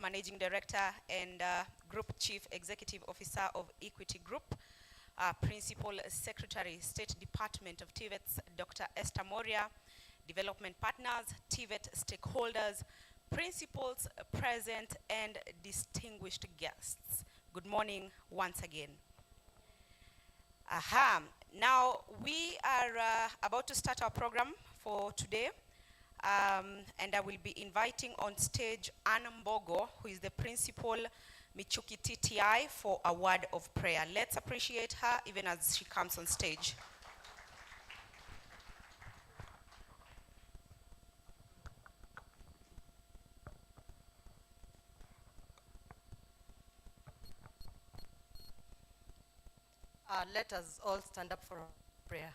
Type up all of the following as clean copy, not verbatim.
Managing Director and Group Chief Executive Officer of Equity Group, Principal Secretary, State Department of TVETs, Dr. Esther Moria, Development Partners, TVET stakeholders, principals present, and distinguished guests. Good morning once again. Now, we are about to start our program for today. And I will be inviting on stage Anna Mbogo, who is the principal Michuki TTI, for a word of prayer. Let's appreciate her even as she comes on stage. Let us all stand up for prayer.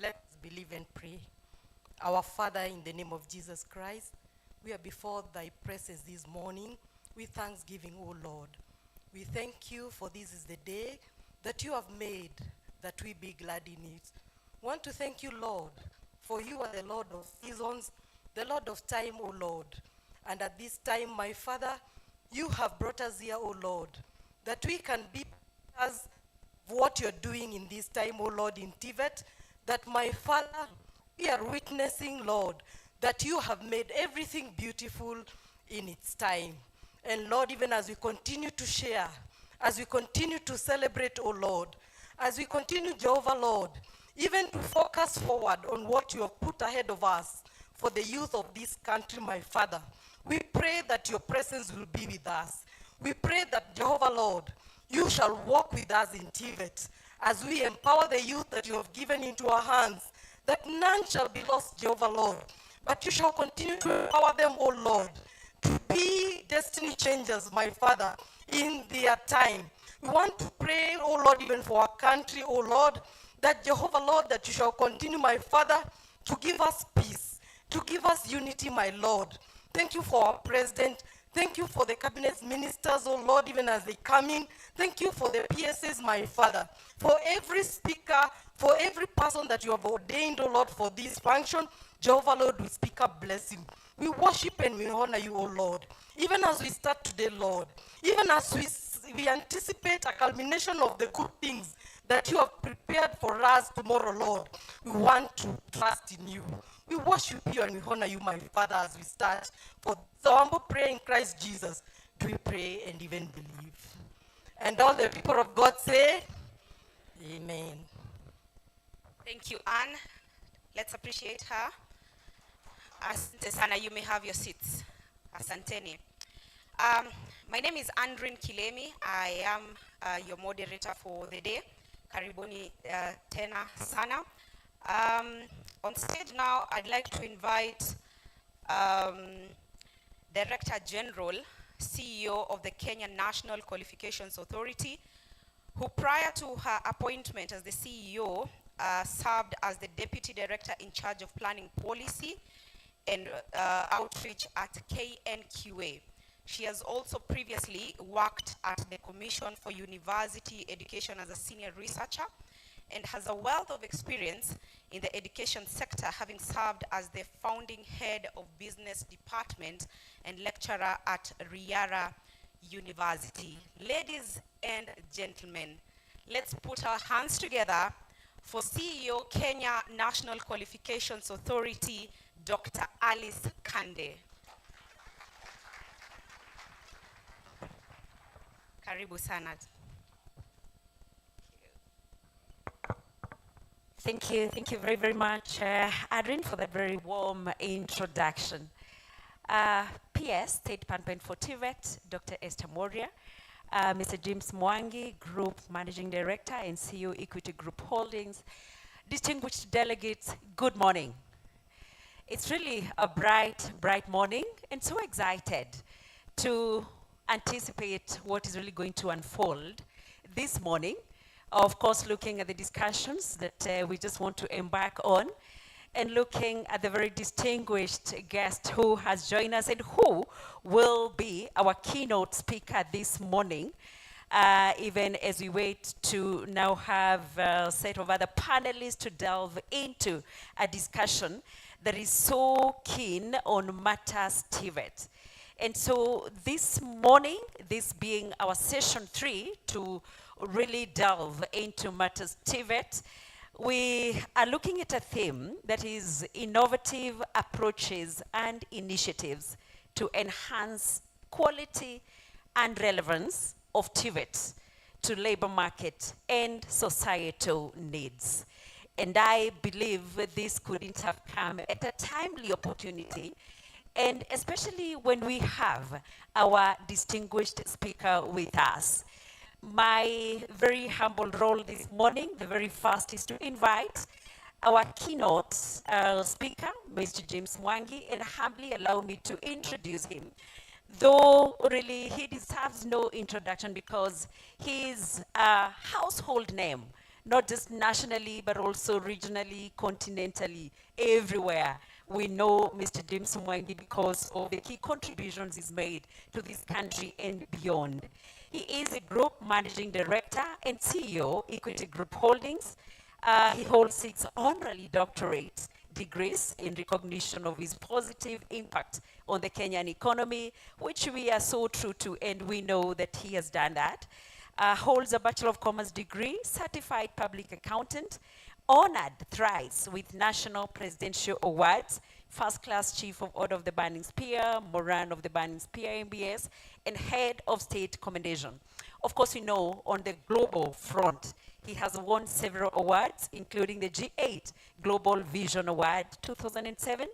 Let's believe and pray. Our Father, in the name of Jesus Christ, we are before thy presence this morning with thanksgiving, O Lord. We thank you for this is the day that you have made, that we be glad in it. We want to thank you, Lord, for you are the Lord of seasons, the Lord of time, O Lord. And at this time, my Father, you have brought us here, O Lord, that we can be as what you're doing in this time, O Lord, in TVET, that my Father, we are witnessing, Lord, that you have made everything beautiful in its time. And Lord, even as we continue to share, as we continue to celebrate, O Lord, as we continue, Jehovah, Lord, even to focus forward on what you have put ahead of us for the youth of this country, my Father, we pray that your presence will be with us. We pray that, Jehovah, Lord, you shall walk with us in TVET as we empower the youth that you have given into our hands, that none shall be lost, Jehovah, Lord, but you shall continue to empower them, O Lord, to be destiny changers, my Father, in their time. We want to pray, O Lord, even for our country, O Lord, that, Jehovah, Lord, that you shall continue, my Father, to give us peace, to give us unity, my Lord. Thank you for our president. Thank you for the cabinet ministers, oh Lord, even as they come in. Thank you for the PSAs, my Father, for every speaker, for every person that you have ordained, oh Lord, for this function. Jehovah, Lord, we speak a blessing. We worship and we honor you, oh Lord. Even as we start today, Lord, even as we anticipate a culmination of the good things that you have prepared for us tomorrow, Lord, we want to trust in you. We worship you and we honor you, my Father, as we start. For the humble prayer in Christ Jesus, do we pray and even believe. And all the people of God say, Amen. Thank you, Anne. Let's appreciate her. Asante sana, you may have your seats. Asanteni. My name is Andrin Kilemi. I am your moderator for the day. Karibuni tena sana. On stage now, I'd like to invite Director General, CEO of the Kenya National Qualifications Authority, who prior to her appointment as the CEO, served as the Deputy Director in charge of Planning Policy and Outreach at KNQA. She has also previously worked at the Commission for University Education as a senior researcher and has a wealth of experience in the education sector, having served as the founding head of business department and lecturer at Riara University. Ladies and gentlemen, let's put our hands together for CEO Kenya National Qualifications Authority, Dr. Alice Kande. Karibu sana. Thank you very, very much, Adrian, for that very warm introduction. PS, State Department for TVET, Dr. Esther Moria, Mr. James Mwangi, Group Managing Director and CEO, Equity Group Holdings. Distinguished delegates, good morning. It's really a bright morning, and so excited to anticipate what is really going to unfold this morning. Of course, looking at the discussions that we just want to embark on, and looking at the very distinguished guest who has joined us and who will be our keynote speaker this morning, even as we wait to now have a set of other panelists to delve into a discussion that is so keen on matters TVET. And so this morning, this being our session 3 to really delve into matters TVET, we are looking at a theme that is innovative approaches and initiatives to enhance quality and relevance of TVET to labor market and societal needs. And I believe this couldn't have come at a timely opportunity, and especially when we have our distinguished speaker with us. My very humble role this morning, the very first, is to invite our keynote speaker, Mr. James Mwangi, and humbly allow me to introduce him. Though really he deserves no introduction because he is a household name, not just nationally, but also regionally, continentally, everywhere. We know Mr. James Mwangi because of the key contributions he's made to this country and beyond. He is a group managing director and CEO, Equity Group Holdings. He holds 6 honorary doctorate degrees in recognition of his positive impact on the Kenyan economy, which we are so true to, and we know that he has done that. Holds a Bachelor of Commerce degree, certified public accountant, honored thrice with National Presidential Awards, First Class Chief of Order of the Burning Spear, Moran of the Burning Spear MBS, and Head of State Commendation. Of course, you know, on the global front, he has won several awards, including the G8 Global Vision Award 2007.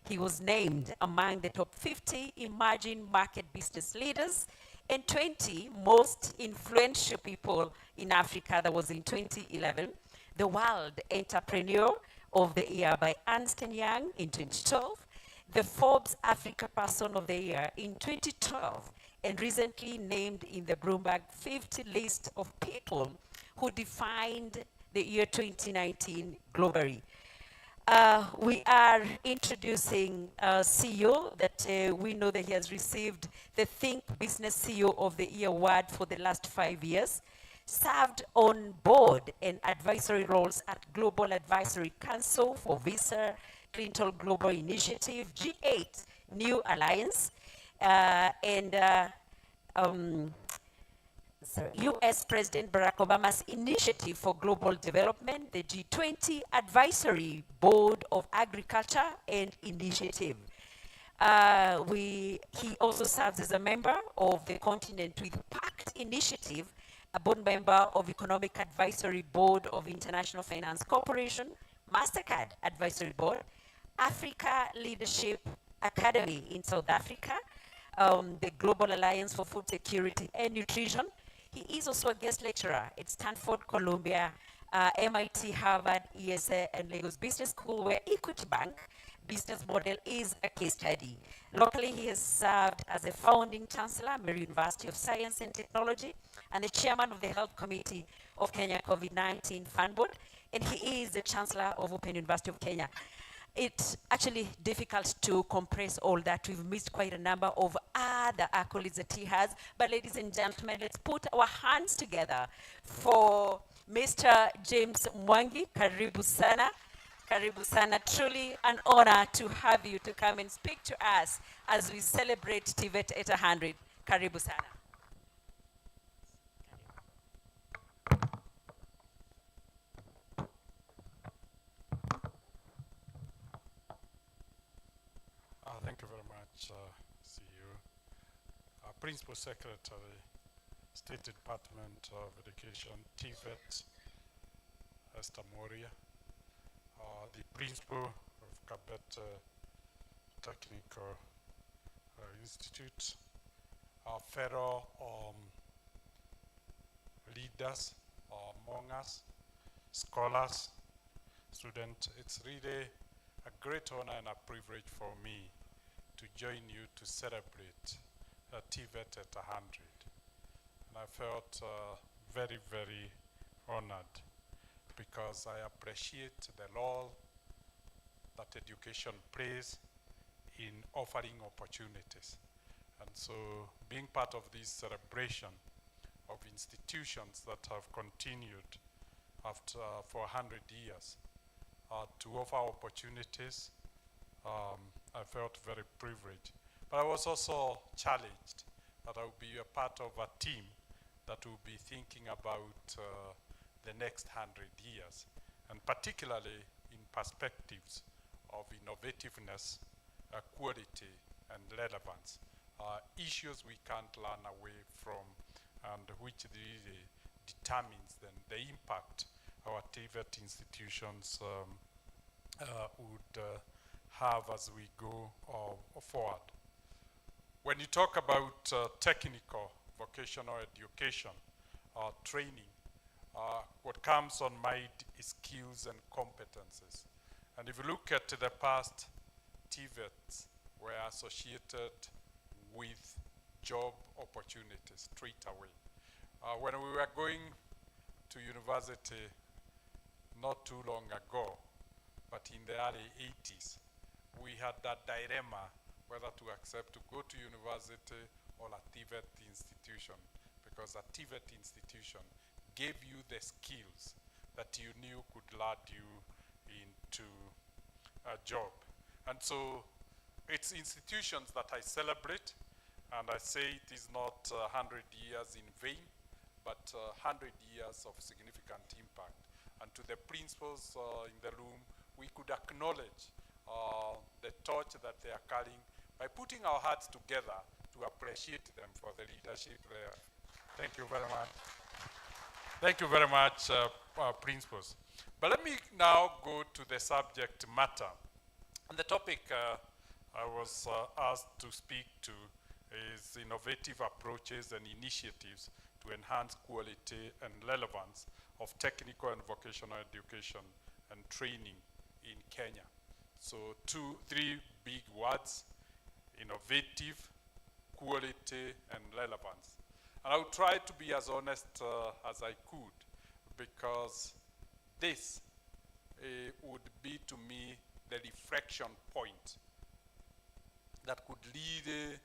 He was named among the top 50 emerging market business leaders and 20 most influential people in Africa. That was in 2011. The World Entrepreneur of the Year by Ernst & Young in 2012. The Forbes Africa Person of the Year in 2012, and recently named in the Bloomberg 50 list of people who defined the year 2019 globally. We are introducing a CEO that we know that he has received the Think Business CEO of the Year award for the last 5 years, served on board and advisory roles at Global Advisory Council for Visa, Clinton Global Initiative, G8, New Alliance, and US President Barack Obama's Initiative for Global Development, the G20 Advisory Board of Agriculture and Initiative. He also serves as a member of the Continent with Pact Initiative, a board member of Economic Advisory Board of International Finance Corporation, MasterCard Advisory Board, Africa Leadership Academy in South Africa, the Global Alliance for Food Security and Nutrition. He is also a guest lecturer at Stanford, Columbia, MIT, Harvard, ESA, and Lagos Business School, where Equity Bank business model is a case study. Locally, he has served as a founding chancellor, Meru University of Science and Technology, and the chairman of the Health Committee of Kenya COVID-19 Fund Board, and he is the chancellor of Open University of Kenya. It's actually difficult to compress all that. We've missed quite a number of other accolades that he has. But ladies and gentlemen, let's put our hands together for Mr. James Mwangi. Karibu sana. Karibu sana. Truly an honor to have you to come and speak to us as we celebrate TVET at 100. Karibu sana. Thank you very much, CEO. Principal Secretary, State Department of Education, TVET, Esther Moria, the Principal of Kabet Technical Institute, our fellow leaders among us, scholars, students. It's really a great honor and a privilege for me to join you to celebrate TVET at 100. And I felt very, very honored because I appreciate the role that education plays in offering opportunities. And so being part of this celebration of institutions that have continued after for 100 years to offer opportunities I felt very privileged. But I was also challenged that I would be a part of a team that will be thinking about the next 100 years, and particularly in perspectives of innovativeness, quality, and relevance, issues we can't run away from, and which really determines then the impact our TVET institutions would have as we go forward. When you talk about technical vocational education, training, what comes on mind is skills and competences. And if you look at the past, TVETs were associated with job opportunities straight away. When we were going to university not too long ago, but in the early 80s, we had that dilemma whether to accept to go to university or a TVET institution, because a TVET institution gave you the skills that you knew could lead you into a job. And so it's institutions that I celebrate, and I say it is not 100 years in vain, but 100 years of significant impact. And to the principals in the room, we could acknowledge the torch that they are carrying by putting our hearts together to appreciate them for the leadership there. Thank you very much. Thank you very much, principals. But let me now go to the subject matter. And the topic I was asked to speak to is innovative approaches and initiatives to enhance quality and relevance of technical and vocational education and training in Kenya. So three big words: innovative, quality, and relevance. And I will try to be as honest as I could, because this would be to me the reflection point that could lead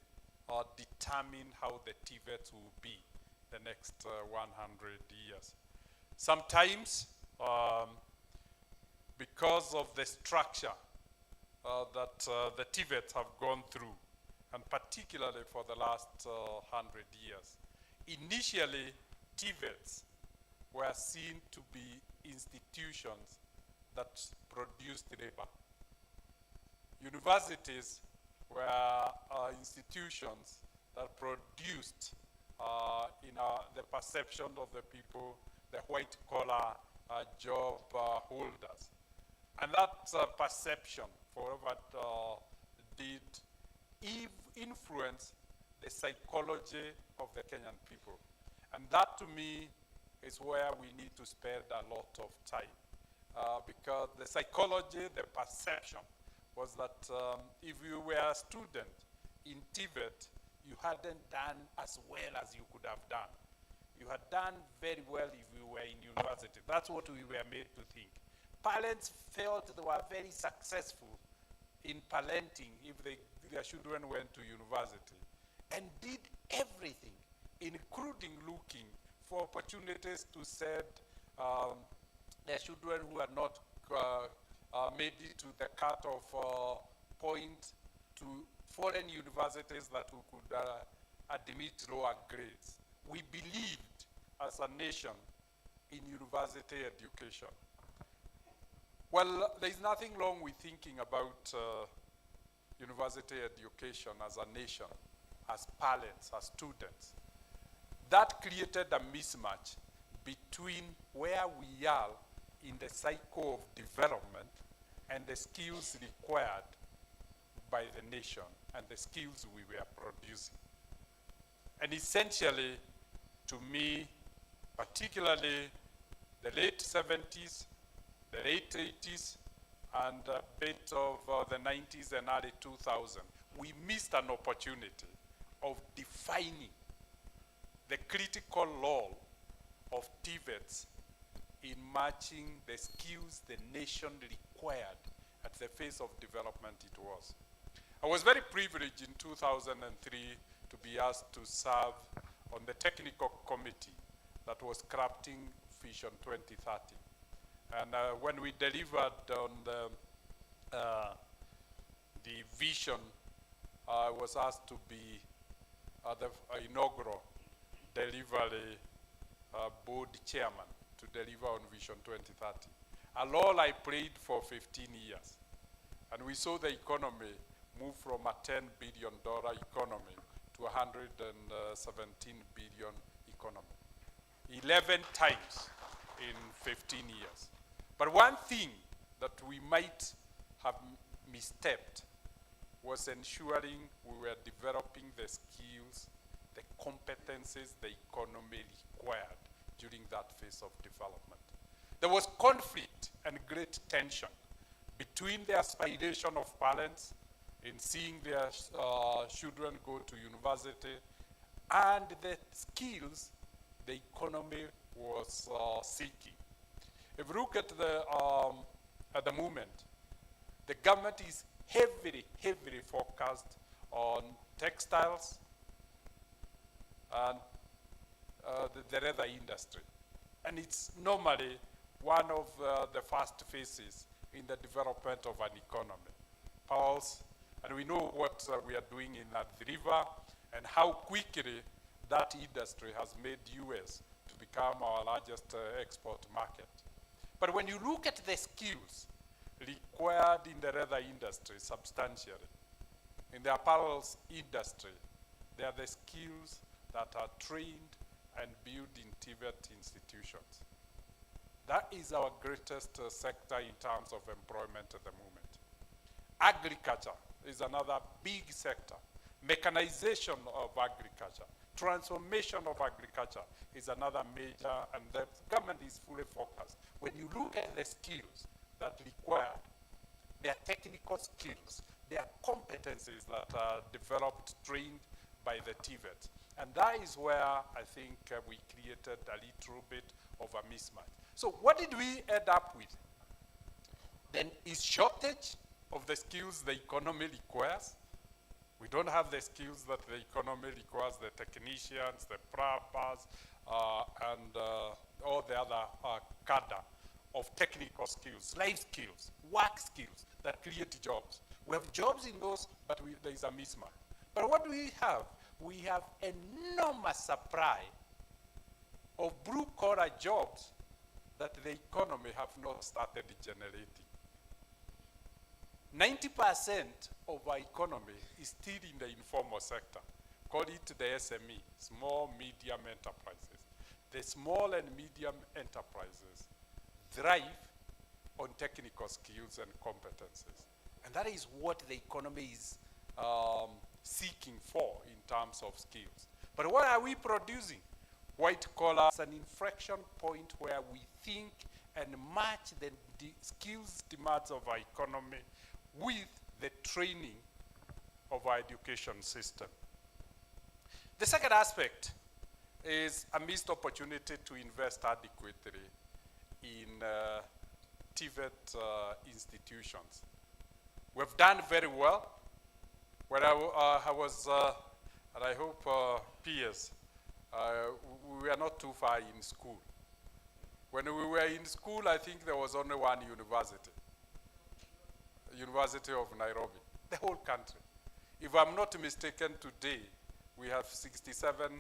or determine how the TVET will be the next 100 years. Sometimes, because of the structure that the TVET have gone through, and particularly for the last 100 years, initially TVETs were seen to be institutions that produced labor. Universities were institutions that produced, in the perception of the people, the white-collar job holders. And that perception forever did influence the psychology of the Kenyan people. And that, to me, is where we need to spend a lot of time. Because the psychology, the perception, was that if you were a student in TVET, you hadn't done as well as you could have done. You had done very well if you were in university. That's what we were made to think. Parents felt they were very successful in parenting if their children went to university, and did everything, including looking for opportunities to send their children who had not made it to the cut-off point to foreign universities that we could admit lower grades. We believed as a nation in university education. Well, there is nothing wrong with thinking about university education as a nation, as parents, as students. That created a mismatch between where we are in the cycle of development and the skills required by the nation and the skills we were producing. And essentially, to me, particularly the late 70s, the late 80s, and a bit of the 90s and early 2000s, we missed an opportunity of defining the critical role of TVETs in matching the skills the nation required at the phase of development it was. I was very privileged in 2003 to be asked to serve on the technical committee that was crafting Vision 2030. And when we delivered on the vision, I was asked to be the inaugural delivery board chairman to deliver on Vision 2030. A role I played for 15 years. And we saw the economy move from a $10 billion economy to a $117 billion economy. 11 times in 15 years. But one thing that we might have misstepped was ensuring we were developing the skills, the competencies the economy required during that phase of development. There was conflict and great tension between the aspiration of parents in seeing their children go to university and the skills the economy was seeking. If you look at the moment, the government is heavily focused on textiles and the leather industry. And it's normally one of the first phases in the development of an economy. Pearls, and we know what we are doing in the river and how quickly that industry has made US to become our largest export market. But when you look at the skills required in the leather industry substantially, in the apparels industry, they are the skills that are trained and built in TVET institutions. That is our greatest sector in terms of employment at the moment. Agriculture is another big sector. Mechanization of agriculture, transformation of agriculture is another major, and the government is fully focused. When you look at the skills that require, their technical skills, their competencies that are developed, trained by the TVET. And that is where I think we created a little bit of a mismatch. So what did we end up with? Then is shortage of the skills the economy requires. We don't have the skills that the economy requires, the technicians, the preppers, and all the other cadre of technical skills, life skills, work skills that create jobs. We have jobs in those, but there is a mismatch. But what do we have? We have enormous supply of blue-collar jobs that the economy have not started generating. 90% of our economy is still in the informal sector. Call it the SME, small, medium enterprises. The small and medium enterprises thrive on technical skills and competencies. And that is what the economy is seeking for in terms of skills. But what are we producing? White collar is an inflection point where we think and match the skills demands of our economy with the training of our education system. The second aspect is a missed opportunity to invest adequately in TVET institutions. We've done very well. When I was, and I hope peers, we were not too far in school. When we were in school, I think there was only one university, University of Nairobi, the whole country. If I'm not mistaken, today we have 67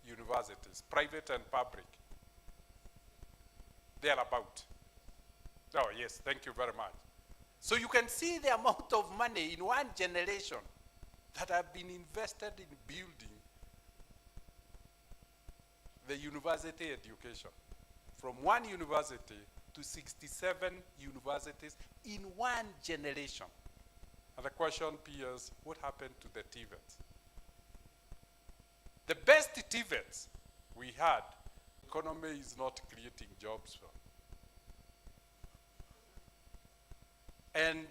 universities, private and public. Thereabout. Oh yes, thank you very much. So you can see the amount of money in one generation that have been invested in building the university education. From one university to 67 universities in one generation. And the question, peers, what happened to the TVETs? The best TVETs we had, economy is not creating jobs for. And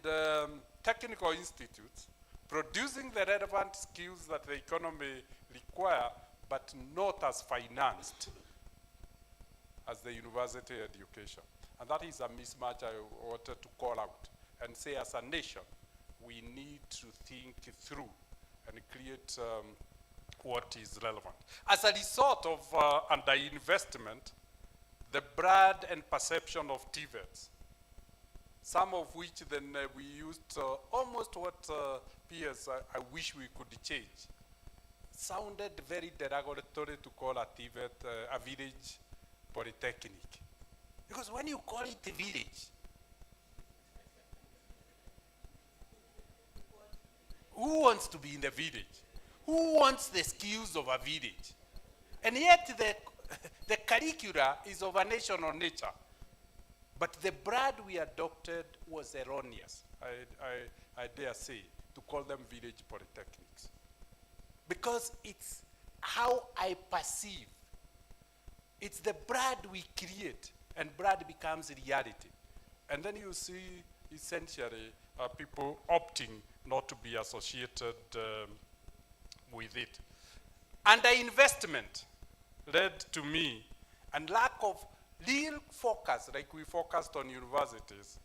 technical institutes producing the relevant skills that the economy require, but not as financed as the university education. And that is a mismatch I wanted to call out and say, as a nation, we need to think through and create what is relevant. As a result of underinvestment, the brand and perception of TVETs some of which then we used almost what PS I wish we could change. Sounded very derogatory to call a TVET a village polytechnic. Because when you call it a village, who wants to be in the village? Who wants the skills of a village? And yet the curricula is of a national nature. But the brand we adopted was erroneous, I dare say, to call them village polytechnics. Because it's how I perceive. It's the brand we create, and brand becomes reality. And then you see, essentially, people opting not to be associated with it. Underinvestment led to me, and lack of real focus, like we focused on universities,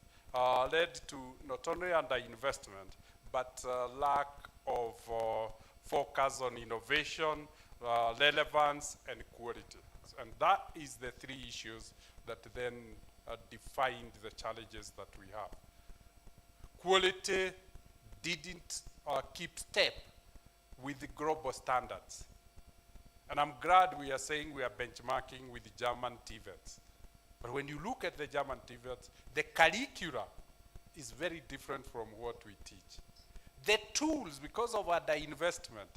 led to not only underinvestment, but lack of focus on innovation, relevance, and quality. And that is the three issues that then defined the challenges that we have. Quality didn't keep step with the global standards. And I'm glad we are saying we are benchmarking with the German TVETs. But when you look at the German TVETs, the curricula is very different from what we teach. The tools, because of our investment,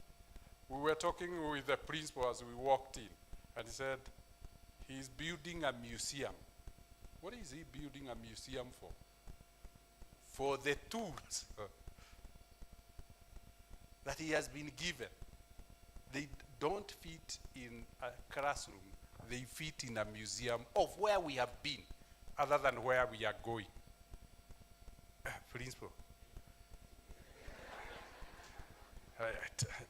we were talking with the principal as we walked in, and he said, he's building a museum. What is he building a museum for? For the tools that he has been given. They don't fit in a classroom, they fit in a museum of where we have been, other than where we are going. Principal.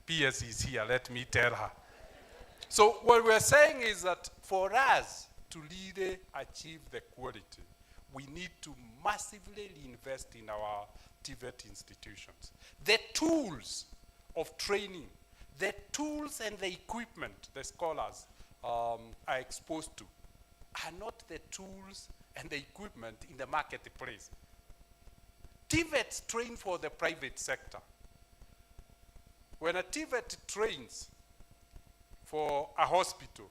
PS is here, let me tell her. So what we're saying is that for us to really achieve the quality, we need to massively invest in our TVET institutions. The tools of training, the tools and the equipment the scholars are exposed to are not the tools and the equipment in the marketplace. TVETs train for the private sector. When a TVET trains for a hospital,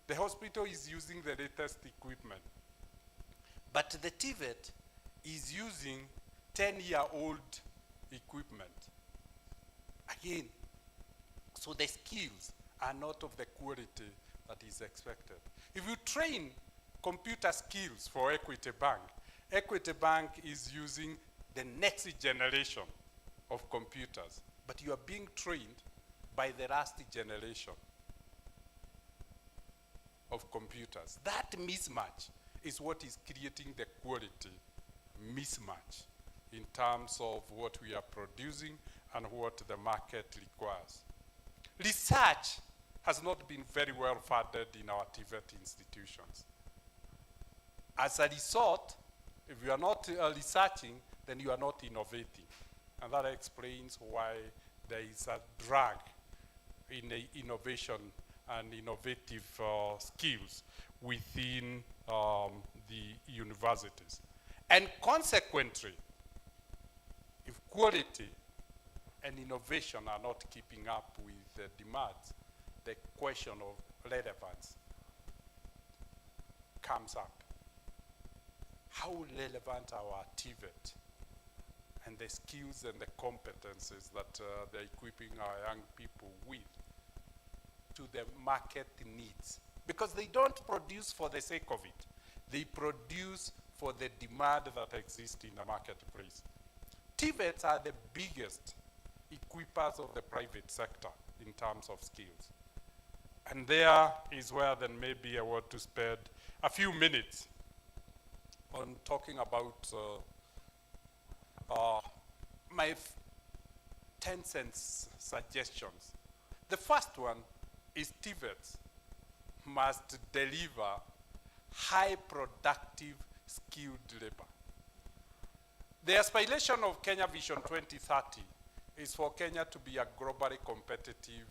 the hospital is using the latest equipment. But the TVET is using 10-year-old equipment. Again, so the skills are not of the quality that is expected. If you train computer skills for Equity Bank is using the next generation of computers, but you are being trained by the last generation of computers. That mismatch is what is creating the quality mismatch in terms of what we are producing and what the market requires. Research has not been very well funded in our TVET institutions. As a result, if you are not researching, then you are not innovating. And that explains why there is a drag in the innovation and innovative skills within the universities. And consequently, if quality and innovation are not keeping up with the demands, the question of relevance comes up. How relevant are our TVET and the skills and the competencies that they're equipping our young people with to the market needs? Because they don't produce for the sake of it. They produce for the demand that exists in the marketplace. TVETs are the biggest equippers of the private sector in terms of skills. And there is where then maybe I want to spend a few minutes on talking about my 10 cents suggestions. The first one is TVETs must deliver high productive skilled labor. The aspiration of Kenya Vision 2030 is for Kenya to be a globally competitive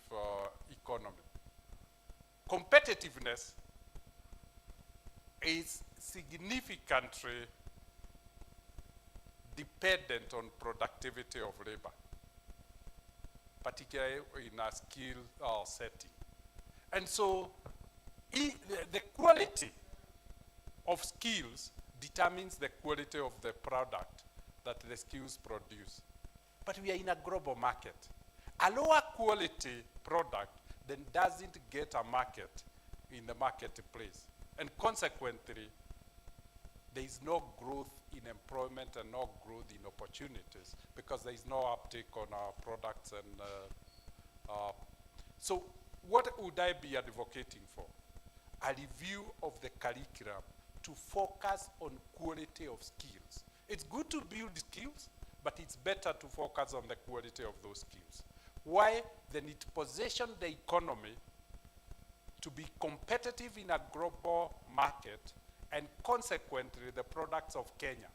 economy. Competitiveness is significantly dependent on productivity of labor, particularly in a skill setting. And so the quality of skills determines the quality of the product that the skills produce. But we are in a global market. A lower quality product then doesn't get a market in the marketplace. And consequently, there is no growth in employment and no growth in opportunities because there is no uptake on our products. And so what would I be advocating for? A review of the curriculum to focus on quality of skills. It's good to build skills, but it's better to focus on the quality of those skills. Why? Then it positions the economy to be competitive in a global market, and consequently the products of Kenya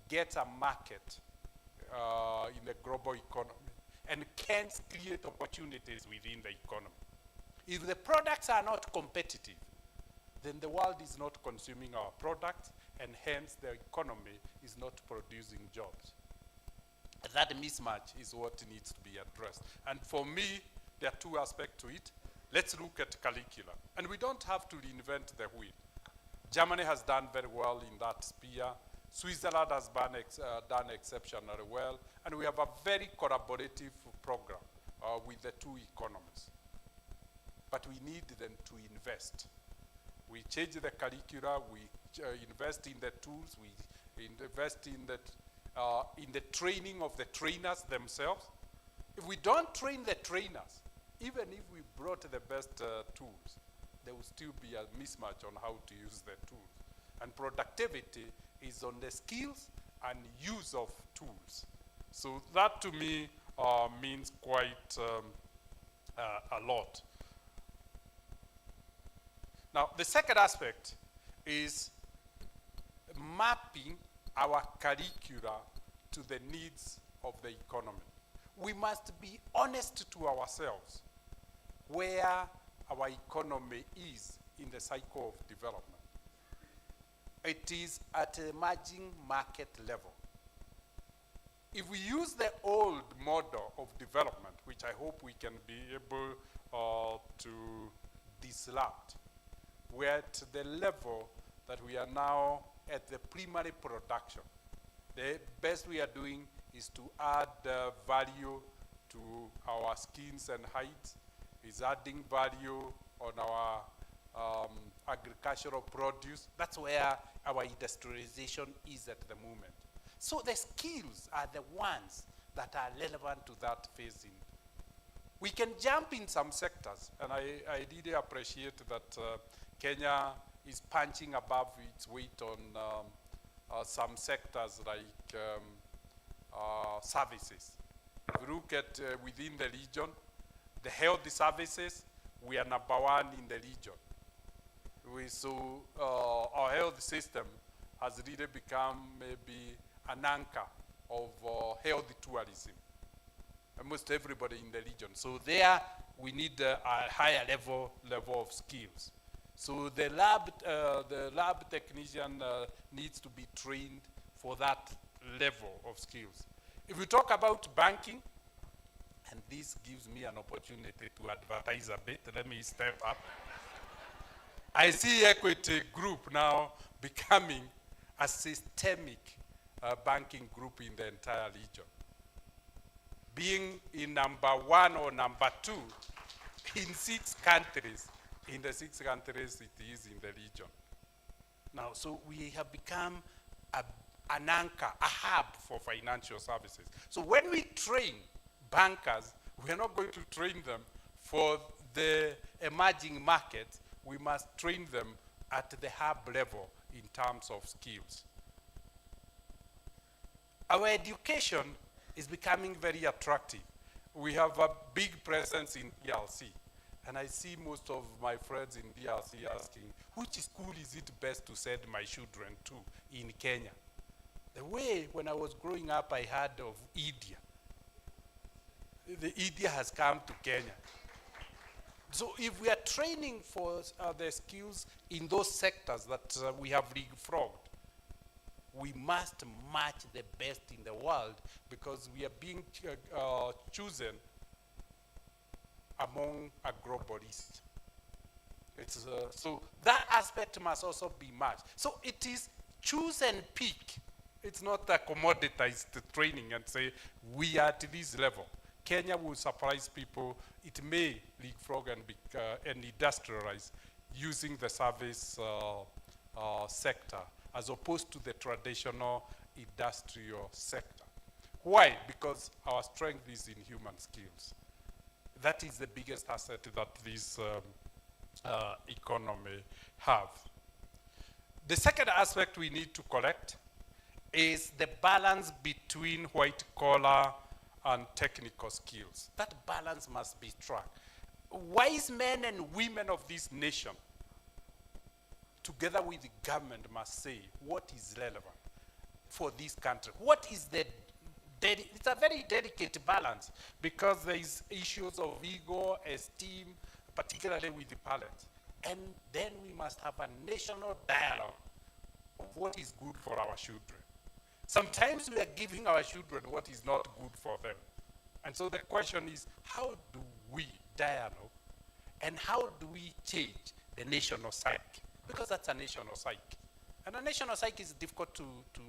get a market in the global economy and can create opportunities within the economy. If the products are not competitive, then the world is not consuming our products, and hence the economy is not producing jobs. That mismatch is what needs to be addressed. And for me, there are two aspects to it. Let's look at curricula. And we don't have to reinvent the wheel. Germany has done very well in that sphere. Switzerland has done exceptionally well. And we have a very collaborative program with the two economies. But we need them to invest. We change the curricula, we invest in the tools, we invest in the training of the trainers themselves. If we don't train the trainers, even if we brought the best tools, there will still be a mismatch on how to use the tools. And productivity is on the skills and use of tools. So that to me means quite a lot. Now, the second aspect is mapping our curricula to the needs of the economy. We must be honest to ourselves where our economy is in the cycle of development. It is at an emerging market level. If we use the old model of development, which I hope we can be able to disrupt, we're at the level that we are now at the primary production. The best we are doing is to add value to our skins and hides, is adding value on our agricultural produce. That's where our industrialization is at the moment. So the skills are the ones that are relevant to that phasing. We can jump in some sectors, and I really appreciate that Kenya is punching above its weight on some sectors like services. If you look at within the region, the health services, we are #1 in the region. So our health system has really become maybe an anchor of health tourism. Almost everybody in the region. So there we need a higher level of skills. So the lab technician needs to be trained for that level of skills. If we talk about banking, and this gives me an opportunity to advertise a bit, let me step up. I see Equity Group now becoming a systemic banking group in the entire region. Being in #1 or #2 in 6 countries. In the 6 countries it is in the region. Now, so we have become an anchor, a hub for financial services. So when we train bankers, we are not going to train them for the emerging market. We must train them at the hub level in terms of skills. Our education is becoming very attractive. We have a big presence in DRC. And I see most of my friends in DRC asking, which school is it best to send my children to in Kenya? The way when I was growing up, I heard of India. The India has come to Kenya. So if we are training for the skills in those sectors that we have leapfrogged, we must match the best in the world because we are being chosen among a global East. It's, so that aspect must also be matched. So it is choose and pick. It's not a commoditized training and say, we are at this level. Kenya will surprise people. It may leapfrog and industrialize using the service sector as opposed to the traditional industrial sector. Why? Because our strength is in human skills. That is the biggest asset that this economy have. The second aspect we need to collect is the balance between white collar and technical skills. That balance must be struck. Wise men and women of this nation, together with the government, must say what is relevant for this country. What is the it's a very delicate balance because there is issues of ego, esteem, particularly with the parents. And then we must have a national dialogue of what is good for our children. Sometimes we are giving our children what is not good for them. And so the question is, how do we dialogue and how do we change the national psyche? Because that's a national psyche. And a national psyche is difficult to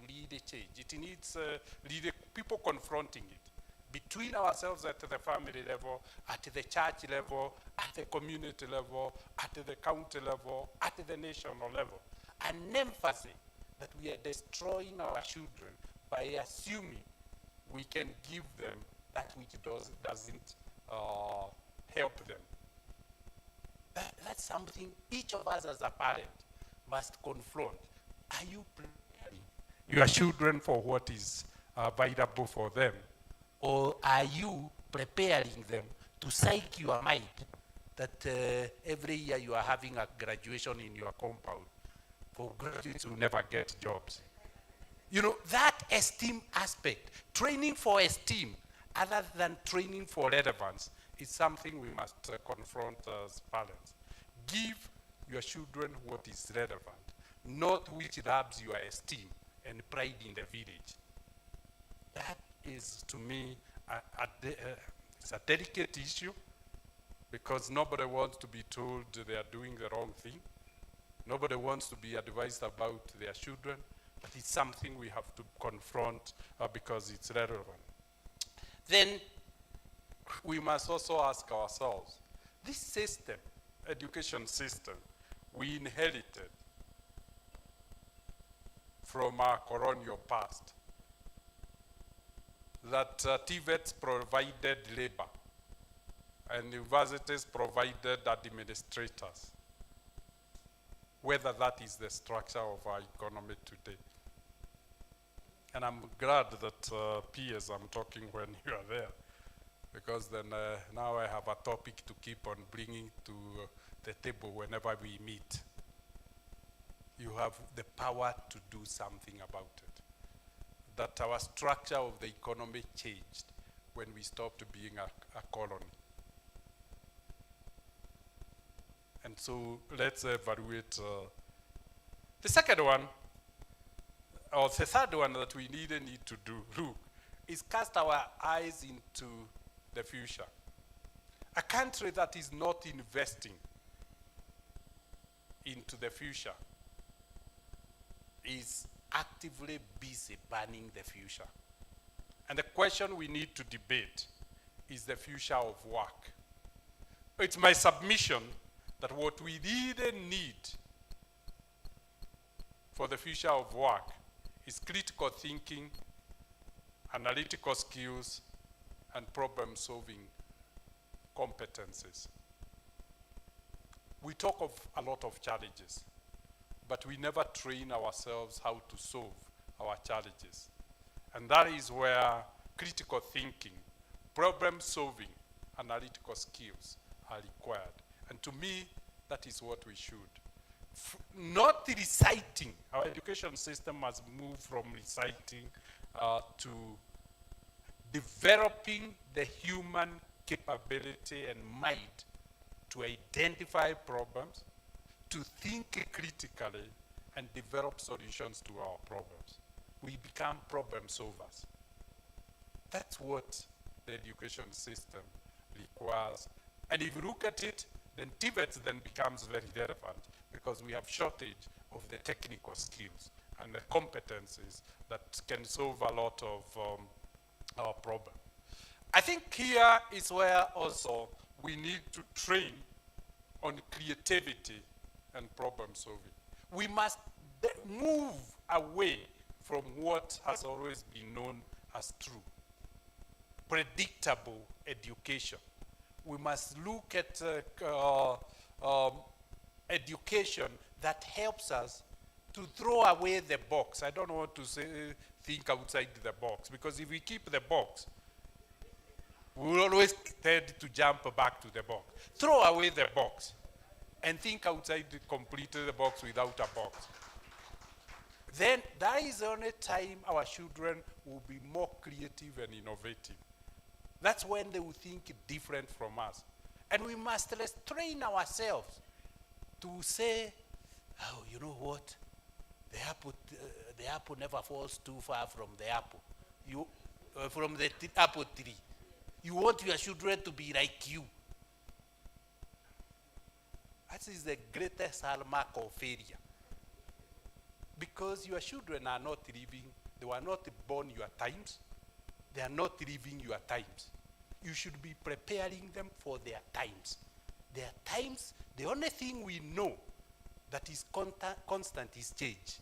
lead a change. It needs people confronting it between ourselves at the family level, at the church level, at the community level, at the county level, at the national level. An emphasis that we are destroying our children by assuming we can give them that which doesn't help them. That's something each of us as a parent must confront. Are you preparing your children for what is available for them? Or are you preparing them to psych your mind that every year you are having a graduation in your compound? For graduates who never get jobs. You know, that esteem aspect, training for esteem, other than training for relevance, is something we must confront as parents. Give your children what is relevant, not which rubs your esteem and pride in the village. That is, to me, it's a delicate issue because nobody wants to be told they are doing the wrong thing. Nobody wants to be advised about their children, but it's something we have to confront because it's relevant. Then we must also ask ourselves, this system, education system, we inherited from our colonial past, that TVETs provided labor and universities provided administrators, whether that is the structure of our economy today. And I'm glad that peers, I'm talking when you are there, because then now I have a topic to keep on bringing to the table whenever we meet. You have the power to do something about it. That our structure of the economy changed when we stopped being a colony. And so let's evaluate the second one, or the third one that we need to do, look, is cast our eyes into the future. A country that is not investing into the future is actively busy banning the future. And the question we need to debate is the future of work. It's my submission that what we really need for the future of work is critical thinking, analytical skills, and problem-solving competencies. We talk of a lot of challenges, but we never train ourselves how to solve our challenges. And that is where critical thinking, problem-solving, analytical skills are required. And to me, that is what we should. Not reciting. Our education system must move from reciting to developing the human capability and mind to identify problems, to think critically, and develop solutions to our problems. we become problem solvers. That's what the education system requires. And if you look at it, then TVET then becomes very relevant because we have shortage of the technical skills and the competencies that can solve a lot of our problem. I think here is where also we need to train on creativity and problem solving. We must move away from what has always been known as true, predictable education. We must look at education that helps us to throw away the box. I don't want to say think outside the box, because if we keep the box, we will always tend to jump back to the box. Throw away the box and think outside completely the box without a box. Then that is the only time our children will be more creative and innovative. That's when they will think different from us. And we must train ourselves to say, oh, you know what? The apple never falls too far from the apple. From the apple tree. You want your children to be like you. That is the greatest hallmark of failure. Because your children are not living, they were not born your times. They are not living your times. You should be preparing them for their times. Their times, the only thing we know that is constant is change.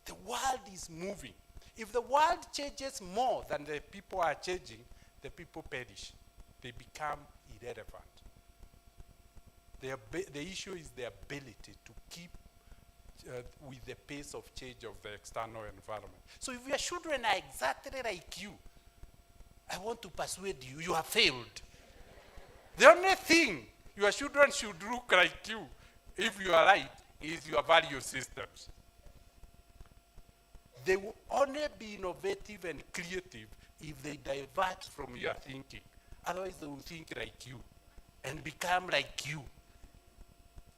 The world is moving. If the world changes more than the people are changing, the people perish. They become irrelevant. The issue is the ability to keep with the pace of change of the external environment. So if your children are exactly like you, I want to persuade you, you have failed. The only thing your children should look like you, if you are right, is your value systems. They will only be innovative and creative if they divert from your thinking. Otherwise, they will think like you and become like you.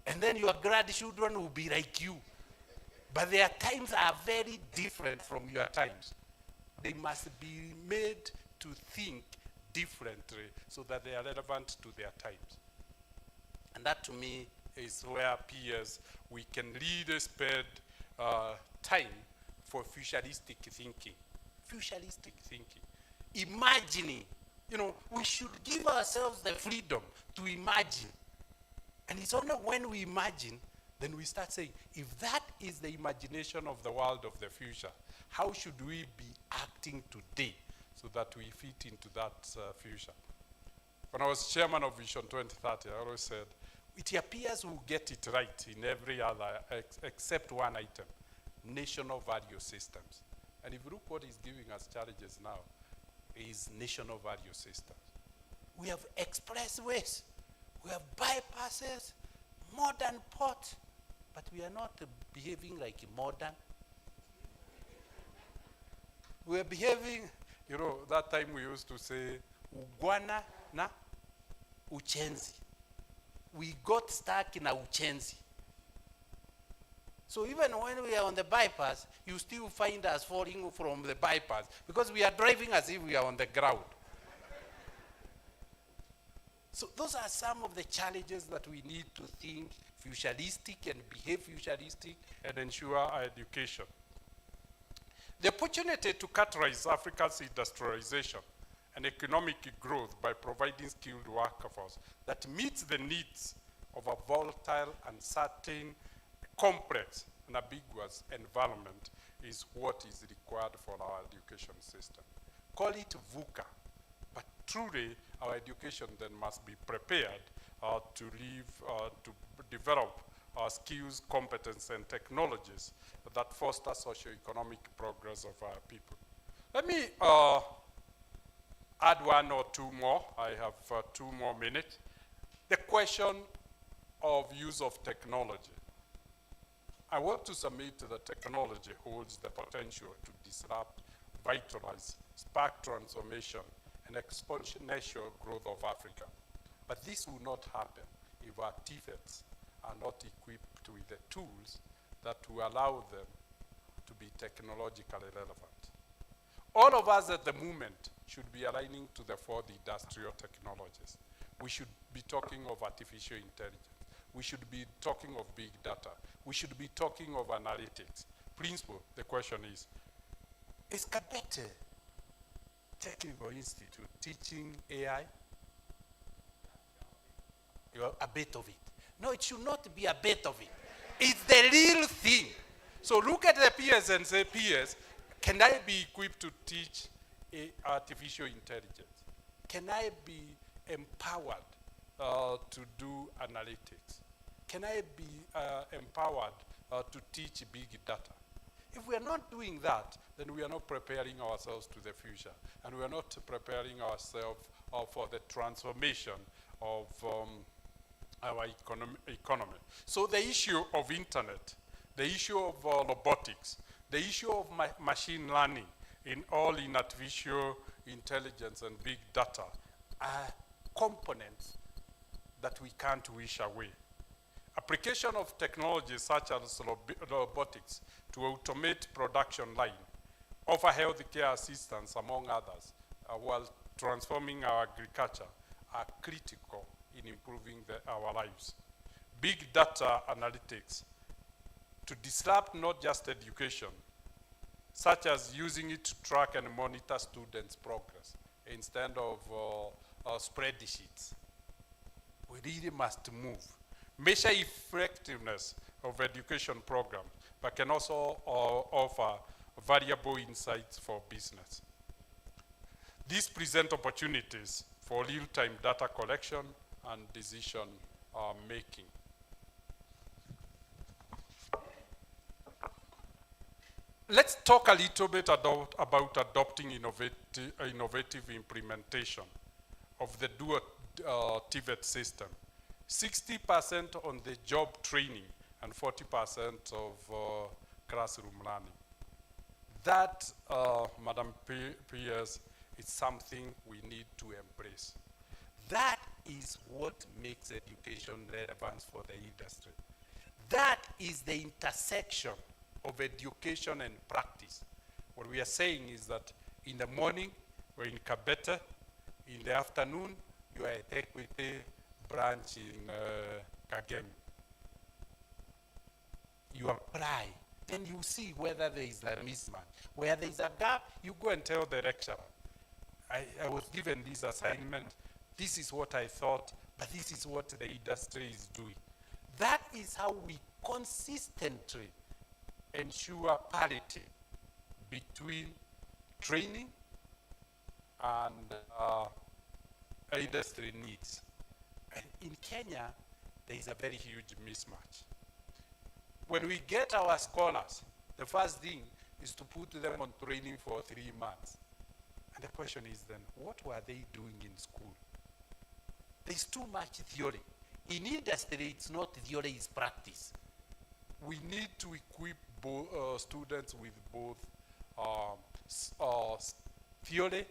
And then your grandchildren will be like you. But their times are very different from your times. They must be made to think differently so that they are relevant to their times. And that, to me, is where peers, we can really spend time for futuristic thinking. Futuristic thinking. Imagining. You know, we should give ourselves the freedom to imagine. And it's only when we imagine, then we start saying, if that is the imagination of the world of the future, how should we be acting today so that we fit into that future? When I was chairman of Vision 2030, I always said, it appears we'll get it right in every other, except one item, national value systems. And if you look what is giving us challenges now, is national value systems. We have expressways, we have bypasses, modern ports, but we are not behaving like modern. We are behaving, you know, that time we used to say, ugwana na uchenzi. We got stuck in a uchenzi. So even when we are on the bypass, you still find us falling from the bypass because we are driving as if we are on the ground. So those are some of the challenges that we need to think futuristic and behave futuristic and ensure our education. The opportunity to catalyze Africa's industrialization and economic growth by providing skilled workforce that meets the needs of a volatile, uncertain, complex, and ambiguous environment is what is required for our education system. Call it VUCA, but truly our education then must be prepared to develop skills, competence, and technologies that foster socio-economic progress of our people. Let me add one or two more. I have 2 more minutes. The question of use of technology. I want to submit that technology holds the potential to disrupt, vitalize, spark transformation, and exponential growth of Africa. But this will not happen if our TVETs are not equipped with the tools that will allow them to be technologically relevant. All of us at the moment should be aligning to the fourth industrial technologies. We should be talking of artificial intelligence. We should be talking of big data. We should be talking of analytics. Principal, the question is Kabete Technical Institute teaching AI? A bit of it. No, it should not be a bit of it. It's the real thing. So look at the peers and say, peers, can I be equipped to teach artificial intelligence? Can I be empowered to do analytics? Can I be empowered to teach big data? If we are not doing that, then we are not preparing ourselves to the future, and we are not preparing ourselves for the transformation of our economy. So the issue of internet, the issue of robotics, the issue of machine learning in artificial intelligence and big data are components that we can't wish away. Application of technologies such as robotics to automate production line, offer healthcare assistance, among others, while transforming our agriculture, are critical in improving our lives. Big data analytics to disrupt not just education, such as using it to track and monitor students' progress instead of spreadsheets. We really must move. Measure effectiveness of education programs, but can also offer valuable insights for business. These present opportunities for real-time data collection and decision making. Let's talk a little bit about adopting innovative implementation of the dual TVET system. 60% on the job training and 40% of classroom learning. That, Madam Pierce, is something we need to embrace. That is what makes education relevant for the industry. That is the intersection of education and practice. What we are saying is that in the morning, we're in Kabete. In the afternoon, you are at Equity branch in Kagemi. You apply, then you see whether there is a mismatch. Where there is a gap, you go and tell the lecturer, I was given this assignment, this is what I thought, but this is what the industry is doing. That is how we consistently ensure parity between training and industry needs. And in Kenya, there is a very huge mismatch. When we get our scholars, the first thing is to put them on training for 3 months. And the question is then, what were they doing in school? There's too much theory. In industry, it's not theory, it's practice. We need to equip students with both theory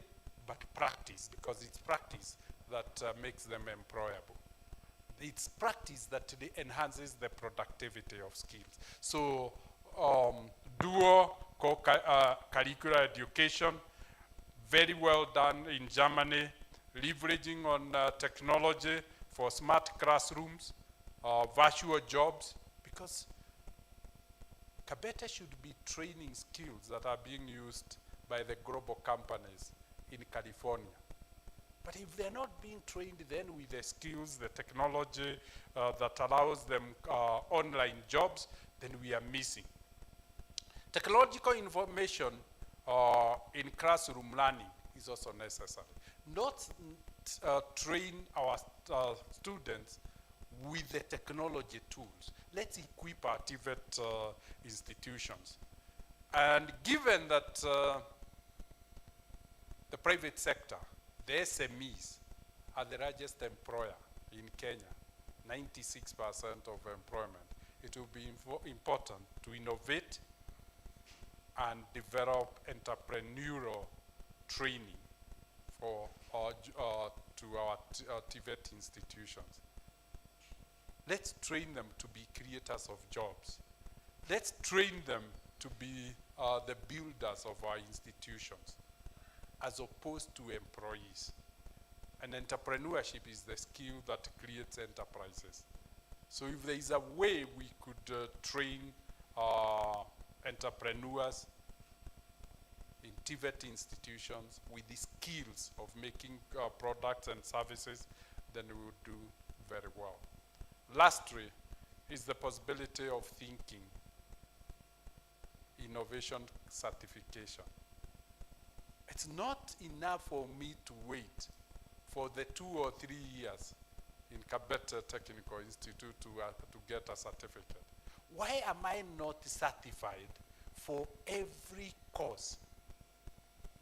but practice, because it's practice that makes them employable. It's practice that enhances the productivity of skills. So dual curricular education, very well done in Germany, leveraging on technology for smart classrooms, virtual jobs, because Kabete should be training skills that are being used by the global companies in California. But if they're not being trained then with the skills, the technology that allows them online jobs, then we are missing. Technological information in classroom learning is also necessary. Not train our students with the technology tools. Let's equip our TVET institutions. And given that the private sector, the SMEs, are the largest employer in Kenya, 96% of employment, it will be important to innovate and develop entrepreneurial training for to our TVET institutions. Let's train them to be creators of jobs. Let's train them to be the builders of our institutions as opposed to employees. And entrepreneurship is the skill that creates enterprises. So if there is a way we could train entrepreneurs in TVET institutions with the skills of making products and services, then we would do very well. Lastly, is the possibility of thinking innovation certification. It's not enough for me to wait for the 2 or 3 years in Kabete Technical Institute to get a certificate. Why am I not certified for every course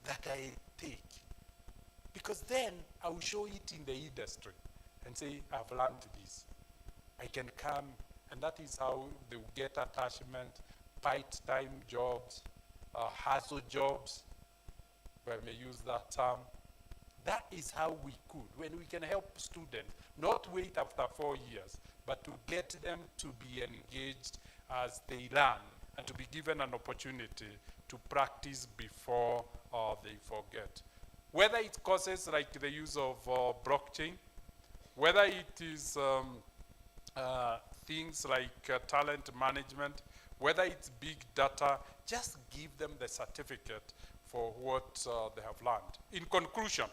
that I take? Because then I will show it in the industry and say, I've learned this. I can come, and that is how they will get attachment, part-time jobs, hustle jobs, if I may use that term. That is how we could, when we can help students, not wait after 4 years, but to get them to be engaged as they learn and to be given an opportunity to practice before they forget. Whether it's courses like the use of blockchain, whether it is things like talent management, whether it's big data, just give them the certificate for what they have learned. In conclusion,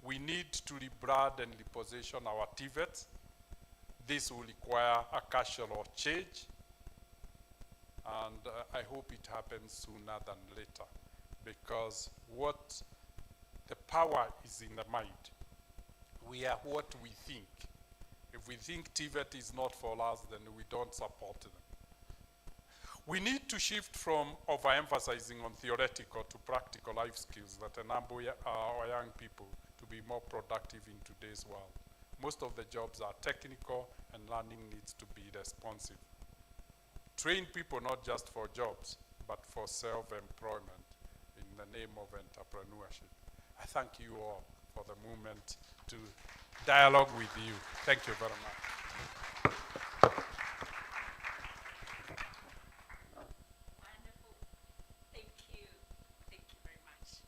we need to rebrand and reposition our TVETs. This will require a cultural change, and I hope it happens sooner than later, because what the power is in the mind. We are what we think. If we think TVET is not for us, then we don't support them. We need to shift from overemphasizing on theoretical to practical life skills that enable our young people to be more productive in today's world. Most of the jobs are technical, and learning needs to be responsive. Train people not just for jobs, but for self-employment in the name of entrepreneurship. I thank you all for the moment to dialogue with you. Thank you very much. Wonderful. Thank you. Thank you very much.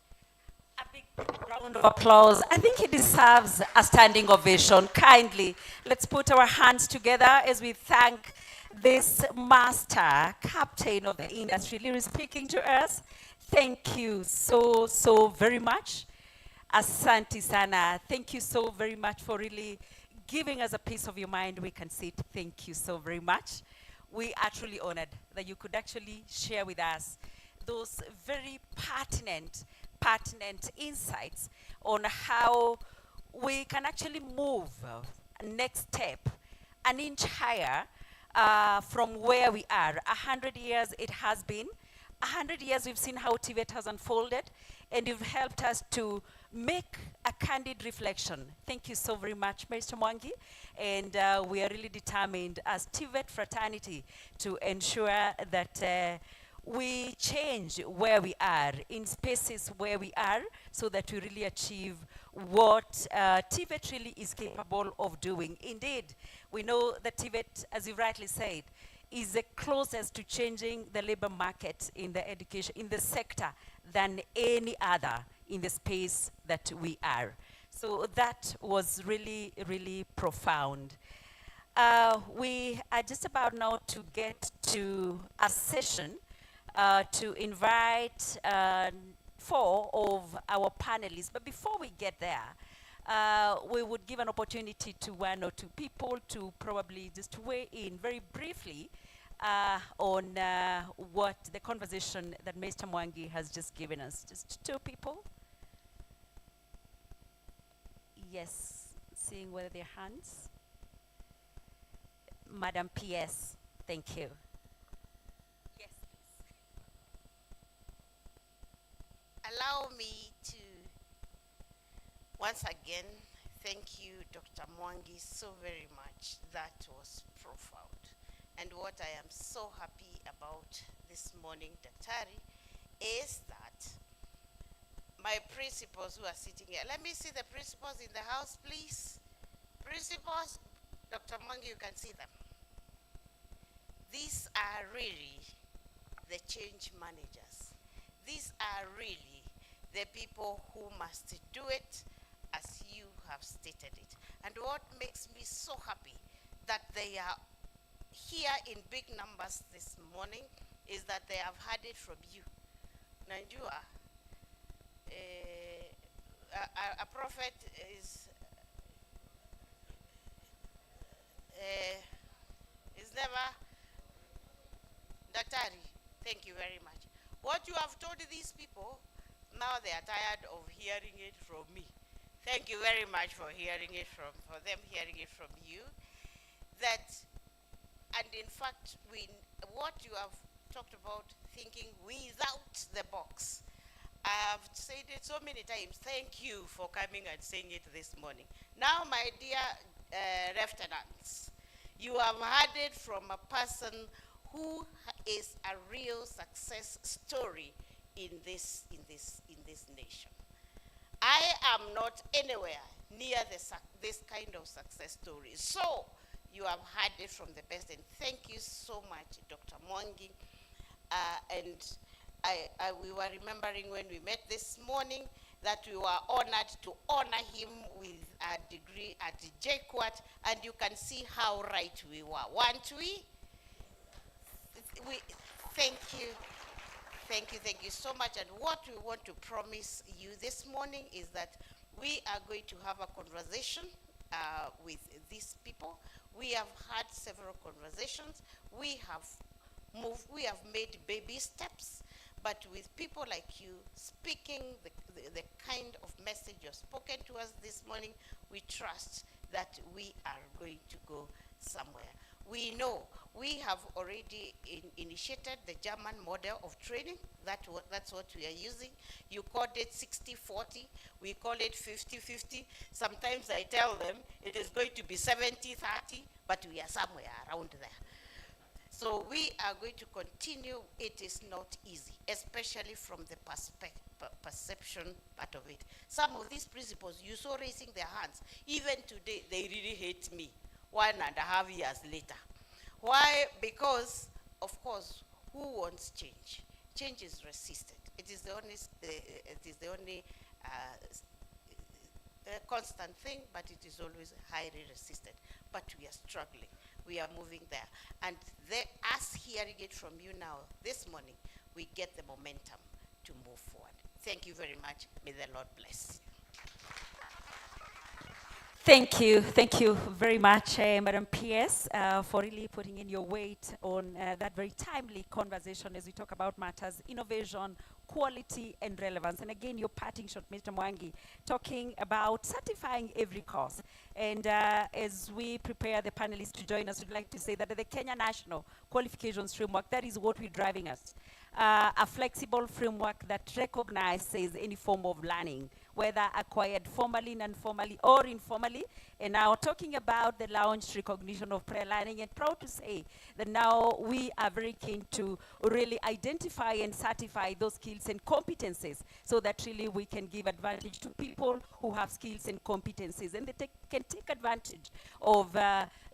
A big round of applause. I think he deserves a standing ovation. Kindly, let's put our hands together as we thank this master captain of the industry, really speaking to us. Thank you so very much. Asante sana. Thank you so very much for really giving us a piece of your mind. We can see it. Thank you so very much. We are truly honored that you could actually share with us those very pertinent insights on how we can actually move next step, an inch higher from where we are. 100 years it has been. 100 years we've seen how TVET has unfolded, and you've helped us to make a candid reflection. Thank you so very much, Mr. Mwangi. And we are really determined as TVET fraternity to ensure that we change where we are, in spaces where we are, so that we really achieve what TVET really is capable of doing. Indeed, we know that TVET, as you rightly said, is the closest to changing the labor market in the education, in the sector, than any other in the space that we are. So that was really, really profound. We are just about now to get to a session to invite 4 of our panelists. But before we get there, we would give an opportunity to 1 or 2 people to probably just weigh in very briefly on what the conversation that Mr. Mwangi has just given us. Just 2 people. Yes, seeing whether their hands. Madam PS, thank you. Yes, please. Allow me to once again thank you, Dr. Mwangi, so very much. That was profound. And what I am so happy about this morning, Daktari, is that my principals who are sitting here, let me see the principals in the house, please. Principals, Dr. Mwangi, you can see them. These are really the change managers. These are really the people who must do it as you have stated it. And what makes me so happy that they are here in big numbers this morning is that they have heard it from you. Najua, a prophet is never Daktari. Thank you very much. What you have told these people, now they are tired of hearing it from me. Thank you very much for hearing it for them hearing it from you. That, and in fact, what you have talked about, thinking without the box. I have said it so many times. Thank you for coming and saying it this morning. Now, my dear lieutenants, you have heard it from a person who is a real success story in this nation. I am not anywhere near this kind of success story. So you have heard it from the best, and thank you so much, Dr. Mwangi. We were remembering when we met this morning that we were honored to honor him with a degree at JQuat, and you can see how right we were. Weren't we? Thank you. Thank you so much. And what we want to promise you this morning is that we are going to have a conversation with these people. We have had several conversations. We have made baby steps, but with people like you speaking the kind of message you've spoken to us this morning, we trust that we are going to go somewhere. We know we have already initiated the German model of training. That's what we are using. You called it 60-40. We call it 50-50. Sometimes I tell them it is going to be 70-30, but we are somewhere around there. So we are going to continue. It is not easy, especially from the perception part of it. Some of these principles you saw raising their hands. Even today, they really hate me 1.5 years later. Why? Because, of course, who wants change? Change is resisted. It is the only constant thing, but it is always highly resisted. But we are struggling. We are moving there. And us hearing it from you now, this morning, we get the momentum to move forward. Thank you very much. May the Lord bless. Thank you very much, Madam PS, for really putting in your weight on that very timely conversation as we talk about matters, innovation, quality, and relevance. And again, your parting shot, Mr. Mwangi, talking about certifying every course. And as we prepare the panelists to join us, we'd like to say that the Kenya National Qualifications Framework, that is what we're driving us. A flexible framework that recognizes any form of learning, whether acquired formally, non-formally, or informally. And now talking about the launched recognition of prior learning, and proud to say that now we are very keen to really identify and certify those skills and competencies so that really we can give advantage to people who have skills and competencies, and they can take advantage of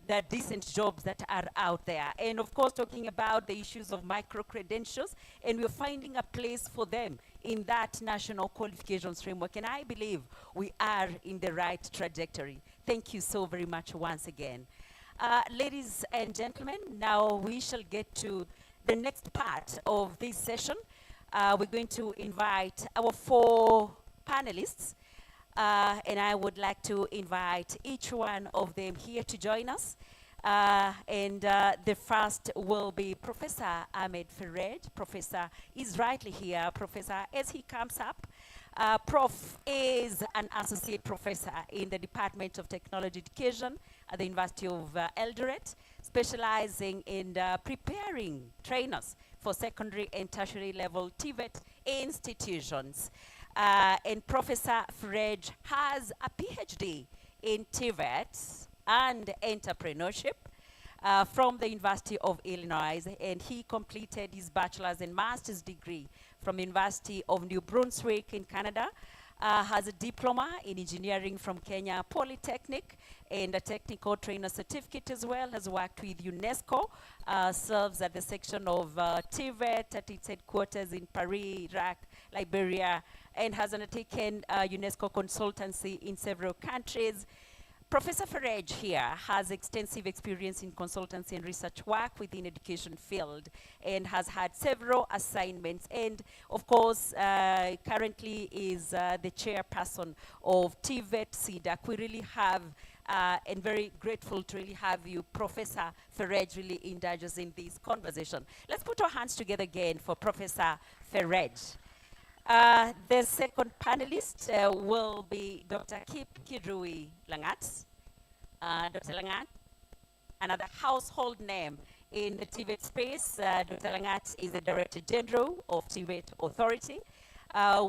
the decent jobs that are out there. And of course, talking about the issues of micro-credentials, and we're finding a place for them in that national qualifications framework. And I believe we are in the right trajectory. Thank you so very much once again. Ladies and gentlemen, now we shall get to the next part of this session. We're going to invite our 4 panelists, and I would like to invite each one of them here to join us. The first will be Professor Ahmed Ferrej. Professor is rightly here. Professor, as he comes up, Prof is an associate professor in the Department of Technology Education at the University of Eldoret, specializing in preparing trainers for secondary and tertiary level TVET institutions. And Professor Ferrej has a PhD in TVET and entrepreneurship from the University of Illinois, and he completed his bachelor's and master's degree from University of New Brunswick in Canada, has a diploma in engineering from Kenya Polytechnic and a technical trainer certificate as well, has worked with UNESCO, serves at the section of TVET at its headquarters in Paris, Iraq, Liberia, and has undertaken UNESCO consultancy in several countries. Professor Farage here has extensive experience in consultancy and research work within education field and has had several assignments, and of course currently is the chairperson of TVET CDAC. We really have and very grateful to really have you, Professor Farage, really indulge us in this conversation. Let's put our hands together again for Professor Farage. The second panelist will be Dr. Kip Kirui Langat. Dr. Langat, another household name in the TVET space. Dr. Langat is the Director General of TVET Authority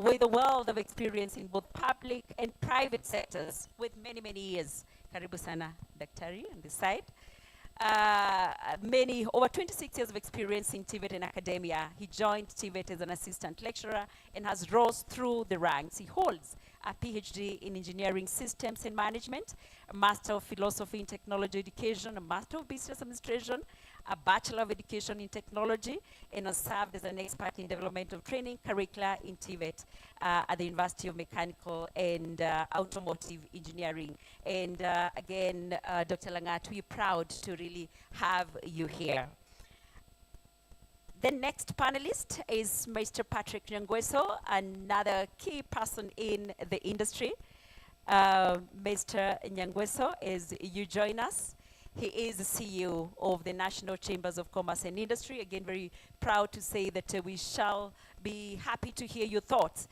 with a wealth of experience in both public and private sectors with many, many years. Karibu sana, Daktari, on this side. Over 26 years of experience in TVET and academia. He joined TVET as an assistant lecturer and has rose through the ranks. He holds a PhD in engineering systems and management, a Master of Philosophy in Technology Education, a Master of Business Administration, a Bachelor of Education in Technology, and has served as an expert in development of training curricula in TVET at the University of Mechanical and Automotive Engineering. And again, Dr. Langat, we're proud to really have you here. The next panelist is Mr. Patrick Nyangweso, another key person in the industry. Mr. Nyangweso, as you join us, he is the CEO of the National Chambers of Commerce and Industry. Again, very proud to say that we shall be happy to hear your thoughts.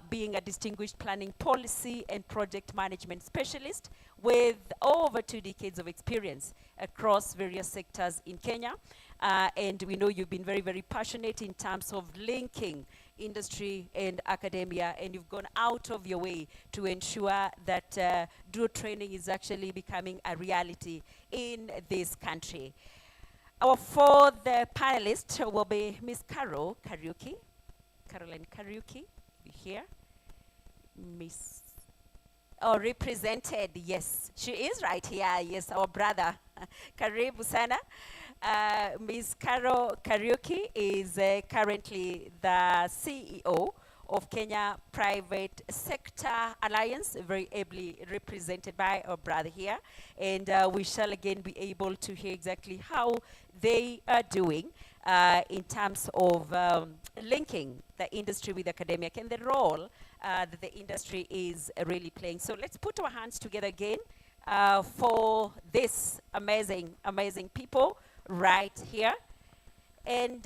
Being a distinguished planning policy and project management specialist with over 2 decades of experience across various sectors in Kenya. And we know you've been very, very passionate in terms of linking industry and academia, and you've gone out of your way to ensure that dual training is actually becoming a reality in this country. Our fourth panelist will be Ms. Caroline Kariuki, here. Miss, represented, yes, she is right here, yes, our brother, Karibu Sana. Ms. Carol Kariuki is currently the CEO of Kenya Private Sector Alliance, very ably represented by our brother here. And we shall again be able to hear exactly how they are doing in terms of linking the industry with academic and the role that the industry is really playing. So let's put our hands together again for this amazing, amazing people right here. And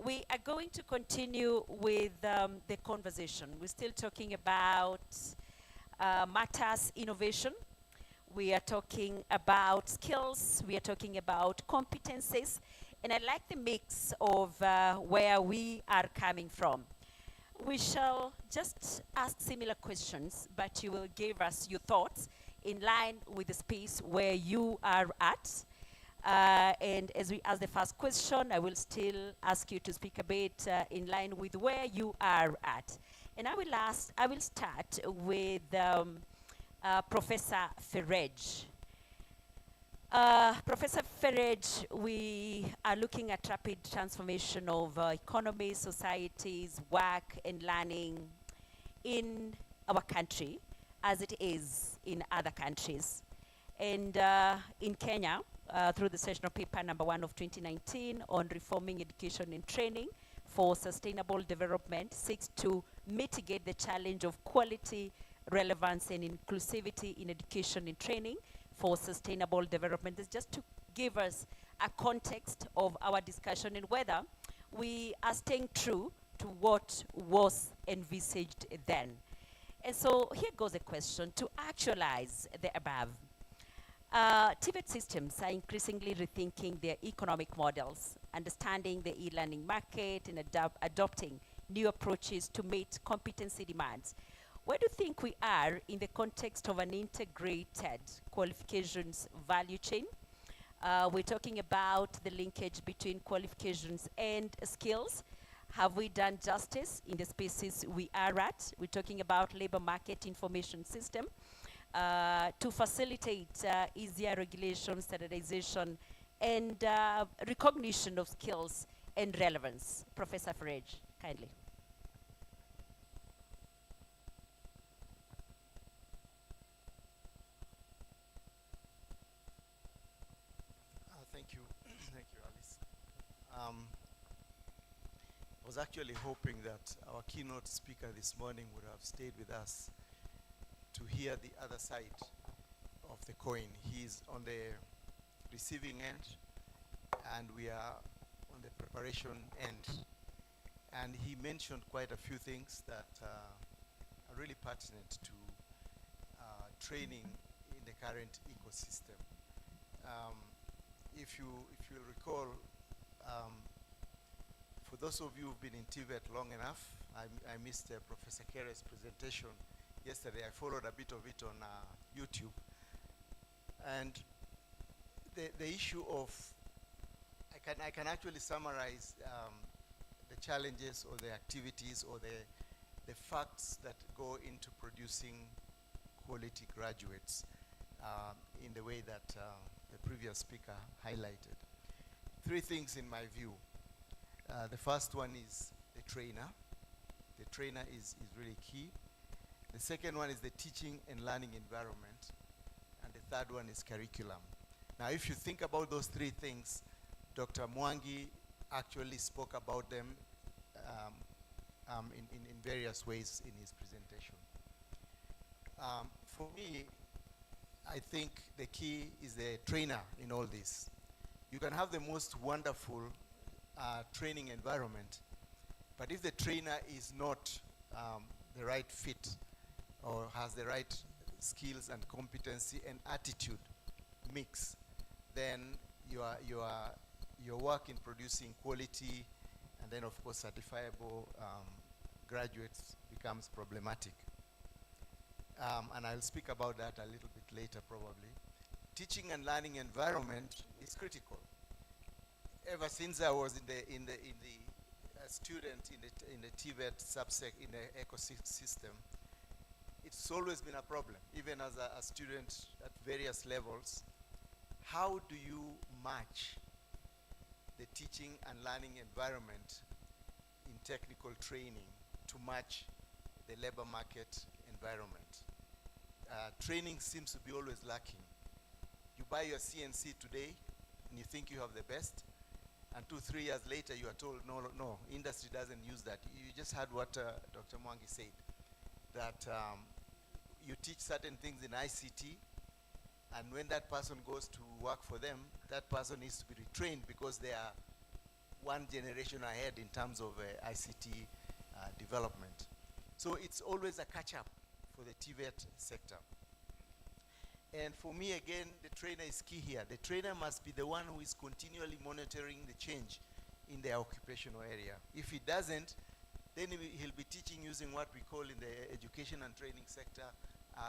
we are going to continue with the conversation. We're still talking about matters innovation. We are talking about skills. We are talking about competencies. And I like the mix of where we are coming from. We shall just ask similar questions, but you will give us your thoughts in line with the space where you are at. And as we ask the first question, I will still ask you to speak a bit in line with where you are at. And I will start with Professor Farage. Professor Farage, we are looking at rapid transformation of economies, societies, work and learning in our country as it is in other countries. And in Kenya, through the sessional paper number 1 of 2019 on reforming education and training for sustainable development, seeks to mitigate the challenge of quality, relevance and inclusivity in education and training for sustainable development. It's just to give us a context of our discussion and whether we are staying true to what was envisaged then. And so here goes a question: to actualize the above, TVET systems are increasingly rethinking their economic models, understanding the e-learning market and adopting new approaches to meet competency demands. Where do you think we are in the context of an integrated qualifications value chain? We're talking about the linkage between qualifications and skills. Have we done justice in the spaces we are at? We're talking about labor market information system to facilitate easier regulation, standardization, and recognition of skills and relevance. Professor Farage, kindly. Thank you. Thank you, Alice. I was actually hoping that our keynote speaker this morning would have stayed with us to hear the other side of the coin. He's on the receiving end, and we are on the preparation end. And he mentioned quite a few things that are really pertinent to training in the current ecosystem. If you'll recall, for those of you who've been in TVET long enough, I missed Professor Kere's presentation yesterday. I followed a bit of it on YouTube. And the issue of, I can actually summarize the challenges or the activities or the facts that go into producing quality graduates in the way that the previous speaker highlighted. Three things in my view. The first one is the trainer. The trainer is really key. The second one is the teaching and learning environment. And the third one is curriculum. Now, if you think about those three things, Dr. Mwangi actually spoke about them in various ways in his presentation. For me, I think the key is the trainer in all this. You can have the most wonderful training environment, but if the trainer is not the right fit or has the right skills and competency and attitude mix, then your work in producing quality and then of course certifiable graduates becomes problematic. And I'll speak about that a little bit later probably. Teaching and learning environment is critical. Ever since I was a student in the TVET subsect in the ecosystem, it's always been a problem, even as a student at various levels. How do you match the teaching and learning environment in technical training to match the labor market environment? Training seems to be always lacking. You buy your CNC today and you think you have the best, and 2-3 years later you are told, no, industry doesn't use that. You just heard what Dr. Mwangi said, that you teach certain things in ICT, and when that person goes to work for them, that person needs to be retrained because they are one generation ahead in terms of ICT development. So it's always a catch-up for the TVET sector. And for me, again, the trainer is key here. The trainer must be the one who is continually monitoring the change in the occupational area. If he doesn't, then he'll be teaching using what we call in the education and training sector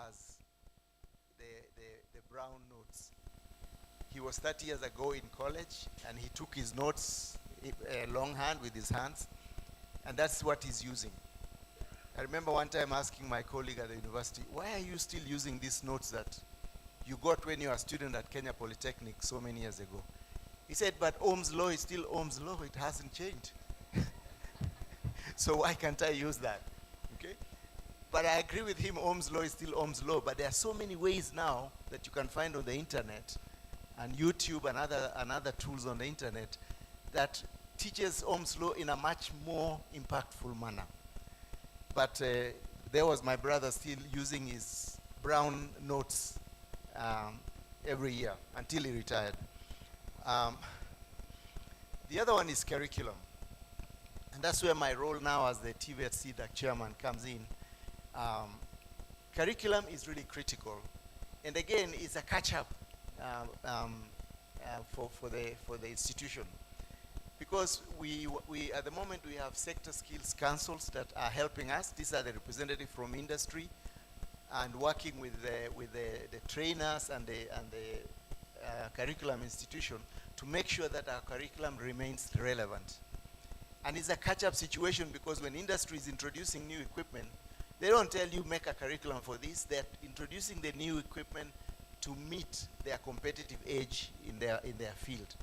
as the brown notes. He was 30 years ago in college, and he took his notes longhand with his hands, and that's what he's using. I remember one time asking my colleague at the university, why are you still using these notes that you got when you were a student at Kenya Polytechnic so many years ago? He said, but Ohm's law is still Ohm's law, it hasn't changed. So why can't I use that? Okay? But I agree with him, Ohm's law is still Ohm's law, but there are so many ways now that you can find on the internet and YouTube and other tools on the internet that teaches Ohm's law in a much more impactful manner. But there was my brother still using his brown notes every year until he retired. The other one is curriculum. And that's where my role now as the TVET CDAC chairman comes in. Curriculum is really critical. And again, it's a catch-up for the institution. Because we at the moment we have sector skills councils that are helping us. These are the representatives from industry and working with the trainers and the curriculum institution to make sure that our curriculum remains relevant. And it's a catch-up situation because when industry is introducing new equipment, they don't tell you make a curriculum for this. They're introducing the new equipment to meet their competitive edge in their field.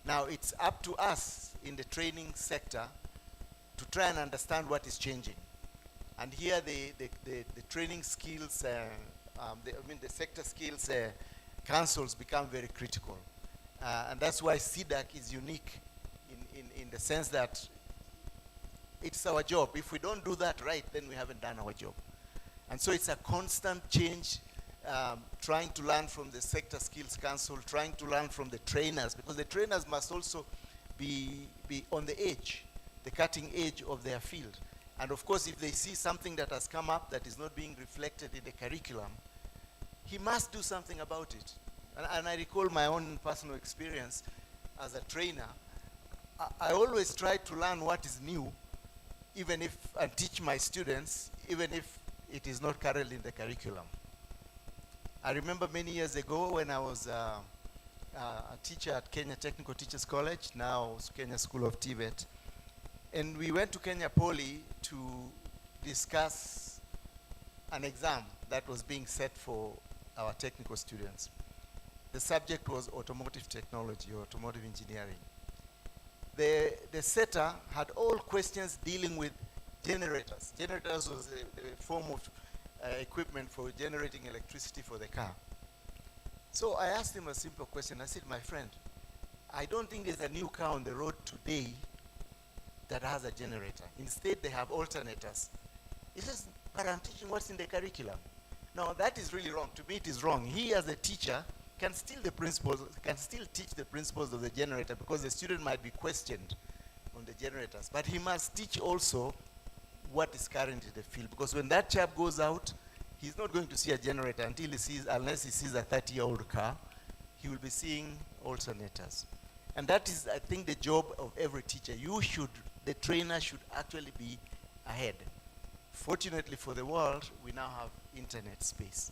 Now it's up to us in the training sector to try and understand what is changing. And here the training skills, the sector skills councils become very critical. And that's why CDAC is unique in the sense that it's our job. If we don't do that right, then we haven't done our job. And so it's a constant change, trying to learn from the Sector Skills Council, trying to learn from the trainers, because the trainers must also be on the edge, the cutting edge of their field. And of course, if they see something that has come up that is not being reflected in the curriculum, he must do something about it. And I recall my own personal experience as a trainer. I always try to learn what is new, even if, and teach my students, even if it is not currently in the curriculum. I remember many years ago when I was a teacher at Kenya Technical Teachers College, now Kenya School of TVET, and we went to Kenya Poly to discuss an exam that was being set for our technical students. The subject was automotive technology, or automotive engineering. The setter had all questions dealing with generators. Generators was a form of equipment for generating electricity for the car. So I asked him a simple question. I said, my friend, I don't think there's a new car on the road today that has a generator. Instead, they have alternators. He says, but I'm teaching what's in the curriculum. No, that is really wrong. To me, it is wrong. He, as a teacher, can still teach the principles of the generator, because the student might be questioned on the generators. But he must teach also what is current in the field, because when that chap goes out, he's not going to see a generator unless he sees a 30-year-old car. He will be seeing alternators. And that is, I think, the job of every teacher. The trainer should actually be ahead. Fortunately for the world, we now have internet space.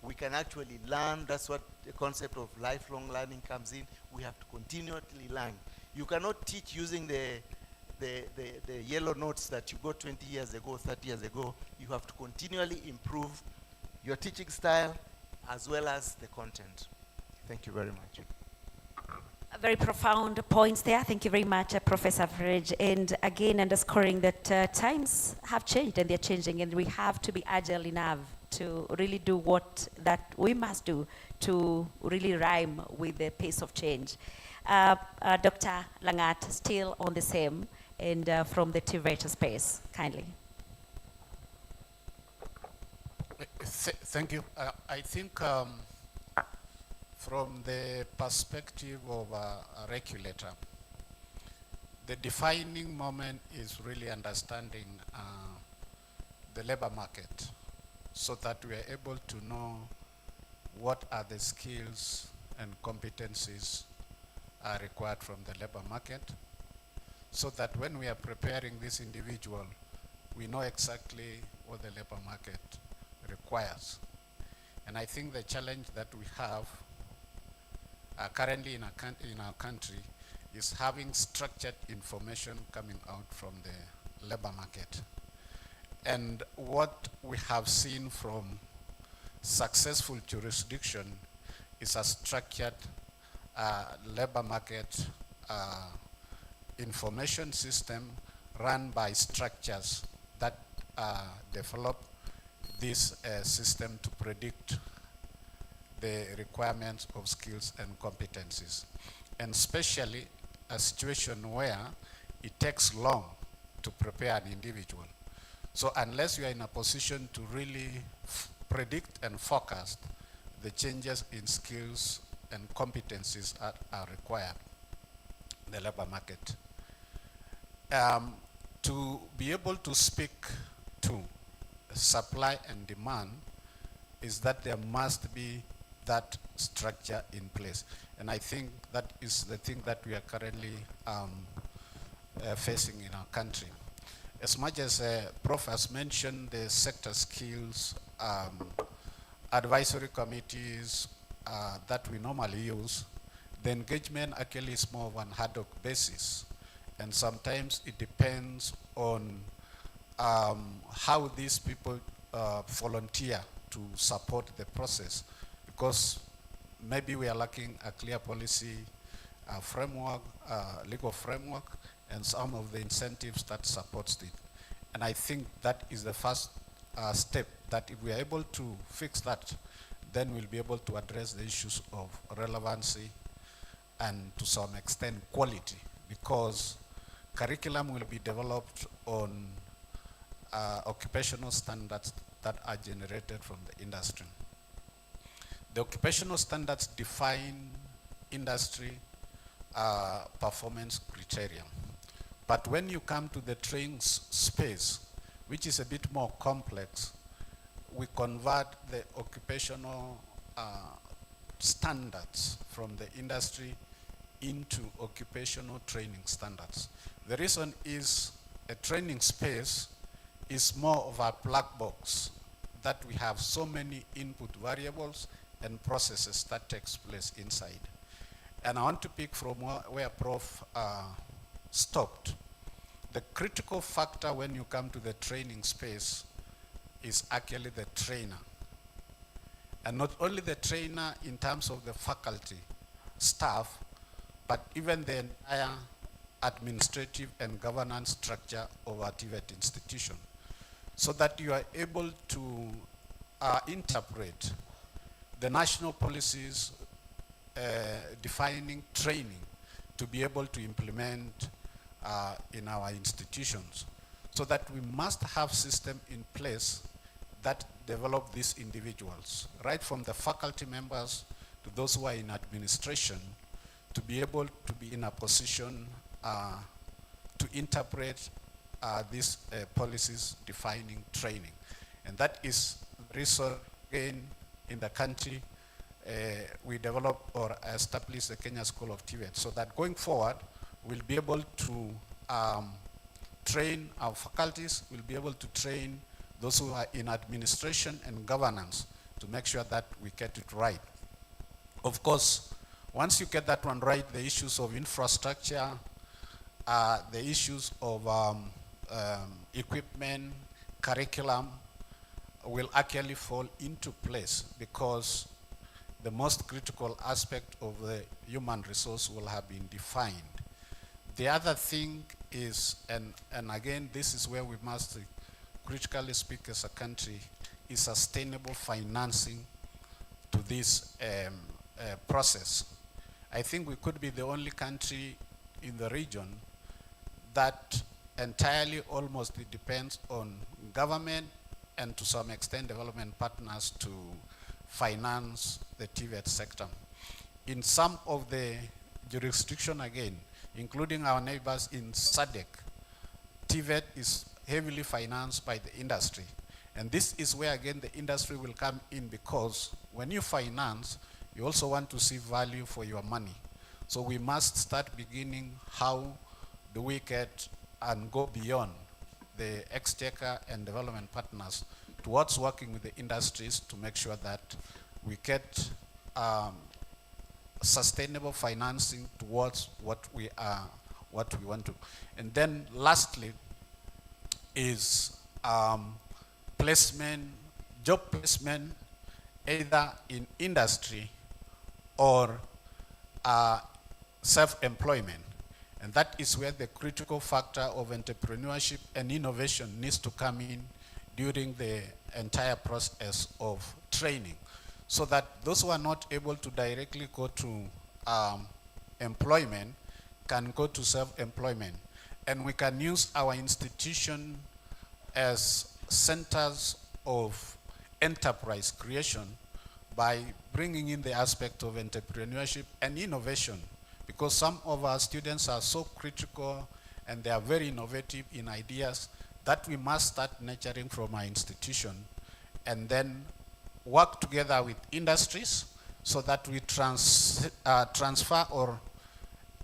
We can actually learn. That's what the concept of lifelong learning comes in. We have to continually learn. You cannot teach using the yellow notes that you got 20 years ago, 30 years ago. You have to continually improve your teaching style as well as the content. Thank you very much. Very profound points there. Thank you very much, Professor Fridge. And again, underscoring that times have changed and they're changing, and we have to be agile enough to really do what that we must do to really rhyme with the pace of change. Dr. Langat, still on the same, and from the TVET space, kindly. Thank you. I think from the perspective of a regulator, the defining moment is really understanding the labor market, so that we are able to know what are the skills and competencies are required from the labor market, so that when we are preparing this individual, we know exactly what the labor market requires. And I think the challenge that we have currently in our country is having structured information coming out from the labor market. And what we have seen from successful jurisdiction is a structured labor market information system run by structures that develop this system to predict the requirements of skills and competencies, and especially a situation where it takes long to prepare an individual. So unless you are in a position to really predict and forecast the changes in skills and competencies that are required in the labor market, to be able to speak to supply and demand, is that there must be that structure in place. And I think that is the thing that we are currently facing in our country. As much as Prof has mentioned the sector skills, advisory committees that we normally use, the engagement actually is more of an ad hoc basis. And sometimes it depends on how these people volunteer to support the process, because maybe we are lacking a clear policy framework, legal framework, and some of the incentives that supports it. And I think that is the first step, that if we are able to fix that, then we'll be able to address the issues of relevancy and to some extent quality, because curriculum will be developed on occupational standards that are generated from the industry. The occupational standards define industry performance criteria. But when you come to the training space, which is a bit more complex, we convert the occupational standards from the industry into occupational training standards. The reason is a training space is more of a black box, that we have so many input variables and processes that takes place inside. And I want to pick from where Prof stopped. The critical factor when you come to the training space is actually the trainer. And not only the trainer in terms of the faculty, staff, but even the entire administrative and governance structure of a TVET institution, so that you are able to interpret the national policies defining training to be able to implement in our institutions. So that we must have system in place that develop these individuals, right from the faculty members to those who are in administration, to be able to be in a position to interpret these policies defining training. And that is the reason, again, in the country, we develop or establish the Kenya School of TVET, so that going forward, we'll be able to train our faculties, we'll be able to train those who are in administration and governance to make sure that we get it right. Of course, once you get that one right, the issues of infrastructure, the issues of equipment, curriculum will actually fall into place, because the most critical aspect of the human resource will have been defined. The other thing is, and again, this is where we must critically speak as a country, is sustainable financing to this process. I think we could be the only country in the region that entirely almost depends on government and to some extent development partners to finance the TVET sector. In some of the jurisdiction, again, including our neighbors in SADC, TVET is heavily financed by the industry. And this is where, again, the industry will come in, because when you finance, you also want to see value for your money. So we must start beginning how do we get and go beyond the exchequer and development partners towards working with the industries to make sure that we get sustainable financing towards what we want to. And then lastly is placement, job placement, either in industry or self-employment. And that is where the critical factor of entrepreneurship and innovation needs to come in during the entire process of training, so that those who are not able to directly go to employment can go to self-employment. And we can use our institution as centers of enterprise creation by bringing in the aspect of entrepreneurship and innovation, because some of our students are so critical and they are very innovative in ideas that we must start nurturing from our institution, and then work together with industries so that we transfer or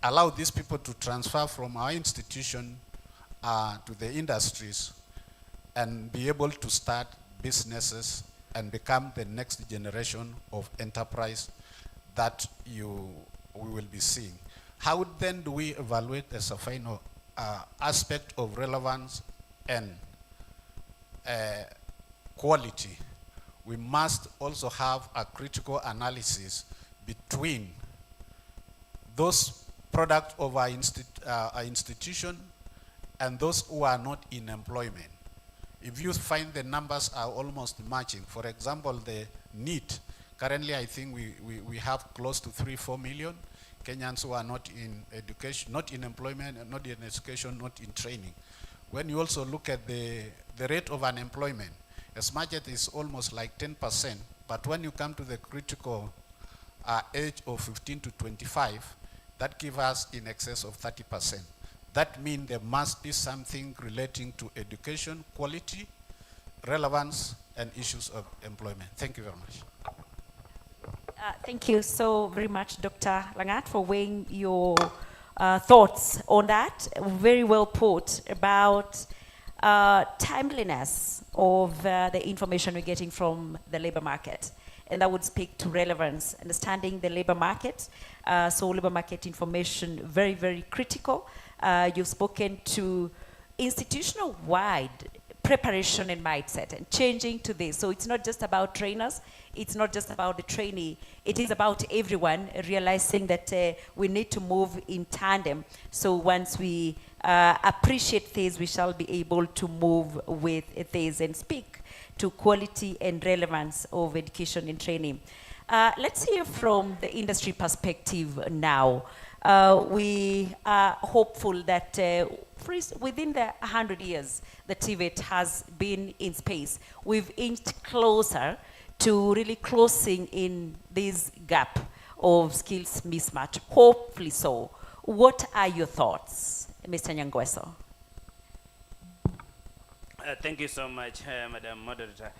allow these people to transfer from our institution to the industries and be able to start businesses and become the next generation of enterprise that we will be seeing. How then do we evaluate as a final aspect of relevance and quality, we must also have a critical analysis between those products of our institution and those who are not in employment. If you find the numbers are almost matching, for example, the NEET, currently I think we have close to 3-4 million Kenyans who are not in education, not in employment, not in education, not in training. When you also look at the rate of unemployment, as much as it's almost like 10%, but when you come to the critical age of 15 to 25, that gives us in excess of 30%. That means there must be something relating to education, quality, relevance, and issues of employment. Thank you very much. Thank you so very much, Dr. Langat, for weighing your thoughts on that. Very well put about timeliness of the information we're getting from the labor market. And that would speak to relevance, understanding the labor market. So labor market information, very, very critical. You've spoken to institutional-wide preparation and mindset and changing to this. So it's not just about trainers, it's not just about the trainee, it is about everyone realizing that we need to move in tandem. So once we appreciate this, we shall be able to move with this and speak to quality and relevance of education and training. Let's hear from the industry perspective now. We are hopeful that within the 100 years that TVET has been in space, we've inched closer to really closing in this gap of skills mismatch. Hopefully so. What are your thoughts, Mr. Nyangweso? Thank you so much, Madam Moderator.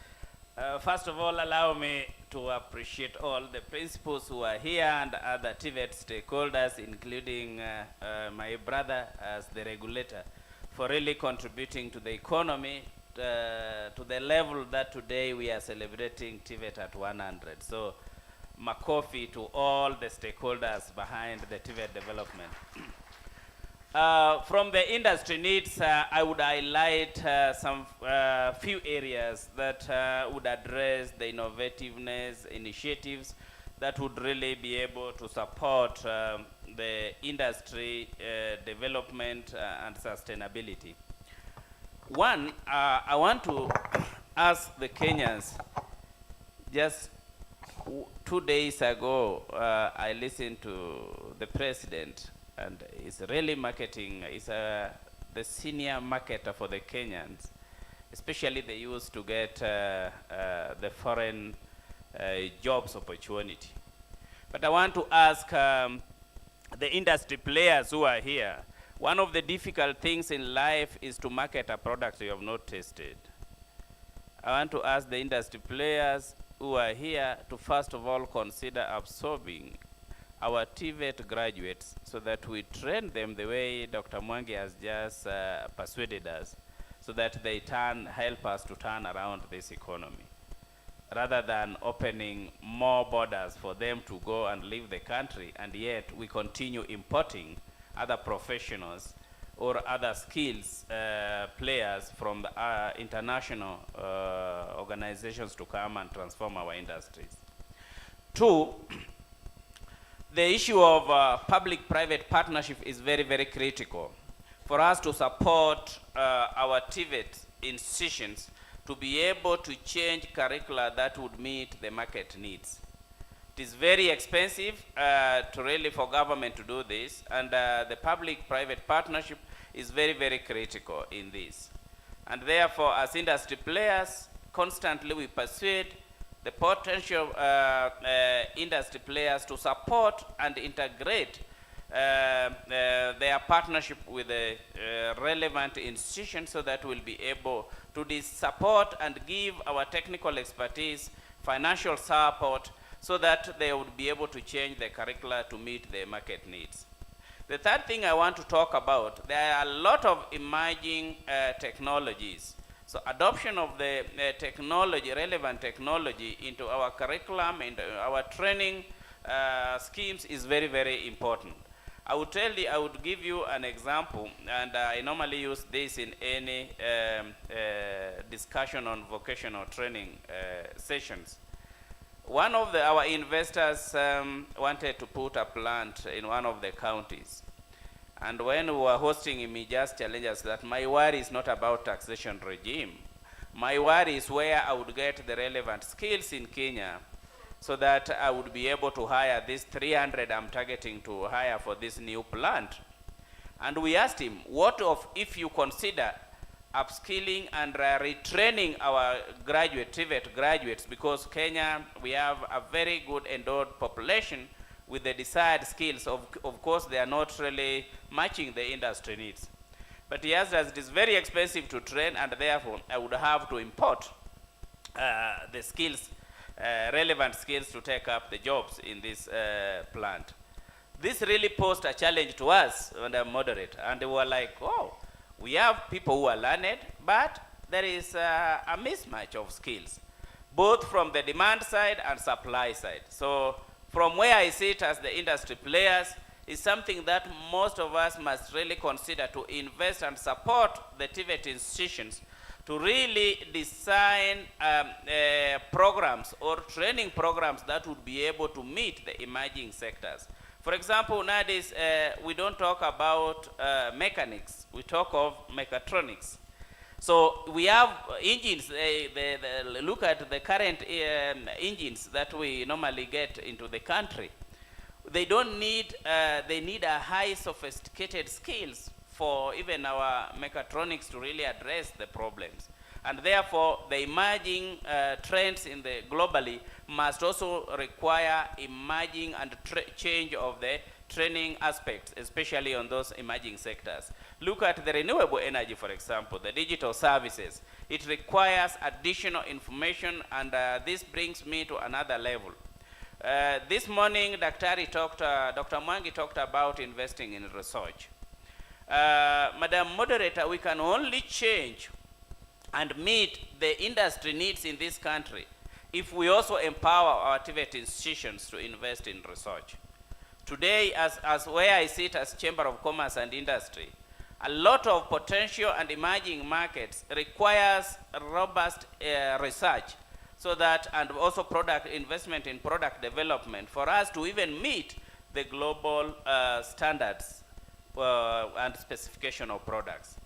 First of all, allow me to appreciate all the principals who are here and other TVET stakeholders, including my brother as the regulator, for really contributing to the economy to the level that today we are celebrating TVET at 100. So, makofi to all the stakeholders behind the TVET development. From the industry needs, I would highlight some few areas that would address the innovativeness initiatives that would really be able to support the industry development and sustainability. One, I want to ask the Kenyans, just 2 days ago, I listened to the president, and he's really marketing, he's the senior marketer for the Kenyans, especially the youth to get the foreign jobs opportunity. But I want to ask the industry players who are here, one of the difficult things in life is to market a product you have not tested. I want to ask the industry players who are here to first of all consider absorbing our TVET graduates so that we train them the way Dr. Mwangi has just persuaded us, so that they help us to turn around this economy, rather than opening more borders for them to go and leave the country, and yet we continue importing other professionals or other skills players from the international organizations to come and transform our industries. Two, the issue of public-private partnership is very, very critical for us to support our TVET institutions to be able to change curricula that would meet the market needs. It is very expensive for government to do this, and the public-private partnership is very, very critical in this. And therefore, as industry players, constantly we persuade the potential industry players to support and integrate their partnership with the relevant institutions so that we'll be able to support and give our technical expertise, financial support, so that they would be able to change the curricula to meet the market needs. The third thing I want to talk about, there are a lot of emerging technologies. So adoption of the technology, relevant technology into our curriculum, into our training schemes is very, very important. I would give you an example, and I normally use this in any discussion on vocational training sessions. One of our investors wanted to put a plant in one of the counties. And when we were hosting him, he just challenged us that my worry is not about taxation regime. My worry is where I would get the relevant skills in Kenya so that I would be able to hire these 300 I'm targeting to hire for this new plant. And we asked him, what if you consider upskilling and retraining our TVET graduates, because Kenya, we have a very good endowed population with the desired skills. Of course, they are not really matching the industry needs. But he asked us, it is very expensive to train, and therefore I would have to import the skills, relevant skills to take up the jobs in this plant. This really posed a challenge to us, the moderator, and they were like, oh, we have people who are learned, but there is a mismatch of skills, both from the demand side and supply side. So from where I sit as the industry players, is something that most of us must really consider to invest and support the TVET institutions to really design programs or training programs that would be able to meet the emerging sectors. For example, nowadays, we don't talk about mechanics, we talk of mechatronics. So we have engines, look at the current engines that we normally get into the country. They don't need, they need a high sophisticated skills for even our mechatronics to really address the problems. And therefore, the emerging trends in the globally must also require emerging and change of the training aspects, especially on those emerging sectors. Look at the renewable energy, for example, the digital services. It requires additional information, and this brings me to another level. This morning, Dr. Mwangi talked about investing in research. Madam Moderator, we can only change and meet the industry needs in this country if we also empower our TVET institutions to invest in research. Today, as where I sit as Chamber of Commerce and Industry, a lot of potential and emerging markets requires robust research, so that, and also product investment in product development for us to even meet the global standards and specification of products.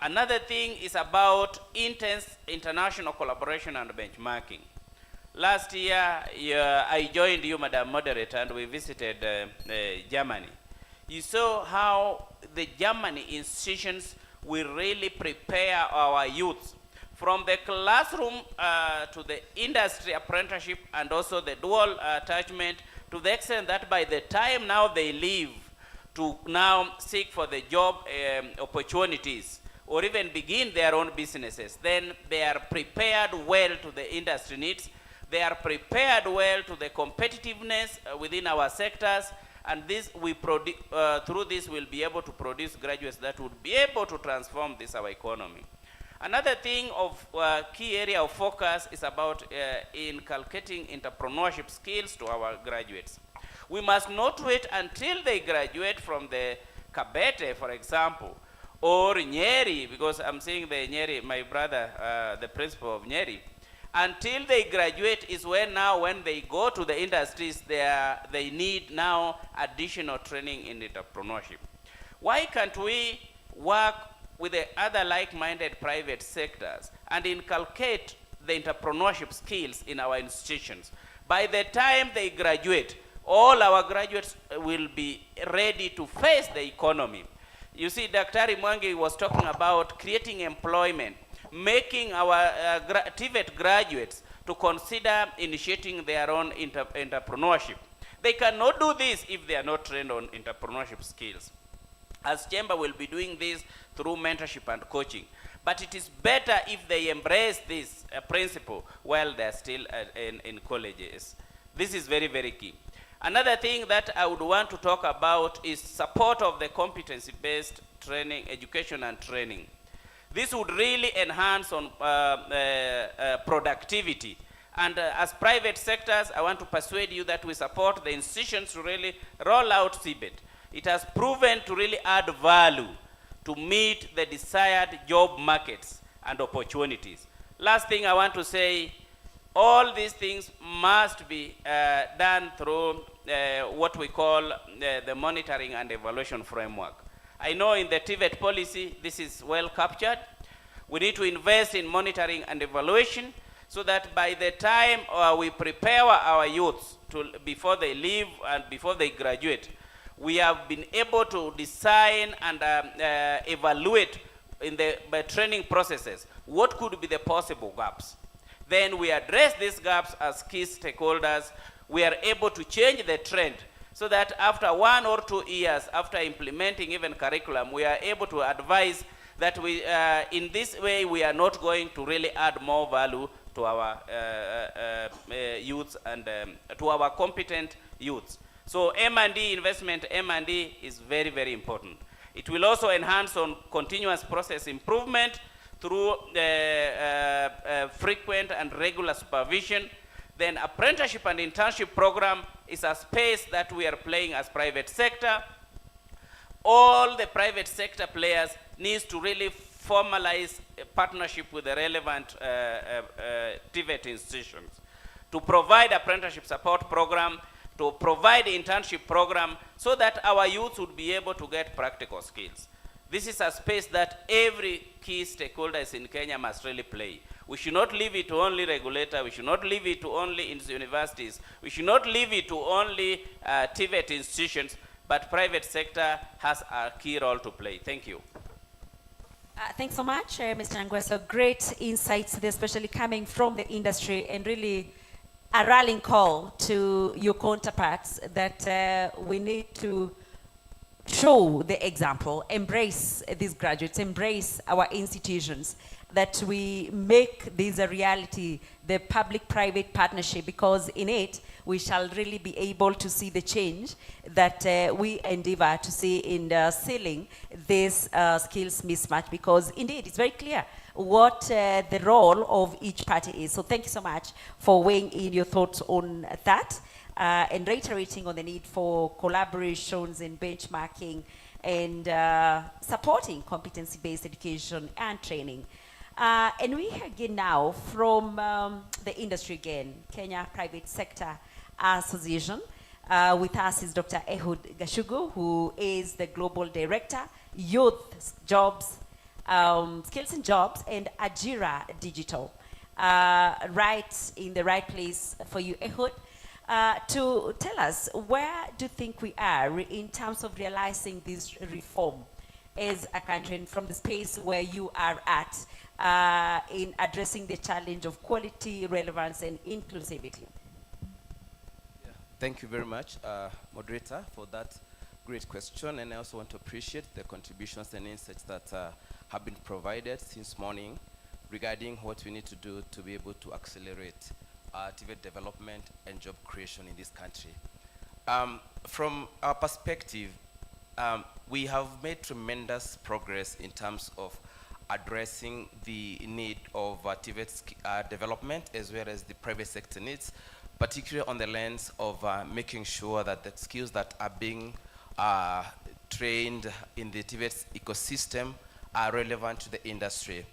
Another thing is about intense international collaboration and benchmarking. Last year, I joined you, Madam Moderator, and we visited Germany. You saw how the Germany institutions will really prepare our youth from the classroom to the industry apprenticeship, and also the dual attachment, to the extent that by the time now they leave to now seek for the job opportunities, or even begin their own businesses, then they are prepared well to the industry needs. They are prepared well to the competitiveness within our sectors, and this we through this we'll be able to produce graduates that would be able to transform this our economy. Another thing of key area of focus is about inculcating entrepreneurship skills to our graduates. We must not wait until they graduate from the Kabete, for example, or Nyeri, because I'm seeing the Nyeri, my brother, the principal of Nyeri. Until they graduate is when they go to the industries, they need now additional training in entrepreneurship. Why can't we work with the other like-minded private sectors and inculcate the entrepreneurship skills in our institutions? By the time they graduate, all our graduates will be ready to face the economy. You see, Dr. Mwangi was talking about creating employment, making our TVET graduates to consider initiating their own entrepreneurship. They cannot do this if they are not trained on entrepreneurship skills. As Chamber will be doing this through mentorship and coaching. But it is better if they embrace this principle while they're still in colleges. This is very, very key. Another thing that I would want to talk about is support of the competency-based training, education and training. This would really enhance on productivity. And as private sectors, I want to persuade you that we support the institutions to really roll out TVET. it has proven to really add value to meet the desired job markets and opportunities. Last thing I want to say, all these things must be done through what we call the monitoring and evaluation framework. I know in the TVET policy, this is well captured. We need to invest in monitoring and evaluation so that by the time we prepare our youths before they leave and before they graduate, we have been able to design and evaluate in the training processes what could be the possible gaps. Then we address these gaps as key stakeholders. We are able to change the trend so that after 1 or 2 years, after implementing even curriculum, we are able to advise that we, in this way, we are not going to really add more value to our youths and to our competent youths. So M&D investment, M&D is very, very important. It will also enhance on continuous process improvement through frequent and regular supervision. Then apprenticeship and internship program is a space that we are playing as private sector. All the private sector players needs to really formalize a partnership with the relevant TVET institutions to provide apprenticeship support program, to provide internship program so that our youth would be able to get practical skills. This is a space that every key stakeholders in Kenya must really play. We should not leave it to only regulator, we should not leave it to only universities, we should not leave it to only TVET institutions, but private sector has a key role to play. Thank you. Thanks so much, Mr. Angweso. Great insights there, especially coming from the industry, and really a rallying call to your counterparts that we need to show the example, embrace these graduates, embrace our institutions, that we make this a reality, the public-private partnership, because in it, we shall really be able to see the change that we endeavor to see in sealing this skills mismatch, because indeed, it's very clear what the role of each party is. So thank you so much for weighing in your thoughts on that and reiterating on the need for collaborations and benchmarking and supporting competency-based education and training. And we hear again now from the industry again, Kenya Private Sector Association. With us is Dr. Ehud Gashugu, who is the Global Director, Youth Jobs, Skills and Jobs, and Ajira Digital. Right in the right place for you, Ehud, to tell us, where do you think we are in terms of realizing this reform as a country, and from the space where you are at in addressing the challenge of quality, relevance, and inclusivity? Thank you very much, moderator, for that great question. And I also want to appreciate the contributions and insights that have been provided since morning regarding what we need to do to be able to accelerate TVET development and job creation in this country. From our perspective, we have made tremendous progress in terms of addressing the need of TVET development as well as the private sector needs, particularly on the lens of making sure that the skills that are being trained in the TVET ecosystem are relevant to the industry.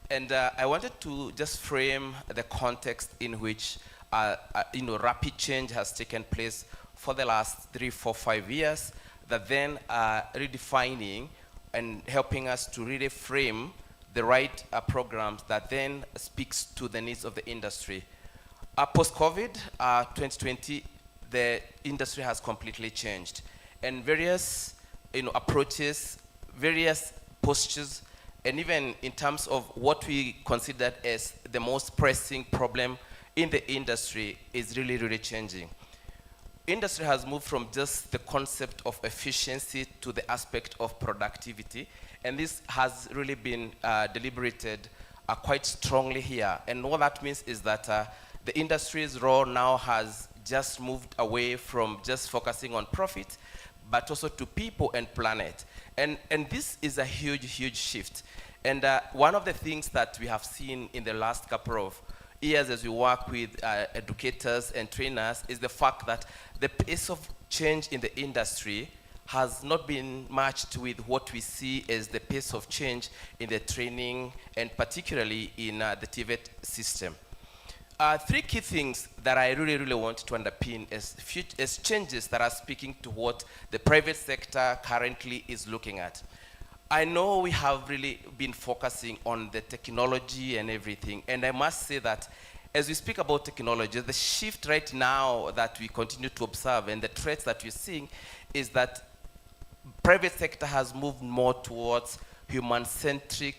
And I wanted to just frame the context in which rapid change has taken place for the last 3, 4, 5 years, that then are redefining and helping us to really frame the right programs that then speaks to the needs of the industry. Post-COVID, 2020, the industry has completely changed, and various approaches, various postures, and even in terms of what we considered as the most pressing problem in the industry is really, really changing. Industry has moved from just the concept of efficiency to the aspect of productivity, and this has really been deliberated quite strongly here. And what that means is that the industry's role now has just moved away from just focusing on profit, but also to people and planet. And this is a huge, huge shift. And one of the things that we have seen in the last couple of years as we work with educators and trainers is the fact that the pace of change in the industry has not been matched with what we see as the pace of change in the training and particularly in the TVET system. Three key things that I really want to underpin as changes that are speaking to what the private sector currently is looking at. I know we have really been focusing on the technology and everything, and I must say that as we speak about technology, the shift right now that we continue to observe and the threats that we're seeing is that private sector has moved more towards human-centric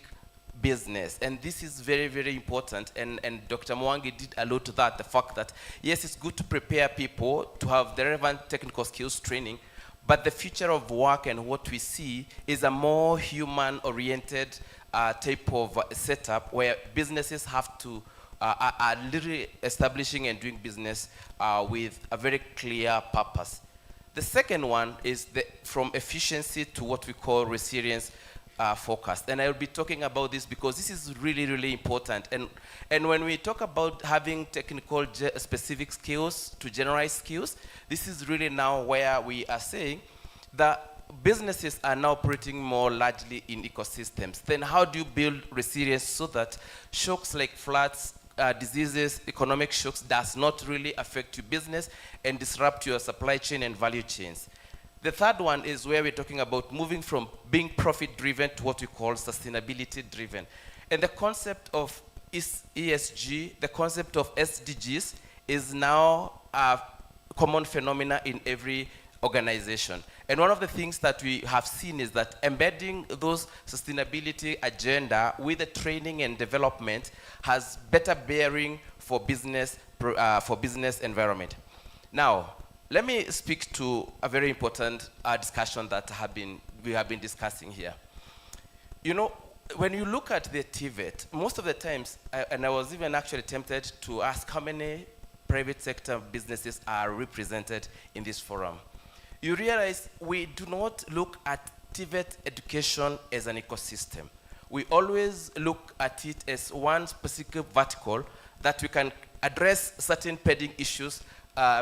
business, and this is very important, and Dr. Mwangi did allude to that, the fact that yes, it's good to prepare people to have the relevant technical skills training, but the future of work and what we see is a more human-oriented type of setup where businesses have to are literally establishing and doing business with a very clear purpose. The second one is from efficiency to what we call resilience focused. And I will be talking about this because this is really important. And when we talk about having technical specific skills to generalize skills, this is really now where we are saying that businesses are now operating more largely in ecosystems. Then how do you build resilience so that shocks like floods, diseases, economic shocks does not really affect your business and disrupt your supply chain and value chains? The third one is where we're talking about moving from being profit-driven to what we call sustainability-driven. And the concept of ESG, the concept of SDGs is now a common phenomena in every organization. And one of the things that we have seen is that embedding those sustainability agenda with the training and development has better bearing for business environment. Now, let me speak to a very important discussion that we have been discussing here. You know, when you look at the TVET, most of the times, and I was even actually tempted to ask how many private sector businesses are represented in this forum. You realize we do not look at TVET education as an ecosystem. We always look at it as one specific vertical that we can address certain pending issues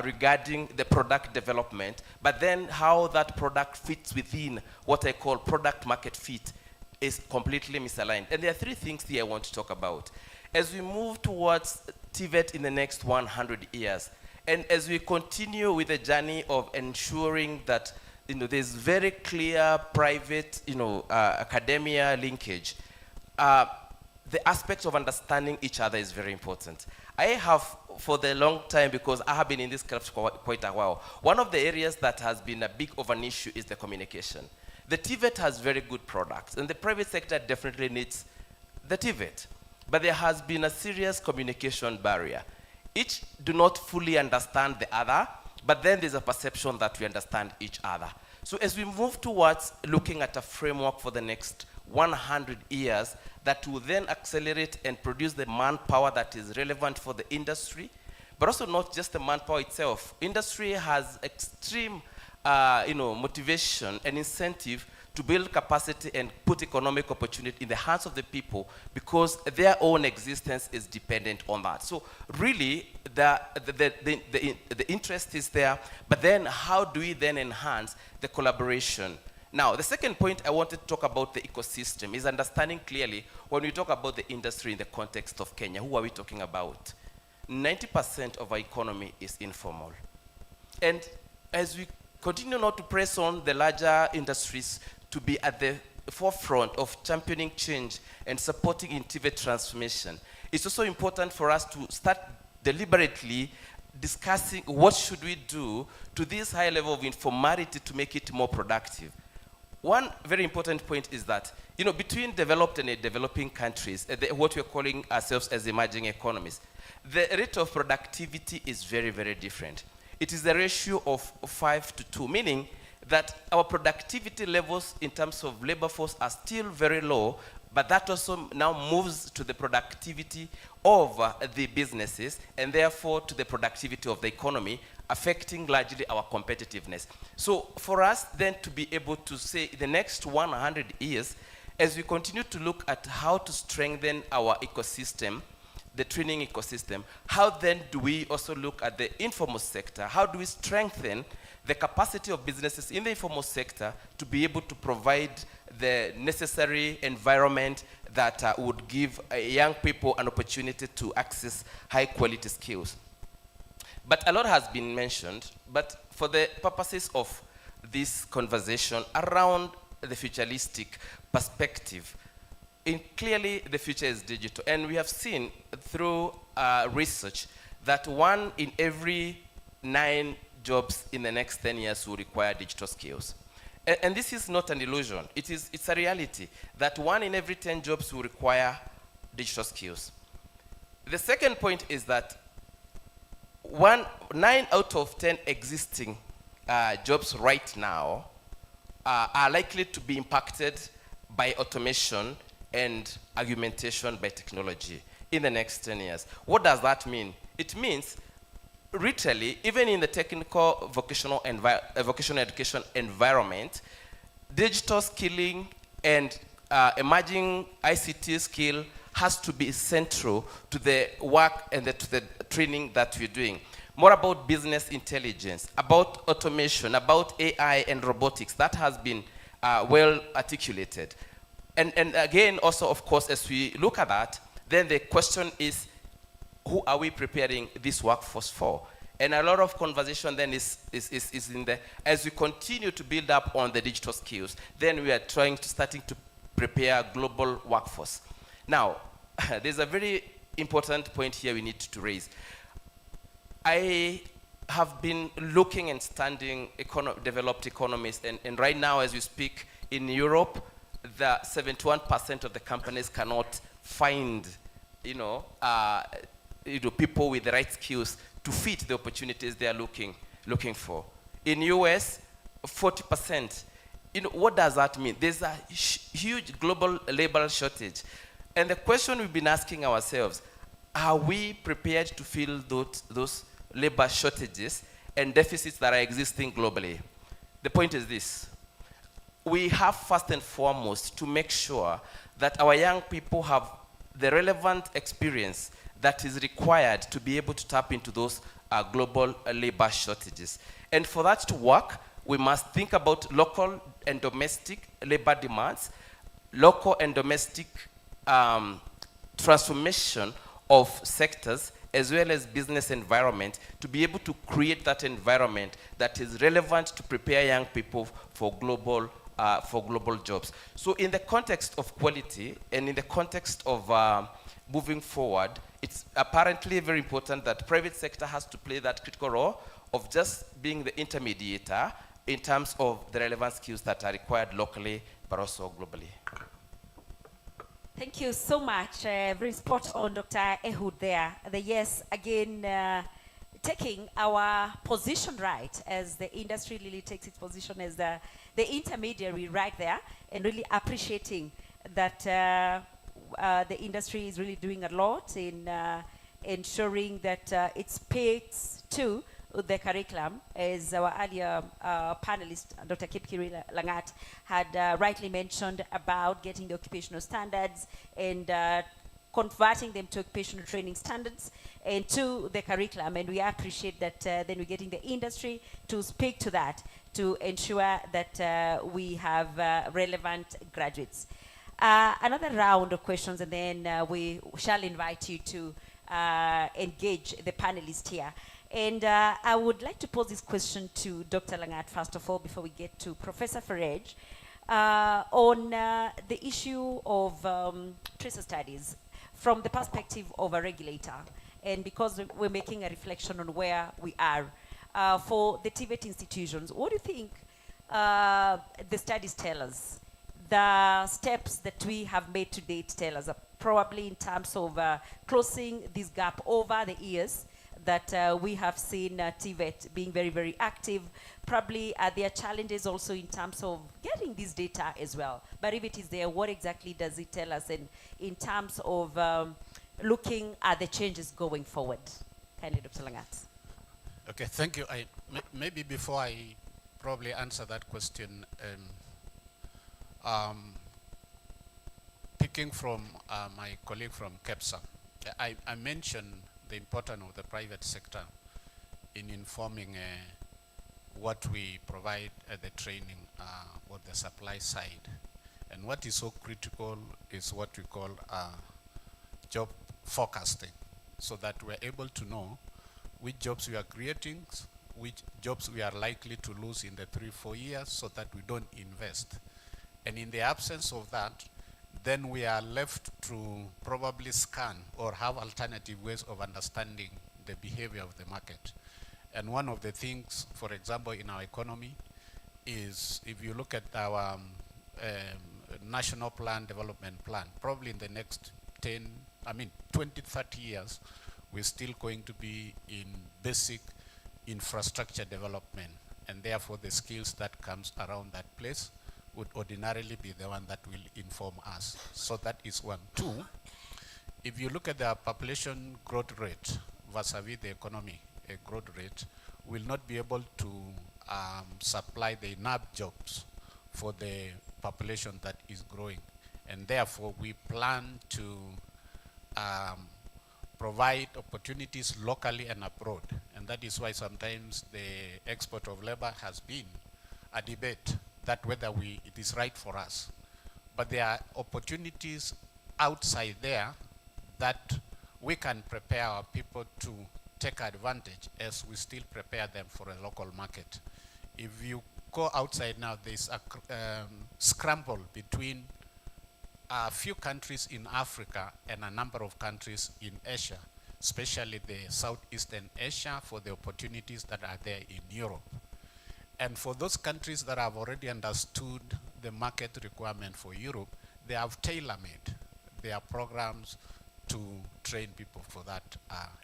regarding the product development, but then how that product fits within what I call product market fit is completely misaligned. And there are three things here I want to talk about. As we move towards TVET in the next 100 years, and as we continue with the journey of ensuring that there's very clear private academia linkage, the aspect of understanding each other is very important. I have for the long time, because I have been in this craft for quite a while, one of the areas that has been a big of an issue is the communication. The TVET has very good products, and the private sector definitely needs the TVET. But there has been a serious communication barrier. Each do not fully understand the other, but then there's a perception that we understand each other. So as we move towards looking at a framework for the next 100 years that will then accelerate and produce the manpower that is relevant for the industry, but also not just the manpower itself. Industry has extreme motivation and incentive to build capacity and put economic opportunity in the hands of the people because their own existence is dependent on that. So really, the interest is there, but then how do we then enhance the collaboration? Now, the second point I wanted to talk about the ecosystem is understanding clearly when we talk about the industry in the context of Kenya, who are we talking about? 90% of our economy is informal. And as we continue not to press on the larger industries to be at the forefront of championing change and supporting TVET transformation, it's also important for us to start deliberately discussing what should we do to this high level of informality to make it more productive. One very important point is that, between developed and developing countries, what we're calling ourselves as emerging economies, the rate of productivity is very, very different. It is a ratio of 5 to 2, meaning that our productivity levels in terms of labor force are still very low, but that also now moves to the productivity of the businesses and therefore to the productivity of the economy, affecting largely our competitiveness. So for us then to be able to say the next 100 years, as we continue to look at how to strengthen our ecosystem, the training ecosystem, how then do we also look at the informal sector? How do we strengthen the capacity of businesses in the informal sector to be able to provide the necessary environment that would give young people an opportunity to access high quality skills. But a lot has been mentioned, but for the purposes of this conversation around the futuristic perspective, clearly the future is digital. And we have seen through research that 1 in every 9 jobs in the next 10 years will require digital skills. And this is not an illusion. It's a reality that 1 in every 10 jobs will require digital skills. The second point is that 9 out of 10 existing jobs right now are likely to be impacted by automation and augmentation by technology in the next 10 years. What does that mean? It means, literally, even in the technical vocational education environment, digital skilling and emerging ICT skill has to be central to the work and to the training that we're doing. More about business intelligence, about automation, about AI and robotics. That has been well articulated. And again, also, of course, as we look at that, then the question is, who are we preparing this workforce for? And a lot of conversation then is in the, as we continue to build up on the digital skills, then we are starting to prepare global workforce. Now, there's a very important point here we need to raise. I have been looking and studying developed economies, and right now as we speak in Europe, the 71% of the companies cannot find, people with the right skills to fit the opportunities they are looking for. In US, 40%. What does that mean? There's a huge global labor shortage. And the question we've been asking ourselves, are we prepared to fill those labor shortages and deficits that are existing globally? The point is this. We have first and foremost to make sure that our young people have the relevant experience that is required to be able to tap into those global labor shortages. And for that to work, we must think about local and domestic labor demands, local and domestic transformation of sectors, as well as business environment, to be able to create that environment that is relevant to prepare young people for global jobs. So in the context of quality and in the context of moving forward, it's apparently very important that private sector has to play that critical role of just being the intermediator in terms of the relevant skills that are required locally, but also globally. Thank you so much. Very spot on, Dr. Ehud there. Yes, again, taking our position right as the industry really takes its position as the intermediary right there, and really appreciating that the industry is really doing a lot in ensuring that it speaks to the curriculum, as our earlier panelist, Dr. Kipkiri Langat, had rightly mentioned about getting the occupational standards and converting them to occupational training standards and to the curriculum. And we appreciate that then we're getting the industry to speak to that, to ensure that we have relevant graduates. Another round of questions, and then we shall invite you to engage the panelists here. And I would like to pose this question to Dr. Langat, first of all, before we get to Professor Ferrej, on the issue of tracer studies from the perspective of a regulator. And because we're making a reflection on where we are, for the TVET institutions, what do you think the studies tell us? The steps that we have made to date tell us, probably in terms of closing this gap over the years, that we have seen TVET being very, very active. Probably there are challenges also in terms of getting this data as well. But if it is there, what exactly does it tell us in terms of looking at the changes going forward? Kindly, Dr. Langat. Okay, thank you. Maybe before I probably answer that question, picking from my colleague from KEPSA, I mentioned the importance of the private sector in informing what we provide at the training on the supply side. And what is so critical is what we call job forecasting, so that we're able to know which jobs we are creating, which jobs we are likely to lose in the 3-4 years, so that we don't invest. And in the absence of that, then we are left to probably scan or have alternative ways of understanding the behavior of the market. And one of the things, for example, in our economy is, if you look at our national plan, development plan, probably in the next 20, 30 years, we're still going to be in basic infrastructure development. And therefore, the skills that comes around that place would ordinarily be the one that will inform us. So that is one. Two, if you look at the population growth rate vis-a-vis the economy growth rate, will not be able to supply the enough jobs for the population that is growing. And therefore, we plan to provide opportunities locally and abroad. And that is why sometimes the export of labor has been a debate that whether it is right for us. But there are opportunities outside there that we can prepare our people to take advantage as we still prepare them for a local market. If you go outside now, there's a scramble between a few countries in Africa and a number of countries in Asia, especially the Southeastern Asia, for the opportunities that are there in Europe. And for those countries that have already understood the market requirement for Europe, they have tailor-made their programs to train people for that.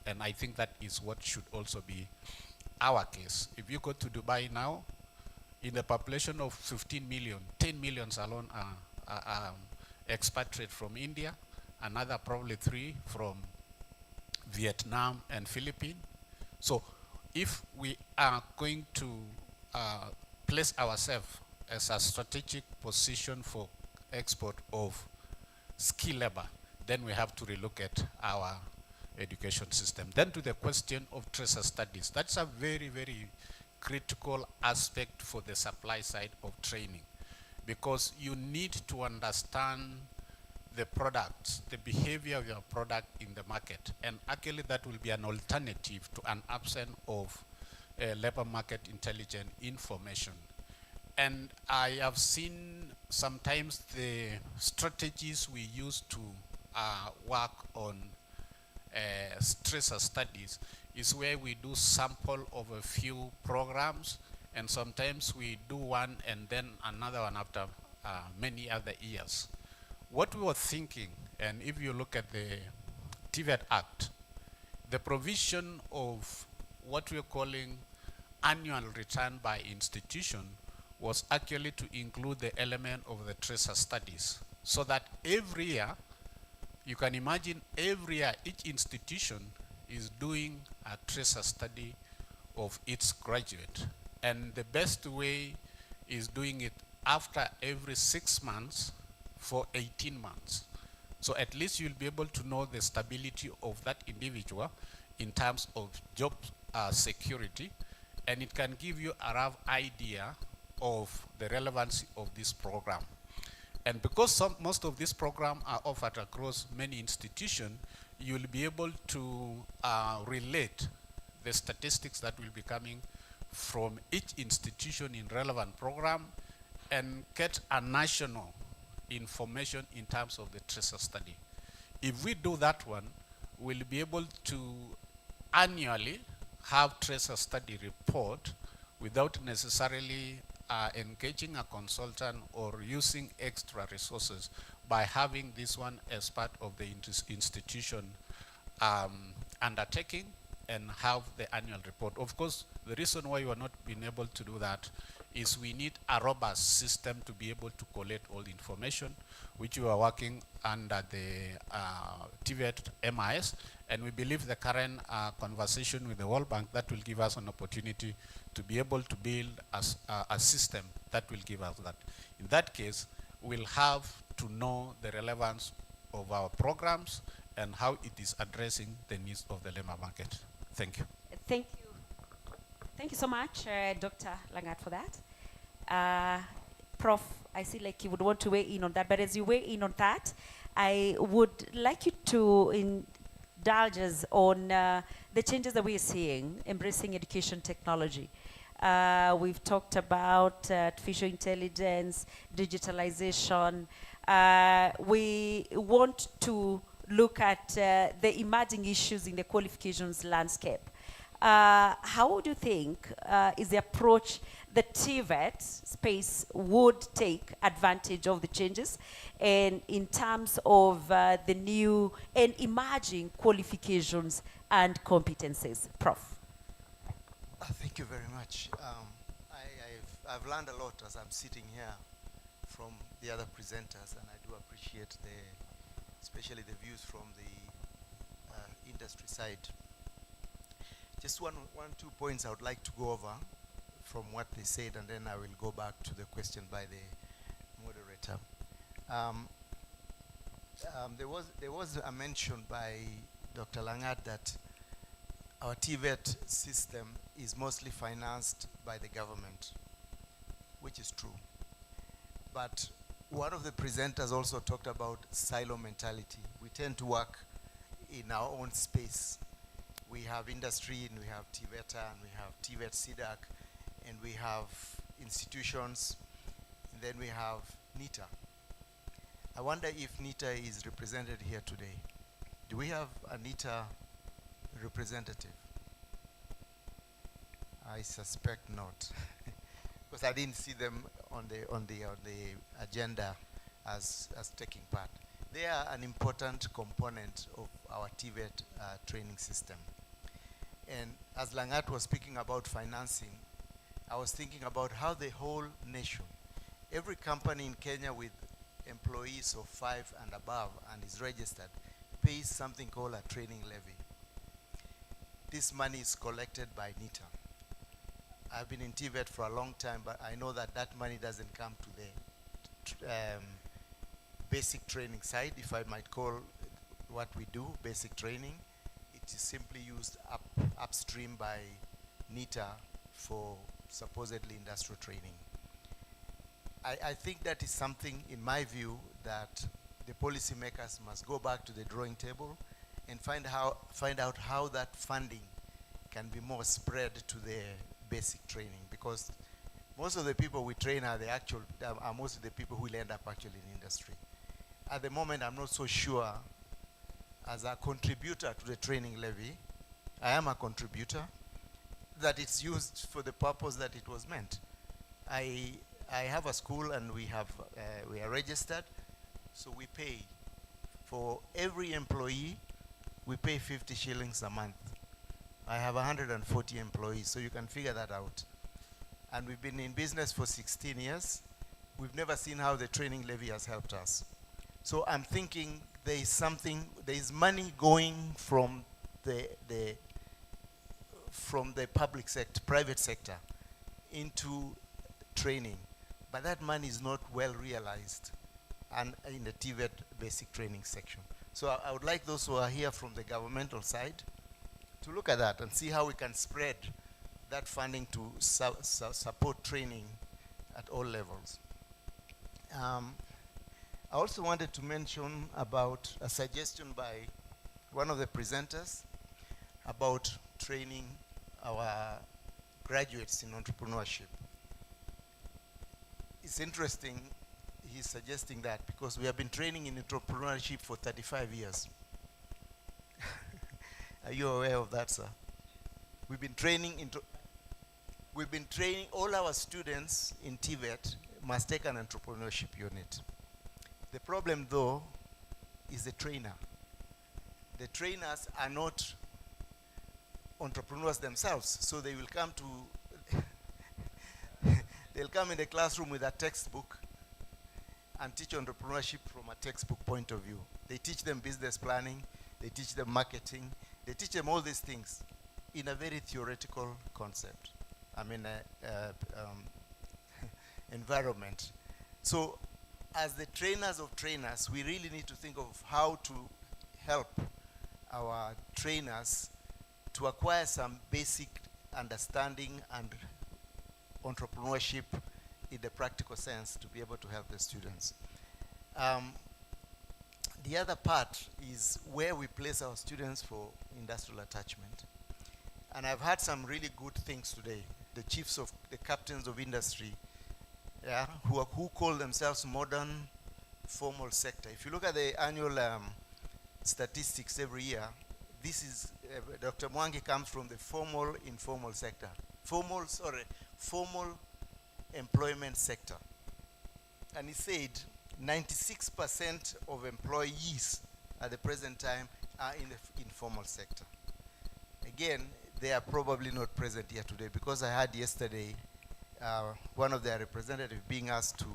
And I think that is what should also be our case. If you go to Dubai now, in a population of 15 million, 10 million alone are expatriate from India, another probably 3 from Vietnam and Philippines. So if we are going to place ourselves as a strategic position for export of skilled labor, then we have to relook at our education system. Then to the question of tracer studies, that's a very, very critical aspect for the supply side of training, because you need to understand the products, the behavior of your product in the market, and actually that will be an alternative to an absence of labor market intelligent information. And I have seen sometimes the strategies we use to work on tracer studies is where we do sample of a few programs, and sometimes we do one and then another one after many other years. What we were thinking, and if you look at the TVET Act, the provision of what we're calling annual return by institution was actually to include the element of the tracer studies, so that every year, you can imagine every year each institution is doing a tracer study of its graduate. And the best way is doing it after every 6 months for 18 months. So at least you'll be able to know the stability of that individual in terms of job security, and it can give you a rough idea of the relevancy of this program. And because most of these programs are offered across many institutions, you'll be able to relate the statistics that will be coming from each institution in relevant program and get a national information in terms of the tracer study. If we do that one, we'll be able to annually have tracer study report without necessarily engaging a consultant or using extra resources, by having this one as part of the institution undertaking and have the annual report. Of course, the reason why we are not being able to do that is we need a robust system to be able to collect all the information, which we are working under the TVET MIS, and we believe the current conversation with the World Bank, that will give us an opportunity to be able to build a system that will give us that. In that case, we'll have to know the relevance of our programs and how it is addressing the needs of the labor market. Thank you. Thank you. Thank you so much, Dr. Langat, for that. Prof, I see like you would want to weigh in on that, but as you weigh in on that, I would like you to indulge us on the changes that we are seeing, embracing education technology. We've talked about artificial intelligence, digitalization. We want to look at the emerging issues in the qualifications landscape. How would you think is the approach that TVET space would take advantage of the changes and in terms of the new and emerging qualifications and competencies? Prof. Thank you very much. I've learned a lot as I'm sitting here from the other presenters, and I do appreciate especially the views from the industry side. Just one, 2 points I would like to go over from what they said, and then I will go back to the question by the moderator. There was a mention by Dr. Langat that our TVET system is mostly financed by the government, which is true. But one of the presenters also talked about silo mentality. We tend to work in our own space. We have industry, and we have TVETA, and we have TVET CDAC, and we have institutions, and then we have NITA. I wonder if NITA is represented here today. Do we have a NITA representative? I suspect not, because I didn't see them on the agenda as taking part. They are an important component of our TVET training system. And as Langat was speaking about financing, I was thinking about how the whole nation, every company in Kenya with employees of 5 and above and is registered, pays something called a training levy. This money is collected by NITA. I've been in TVET for a long time, but I know that that money doesn't come to the basic training side, if I might call what we do basic training. It is simply used upstream by NITA for supposedly industrial training. I think that is something, in my view, that the policymakers must go back to the drawing table and find out how that funding can be more spread to the basic training, because most of the people we train are most of the people who will end up actually in industry. At the moment, I'm not so sure as a contributor to the training levy, I am a contributor, that it's used for the purpose that it was meant. I have a school, and we are registered, so we pay. For every employee, we pay 50 shillings a month. I have 140 employees, so you can figure that out. And we've been in business for 16 years. We've never seen how the training levy has helped us. So I'm thinking there is money going from the public sector, private sector, into training, but that money is not well realized and in the TVET basic training section. So I would like those who are here from the governmental side to look at that and see how we can spread that funding to support training at all levels. I also wanted to mention about a suggestion by one of the presenters about training our graduates in entrepreneurship. It's interesting he's suggesting that, because we have been training in entrepreneurship for 35 years. Are you aware of that, sir? We've been training all our students in TVET must take an entrepreneurship unit. The problem, though, is the trainer. The trainers are not entrepreneurs themselves, so they will come they'll come in the classroom with a textbook and teach entrepreneurship from a textbook point of view. They teach them business planning, they teach them marketing, they teach them all these things in a very theoretical concept. Environment. So as the trainers of trainers, we really need to think of how to help our trainers to acquire some basic understanding and entrepreneurship in the practical sense to be able to help the students. The other part is where we place our students for industrial attachment. And I've had some really good things today. The chiefs of the captains of industry, yeah, who call themselves modern formal sector. If you look at the annual statistics every year, this is, Dr. Mwangi comes from the formal, informal sector. Formal employment sector. And he said 96% of employees at the present time are in the informal sector. Again, they are probably not present here today because I had yesterday one of their representatives being asked to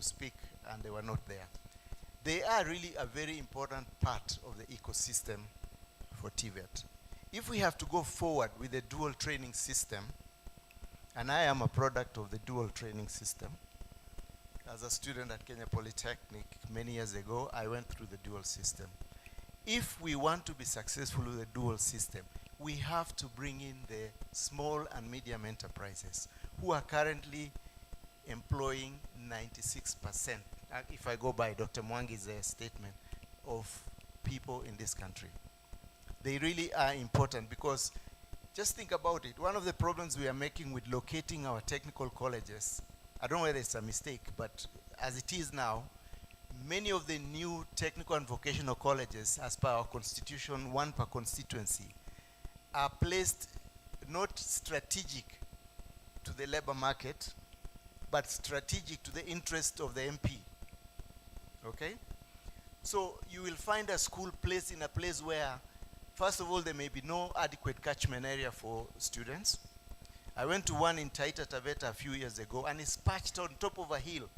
speak and they were not there. They are really a very important part of the ecosystem for TVET. If we have to go forward with the dual training system, and I am a product of the dual training system, as a student at Kenya Polytechnic many years ago, I went through the dual system. If we want to be successful with the dual system, we have to bring in the small and medium enterprises who are currently employing 96%, if I go by Dr. Mwangi's statement, of people in this country. They really are important because just think about it. One of the problems we are making with locating our technical colleges, I don't know whether it's a mistake, but as it is now, many of the new technical and vocational colleges, as per our constitution, one per constituency, are placed not strategic to the labor market, but strategic to the interest of the MP. Okay? So you will find a school placed in a place where, first of all, there may be no adequate catchment area for students. I went to one in Taita Taveta a few years ago, and it's perched on top of a hill.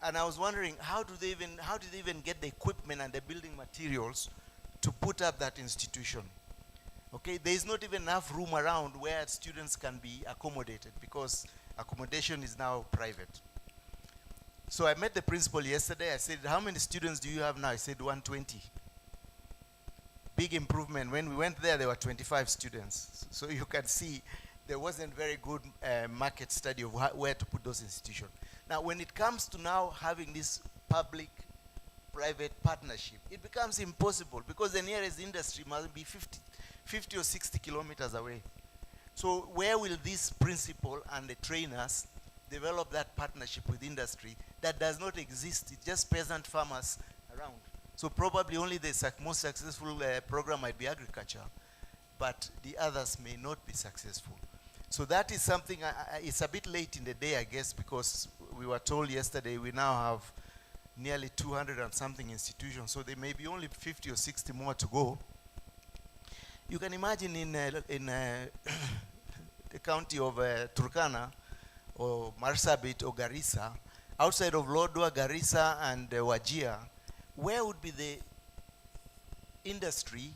And I was wondering, how did they even get the equipment and the building materials to put up that institution? Okay, there is not even enough room around where students can be accommodated because accommodation is now private. So I met the principal yesterday. I said, how many students do you have now? He said 120. Big improvement. When we went there were 25 students. So you can see there wasn't very good market study of where to put those institutions. Now, when it comes to now having this public-private partnership, it becomes impossible because the nearest industry must be 50 or 60 kilometers away. So where will this principal and the trainers develop that partnership with industry that does not exist? It's just peasant farmers around. So probably only the most successful program might be agriculture, but the others may not be successful. So that is something, it's a bit late in the day, I guess, because we were told yesterday we now have nearly 200 and something institutions, so there may be only 50 or 60 more to go. You can imagine in the county of Turkana or Marsabit or Garissa, outside of Lodwar, Garissa and Wajir, where would be the industry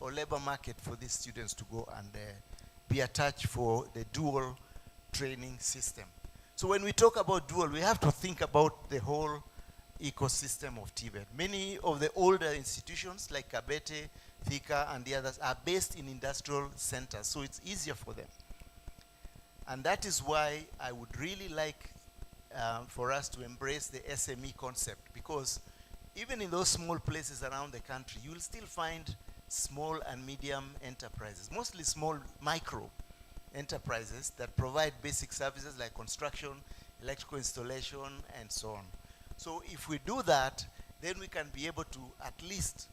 or labor market for these students to go and be attached for the dual training system? So when we talk about dual, we have to think about the whole ecosystem of TVET. Many of the older institutions like Kabete, Thika, and the others are based in industrial centers, so it's easier for them. And that is why I would really like for us to embrace the SME concept, because even in those small places around the country, you will still find small and medium enterprises, mostly small micro enterprises that provide basic services like construction, electrical installation, and so on. So if we do that, then we can be able to at least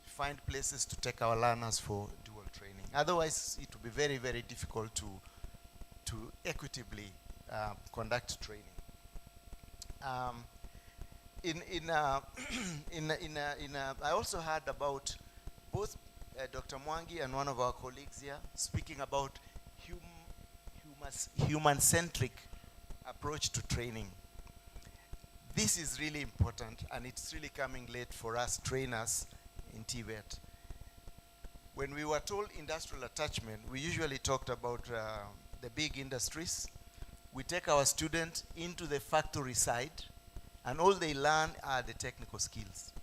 find places to take our learners for dual training. Otherwise, it will be very, very difficult to equitably conduct training. I also heard about both Dr. Mwangi and one of our colleagues here speaking about human-centric approach to training. This is really important, and it's really coming late for us trainers in TVET. When we were told industrial attachment, we usually talked about the big industries. We take our students into the factory side, and all they learn are the technical skills.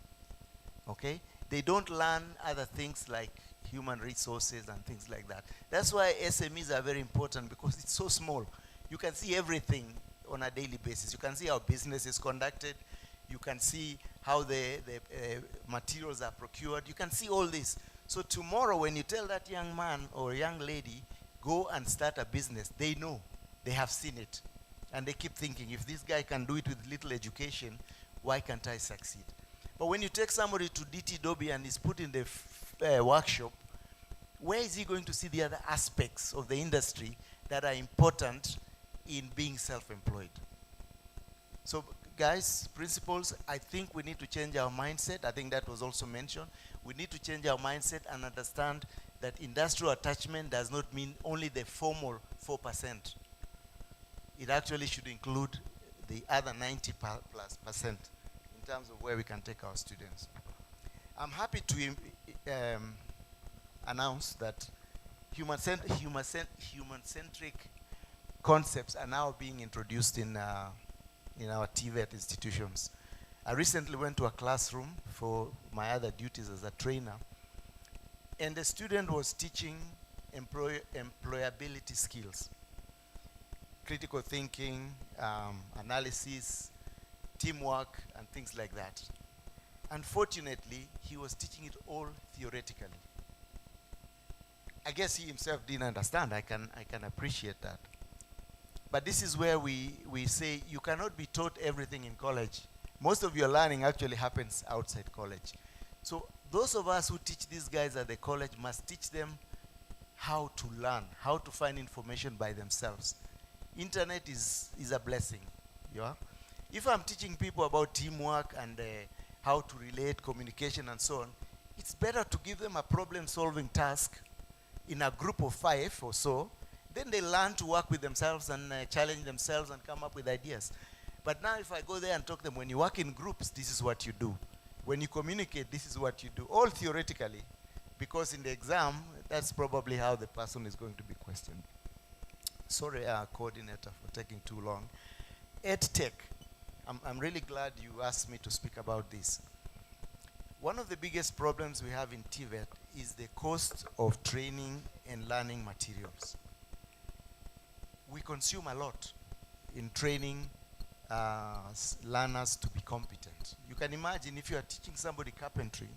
Okay? They don't learn other things like human resources and things like that. That's why SMEs are very important, because it's so small. You can see everything on a daily basis. You can see how business is conducted. You can see how the materials are procured. You can see all this. So tomorrow when you tell that young man or young lady, go and start a business, they know. They have seen it. And they keep thinking, if this guy can do it with little education, why can't I succeed? But when you take somebody to DT Dobie and is put in the workshop, where is he going to see the other aspects of the industry that are important in being self-employed? So guys, principals, I think we need to change our mindset. I think that was also mentioned. We need to change our mindset and understand that industrial attachment does not mean only the formal 4%. It actually should include the other 90% in terms of where we can take our students. I'm happy to announce that human-centric concepts are now being introduced in our TVET institutions. I recently went to a classroom for my other duties as a trainer, and the student was teaching employability skills, critical thinking, analysis, teamwork, and things like that. Unfortunately, he was teaching it all theoretically. I guess he himself didn't understand. I can appreciate that. But this is where we say you cannot be taught everything in college. Most of your learning actually happens outside college. So those of us who teach these guys at the college must teach them how to learn, how to find information by themselves. Internet is a blessing. Yeah? If I'm teaching people about teamwork and how to relate, communication, and so on, it's better to give them a problem-solving task in a group of 5 or so. Then they learn to work with themselves and challenge themselves and come up with ideas. But now if I go there and talk to them, when you work in groups, this is what you do. When you communicate, this is what you do. All theoretically, because in the exam, that's probably how the person is going to be questioned. Sorry, coordinator, for taking too long. EdTech. I'm really glad you asked me to speak about this. One of the biggest problems we have in TVET is the cost of training and learning materials. We consume a lot in training learners to be competent. You can imagine if you are teaching somebody carpentry,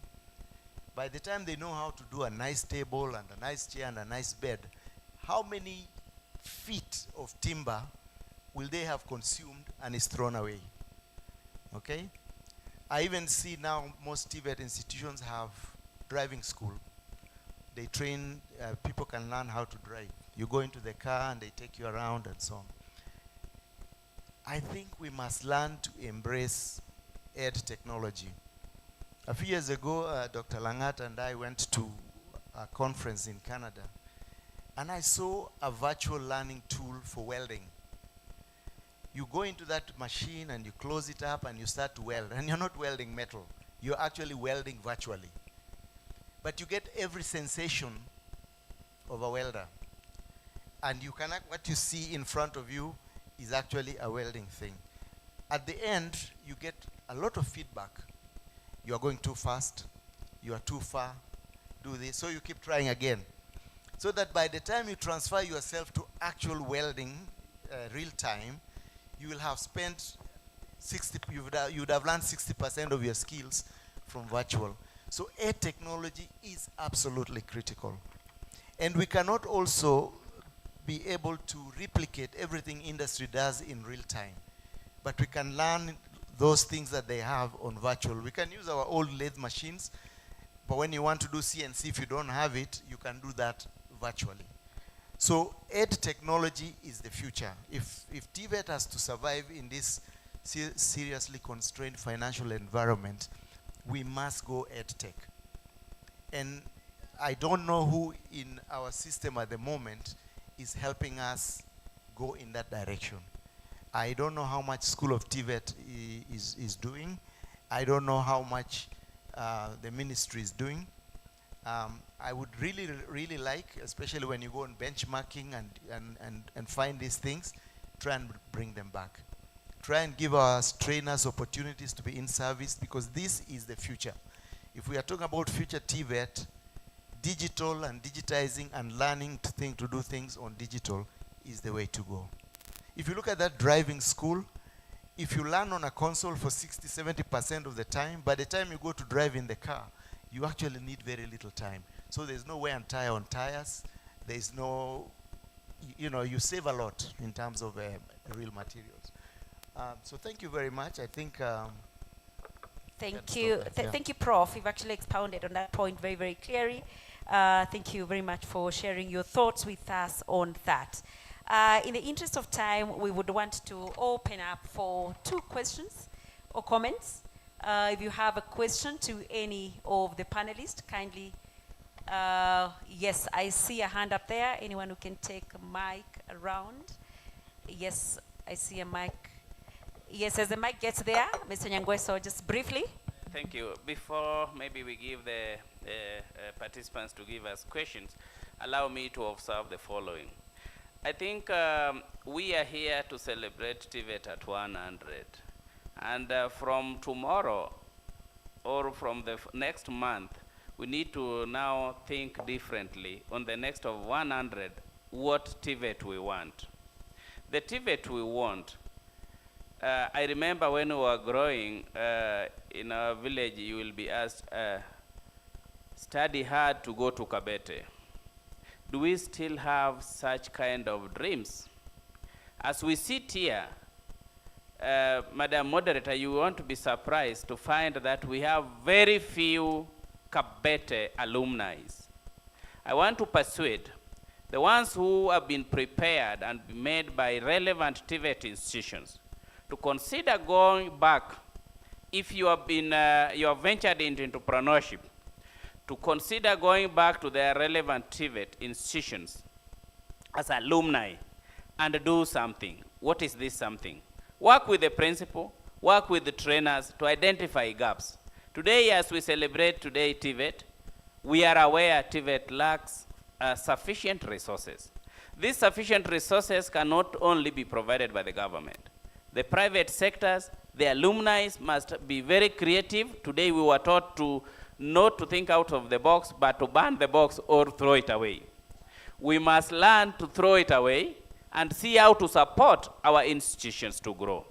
by the time they know how to do a nice table and a nice chair and a nice bed, how many feet of timber will they have consumed and is thrown away? Okay? I even see now most TVET institutions have driving school. They train, people can learn how to drive. You go into the car and they take you around and so on. I think we must learn to embrace ed technology. A few years ago, Dr. Langat and I went to a conference in Canada, and I saw a virtual learning tool for welding. You go into that machine and you close it up and you start to weld, and you're not welding metal, you're actually welding virtually. But you get every sensation of a welder. And you cannot, what you see in front of you is actually a welding thing. At the end, you get a lot of feedback. You are going too fast, you are too far, do this, so you keep trying again. So that by the time you transfer yourself to actual welding, real time, you will have spent 60, you would have learned 60% of your skills from virtual. So ed technology is absolutely critical. And we cannot also be able to replicate everything industry does in real time. But we can learn those things that they have on virtual. We can use our old lathe machines, but when you want to do CNC, if you don't have it, you can do that virtually. So ed technology is the future. If TVET has to survive in this seriously constrained financial environment, we must go ed tech. And I don't know who in our system at the moment is helping us go in that direction. I don't know how much School of TVET is doing. I don't know how much the ministry is doing. I would really like, especially when you go on benchmarking and find these things, try and bring them back. Try and give our trainers opportunities to be in service, because this is the future. If we are talking about future TVET, digital and digitizing and learning to do things on digital is the way to go. If you look at that driving school, if you learn on a console for 60-70% of the time, by the time you go to drive in the car, you actually need very little time. So there's no wear and tear on tires. There's no, you save a lot in terms of real materials. So thank you very much. I think. Thank you. Thank you, Prof. You've actually expounded on that point very, very clearly. Thank you very much for sharing your thoughts with us on that. In the interest of time, we would want to open up for 2 questions or comments. If you have a question to any of the panelists, kindly. Yes, I see a hand up there. Anyone who can take a mic around? Yes, I see a mic. Yes, as the mic gets there, Mr. Nyangweso, just briefly. Thank you. Before maybe we give the participants to give us questions, allow me to observe the following. I think we are here to celebrate TVET at 100. And from tomorrow or from the next month, we need to now think differently on the next of 100 what TVET we want. The TVET we want, I remember when we were growing in our village, you will be asked, study hard to go to Kabete. Do we still have such kind of dreams? As we sit here, Madam Moderator, you want to be surprised to find that we have very few Kabete alumni. I want to persuade the ones who have been prepared and made by relevant TVET institutions to consider going back if you have been, you have ventured into entrepreneurship, to consider going back to their relevant TVET institutions as alumni and do something. What is this something? Work with the principal, work with the trainers to identify gaps. Today, as we celebrate today TVET, we are aware TVET lacks sufficient resources. These sufficient resources cannot only be provided by the government. The private sectors, the alumni must be very creative. Today we were taught to not to think out of the box, but to burn the box or throw it away. We must learn to throw it away and see how to support our institutions to grow.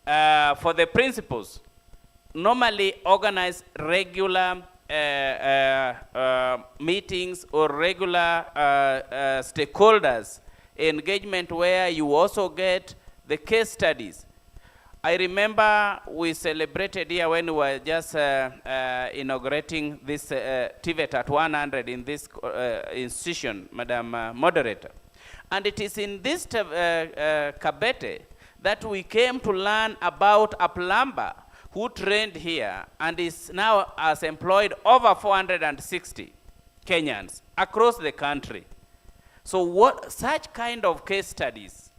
For the principals, normally organize regular meetings or regular stakeholders engagement where you also get the case studies. I remember we celebrated here when we were just inaugurating this TVET at 100 in this institution, Madam Moderator. And it is in this Kabete that we came to learn about a plumber who trained here and is now has employed over 460 Kenyans across the country. So what such kind of case studies,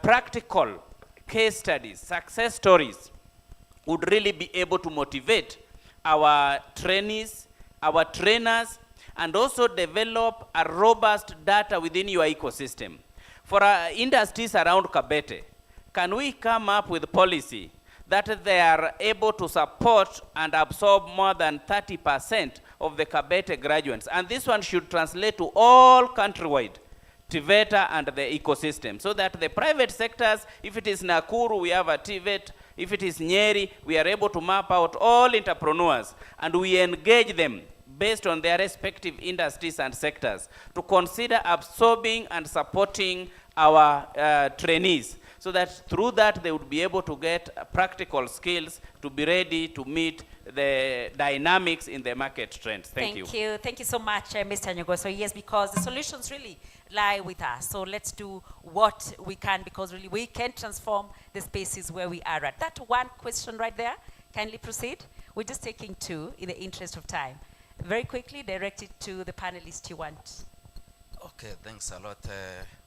practical case studies, success stories would really be able to motivate our trainees, our trainers, and also develop a robust data within your ecosystem. For industries around Kabete, can we come up with policy that they are able to support and absorb more than 30% of the Kabete graduates? And this one should translate to all countrywide TVET and the ecosystem, so that the private sectors, if it is Nakuru, we have a TVET, if it is Nyeri, we are able to map out all entrepreneurs and we engage them based on their respective industries and sectors to consider absorbing and supporting our trainees, so that through that they would be able to get practical skills to be ready to meet the dynamics in the market trends. Thank you. Thank you so much, Mr. Nyogo. So yes, because the solutions really lie with us. So let's do what we can, because really we can transform the spaces where we are at. That one question right there, kindly proceed. We're just taking 2 in the interest of time. Very quickly, direct it to the panelists you want. Okay, thanks a lot.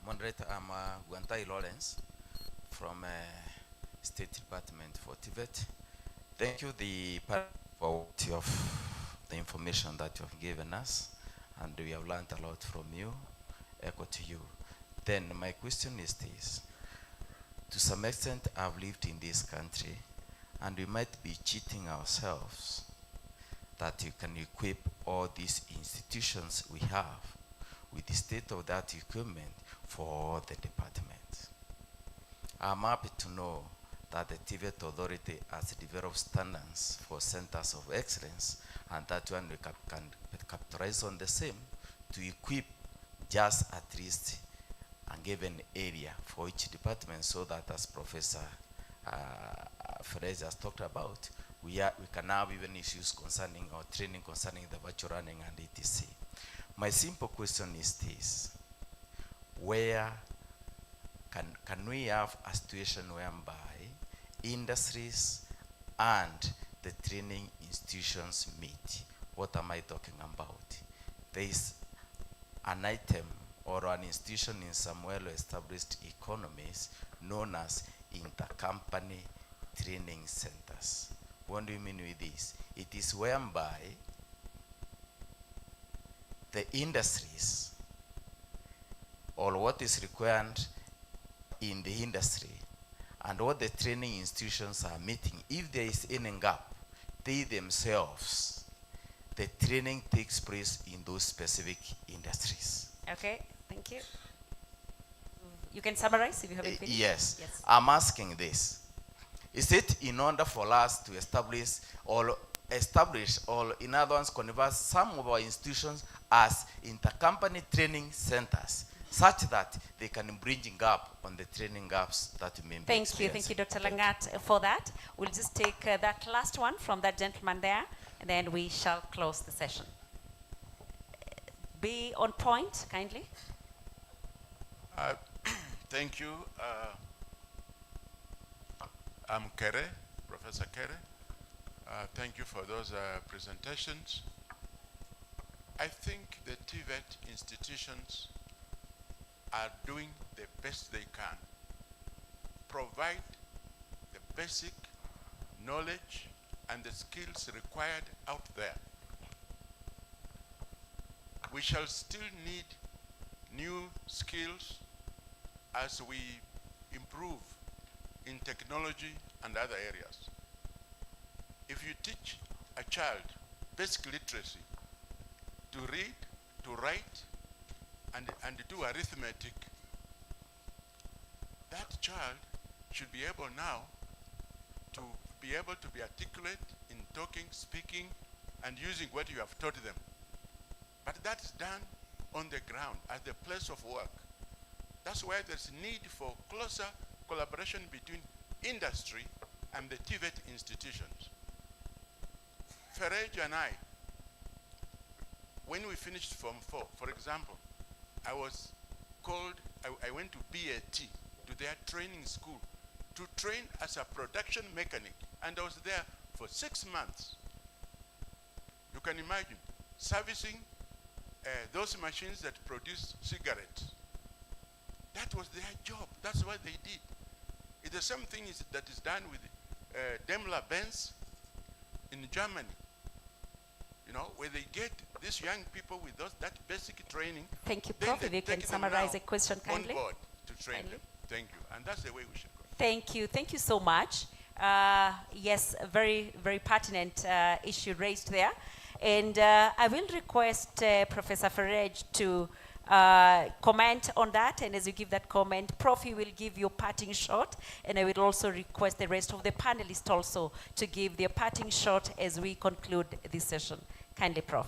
Moderator, I'm Guantai Lawrence from State Department for TVET. Thank you, the for the information that you have given us, and we have learned a lot from you. Echo to you. Then my question is this. To some extent, I've lived in this country, and we might be cheating ourselves that you can equip all these institutions we have with the state-of-the-art equipment for all the departments. I'm happy to know that the TVET authority has developed standards for centers of excellence, and that one we can capitalize on the same to equip just at least a given area for each department, so that, as Professor Ferez has talked about, we can have even issues concerning or training concerning the virtual learning and etc. My simple question is this: where can we have a situation whereby industries and the training institutions meet? What am I talking about? There is an item or an institution in some well-established economies known as intercompany training centers. What do you mean with this? It is whereby the industries, or what is required in the industry, and what the training institutions are meeting, if there is any gap, they themselves, the training takes place in those specific industries. Okay, thank you. You can summarize if you haven't finished. Yes. Yes. I'm asking this. Is it in order for us to establish, or in other words, convert some of our institutions as intercompany training centers, such that they can bridge gap on the training gaps that may be Thank you, Dr. Langat, for that. We'll just take that last one from that gentleman there, and then we shall close the session. Be on point, kindly. Thank you. I'm Kere, Professor Kere. Thank you for those presentations. I think the TVET institutions are doing the best they can. Provide the basic knowledge and the skills required out there. We shall still need new skills as we improve in technology and other areas. If you teach a child basic literacy to read, to write, and do arithmetic, that child should be able now to be able to be articulate in talking, speaking, and using what you have taught them. But that is done on the ground, at the place of work. That's why there's need for closer collaboration between industry and the TVET institutions. Ferrej and I, when we finished Form 4, for example, I was called, I went to BAT, to their training school, to train as a production mechanic, and I was there for 6 months. You can imagine, servicing those machines that produce cigarettes. That was their job. That's what they did. It's the same thing that is done with Daimler-Benz in Germany. You know, where they get these young people with that basic training. Thank you, Prof. If you can summarize a question kindly. On board to train them. Thank you. And that's the way we should go. Thank you. Thank you so much. Yes, a very, very pertinent issue raised there. And I will request Professor Ferrej to comment on that, and as you give that comment, Prof, will give you a parting shot, and I will also request the rest of the panelists also to give their parting shot as we conclude this session. Kindly, Prof.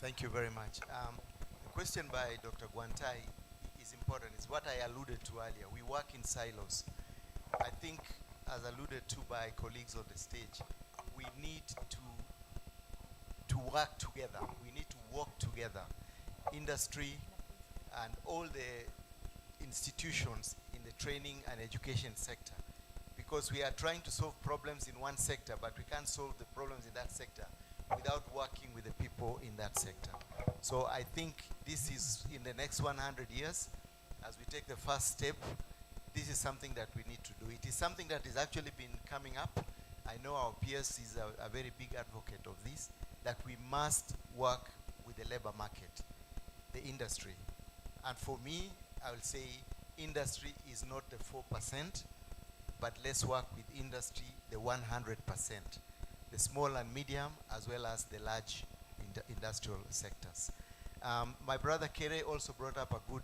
Thank you very much. The question by Dr. Guantai is important. It's what I alluded to earlier. We work in silos. I think, as alluded to by colleagues on the stage, we need to work together. We need to work together. Industry and all the institutions in the training and education sector. Because we are trying to solve problems in one sector, but we can't solve the problems in that sector without working with the people in that sector. So I think this is, in the next 100 years, as we take the first step, this is something that we need to do. It is something that has actually been coming up. I know our PS is a very big advocate of this, that we must work with the labor market, the industry. And for me, I will say industry is not the 4%. but let's work with industry, the 100%, the small and medium, as well as the large industrial sectors. My brother Kere also brought up a good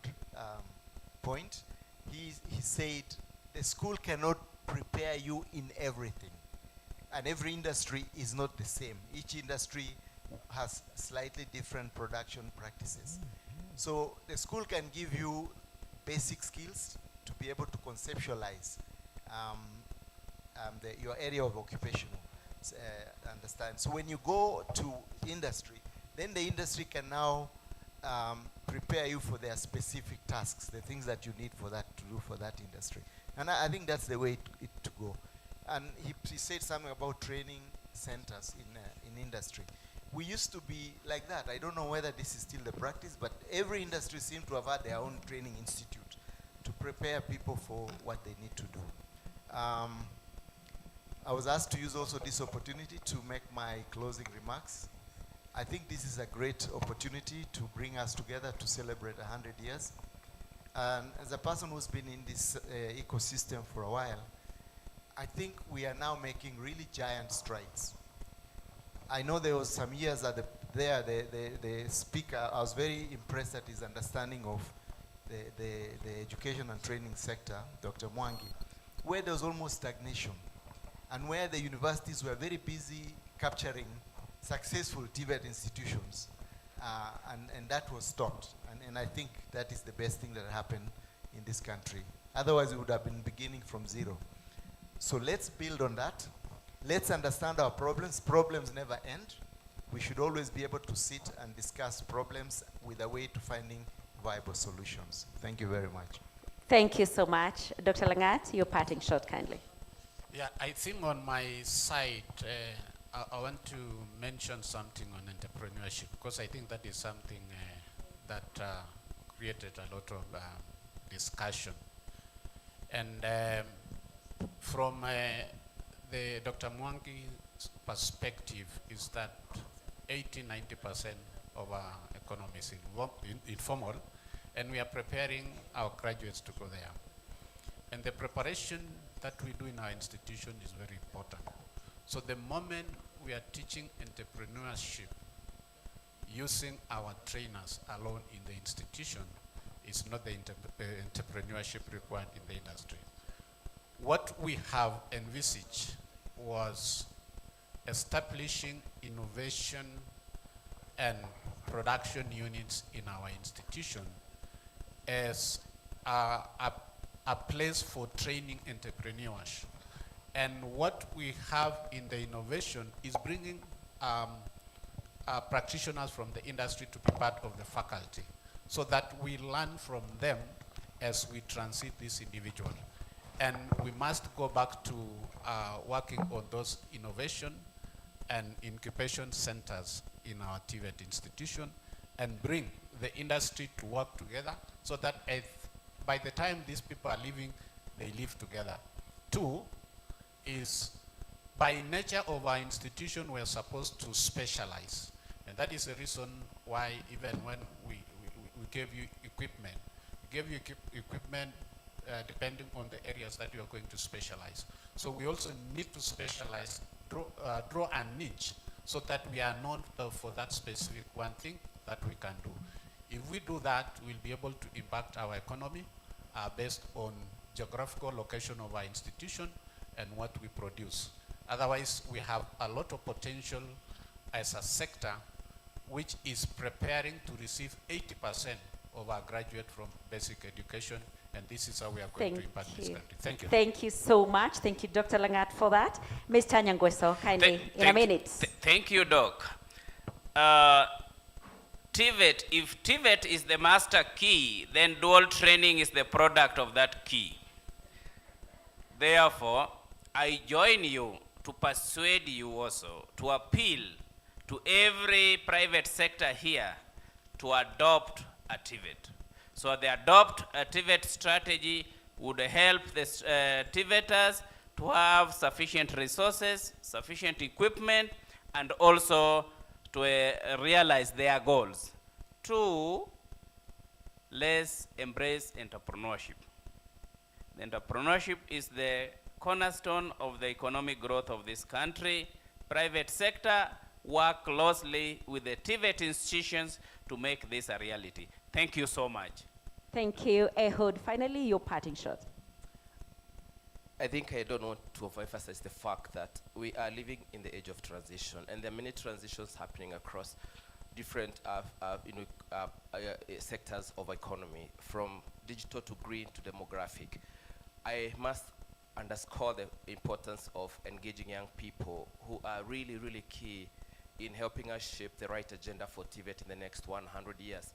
point. He said the school cannot prepare you in everything. And every industry is not the same. Each industry has slightly different production practices. So the school can give you basic skills to be able to conceptualize your area of occupation. Understand. So when you go to industry, then the industry can now prepare you for their specific tasks, the things that you need for that to do for that industry. And I think that's the way it to go. And he said something about training centers in industry. We used to be like that. I don't know whether this is still the practice, but every industry seems to have had their own training institute to prepare people for what they need to do. I was asked to use also this opportunity to make my closing remarks. I think this is a great opportunity to bring us together to celebrate 100 years. And as a person who's been in this ecosystem for a while, I think we are now making really giant strides. I know there was some years at the speaker, I was very impressed at his understanding of the education and training sector, Dr. Mwangi, where there was almost stagnation, and where the universities were very busy capturing successful TVET institutions, and that was stopped. And I think that is the best thing that happened in this country. Otherwise, we would have been beginning from zero. So let's build on that. Let's understand our problems. Problems never end. We should always be able to sit and discuss problems with a way to finding viable solutions. Thank you very much. Thank you so much. Dr. Langat, your parting shot kindly. Yeah, I think on my side, I want to mention something on entrepreneurship, because I think that is something that created a lot of discussion. And from the Dr. Mwangi's perspective is that 80–90% of our economy is informal, and we are preparing our graduates to go there. And the preparation that we do in our institution is very important. So the moment we are teaching entrepreneurship using our trainers alone in the institution is not the entrepreneurship required in the industry. What we have envisaged was establishing innovation and production units in our institution as a place for training entrepreneurs. And what we have in the innovation is bringing practitioners from the industry to be part of the faculty, so that we learn from them as we transit this individual. And we must go back to working on those innovation and incubation centers in our TVET institution and bring the industry to work together, so that by the time these people are leaving, they live together. Two is, by nature of our institution, we're supposed to specialize. And that is the reason why even when we gave you equipment, we gave you equipment depending on the areas that you are going to specialize. So we also need to specialize, draw a niche, so that we are known for that specific one thing that we can do. If we do that, we'll be able to impact our economy based on geographical location of our institution and what we produce. Otherwise, we have a lot of potential as a sector which is preparing to receive 80% of our graduates from basic education, and this is how we are going to impact this country. Thank you. Thank you so much. Thank you, Dr. Langat, for that. Ms. Nyangweso, kindly, in a minute. Thank you, Doc. TVET, if TVET is the master key, then dual training is the product of that key. Therefore, I join you to persuade you also to appeal to every private sector here to adopt a TVET. So the adopt a TVET strategy would help the TVETers to have sufficient resources, sufficient equipment, and also to realize their goals. Two, let's embrace entrepreneurship. The entrepreneurship is the cornerstone of the economic growth of this country. Private sector work closely with the TVET institutions to make this a reality. Thank you so much. Thank you, Ehud. Finally, your parting shot. I think I don't want to overemphasize the fact that we are living in the age of transition, and there are many transitions happening across different sectors of economy, from digital to green to demographic. I must underscore the importance of engaging young people who are really, really key in helping us shape the right agenda for TVET in the next 100 years.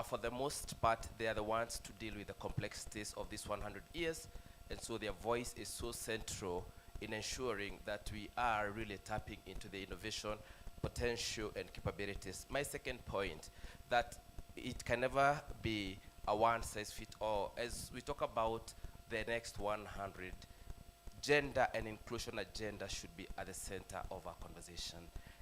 For the most part, they are the ones to deal with the complexities of these 100 years, and so their voice is so central in ensuring that we are really tapping into the innovation, potential, and capabilities. My second point, that it can never be a one-size-fits-all. As we talk about the next 100, gender and inclusion agenda should be at the center of our conversation.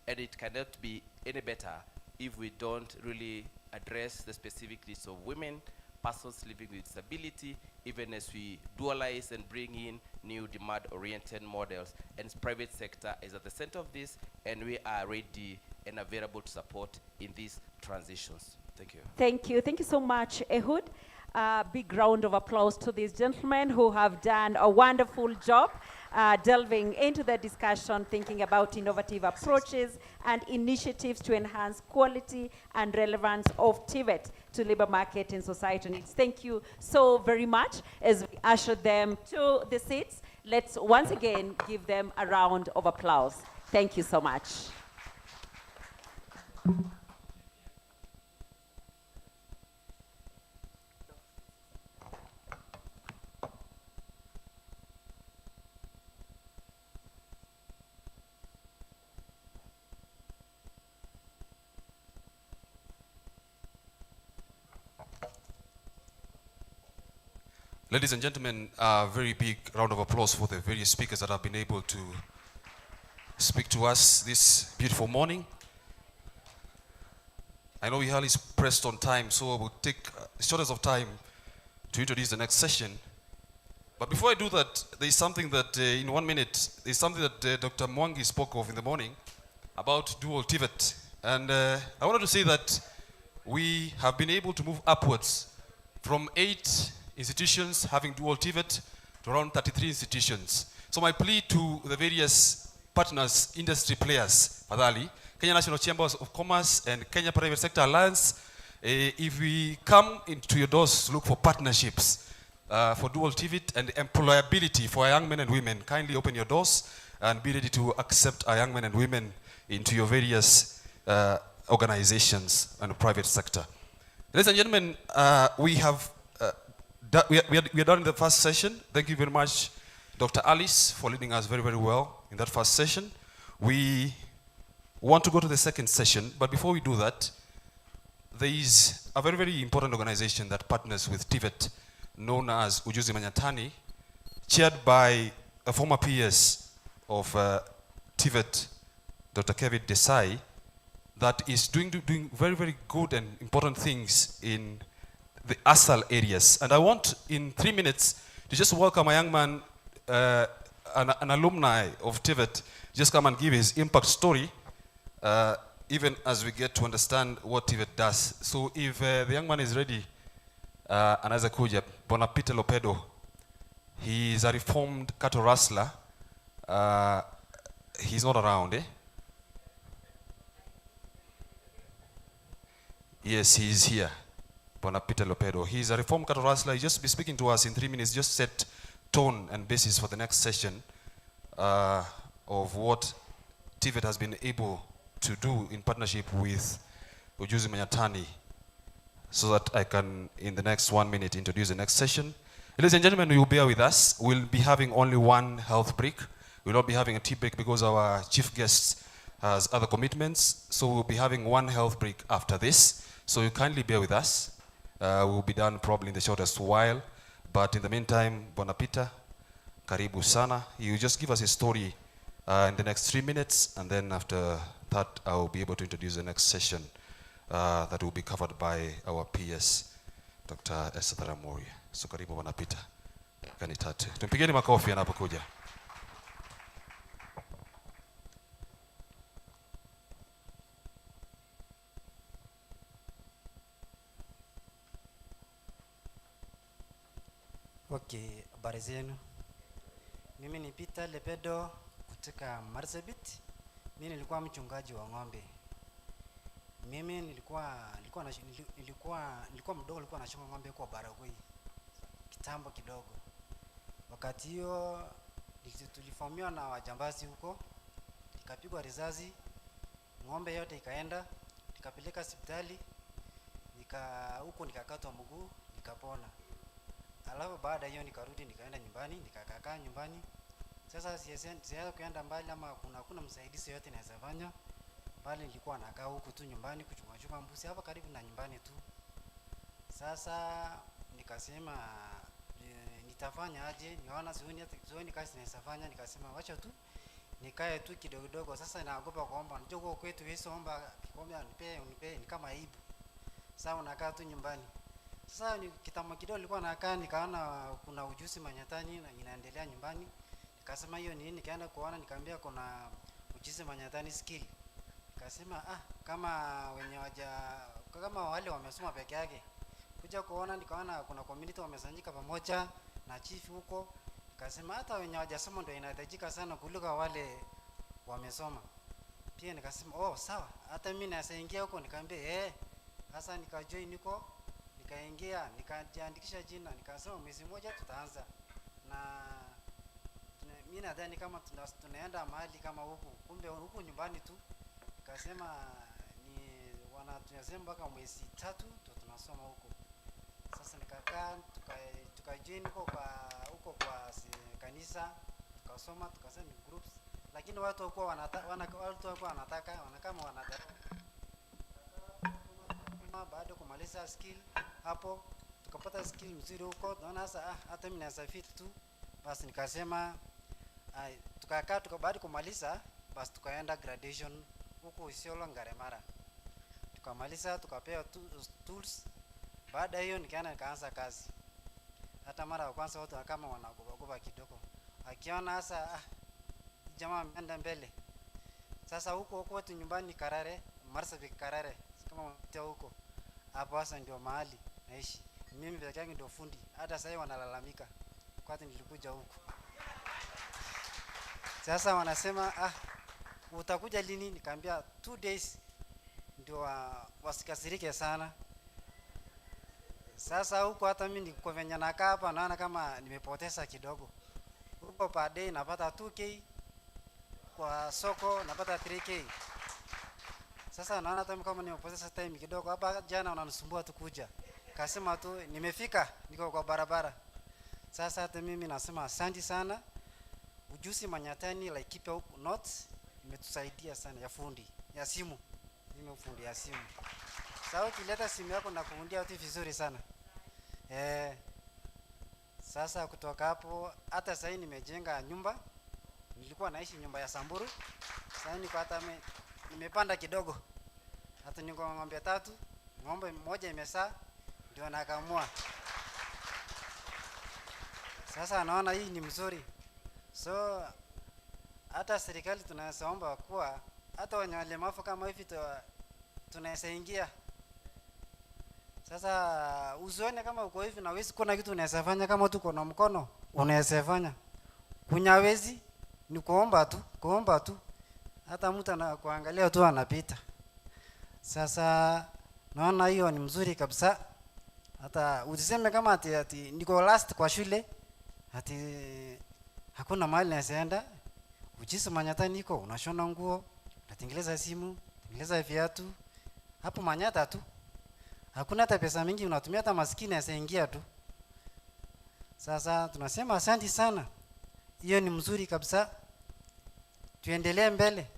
And it cannot be any better if we don't really address the specific needs of women, persons living with disability, even as we dualize and bring in new demand-oriented models. And private sector is at the center of this, and we are ready and available to support in these transitions. Thank you. Thank you. Thank you so much, Ehud. Big round of applause to these gentlemen who have done a wonderful job delving into the discussion, thinking about innovative approaches and initiatives to enhance quality and relevance of TVET to labor market and society needs. Thank you so very much. As we usher them to the seats, let's once again give them a round of applause. Thank you so much. Ladies and gentlemen, a very big round of applause for the various speakers that have been able to speak to us this beautiful morning. I know we are pressed on time, so I will take the shortest of time to introduce the next session. But before I do that, there is something that in 1 minute, there's something that Dr. Mwangi spoke of in the morning about dual TVET. And I wanted to say that we have been able to move upwards from 8 institutions having dual TVET to around 33 institutions. So my plea to the various partners, industry players, Padali, Kenya National Chambers of Commerce and Kenya Private Sector Alliance, if we come into your doors, look for partnerships for dual TVET and employability for our young men and women. Kindly open your doors and be ready to accept our young men and women into your various organizations and private sector. Ladies and gentlemen, we are done in the first session. Thank you very much, Dr. Alice, for leading us very, very well in that first session. We want to go to the second session, but before we do that, there is a very, very important organization that partners with TVET, known as Ujuzi Manyatani, chaired by a former PS of TVET, Dr. Kevin Desai, that is doing very, very good and important things in the ASAL areas. And I want, in 3 minutes, to just welcome a young man, an alumni of TVET, just come and give his impact story, even as we get to understand what TVET does. So if the young man is ready, anaweza kuja, Bwana Peter Lopedo. He is a reformed cattle rustler. He's not around, eh? Yes, he is here. Bwana Peter Lopedo. He's a reformed cattle rustler. He'll just be speaking to us in 3 minutes, just set tone and basis for the next session of what TVET has been able to do in partnership with Ujuzi Manyatani, so that I can, in the next 1 minute, introduce the next session. Ladies and gentlemen, you will bear with us. We'll be having only one health break. We'll not be having a tea break because our chief guest has other commitments. So we'll be having one health break after this. So you kindly bear with us. We'll be done probably in the shortest while. But in the meantime, Bwana Peter, karibu sana. You just give us a story in the next 3 minutes, and then after that, I'll be able to introduce the next session that will be covered by our PS, Dr. Esther Moria. So karibu Bwana Peter. kanitate. Tumpigeni makofi anapokuja. Okay, habari zenu. Mimi ni Peter Lepedo kutoka Marsabit. Mimi nilikuwa mchungaji wa ng'ombe. Mimi nilikuwa mdogo, nilikuwa nachunga ng'ombe kwa Baragoi. Kitambo kidogo. Wakati hiyo tulifahamiwa na wajambazi huko. Nikapigwa risasi. Ng'ombe yote ikaenda. Nikapeleka hospitali. Huko nikakatwa mguu, nikapona. Alafu baada hiyo nikarudi nikaenda nyumbani, nikakaa nyumbani. Sasa siwezi kuenda mbali ama kuna msaidizi yote naweza fanya. Bali nilikuwa nakaa huku tu nyumbani kuchunga mbuzi hapa karibu na nyumbani tu. Sasa nikasema nitafanya aje? Niona sioni kazi naweza fanya, nikasema wacha tu nikae tu kidogo. Sasa naogopa kuomba. Unajua kwa kwetu wewe omba kikombe unipe ni kama aibu. Sasa unakaa tu nyumbani. Sasa kitambo kidogo nilikuwa nakaa nikaona kuna ujuzi manyatani inaendelea nyumbani. Nikasema hiyo nini? Nikaenda kuona nikamwambia kuna ujuzi manyatani skill. Nikasema kama wale wamesoma peke yake. Kuja kuona nikaona kuna community wamesanyika pamoja na chief huko. Nikasema hata wenye hawajasoma ndio inahitajika sana kuliko wale wamesoma. Pia nikasema sawa, hata mimi nasaingia huko. Nikamwambia sasa nikajoin niko nikaingia nikajiandikisha jina, nikasema mwezi mmoja tutaanza. Na mimi nadhani kama tunaenda mahali kama huku, kumbe huku nyumbani tu. Nikasema tunasema mpaka mwezi 3 ndio tunasoma huko. Sasa nikakaa tukajoin huko kwa kanisa, tukasoma, tukasema groups, lakini watu walikuwa wanataka baada kumaliza skill hapo tukapata skill mzuri huko. Naona sasa hata mimi naweza fit tu. Basi nikasema tukakaa baada kumaliza basi tukaenda graduation huko Isiolo Ngaremara. Tukamaliza tukapewa tools. Baada hiyo nikaanza kazi. Hata mara ya kwanza watu kama wanagoba kidogo. Akiona sasa jamaa ameenda mbele. Sasa huko kwetu nyumbani Karare, Marsabit Karare. Kama mtia huko. Hapo sasa ndio mahali naishi. Mimi peke yangu ndio fundi. Hata sasa wanalalamika wakati nilikuja huko. Sasa wanasema utakuja lini? Nikamwambia 2 days ndio wasikasirike sana. Sasa huko hata mimi niko venye nakaa hapa naona kama nimepoteza kidogo. Huko per day napata 2k, kwa soko napata 3k. Sasa naona hata kama nimepoteza time kidogo. Hapa jana wananisumbua tu kuja. Kasema tu nimefika, niko kwa barabara. Sasa hata mimi nasema asante sana. Ujuzi manyatani like keep up notes imetusaidia sana ya fundi ya simu. Mimi fundi ya simu. Sasa ukileta simu yako na kuundia tu vizuri sana. Sasa kutoka hapo hata sasa nimejenga nyumba. Nilikuwa naishi nyumba ya Samburu. Sasa niko hata nimepanda kidogo. Hata niko ng'ombe 3, ng'ombe moja imesaa ndio nakamua. Sasa naona hii ni mzuri. So hata serikali tunaomba kuwa hata wenye walemavu kama hivi tunaweza ingia. Sasa usione kama uko hivi na wewe kuna kitu unaweza fanya, kama tu kuna mkono unaweza fanya. Kunyawezi ni kuomba tu. Hata mtu anakuangalia tu anapita. Sasa naona hiyo ni mzuri kabisa. Hata usiseme kama ati niko last kwa shule, ati hakuna mahali naenda. Ujuzi manyata niko, unashona nguo, unatengeneza simu, unatengeneza viatu. Hapo manyata tu. Hakuna hata pesa mingi unatumia, hata maskini asiingia tu. Sasa tunasema asante sana. Hiyo ni mzuri kabisa. Tuendelee mbele.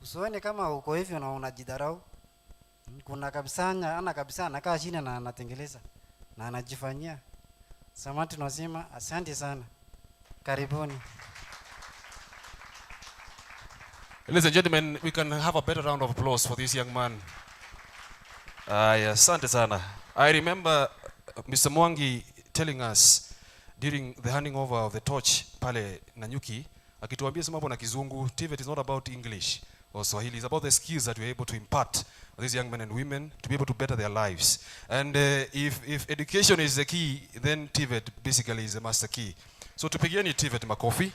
Usione kama uko hivi na unajidharau. Kuna kabisa anakaa chini na anatengeleza na anajifanyia. Samahani tunasema asante sana. Karibuni. Ladies and gentlemen, we can have a better round of applause for this young man. Asante sana. I remember Mr. Mwangi telling us during the handing over of the torch pale Nanyuki, akituambia sema hapo na Kizungu, TVET is not about English or Swahili, it's about the skills that we're able to impart on these young men and women to be able to better their lives. And if education is the key, then TVET basically is the master key. So tupigieni TVET makofi.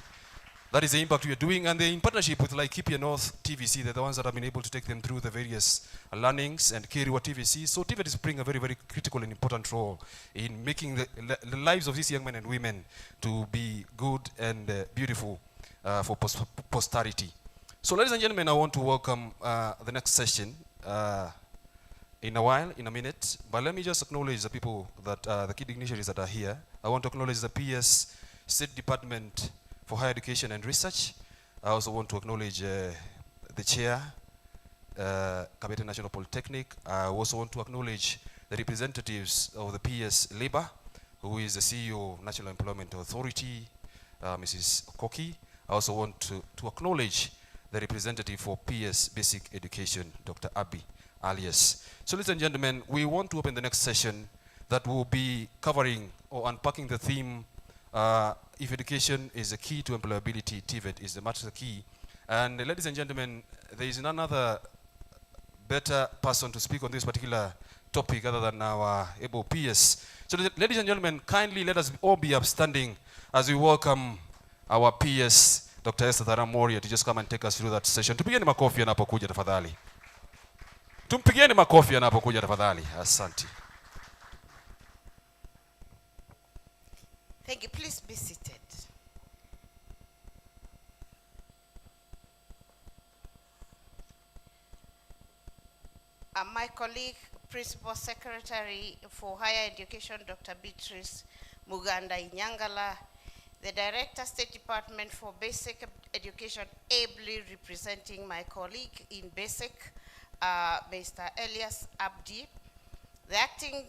That is the impact we are doing, and they're in partnership with like Kipia North TVC. They're the ones that have been able to take them through the various learnings, and Kiriwa TVC. So TVET is playing a very, very critical and important role in making the lives of these young men and women to be good and beautiful for posterity. So ladies and gentlemen, I want to welcome the next session in a while, in a minute. But let me just acknowledge the people that, the key dignitaries that are here. I want to acknowledge the PS State Department for Higher Education and Research. I also want to acknowledge the chair, Kabete National Polytechnic. I also want to acknowledge the representatives of the PS Labor, who is the CEO of National Employment Authority, Mrs. Koki. I also want to acknowledge the representative for PS Basic Education, Dr. Abi Alias. So ladies and gentlemen, we want to open the next session that will be covering or unpacking the theme, if education is a key to employability, TVET is the master key. And ladies and gentlemen, there is none other better person to speak on this particular topic other than our able PS. So ladies and gentlemen, kindly let us all be upstanding as we welcome our PS, Dr. Esther Moria, to just come and take us through that session. Tupigeni makofi anapokuja tafadhali. Tumpigieni makofi anapokuja tafadhali. Asante. Thank you. Please be seated. My colleague, Principal Secretary for Higher Education, Dr. Beatrice Muganda Inyangala, the Director, State Department for Basic Education, ably representing my colleague in Basic, Mr. Elias Abdi, the Acting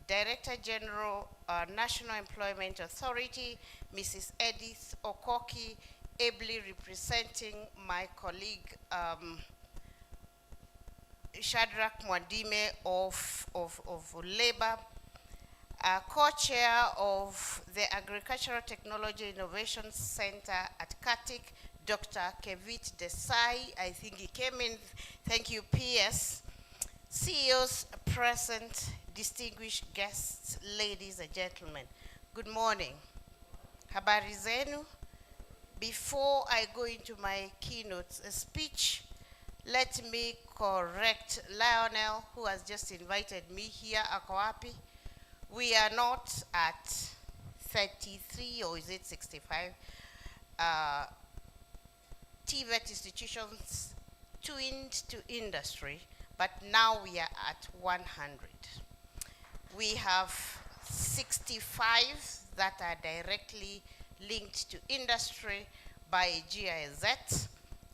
Director General, National Employment Authority, Mrs. Edith Okoki, ably representing my colleague, Shadrach Mwadime of Labor, co-chair of the Agricultural Technology Innovation Center at Katik, Dr. Kevit Desai. I think he came in. Thank you, PS. CEOs present, distinguished guests, ladies and gentlemen. Good morning. Habari zenu. Before I go into my keynote speech, let me correct Lionel, who has just invited me here, ako wapi? We are not at 33, or is it 65, TVET institutions twinned to industry, but now we are at 100. We have 65 that are directly linked to industry by GIZ,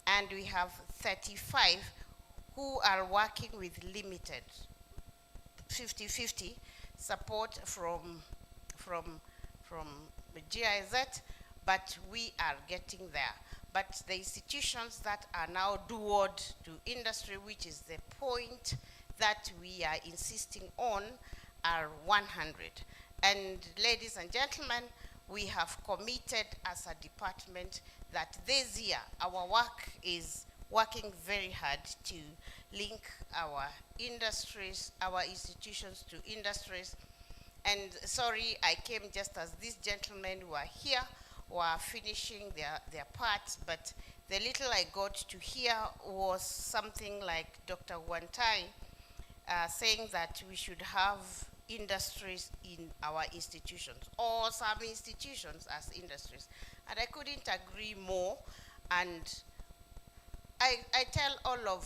and we have 35 who are working with limited 50-50 support from GIZ, but we are getting there. But the institutions that are now dual to industry, which is the point that we are insisting on, are 100. And ladies and gentlemen, we have committed as a department that this year our work is working very hard to link our industries, our institutions to industries. And sorry, I came just as these gentlemen who are here were finishing their parts, but the little I got to hear was something like Dr. Wantai saying that we should have industries in our institutions, or some institutions as industries. And I couldn't agree more. And I tell all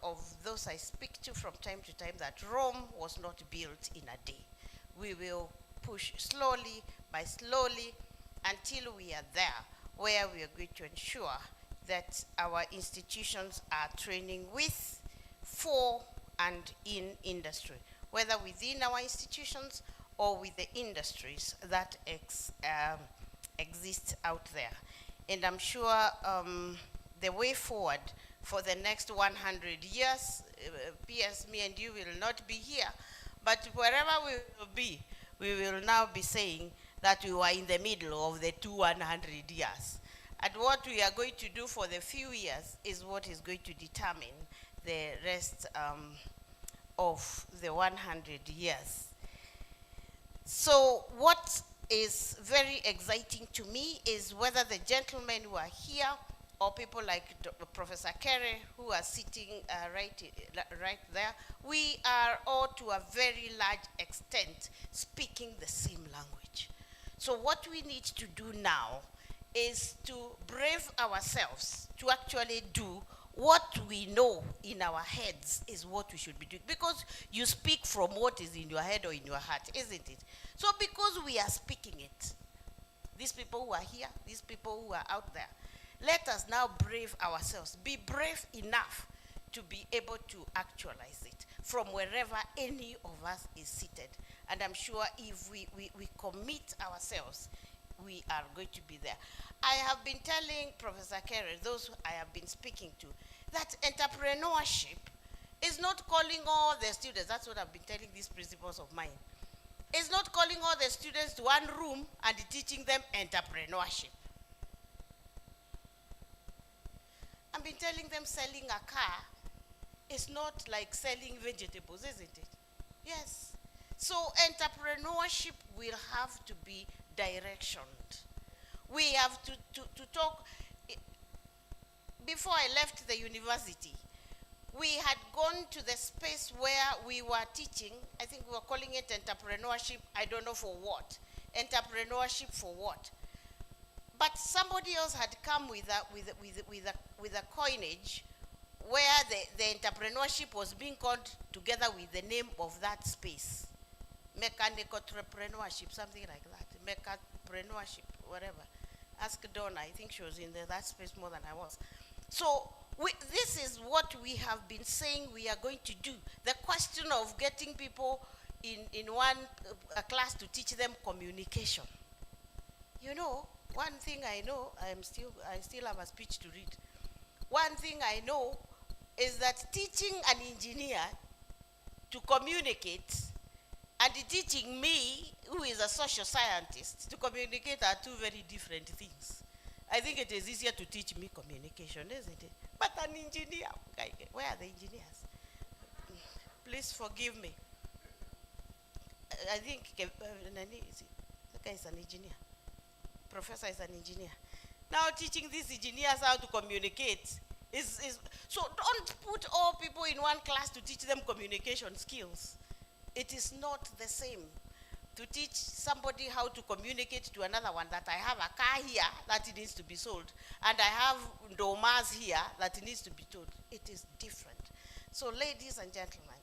of those I speak to from time to time that Rome was not built in a day. We will push slowly by slowly until we are there, where we are going to ensure that our institutions are training with, for, and in industry, whether within our institutions or with the industries that exist out there. And I'm sure the way forward for the next 100 years, PS, me and you will not be here, but wherever we will be, we will now be saying that we were in the middle of the 100 years. And what we are going to do for the few years is what is going to determine the rest of the 100 years. So what is very exciting to me is whether the gentlemen who are here or people like Professor Kerry who are sitting right there, we are all to a very large extent speaking the same language. So what we need to do now is to brave ourselves to actually do what we know in our heads is what we should be doing. Because you speak from what is in your head or in your heart, isn't it? So because we are speaking it, these people who are here, these people who are out there, let us now brave ourselves. Be brave enough to be able to actualize it from wherever any of us is seated. And I'm sure if we commit ourselves, we are going to be there. I have been telling Professor Kerry, those I have been speaking to, that entrepreneurship is not calling all the students, that's what I've been telling these principals of mine. It's not calling all the students to one room and teaching them entrepreneurship. I've been telling them selling a car is not like selling vegetables, isn't it? Yes. So entrepreneurship will have to be directioned. We have to talk. Before I left the university, we had gone to the space where we were teaching. I think we were calling it entrepreneurship. I don't know for what. Entrepreneurship for what? But somebody else had come with a coinage where the entrepreneurship was being called together with the name of that space. Mechanical entrepreneurship, something like that. Mechapreneurship, whatever. Ask Donna, I think she was in that space more than I was. So this is what we have been saying we are going to do. The question of getting people in one class to teach them communication. You know, one thing I know, I still have a speech to read. One thing I know is that teaching an engineer to communicate and teaching me, who is a social scientist, to communicate are two very different things. I think it is easier to teach me communication, isn't it? But an engineer, where are the engineers? Please forgive me. I think the guy is an engineer. Professor is an engineer. Now teaching these engineers how to communicate is so don't put all people in one class to teach them communication skills. It is not the same to teach somebody how to communicate to another one that I have a car here that it needs to be sold and I have domas here that it needs to be told. It is different. So ladies and gentlemen,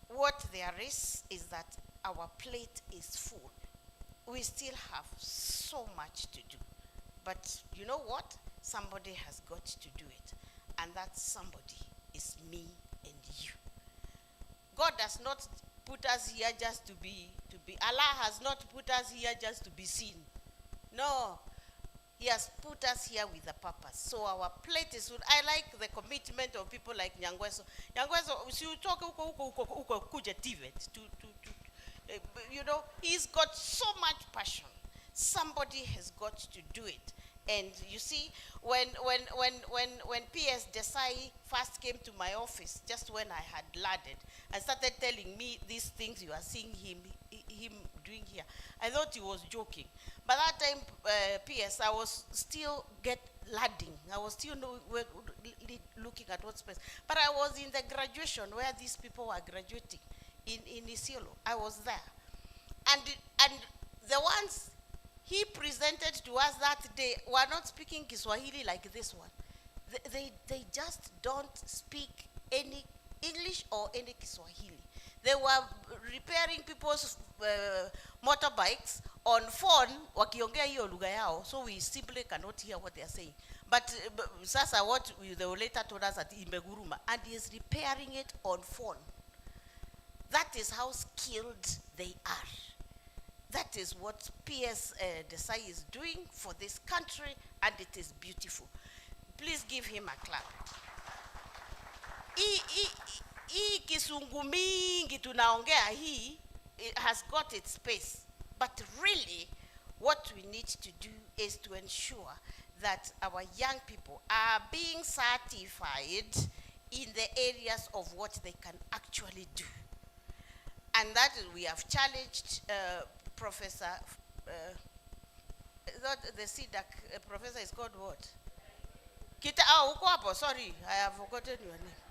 what there is that our plate is full. We still have so much to do. But you know what? Somebody has got to do it. And that somebody is me and you. God does not put us here just to be. Allah has not put us here just to be seen. No. He has put us here with a purpose. So our plate is full. I like the commitment of people like Nyangweso. Nyangweso, you talk kuja TVET you know, he's got so much passion. Somebody has got to do it. And you see, when PS Desai first came to my office, just when I had landed, and started telling me these things you are seeing him doing here, I thought he was joking. By that time, PS, I was still ladding. I was still looking at what space. But I was in the graduation where these people were graduating in Isiolo. I was there. And the ones he presented to us that day were not speaking Kiswahili like this one. They just don't speak any English or any Kiswahili. They were repairing people's motorbikes on phone, wakiongea hiyo lugha yao, so we simply cannot hear what they are saying. But sasa what they later told us that imeguruma, and he is repairing it on phone. That is how skilled they are. That is what PS Desai is doing for this country, and it is beautiful. Please give him a clap. Hii kisungu mingi tunaongea hii it has got its space. But really, what we need to do is to ensure that our young people are being certified in the areas of what they can actually do. And that is, we have challenged Professor, not the CDAC professor is called what? Uko hapo, sorry, I have forgotten your name.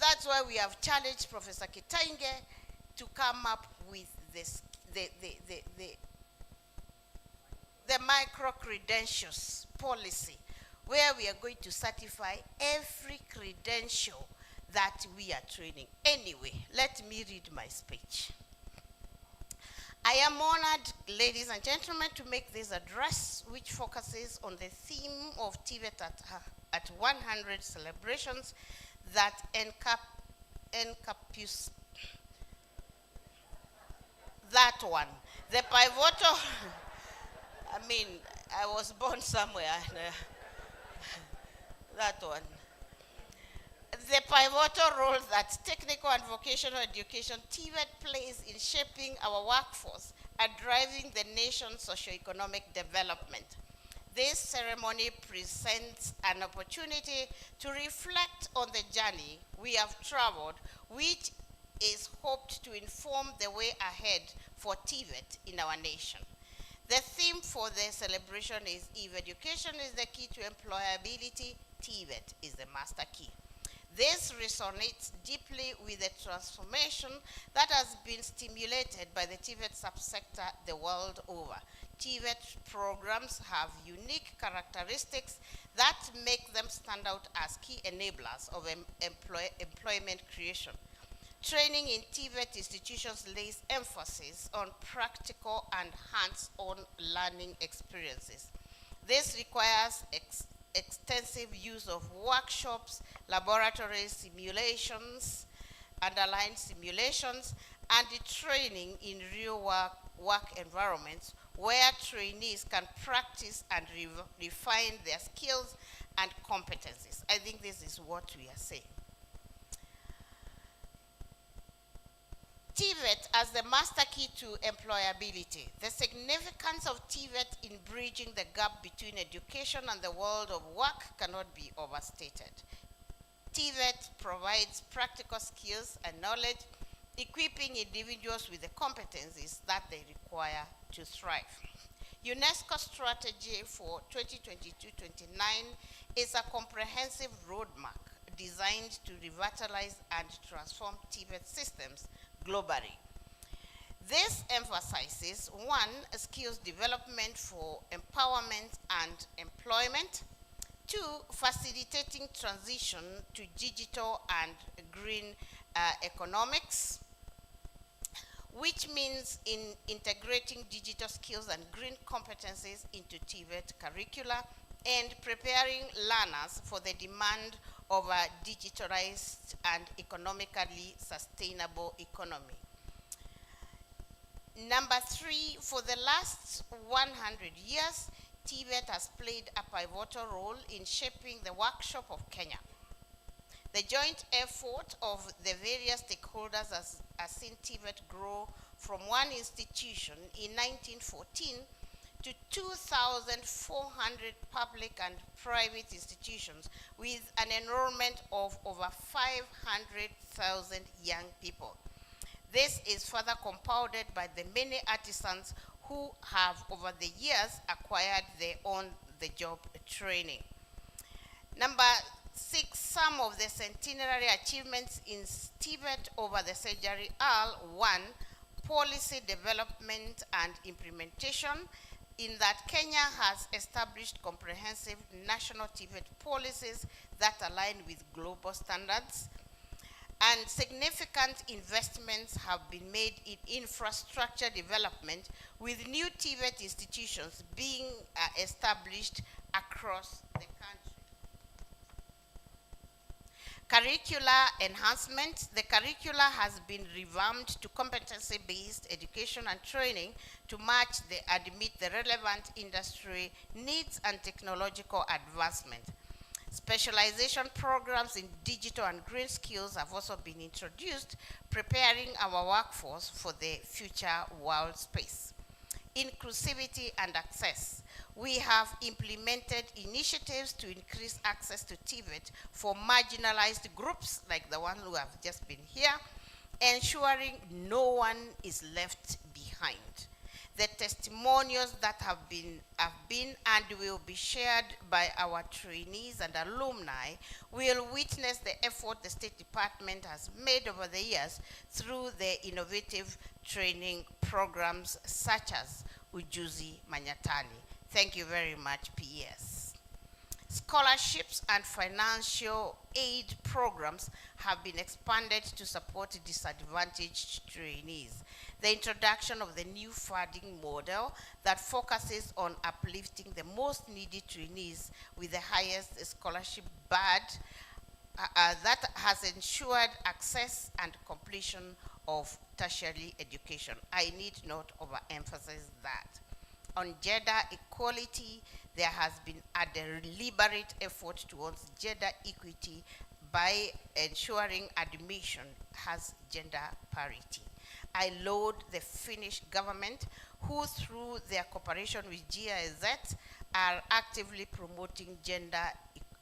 That's why we have challenged Professor Kitainge to come up with this, the micro-credentials policy, where we are going to certify every credential that we are training. Anyway, let me read my speech. I am honored, ladies and gentlemen, to make this address, which focuses on the theme of TVET at 100 celebrations that encompass that one. The pivotal, I mean, I was born somewhere, that one. The pivotal role that technical and vocational education TVET plays in shaping our workforce and driving the nation's socio-economic development. This ceremony presents an opportunity to reflect on the journey we have traveled, which is hoped to inform the way ahead for TVET in our nation. The theme for the celebration is "If education is the key to employability, TVET is the master key." This resonates deeply with the transformation that has been stimulated by the TVET subsector the world over. TVET programs have unique characteristics that make them stand out as key enablers of employment creation. Training in TVET institutions lays emphasis on practical and hands-on learning experiences. This requires extensive use of workshops, laboratories, simulations, underlying simulations, and the training in real work environments where trainees can practice and refine their skills and competencies. I think this is what we are saying. TVET as the master key to employability. The significance of TVET in bridging the gap between education and the world of work cannot be overstated. TVET provides practical skills and knowledge, equipping individuals with the competencies that they require to thrive. UNESCO strategy for 2022-29 is a comprehensive roadmap designed to revitalize and transform TVET systems globally. This emphasizes 1, skills development for empowerment and employment, 2, facilitating transition to digital and green economics, which means in integrating digital skills and green competencies into TVET curricula and preparing learners for the demand of a digitalized and economically sustainable economy. Number 3, for the last 100 years, TVET has played a pivotal role in shaping the workshop of Kenya. The joint effort of the various stakeholders has seen TVET grow from one institution in 1914 to 2,400 public and private institutions with an enrollment of over 500,000 young people. This is further compounded by the many artisans who have over the years acquired their on-the-job training. Number 6, some of the centenary achievements in TVET over the century are: 1, policy development and implementation, in that Kenya has established comprehensive national TVET policies that align with global standards, and significant investments have been made in infrastructure development, with new TVET institutions being established across the country. Curricular enhancement. The curricula has been revamped to competency-based education and training to match and meet the relevant industry needs and technological advancement. Specialization programs in digital and green skills have also been introduced, preparing our workforce for the future world space. Inclusivity and access. We have implemented initiatives to increase access to TVET for marginalized groups like the one who have just been here, ensuring no one is left behind. The testimonials that have been and will be shared by our trainees and alumni will witness the effort the State Department has made over the years through the innovative training programs such as Ujuzi Manyatani. Thank you very much, PES. Scholarships and financial aid programs have been expanded to support disadvantaged trainees. The introduction of the new funding model that focuses on uplifting the most needy trainees with the highest scholarship budget that has ensured access and completion of tertiary education. I need not overemphasize that. On gender equality, there has been a deliberate effort towards gender equity by ensuring admission has gender parity. I laud the Finnish government who, through their cooperation with GIZ, are actively promoting gender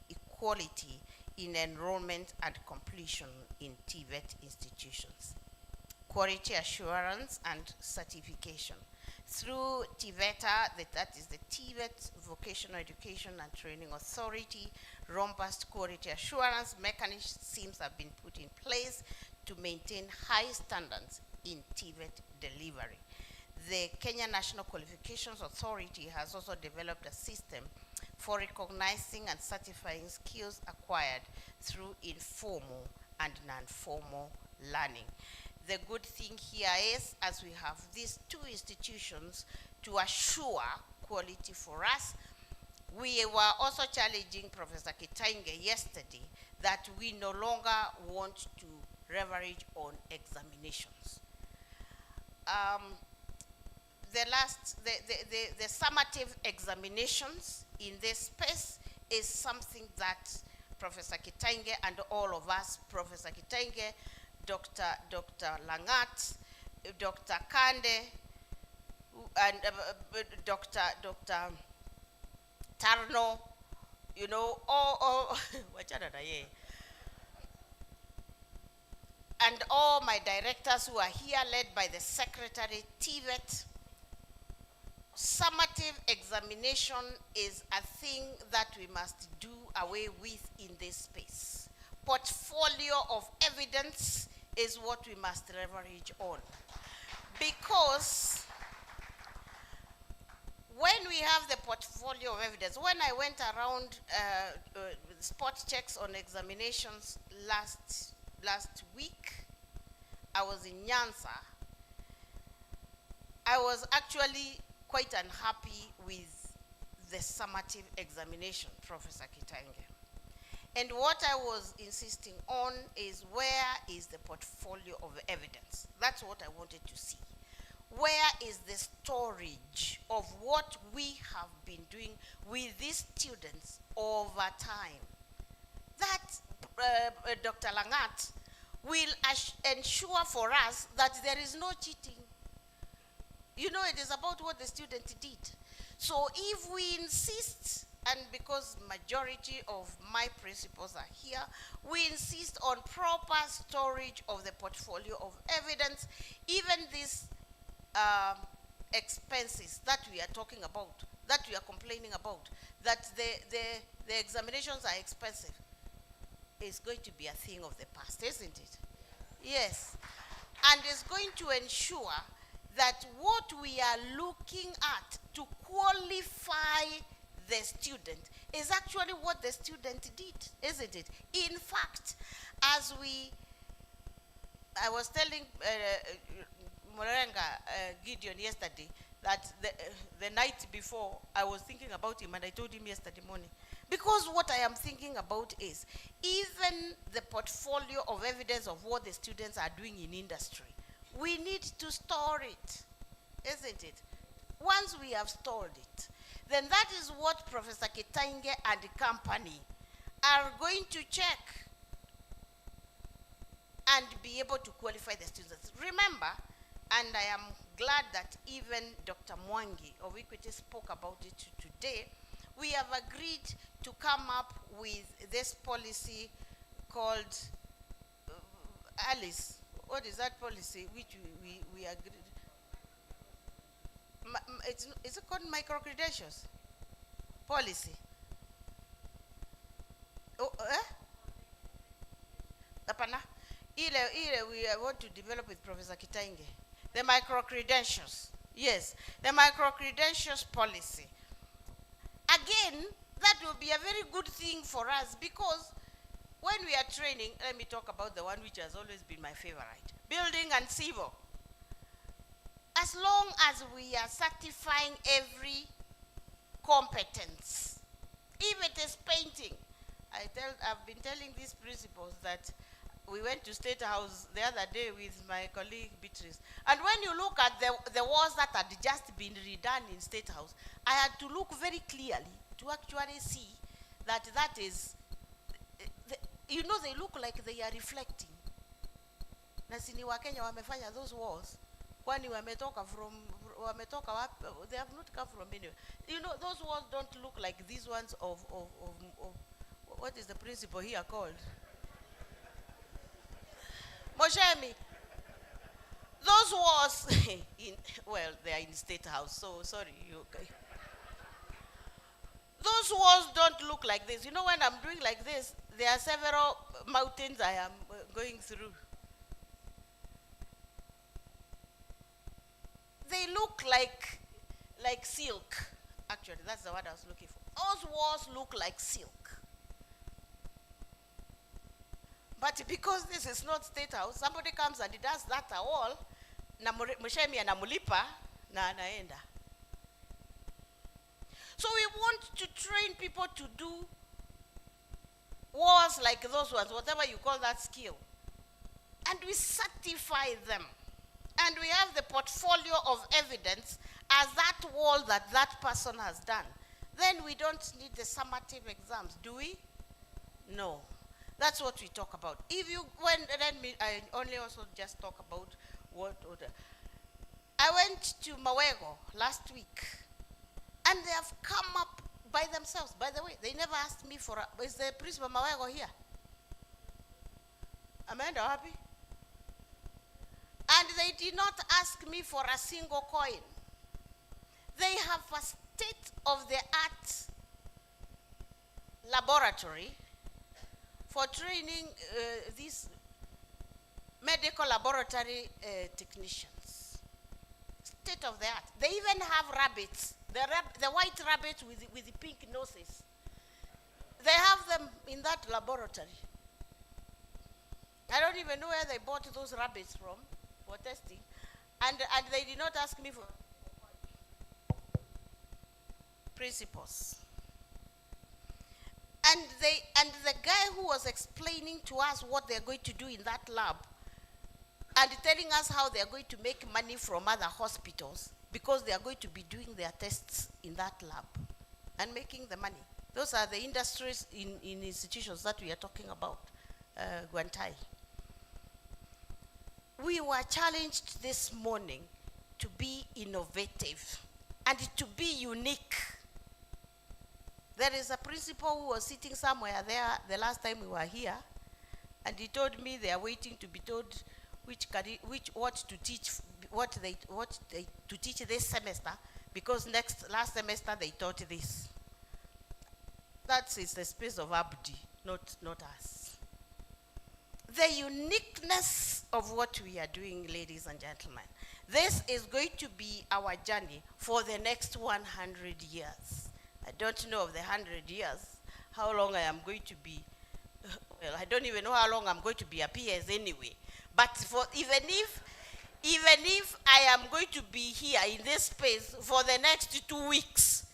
equality in enrollment and completion in TVET institutions. Quality assurance and certification. Through TVETA, that is the TVET Vocational Education and Training Authority, robust quality assurance mechanisms have been put in place to maintain high standards in TVET delivery. The Kenya National Qualifications Authority has also developed a system for recognizing and certifying skills acquired through informal and non-formal learning. The good thing here is, as we have these two institutions to assure quality for us, we were also challenging Professor Kitainge yesterday that we no longer want to leverage on examinations. The summative examinations in this space is something that Professor Kitainge and all of us, Professor Kitainge, Dr. Langat, Dr. Kande, and Dr. Tarno, you know, all and all my directors who are here, led by the secretary, TVET. Summative examination is a thing that we must do away with in this space. Portfolio of evidence is what we must leverage on. Because when we have the portfolio of evidence, when I went around spot checks on examinations last week, I was in Nyanza. I was actually quite unhappy with the summative examination, Professor Kitainge. And what I was insisting on is, where is the portfolio of evidence? That's what I wanted to see. Where is the storage of what we have been doing with these students over time? That, Dr. Langat, will ensure for us that there is no cheating. You know, it is about what the student did. So if we insist, and because majority of my principals are here, we insist on proper storage of the portfolio of evidence, even these expenses that we are talking about, that we are complaining about, that the examinations are expensive, is going to be a thing of the past, isn't it? Yes. And it's going to ensure that what we are looking at to qualify the student is actually what the student did, isn't it? In fact, I was telling Morenga Gideon yesterday that the night before I was thinking about him, and I told him yesterday morning, because what I am thinking about is even the portfolio of evidence of what the students are doing in industry. We need to store it, isn't it? Once we have stored it, then that is what Professor Kitainge and the company are going to check and be able to qualify the students. Remember, and I am glad that even Dr. Mwangi of Equity spoke about it today, we have agreed to come up with this policy called Alice. What is that policy which we agreed? Is it called micro-credentials? Policy. Oh, Apana. We want to develop with Professor Kitainge. The micro-credentials. Yes, the micro-credentials policy. Again, that will be a very good thing for us because when we are training, let me talk about the one which has always been my favorite, building and civil. As long as we are certifying every competence, if it is painting, I've been telling these principals that we went to State House the other day with my colleague Beatrice, and when you look at the walls that had just been redone in State House, I had to look very clearly to actually see that that is, you know, they look like they are reflecting. Na sini wa Kenya wamefanya those walls. Kwani wametoka from, they have not come from anywhere. You know, those walls don't look like these ones of what is the principle here called? Moshemi. Those walls, well, they are in State House, so sorry. Those walls don't look like this. You know, when I'm doing like this, there are several mountains I am going through. They look like silk. Actually, that's the word I was looking for. Those walls look like silk. But because this is not State House, somebody comes and does that wall, na Mushemi anamulipa na anaenda. So we want to train people to do walls like those ones, whatever you call that skill. And we certify them. And we have the portfolio of evidence as that wall that person has done. Then we don't need the summative exams, do we? No. That's what we talk about. I only also just talk about what order. I went to Mawego last week, and they have come up by themselves. By the way, they never asked me for is the principal Mawego here? Amanda, happy? And they did not ask me for a single coin. They have a state-of-the-art laboratory for training these medical laboratory technicians. State-of-the-art. They even have rabbits. The white rabbits with the pink noses. They have them in that laboratory. I don't even know where they bought those rabbits from for testing. And they did not ask me for principles. And the guy who was explaining to us what they're going to do in that lab and telling us how they're going to make money from other hospitals because they are going to be doing their tests in that lab and making the money. Those are the industries in institutions that we are talking about, Guantai. We were challenged this morning to be innovative and to be unique. There is a principal who was sitting somewhere there the last time we were here, and he told me they are waiting to be told what to teach this semester, because last semester they taught this. That is the space of Abdi, not us. The uniqueness of what we are doing, ladies and gentlemen. This is going to be our journey for the next 100 years. I don't know of the 100 years, how long I am going to be, well, I don't even know how long I'm going to be a PS anyway. But even if I am going to be here in this space for the next 2 weeks,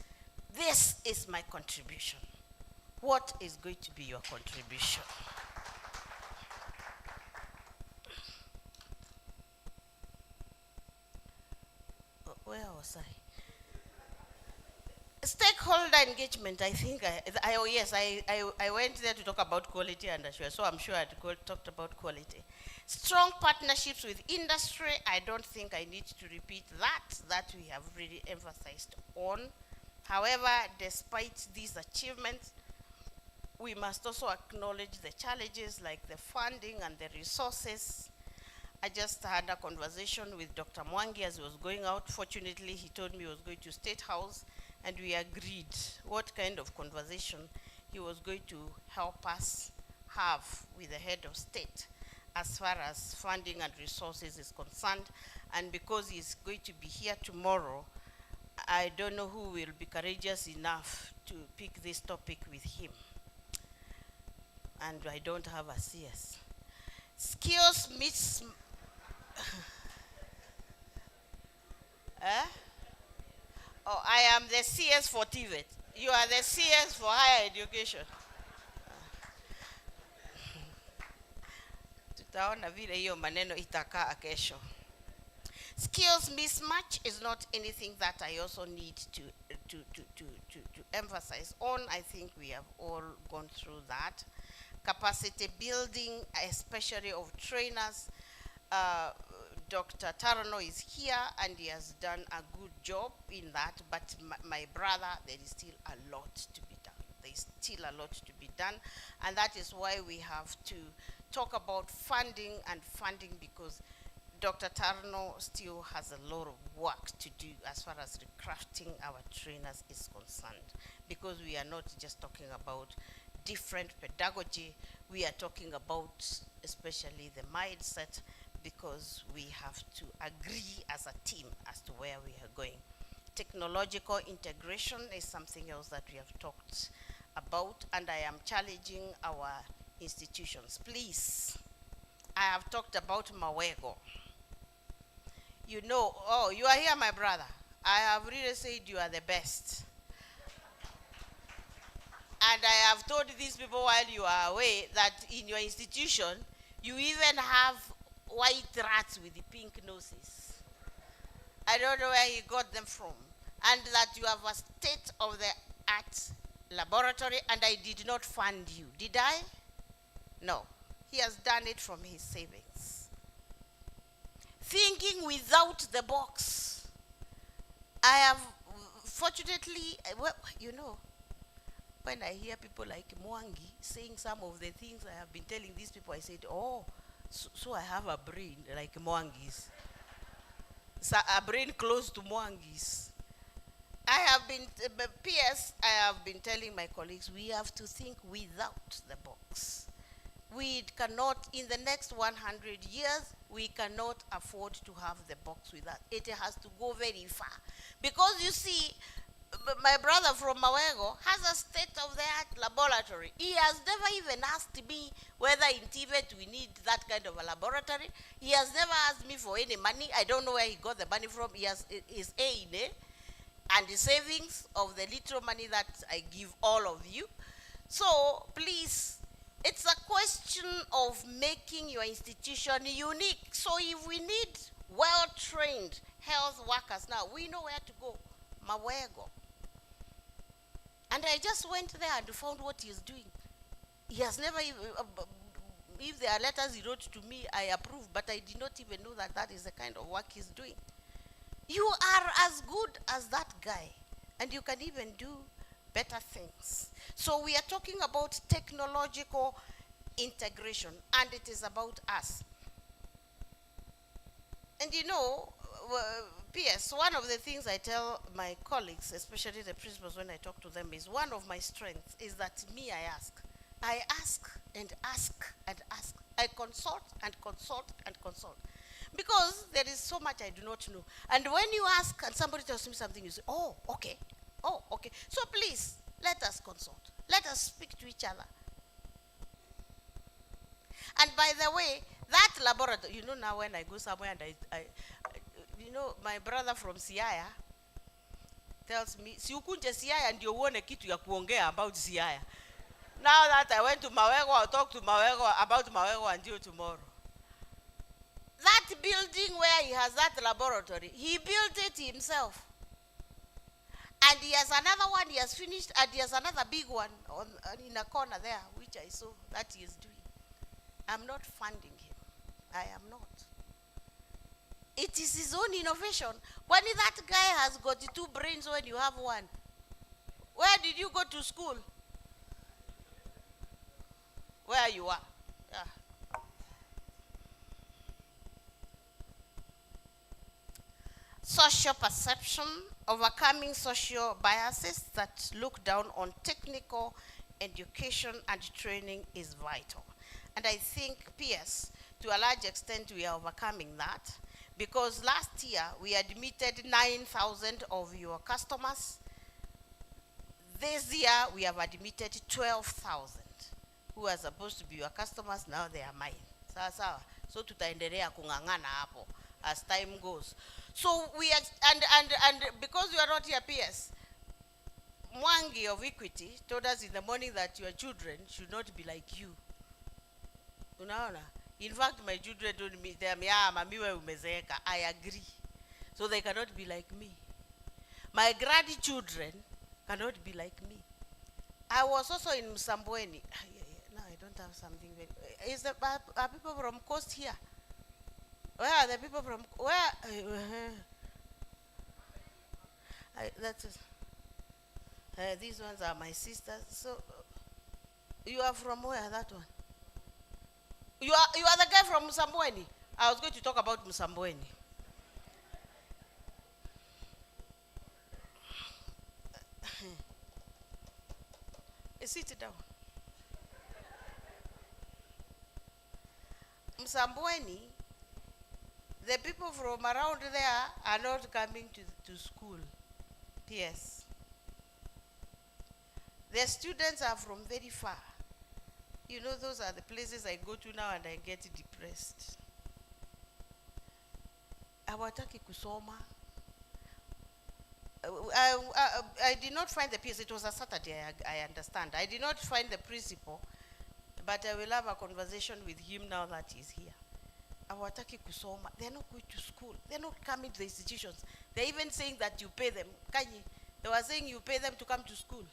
this is my contribution. What is going to be your contribution? Where was I? Stakeholder engagement, I think, I went there to talk about quality and assurance, so I'm sure I'd talked about quality. Strong partnerships with industry, I don't think I need to repeat that we have really emphasized on. However, despite these achievements, we must also acknowledge the challenges like the funding and the resources. I just had a conversation with Dr. Mwangi as he was going out. Fortunately, he told me he was going to State House, and we agreed what kind of conversation he was going to help us have with the head of state as far as funding and resources is concerned. And because he's going to be here tomorrow, I don't know who will be courageous enough to pick this topic with him. And I don't have a CS. Skills meets Oh, I am the CS for TVET. You are the CS for higher education. Tutaona vile hiyo maneno itakaa kesho. Skills mismatch is not anything that I also need to emphasize on. I think we have all gone through that. Capacity building, especially of trainers. Dr. Tarano is here and he has done a good job in that, but my brother, there is still a lot to be done. There is still a lot to be done, and that is why we have to talk about funding because Dr. Tarano still has a lot of work to do as far as recruiting our trainers is concerned, because we are not just talking about different pedagogy, we are talking about especially the mindset, because we have to agree as a team as to where we are going. Technological integration is something else that we have talked about, and I am challenging our institutions. Please, I have talked about Mawego. You know, oh, you are here, my brother. I have really said you are the best. And I have told these people while you are away that in your institution, you even have white rats with the pink noses. I don't know where he got them from. And that you have a state-of-the-art laboratory, and I did not fund you. Did I? No. He has done it from his savings. Thinking without the box. I have, fortunately, well, you know, when I hear people like Mwangi saying some of the things I have been telling these people, I said, oh, so I have a brain like Mwangi's. So a brain close to Mwangi's. I have been, PS, I have been telling my colleagues, we have to think without the box. We cannot, in the next 100 years, we cannot afford to have the box with us. It has to go very far. Because you see, my brother from Mawego has a state-of-the-art laboratory. He has never even asked me whether in TVET we need that kind of a laboratory. He has never asked me for any money. I don't know where he got the money from. He has his aid and the savings of the little money that I give all of you. So please, it's a question of making your institution unique. So if we need well-trained health workers now, we know where to go. Mawego. And I just went there and found what he's doing. He has never even, if there are letters he wrote to me, I approve, but I did not even know that that is the kind of work he's doing. You are as good as that guy, and you can even do better things. So we are talking about technological integration, and it is about us. And you know, P.S., one of the things I tell my colleagues, especially the principals when I talk to them, is one of my strengths is that I ask. I ask and ask and ask. I consult and consult and consult. Because there is so much I do not know. And when you ask and somebody tells me something, you say, oh, okay. Oh, okay. So please, let us consult. Let us speak to each other. And by the way, that laboratory, you know, now when I go somewhere and I you know, my brother from Siaya tells me, si ukunje Siaya ndio uone kitu ya kuongea about Siaya. Now that I went to Mawego, I'll talk to Mawego about Mawego until tomorrow. That building where he has that laboratory, he built it himself. And he has another one he has finished, and he has another big one in a corner there, which I saw that he is doing. I'm not funding him. I am not. It is his own innovation. When that guy has got 2 brains when you have one, where did you go to school? Where you are. Yeah. Social perception, overcoming social biases that look down on technical education and training is vital. And I think, PS, to a large extent, we are overcoming that, because last year we admitted 9,000 of your customers. This year we have admitted 12,000 who are supposed to be your customers, now they are mine. Sawa. So tutaendelea kungangana hapo as time goes. So we are, and because you are not here, PS, Mwangi of Equity told us in the morning that your children should not be like you. Unaona? In fact, my children told me, mami wewe umezeeka. I agree. So they cannot be like me. My grandchildren cannot be like me. I was also in Msambweni. No, I don't have something very. Are people from coast here? Where are the people from? Where? That is. These ones are my sisters. So, you are from where? That one. You are the guy from Msambweni. I was going to talk about Msambweni. Sit down. Msambweni, the people from around there are not coming to school. Yes. The students are from very far. You know, those are the places I go to now and I get depressed. Hawataki kusoma. I did not find the PS. It was a Saturday, I understand. I did not find the principal, but I will have a conversation with him now that he's here. Hawataki kusoma. They're not going to school. They're not coming to the institutions. They're even saying that you pay them. Kanyi, they were saying you pay them to come to school.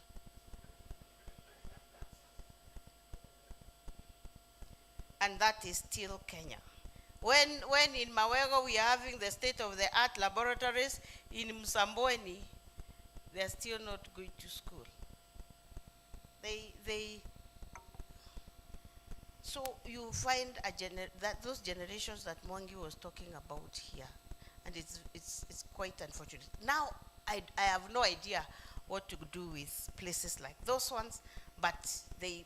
And that is still Kenya. When in Mawego we are having the state-of-the-art laboratories, in Msambweni, they are still not going to school. So you find that those generations that Mwangi was talking about here, and it's quite unfortunate. Now I have no idea what to do with places like those ones, but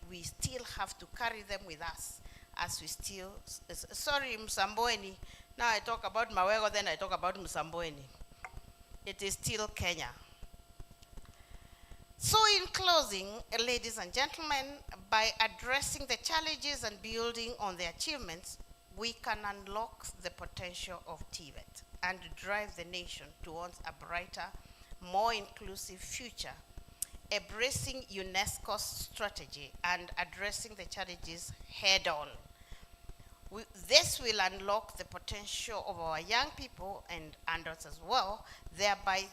we still have to carry them with us. As we still, sorry Msambweni, now I talk about Mawego, then I talk about Msambweni. It is still Kenya. So in closing, ladies and gentlemen, by addressing the challenges and building on the achievements, we can unlock the potential of TVET and drive the nation towards a brighter, more inclusive future, embracing UNESCO's strategy and addressing the challenges head on. This will unlock the potential of our young people and adults as well, thereby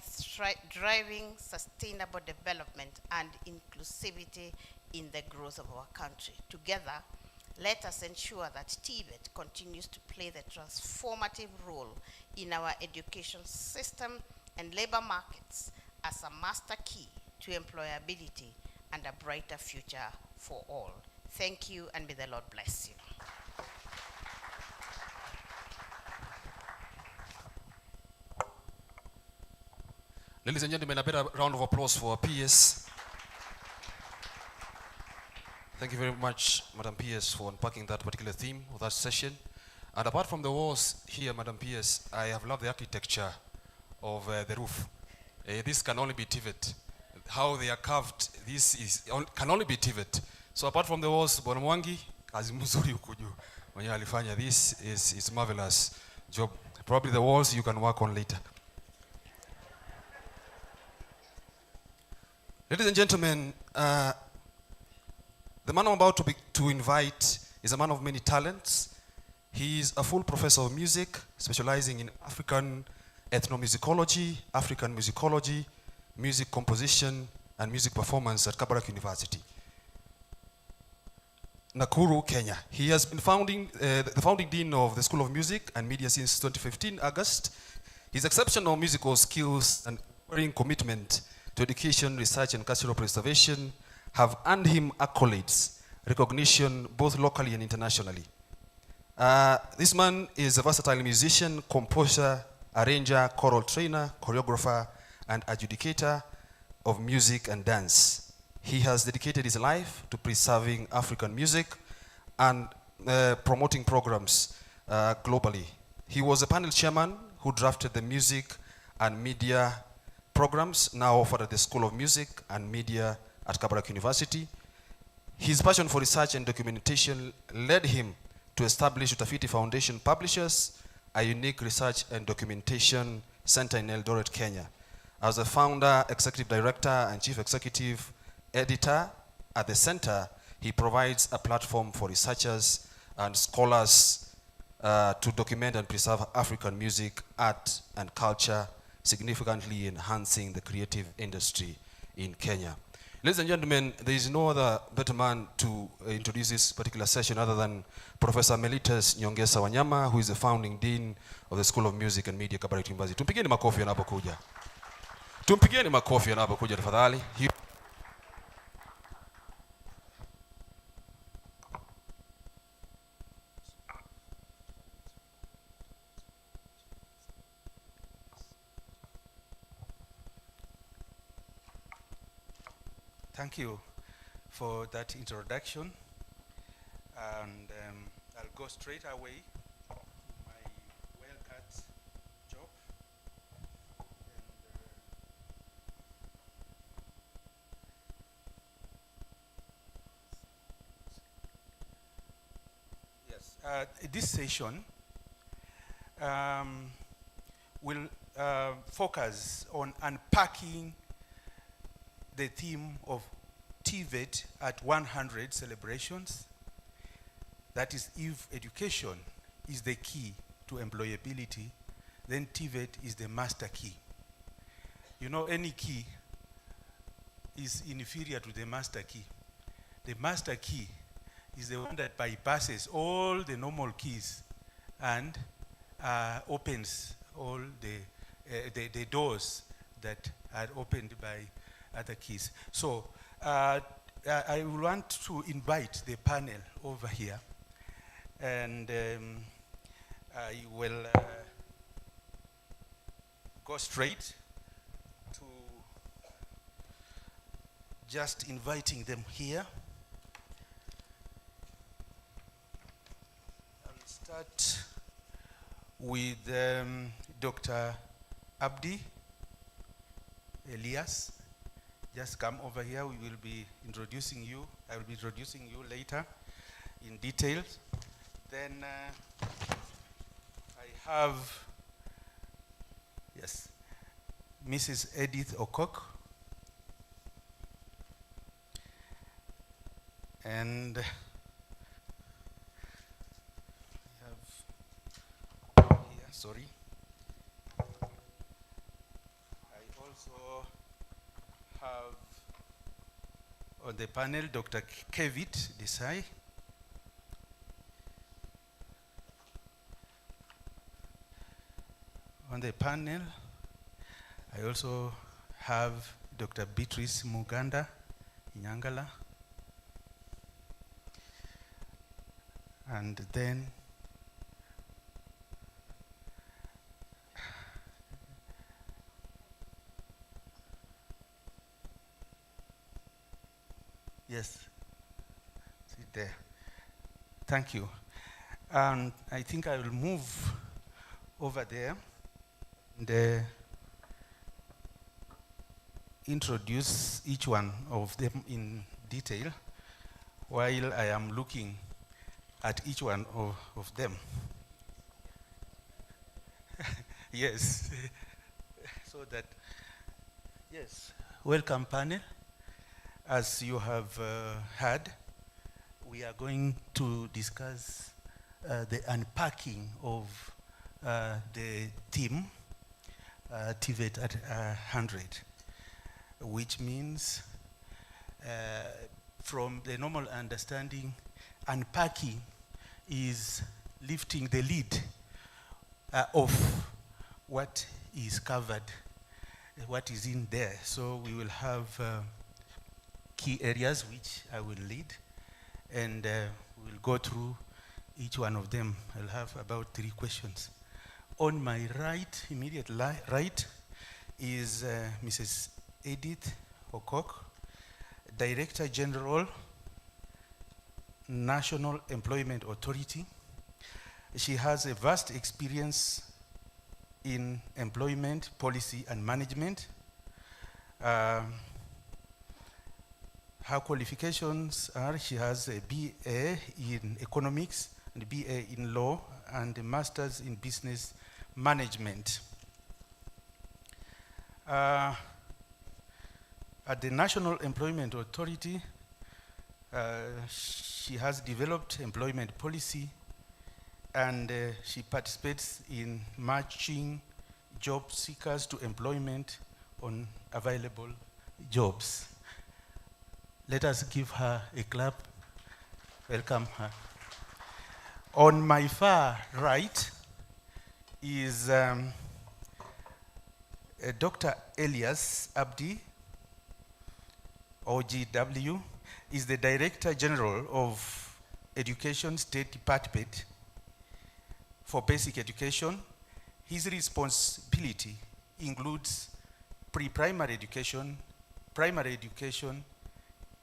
driving sustainable development and inclusivity in the growth of our country. Together, let us ensure that TVET continues to play the transformative role in our education system and labor markets as a master key to employability and a brighter future for all. Thank you, and may the Lord bless you. Ladies and gentlemen, a better round of applause for PS. Thank you very much, Madam PS, for unpacking that particular theme of that session. And apart from the walls here, Madam PS, I have loved the architecture of the roof. This can only be TVET. How they are carved, can only be TVET. So apart from the walls, Bwana Mwangi, kazi mzuri huku juu. Mwenye alifanya, this is marvelous job. Probably the walls you can work on later. Ladies and gentlemen, the man I'm about to invite is a man of many talents. He is a full professor of music, specializing in African ethnomusicology, African musicology, music composition and music performance at Kabarak University, Nakuru, Kenya. He has been the founding dean of the School of Music and Media since 2015, August. His exceptional musical skills and unwavering commitment to education, research, and cultural preservation have earned him accolades, recognition both locally and internationally. This man is a versatile musician, composer, arranger, choral trainer, choreographer, and adjudicator of music and dance. He has dedicated his life to preserving African music and promoting programs globally. He was a panel chairman who drafted the music and media programs now offered at the School of Music and Media at Kabarak University. His passion for research and documentation led him to establish Utafiti Foundation Publishers, a unique research and documentation center in Eldoret, Kenya. As a founder, executive director, and chief executive editor at the center, he provides a platform for researchers and scholars to document and preserve African music, art, and culture, significantly enhancing the creative industry in Kenya. Ladies and gentlemen, there is no other better man to introduce this particular session other than Professor Mellitus Nyongesa Wanyama, who is the founding dean of the School of Music and Media, Kabarak University. Tumpigieni makofi anapokuja. Tumpigieni makofi anapokuja tafadhali. Thank you for that introduction, and I'll go straight away to my well-cut job. This session will focus on unpacking the theme of TVET at 100 celebrations. That is, if education is the key to employability, then TVET is the master key. You know, any key is inferior to the master key. The master key is the one that bypasses all the normal keys and opens all the doors that are opened by other keys. So I want to invite the panel over here, and I will go straight to just inviting them here. I'll start with Dr. Abdi Elias. Just come over here. We will be introducing you. I will be introducing you later in detail. Then I have, yes, Mrs. Edith Okok. And I have here, sorry. I also have on the panel Dr. TVET Desai. On the panel, I also have Dr. Beatrice Muganda Inyangala. And then yes, sit there. Thank you. And I think I will move over there and introduce each one of them in detail while I am looking at each one of them. Yes. So that, yes, welcome panel. As you have heard, we are going to discuss the unpacking of the theme, TVET at 100. which means from the normal understanding, unpacking is lifting the lid of what is covered, what is in there. So we will have key areas which I will lead, and we'll go through each one of them. I'll have about 3 questions. On my right, immediate right, is Mrs. Edith Okok, Director General, National Employment Authority. She has a vast experience in employment policy and management. Her qualifications are, she has a BA in economics, and a BA in law, and a master's in business management. At the National Employment Authority, she has developed employment policy, and she participates in matching job seekers to employment on available jobs. Let us give her a clap. Welcome her. On my far right is Dr. Elias Abdi, OGW, is the Director General of Education State Department for Basic Education. His responsibility includes pre-primary education, primary education,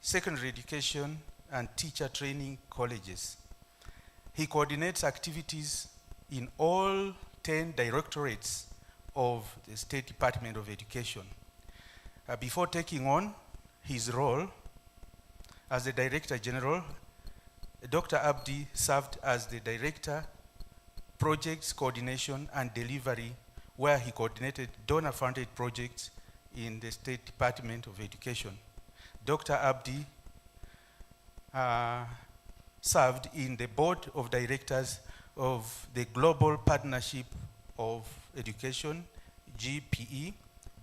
secondary education, and teacher training colleges. He coordinates activities in all 10 directorates of the State Department of Education. Before taking on his role as the Director General, Dr. Abdi served as the Director, Projects Coordination and Delivery, where he coordinated donor-funded projects in the State Department of Education. Dr. Abdi served in the Board of Directors of the Global Partnership of Education, GPE,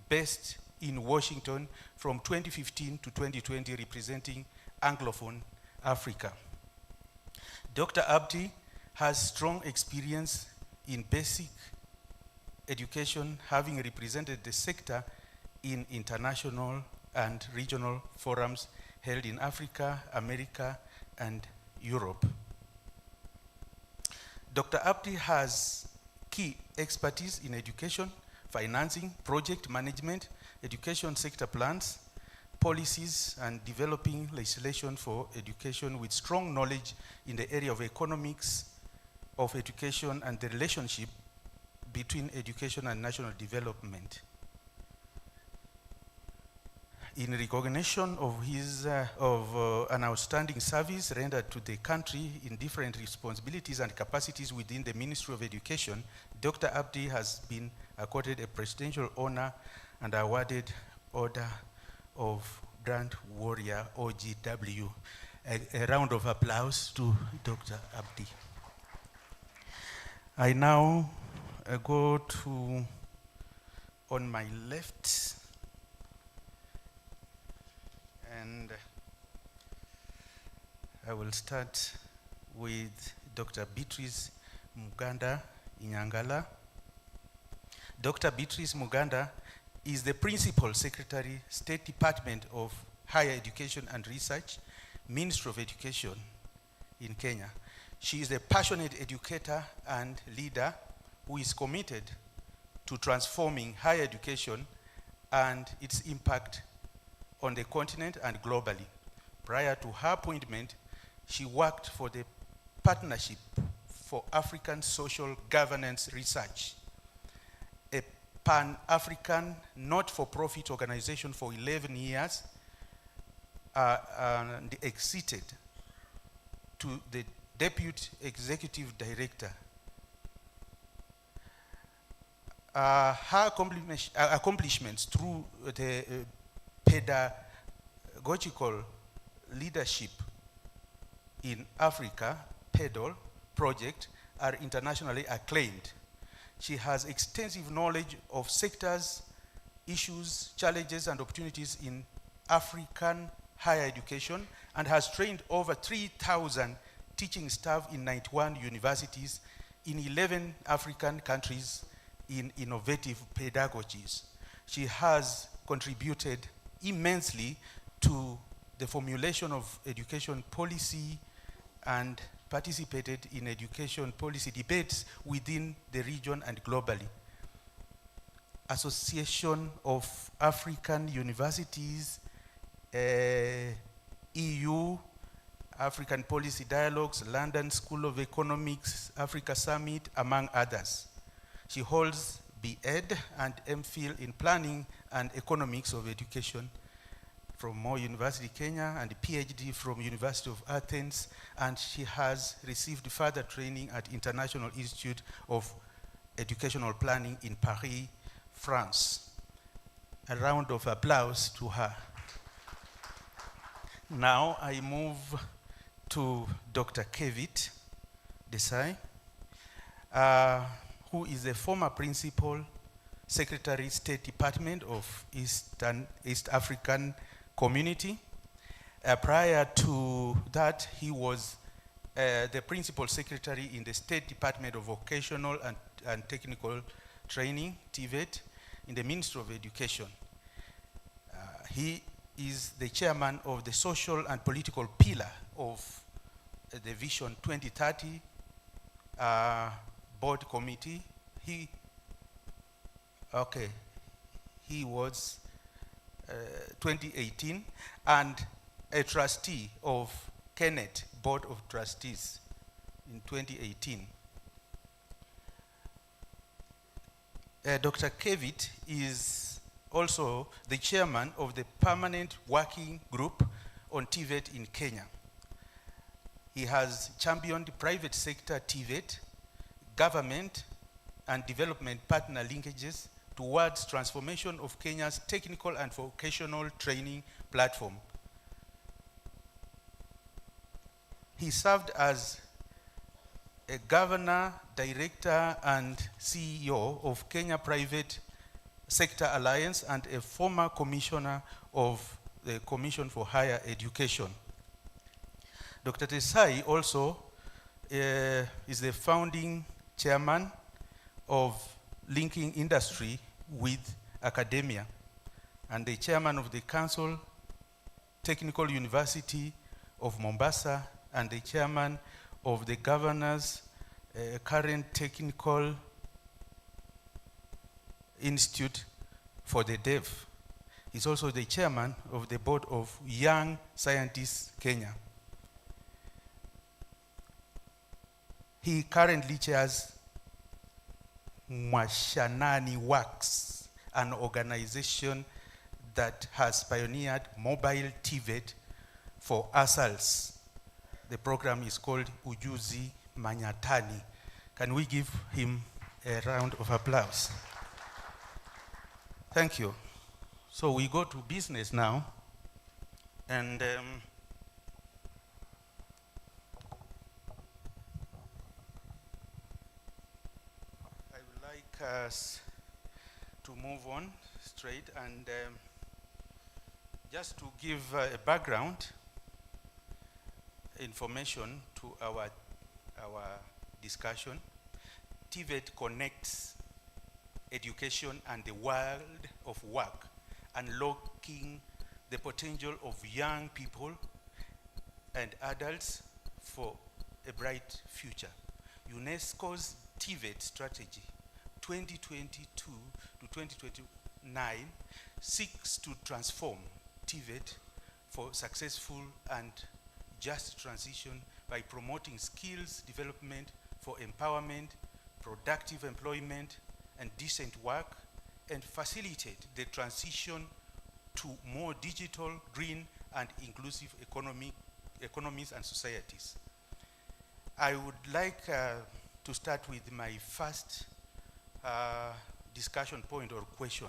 based in Washington from 2015 to 2020, representing Anglophone Africa. Dr. Abdi has strong experience in basic education, having represented the sector in international and regional forums held in Africa, America, and Europe. Dr. Abdi has key expertise in education, financing, project management, education sector plans, policies, and developing legislation for education, with strong knowledge in the area of economics of education and the relationship between education and national development. In recognition of his an outstanding service rendered to the country in different responsibilities and capacities within the Ministry of Education, Dr. Abdi has been accorded a presidential honor and awarded Order of Grand Warrior, OGW. A round of applause to Dr. Abdi. I now go to, on my left, and I will start with Dr. Beatrice Muganda Inyangala. Dr. Beatrice Muganda is the Principal Secretary, State Department of Higher Education and Research, Ministry of Education in Kenya. She is a passionate educator and leader who is committed to transforming higher education and its impact on the continent and globally. Prior to her appointment, she worked for the Partnership for African Social Governance Research, a Pan-African not-for-profit organization, for 11 years, and exited to the Deputy Executive Director. Her accomplishments through the pedagogical leadership in Africa, PEDAL project, are internationally acclaimed. She has extensive knowledge of sectors issues, challenges, and opportunities in African higher education and has trained over 3,000 teaching staff in 91 universities in 11 African countries in innovative pedagogies. She has contributed immensely to the formulation of education policy and participated in education policy debates within the region and globally. Association of African Universities, EU, African Policy Dialogues, London School of Economics, Africa Summit, among others. She holds B.Ed and MPhil in Planning and Economics of Education from Moi University, Kenya, and PhD from University of Athens, and she has received further training at International Institute of Educational Planning in Paris, France. A round of applause to her. Now I move to Dr. TVET Desai, who is a former principal secretary, State Department of East African Community. Prior to that, he was the principal secretary in the State Department of Vocational and Technical Training, TVET, in the Ministry of Education. He is the chairman of the social and political pillar of the Vision 2030 board committee. He was 2018, and a trustee of Kenneth Board of Trustees in 2018. Dr. TVET is also the chairman of the Permanent Working Group on TVET in Kenya. He has championed private sector TVET, government and development partner linkages towards transformation of Kenya's technical and vocational training platform. He served as a governor, director, and CEO of Kenya Private Sector Alliance and a former commissioner of the Commission for Higher Education. Dr. Desai also is the founding chairman of Linking Industry with Academia and the chairman of the Council Technical University of Mombasa and the chairman of the Governor's Current Technical Institute for the Deaf. He's also the chairman of the board of Young Scientists Kenya. He currently chairs Mwashanani Works, an organization that has pioneered mobile TVET for ASALs. The program is called Ujuzi Manyatani. Can we give him a round of applause? Thank you. So we go to business now, and I would like us to move on straight and just to give a background information to our discussion. TVET connects education and the world of work, unlocking the potential of young people and adults for a bright future. UNESCO's TVET strategy 2022 to 2029 seeks to transform TVET for successful and just transition by promoting skills development for empowerment, productive employment, and decent work, and facilitate the transition to more digital, green, and inclusive economies and societies. I would like to start with my first discussion point or question.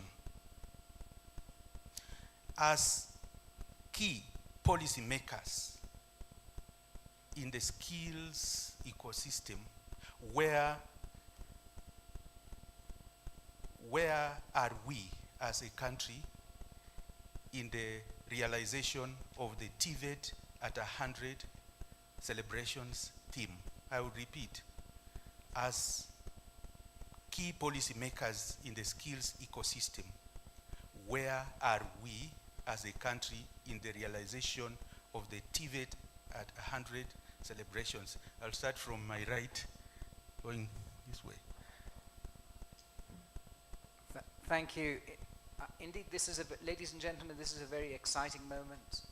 As key policy makers in the skills ecosystem, where are we as a country in the realization of the TVET at 100 celebrations theme. I will repeat, as key policymakers in the skills ecosystem, where are we as a country in the realization of the TVET at 100 celebrations? I'll start from my right, going this way. Thank you. Indeed, this is ladies and gentlemen, this is a very exciting moment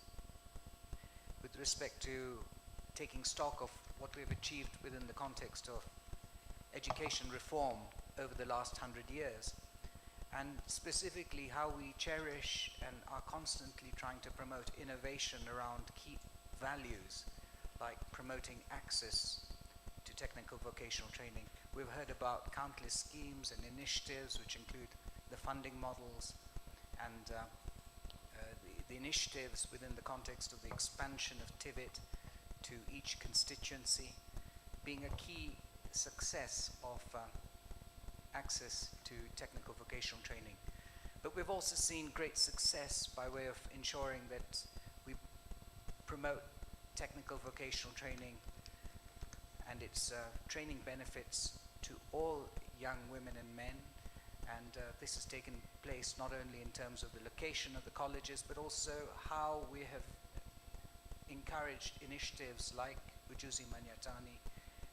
with respect to taking stock of what we've achieved within the context of education reform over the last 100 years, and specifically how we cherish and are constantly trying to promote innovation around key values like promoting access to technical vocational training. We've heard about countless schemes and initiatives which include the funding models and the initiatives within the context of the expansion of TVET to each constituency being a key success of access to technical vocational training. But we've also seen great success by way of ensuring that we promote technical vocational training and its training benefits to all young women and men. And this has taken place not only in terms of the location of the colleges, but also how we have encouraged initiatives like Ujuzi Manyatani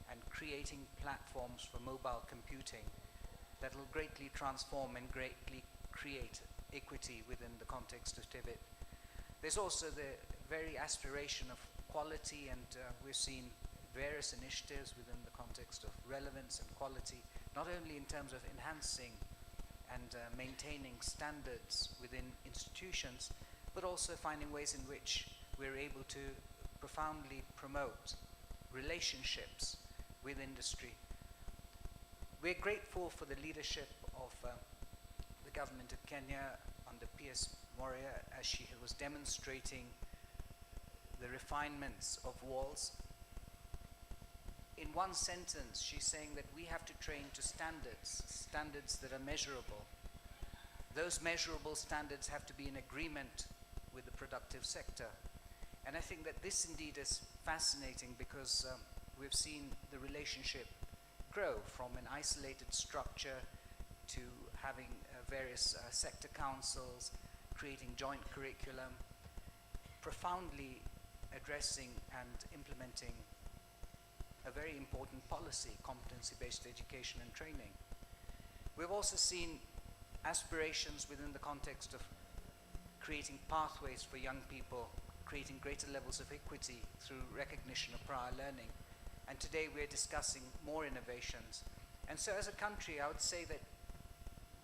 and creating platforms for mobile computing that will greatly transform and greatly create equity within the context of TVET. There's also the very aspiration of quality, and we've seen various initiatives within the context of relevance and quality, not only in terms of enhancing and maintaining standards within institutions, but also finding ways in which we're able to profoundly promote relationships with industry. We're grateful for the leadership of the government of Kenya under P.S. Moria as she was demonstrating the refinements of walls. In one sentence, she's saying that we have to train to standards that are measurable. Those measurable standards have to be in agreement with the productive sector. And I think that this indeed is fascinating because we've seen the relationship grow from an isolated structure to having various sector councils, creating joint curriculum, profoundly addressing and implementing a very important policy, competency-based education and training. We've also seen aspirations within the context of creating pathways for young people, creating greater levels of equity through recognition of prior learning. And today we're discussing more innovations. And so as a country, I would say that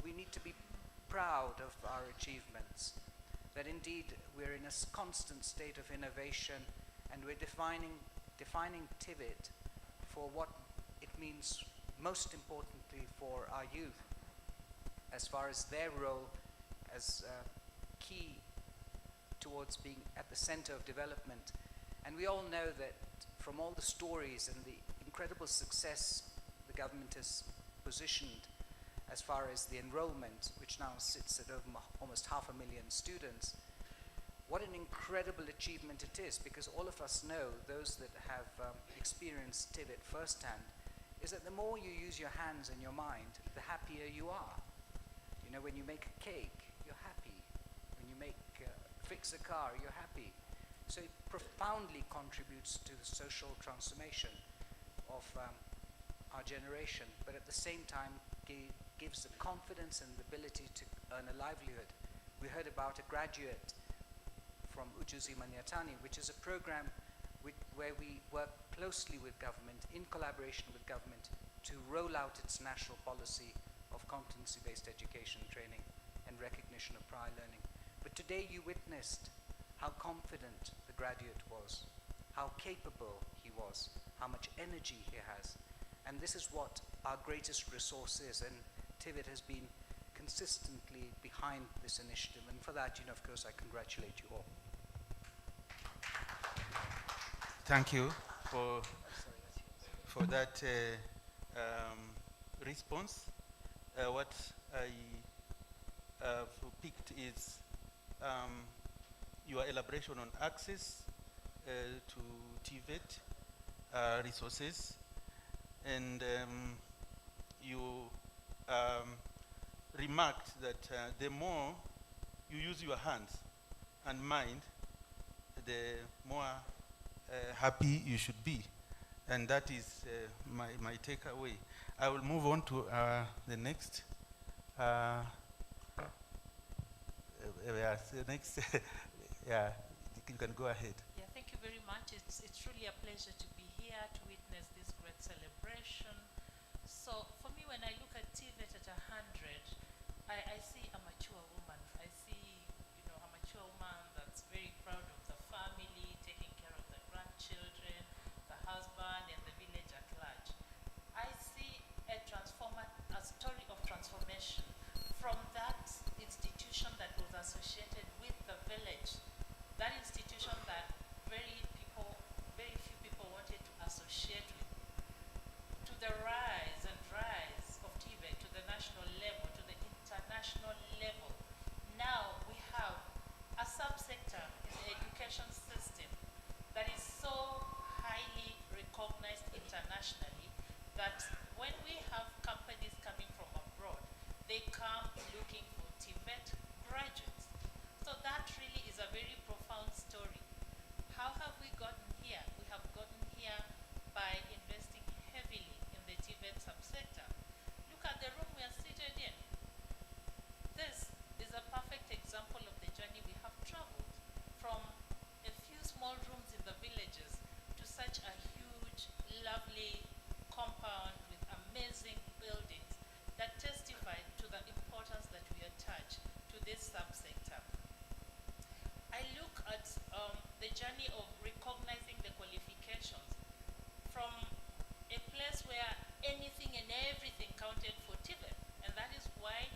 we need to be proud of our achievements, that indeed we're in a constant state of innovation, and we're defining TVET for what it means most importantly for our youth, as far as their role as key towards being at the center of development. And we all know that from all the stories and the incredible success the government has positioned as far as the enrollment, which now sits at almost 500,000 students, what an incredible achievement it is, because all of us know, those that have experienced TVET firsthand, is that the more you use your hands and your mind, the happier you are. You know, when you make a cake, you're happy. When you fix a car, you're happy. So it profoundly contributes to the social transformation of our generation, but at the same time gives the confidence and the ability to earn a livelihood. We heard about a graduate from Ujuzi Manyatani, which is a program where we work closely with government, in collaboration with government, to roll out its national policy of competency-based education training and recognition of prior learning. But today you witnessed how confident the graduate was, how capable he was, how much energy he has. And this is what our greatest resource is, and TVET has been consistently behind this initiative, and for that, of course, I congratulate you all. Thank you for that response. What I picked is your elaboration on access to TVET resources, and you remarked that the more you use your hands and mind, the more happy you should be. And that is my takeaway. I will move on to the next. Yes, the next. Yeah, you can go ahead. Yeah, thank you very much. It's truly a pleasure to be here to witness this great celebration. So for me, when I look at TVET at 100, I see a mature woman. I see, a mature woman that's very proud of the family, taking care of the grandchildren, the husband, and the village at large. I see a story of transformation from that institution that was associated with the village, that institution that very few people wanted to associate with, to the rise of TVET to the national level, to the international level. Now we have a subsector in the education system that is so highly recognized internationally that when we have companies coming from abroad, they come looking for TVET graduates. So that really is a very profound story. How have we gotten here? We have gotten here by investing heavily in the TVET subsector. Look at the room we are seated in. This is a perfect example of the journey we have traveled from a few small rooms in the villages to such a huge, lovely compound with amazing buildings that testify to the importance that we attach to this subsector. I look at the journey of recognizing the qualifications from a place where anything and everything counted for TVET, and that is why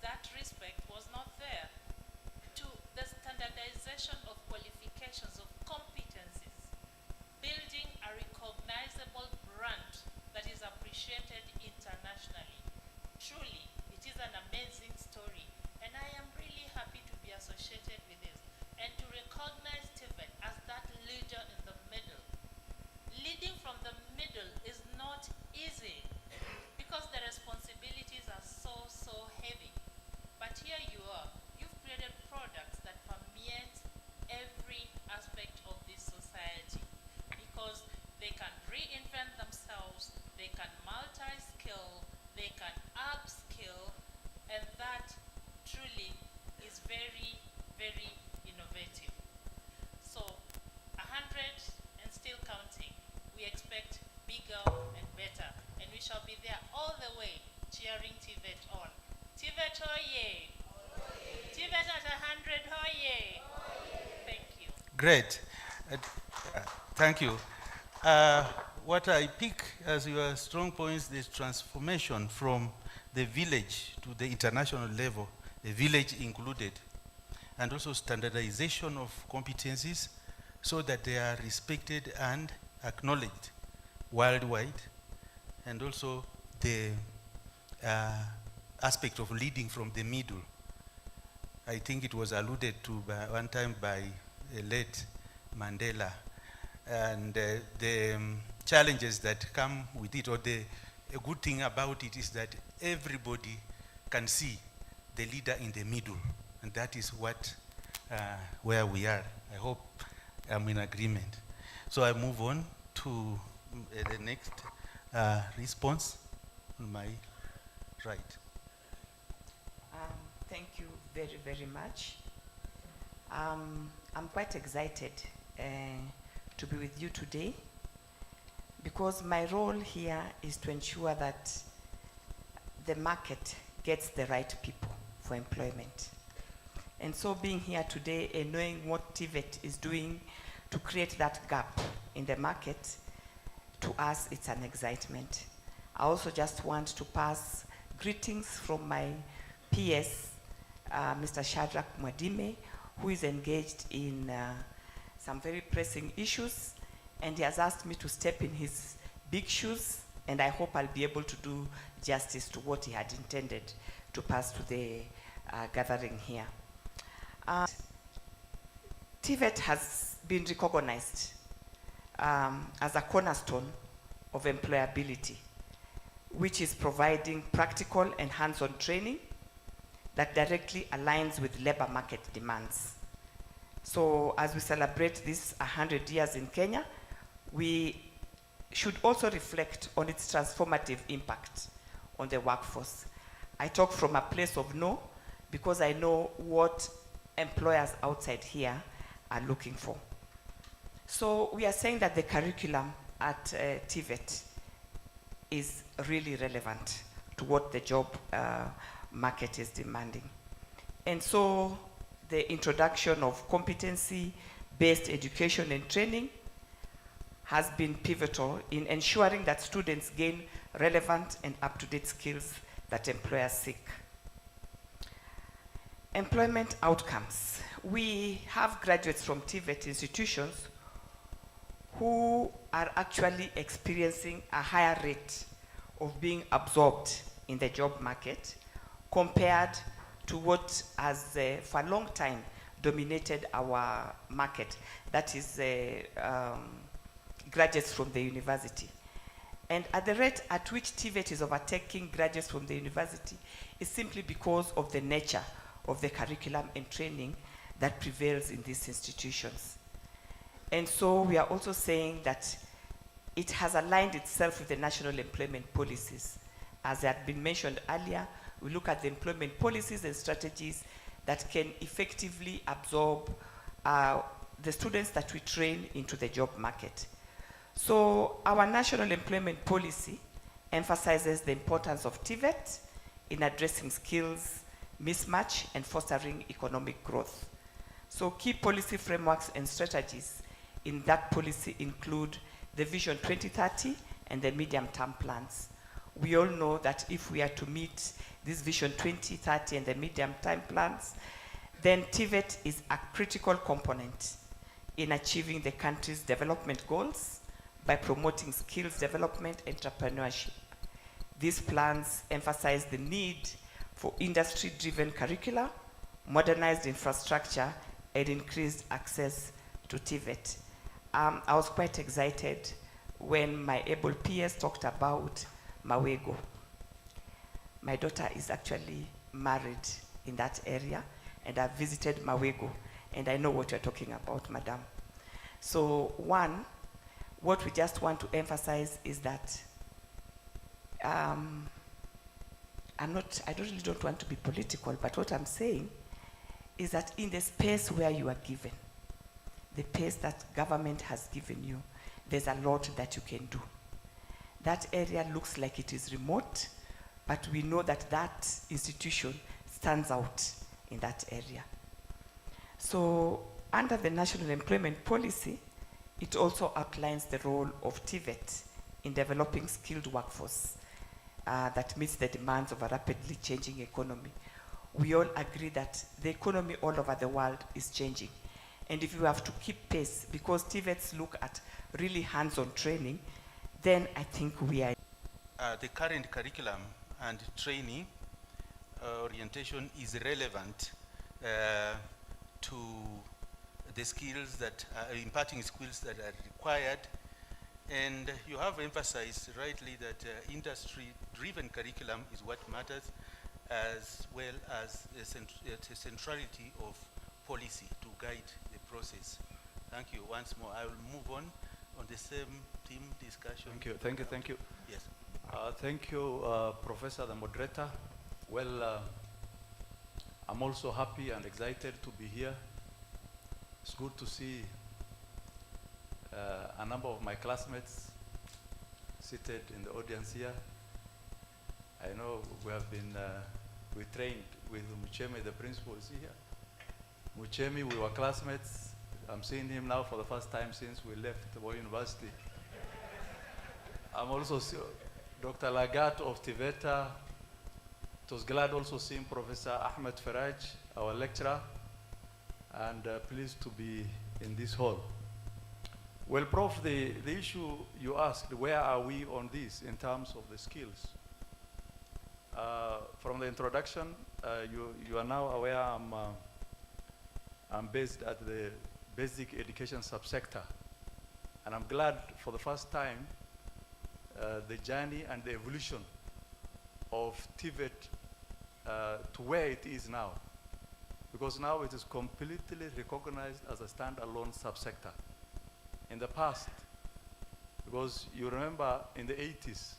that respect was not there, to the standardization of qualifications, of competencies, building a recognizable brand that is appreciated internationally. Truly, it is an amazing story, and I am really happy to be associated with this and to recognize TVET as that leader in the middle. Leading from the middle is not easy because the responsibilities are so heavy. But here you are. You've created products that permeate every aspect of this society because they can reinvent themselves, they can multi-skill, they can upskill, and that truly is very, very innovative. So 100 and still counting. We expect bigger and better, and we shall be there all the way cheering TVET on. TVET hoye! TVET at 100 hoye! Thank you. Great. Thank you. What I pick as your strong points is transformation from the village to the international level, the village included, and also standardization of competencies so that they are respected and acknowledged worldwide, and also the aspect of leading from the middle. I think it was alluded to one time by late Mandela, and the challenges that come with it, or a good thing about it is that everybody can see the leader in the middle, and that is what where we are. I hope I'm in agreement. So I move on to the next response on my right. Thank you very, very much. I'm quite excited to be with you today because my role here is to ensure that the market gets the right people for employment. And so being here today and knowing what TVET is doing to create that gap in the market, to us it's an excitement. I also just want to pass greetings from my PS, Mr. Shadrach Mwadime, who is engaged in some very pressing issues, and he has asked me to step in his big shoes, and I hope I'll be able to do justice to what he had intended to pass to the gathering here. TVET has been recognized as a cornerstone of employability, which is providing practical and hands-on training that directly aligns with labor market demands. So as we celebrate this 100 years in Kenya, we should also reflect on its transformative impact on the workforce. I talk from a place of no, because I know what employers outside here are looking for. So we are saying that the curriculum at TVET is really relevant to what the job market is demanding. And so the introduction of competency-based education and training has been pivotal in ensuring that students gain relevant and up-to-date skills that employers seek. Employment outcomes. We have graduates from TVET institutions who are actually experiencing a higher rate of being absorbed in the job market compared to what has for a long time dominated our market, that is graduates from the university. And at the rate at which TVET is overtaking graduates from the university is simply because of the nature of the curriculum and training that prevails in these institutions. And so we are also saying that it has aligned itself with the national employment policies. As had been mentioned earlier, we look at the employment policies and strategies that can effectively absorb the students that we train into the job market. So our national employment policy emphasizes the importance of TVET in addressing skills mismatch and fostering economic growth. So key policy frameworks and strategies in that policy include the Vision 2030 and the medium-term plans. We all know that if we are to meet this Vision 2030 and the medium-term plans, then TVET is a critical component in achieving the country's development goals by promoting skills development and entrepreneurship. These plans emphasize the need for industry-driven curricula, modernized infrastructure, and increased access to TVET. I was quite excited when my able peers talked about Mawego. My daughter is actually married in that area, and I've visited Mawego, and I know what you're talking about, madam. So one, what we just want to emphasize is that I don't want to be political, but what I'm saying is that in the space where you are given, the space that government has given you, there's a lot that you can do. That area looks like it is remote, but we know that that institution stands out in that area. So under the National Employment Policy, it also outlines the role of TVET in developing skilled workforce that meets the demands of a rapidly changing economy. We all agree that the economy all over the world is changing. And if you have to keep pace, because TVETs look at really hands-on training, then I think we are. The current curriculum and training orientation is relevant to the skills that are imparting skills that are required. And you have emphasized rightly that industry-driven curriculum is what matters, as well as the centrality of policy to guide the process. Thank you once more. I will move on the same theme discussion. Thank you. Yes. Thank you, Professor, the moderator. Well, I'm also happy and excited to be here. It's good to see a number of my classmates seated in the audience here. I know we have been, we trained with Muchemi, the principal. Is he here? Muchemi, we were classmates. I'm seeing him now for the first time since we left Moi University. I'm also Dr. Lagat of TVET. It was glad also seeing Professor Ahmed Faraj, our lecturer, and pleased to be in this hall. Well, Prof, the issue you asked, where are we on this in terms of the skills? From the introduction, you are now aware I'm based at the basic education subsector. And I'm glad for the first time the journey and the evolution of TVET to where it is now. Because now it is completely recognized as a standalone subsector. In the past, because you remember in the 80s,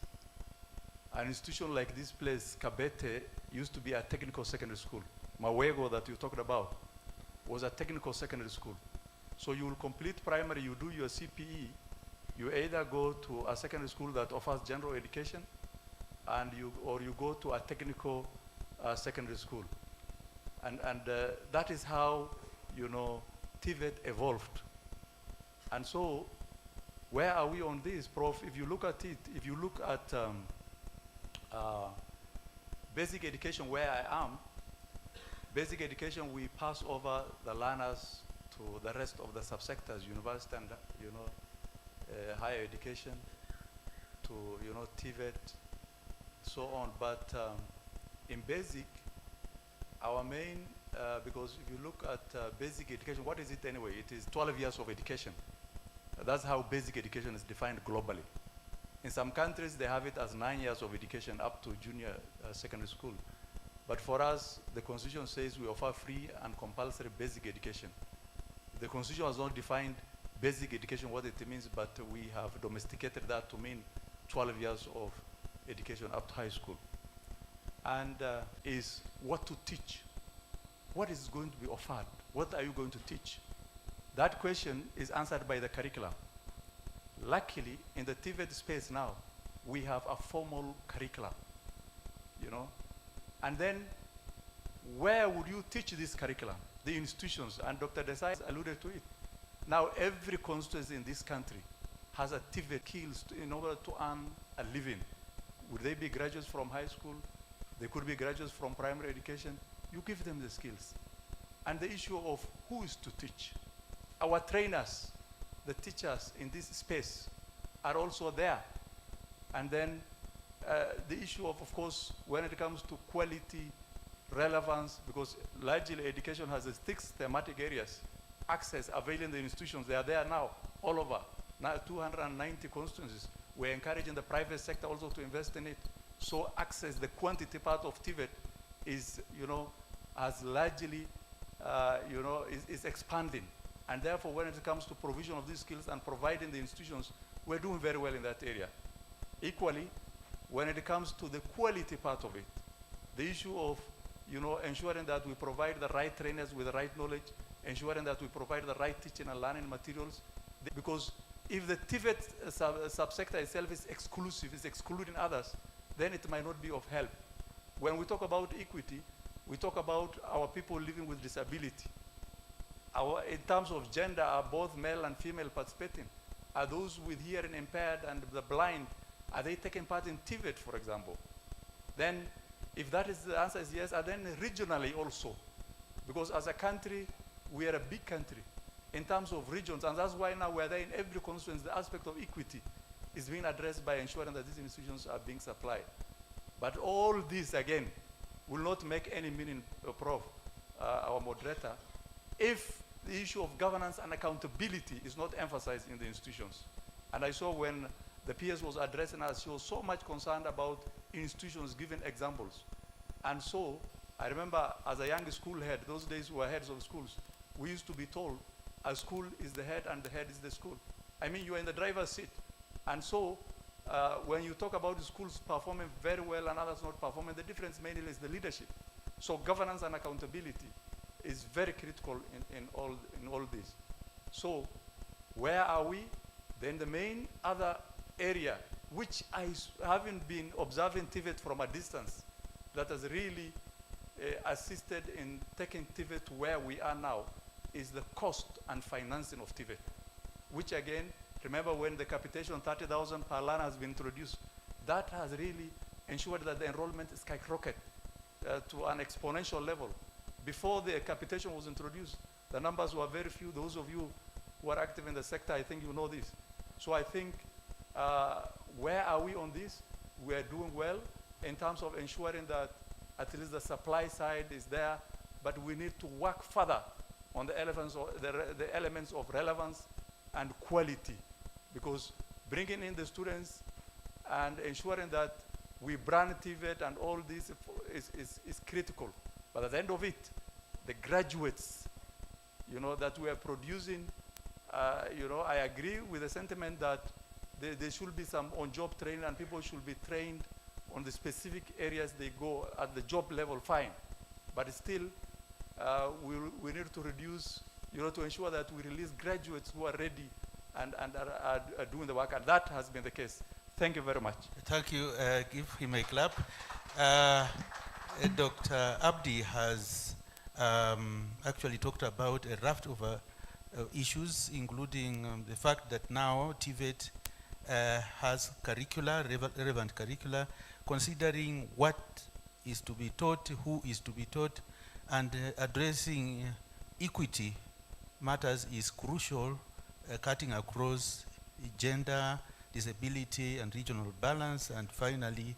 an institution like this place, Kabete, used to be a technical secondary school. Mawego that you talked about was a technical secondary school. So you will complete primary, you do your CPE, you either go to a secondary school that offers general education, and or you go to a technical secondary school. And that is how, you know, TVET evolved. And so, where are we on this, Prof? If you look at it, if you look at basic education where I am, basic education, we pass over the learners to the rest of the subsectors, university and, you know, higher education, to, you know, TVET, so on. But in basic, our main, because if you look at basic education, what is it anyway? It is 12 years of education. That's how basic education is defined globally. In some countries, they have it as 9 years of education up to junior secondary school. But for us, the Constitution says we offer free and compulsory basic education. The Constitution has not defined basic education, what it means, but we have domesticated that to mean 12 years of education up to high school. And is what to teach. What is going to be offered? What are you going to teach? That question is answered by the curriculum. Luckily, in the TVET space now, we have a formal curriculum, you know. And then, where would you teach this curriculum? The institutions, and Dr. Desai alluded to it. Now, every constituency in this country has a TVET skills in order to earn a living. Would they be graduates from high school? They could be graduates from primary education. You give them the skills. And the issue of who is to teach. Our trainers, the teachers in this space, are also there. And then the issue of course, when it comes to quality, relevance, because largely education has 6 thematic areas. Access, availing the institutions, they are there now, all over. Now 290 constituencies. We're encouraging the private sector also to invest in it. So access, the quantity part of TVET is, you know, has largely, you know, is expanding. And therefore, when it comes to provision of these skills and providing the institutions, we're doing very well in that area. Equally, when it comes to the quality part of it, the issue of, you know, ensuring that we provide the right trainers with the right knowledge, ensuring that we provide the right teaching and learning materials, because if the TVET subsector itself is exclusive, is excluding others, then it might not be of help. When we talk about equity, we talk about our people living with disability. In terms of gender, are both male and female participating? Are those with hearing impaired and the blind, are they taking part in TVET, for example? Then, if that is the answer is yes, and then regionally also. Because as a country, we are a big country in terms of regions, and that's why now we're there in every constituency. The aspect of equity is being addressed by ensuring that these institutions are being supplied. But all this, again, will not make any meaning, Prof, our moderator, if the issue of governance and accountability is not emphasized in the institutions. And I saw when the PS was addressing us, she was so much concerned about institutions giving examples. And so, I remember as a young school head, those days we were heads of schools, we used to be told, a school is the head and the head is the school. I mean, you are in the driver's seat. And so, when you talk about the schools performing very well and others not performing, the difference mainly is the leadership. So governance and accountability is very critical in all this. So, where are we? Then the main other area, which I haven't been observing TVET from a distance, that has really assisted in taking TVET to where we are now, is the cost and financing of TVET, which again, remember when the capitation 30,000 per learner has been introduced, that has really ensured that the enrollment skyrocketed to an exponential level. Before the capitation was introduced, the numbers were very few. Those of you who are active in the sector, I think you know this. So I think, where are we on this? We are doing well in terms of ensuring that At least the supply side is there, but we need to work further on the elements of relevance and quality, because bringing in the students and ensuring that we brand TVET and all this is critical. But at the end of it, the graduates, that we are producing, I agree with the sentiment that there should be some on-job training and people should be trained on the specific areas they go at the job level, fine. But still, we need to reduce, to ensure that we release graduates who are ready and are doing the work, and that has been the case. Thank you very much. Thank you. Give him a clap. Dr. Abdi has actually talked about a raft of issues, including the fact that now TVET has relevant curricula, considering what is to be taught, who is to be taught, and addressing equity matters is crucial, cutting across gender, disability, and regional balance, and finally,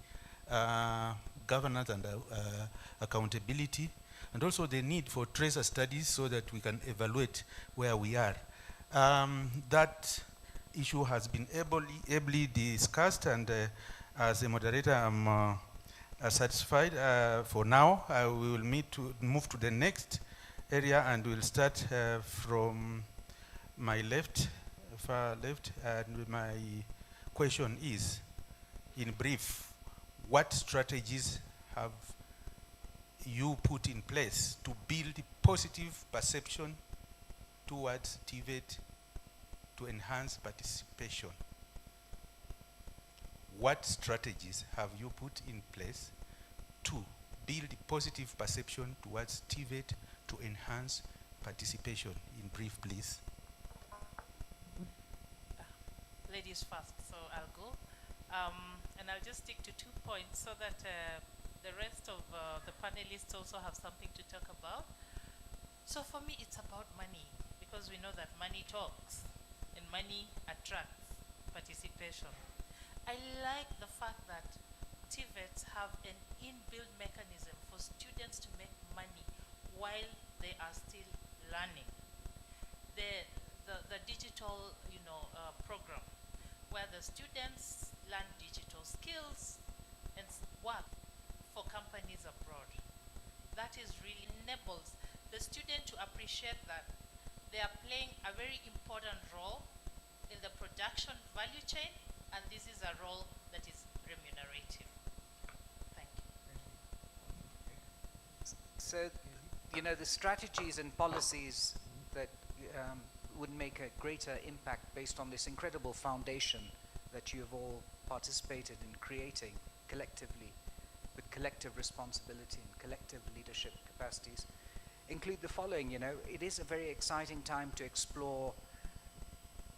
governance and accountability, and also the need for tracer studies so that we can evaluate where we are. That issue has been ably discussed, and as a moderator, I'm satisfied. For now, we will move to the next area, and we'll start from my left, far left, and my question is, in brief, what strategies have you put in place to build positive perception towards TVET to enhance participation? What strategies have you put in place to build positive perception towards TVET to enhance participation? In brief, please. Ladies first, so I'll go. And I'll just stick to 2 points so that the rest of the panelists also have something to talk about. So for me, it's about money, because we know that money talks and money attracts participation. I like the fact that TVETs have an inbuilt mechanism for students to make money while they are still learning. The digital, program, where the students learn digital skills and work for companies abroad. That is really enables the student to appreciate that they are playing a very important role in the production value chain, and this is a role that is remunerative. Thank you. So, the strategies and policies that would make a greater impact based on this incredible foundation that you have all participated in creating collectively with collective responsibility and collective leadership capacities include the following. It is a very exciting time to explore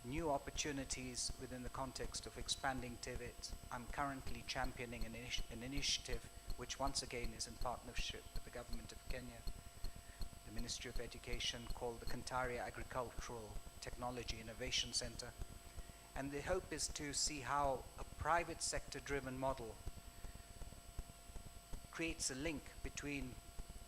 new opportunities within the context of expanding TVET. I'm currently championing an initiative which once again is in partnership with the government of Kenya, the Ministry of Education, called the Kantaria Agricultural Technology Innovation Center. And the hope is to see how a private sector driven model creates a link between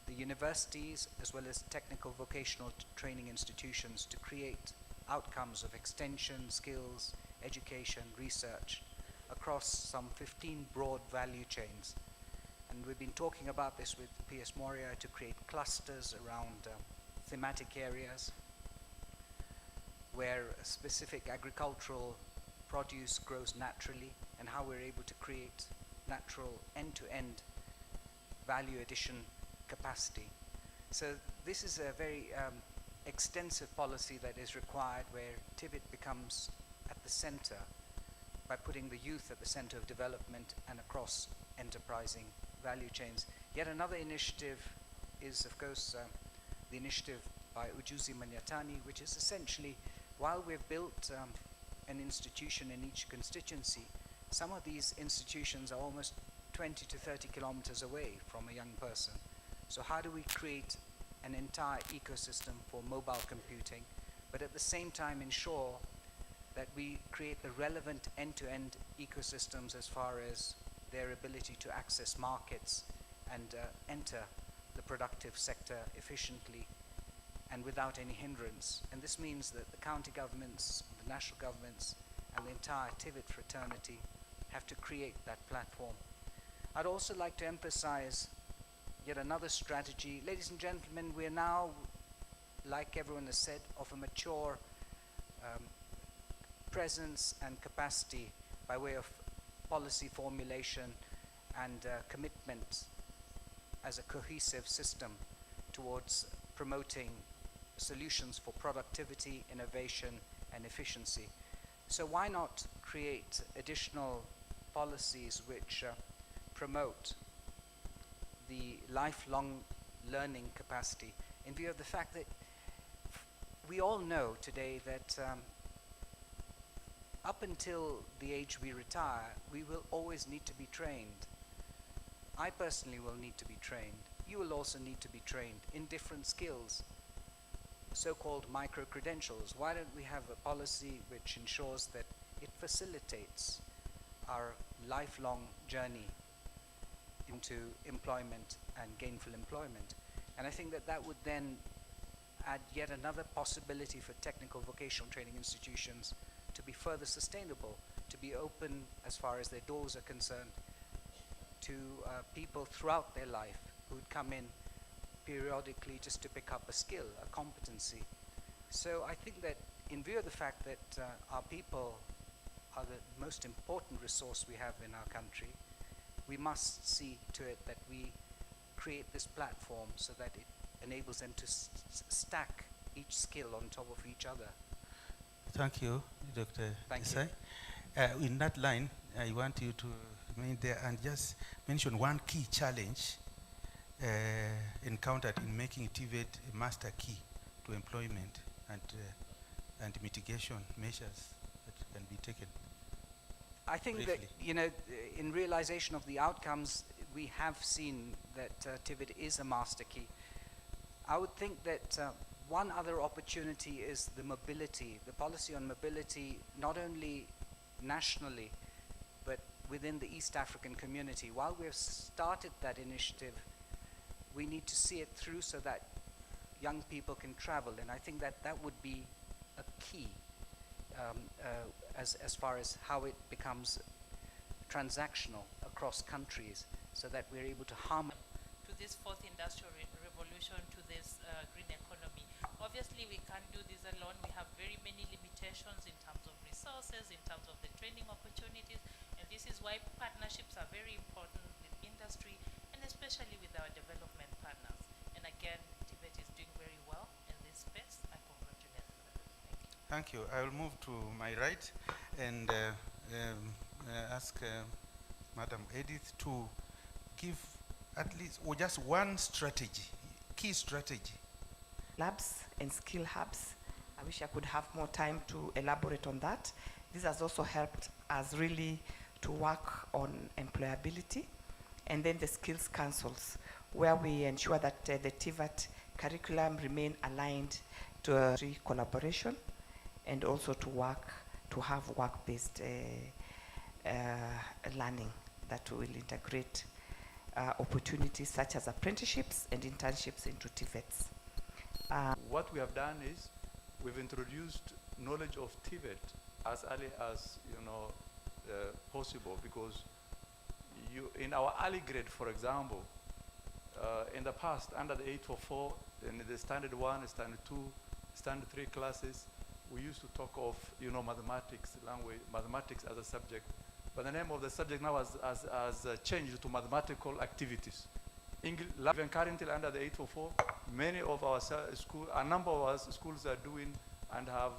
the universities as well as technical vocational training institutions to create outcomes of extension, skills, education, research across some 15 broad value chains. And we've been talking about this with PS Moria to create clusters around thematic areas where a specific agricultural produce grows naturally, and how we're able to create natural end-to-end value addition capacity. So this is a very extensive policy that is required, where TVET becomes at the center by putting the youth at the center of development and across enterprising value chains. Yet another initiative is, of course, the initiative by Ujuzi Manyatani, which is essentially, while we've built an institution in each constituency, some of these institutions are almost 20 to 30 kilometers away from a young person. So how do we create an entire ecosystem for mobile computing, but at the same time ensure that we create the relevant end-to-end ecosystems as far as their ability to access markets and enter the productive sector efficiently and without any hindrance. And this means that the county governments, the national governments, and the entire TVET fraternity have to create that platform. I'd also like to emphasize yet another strategy. Ladies and gentlemen, we are now, like everyone has said, of a mature presence and capacity by way of policy formulation and commitment as a cohesive system towards promoting solutions for productivity, innovation, and efficiency. So why not create additional policies which promote the lifelong learning capacity, in view of the fact that we all know today that up until the age we retire, we will always need to be trained. I personally will need to be trained. You will also need to be trained in different skills, so-called micro-credentials. Why don't we have a policy which ensures that it facilitates our lifelong journey into employment and gainful employment? And I think that that would then add yet another possibility for technical vocational training institutions to be further sustainable, to be open as far as their doors are concerned to people throughout their life who would come in periodically just to pick up a skill, a competency. So I think that in view of the fact that our people are the most important resource we have in our country, we must see to it that we create this platform so that it enables them to stack each skill on top of each other. Thank you, Dr. Thank Desai. In that line, I want you to remain there and just mention one key challenge encountered in making TVET a master key to employment and mitigation measures that can be taken. I think briefly. that, you know, in realization of the outcomes, we have seen that TVET is a master key. I would think that one other opportunity is the mobility, the policy on mobility, not only nationally, but within the East African community. While we have started that initiative, we need to see it through so that young people can travel. And I think that that would be a key as far as how it becomes transactional across countries, so that we're able to harmonize to this fourth industrial revolution, to this green economy. Obviously, we can't do this alone. We have very many limitations in terms of resources, in terms of the training opportunities, and this is why partnerships are very important with industry and especially with our development partners. And again, TVET is doing very well in this space. I congratulate them. Thank you. I will move to my right and ask Madam Edith to give at least just one strategy, key strategy. Labs and skill hubs. I wish I could have more time to elaborate on that. This has also helped us really to work on employability, and then the skills councils, where we ensure that the TVET curriculum remain aligned to collaboration, and also to have work-based learning that will integrate opportunities such as apprenticeships and internships into TVETs. What we have done is we've introduced knowledge of TVET as early as possible, because in our early grade, for example, in the past under the 844, in the standard 1, standard 2, standard 3 classes, we used to talk of mathematics, mathematics as a subject, but the name of the subject now has changed to mathematical activities. Even currently under the 844, many of our a number of our schools are doing and have,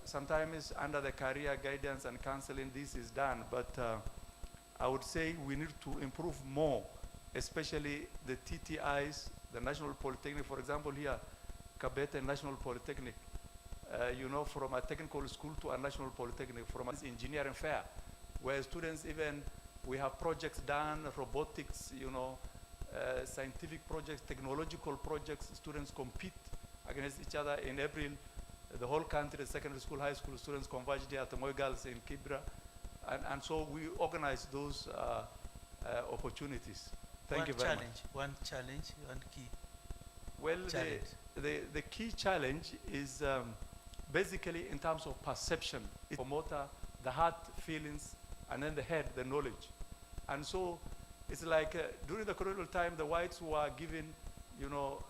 sometimes under the career guidance and counseling, this is done. But I would say we need to improve more, especially the TTIs, the National Polytechnic, for example, here, Kabete National Polytechnic, from a technical school to a national polytechnic, from an engineering fair, where students we have projects done, robotics, scientific projects, technological projects. Students compete against each other in April. The whole country, the secondary school, high school students converged here at the Moi Girls in Kibra. And so we organize those opportunities. Thank you One very challenge, much. one challenge, one key. Well, challenge. the key challenge is basically in terms of perception. It's the motor, the heart, feelings, and then the head, the knowledge. And so it's like during the colonial time, the whites were given, you know,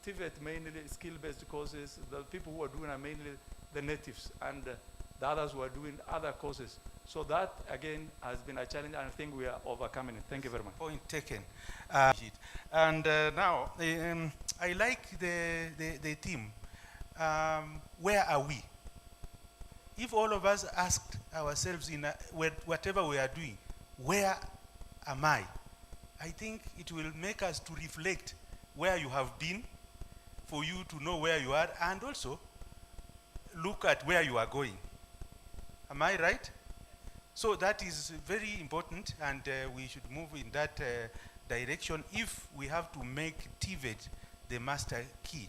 TVET mainly skill-based courses. The people who are doing are mainly the natives, and the others were doing other courses. So that, again, has been a challenge, and I think we are overcoming it. Thank you very much. Point taken. And now, I like the theme. Where are we? If all of us asked ourselves in whatever we are doing, where am I? I think it will make us to reflect where you have been, for you to know where you are, and also look at where you are going. Am I right? So that is very important, and we should move in that direction if we have to make TVET the master key.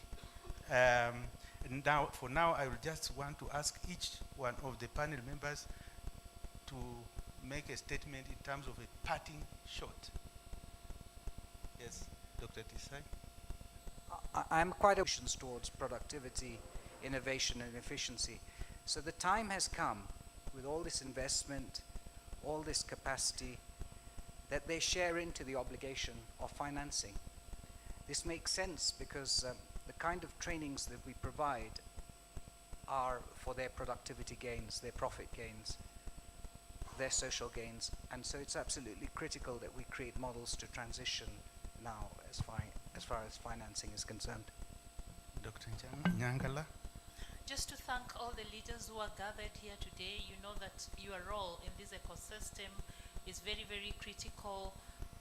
Now, for now, I will just want to ask each one of the panel members to make a statement in terms of a parting shot. Yes, Dr. Tisai. I'm quite options towards productivity, innovation, and efficiency. So the time has come, with all this investment, all this capacity, that they share into the obligation of financing. This makes sense because the kind of trainings that we provide are for their productivity gains, their profit gains, their social gains, and so it's absolutely critical that we create models to transition now as far as financing is concerned. Dr. Nyangala. Just to thank all the leaders who are gathered here today. You know that your role in this ecosystem is very, very critical,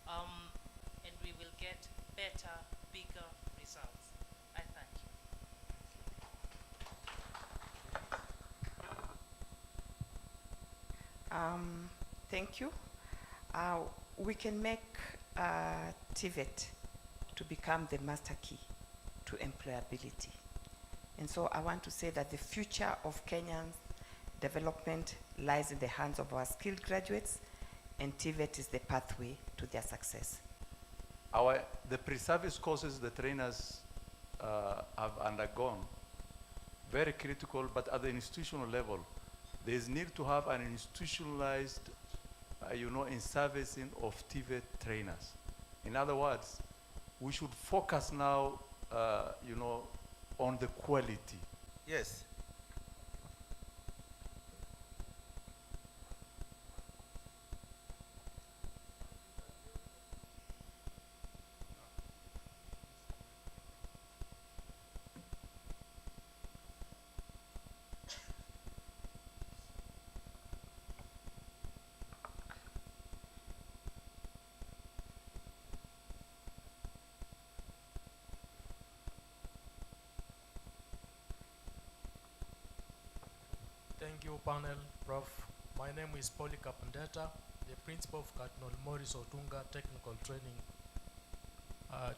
and we will get better, bigger results. I thank you. Thank you. We can make TVET to become the master key to employability. And so I want to say that the future of Kenyan development lies in the hands of our skilled graduates, and TVET is the pathway to their success. The pre-service courses the trainers have undergone, very critical, but at the institutional level, there is need to have an institutionalized, in-servicing of TVET trainers. In other words, we should focus now, on the quality. Yes. Thank you, panel, Prof. My name is Pauli Kapandeta, the principal of Cardinal Morris Otunga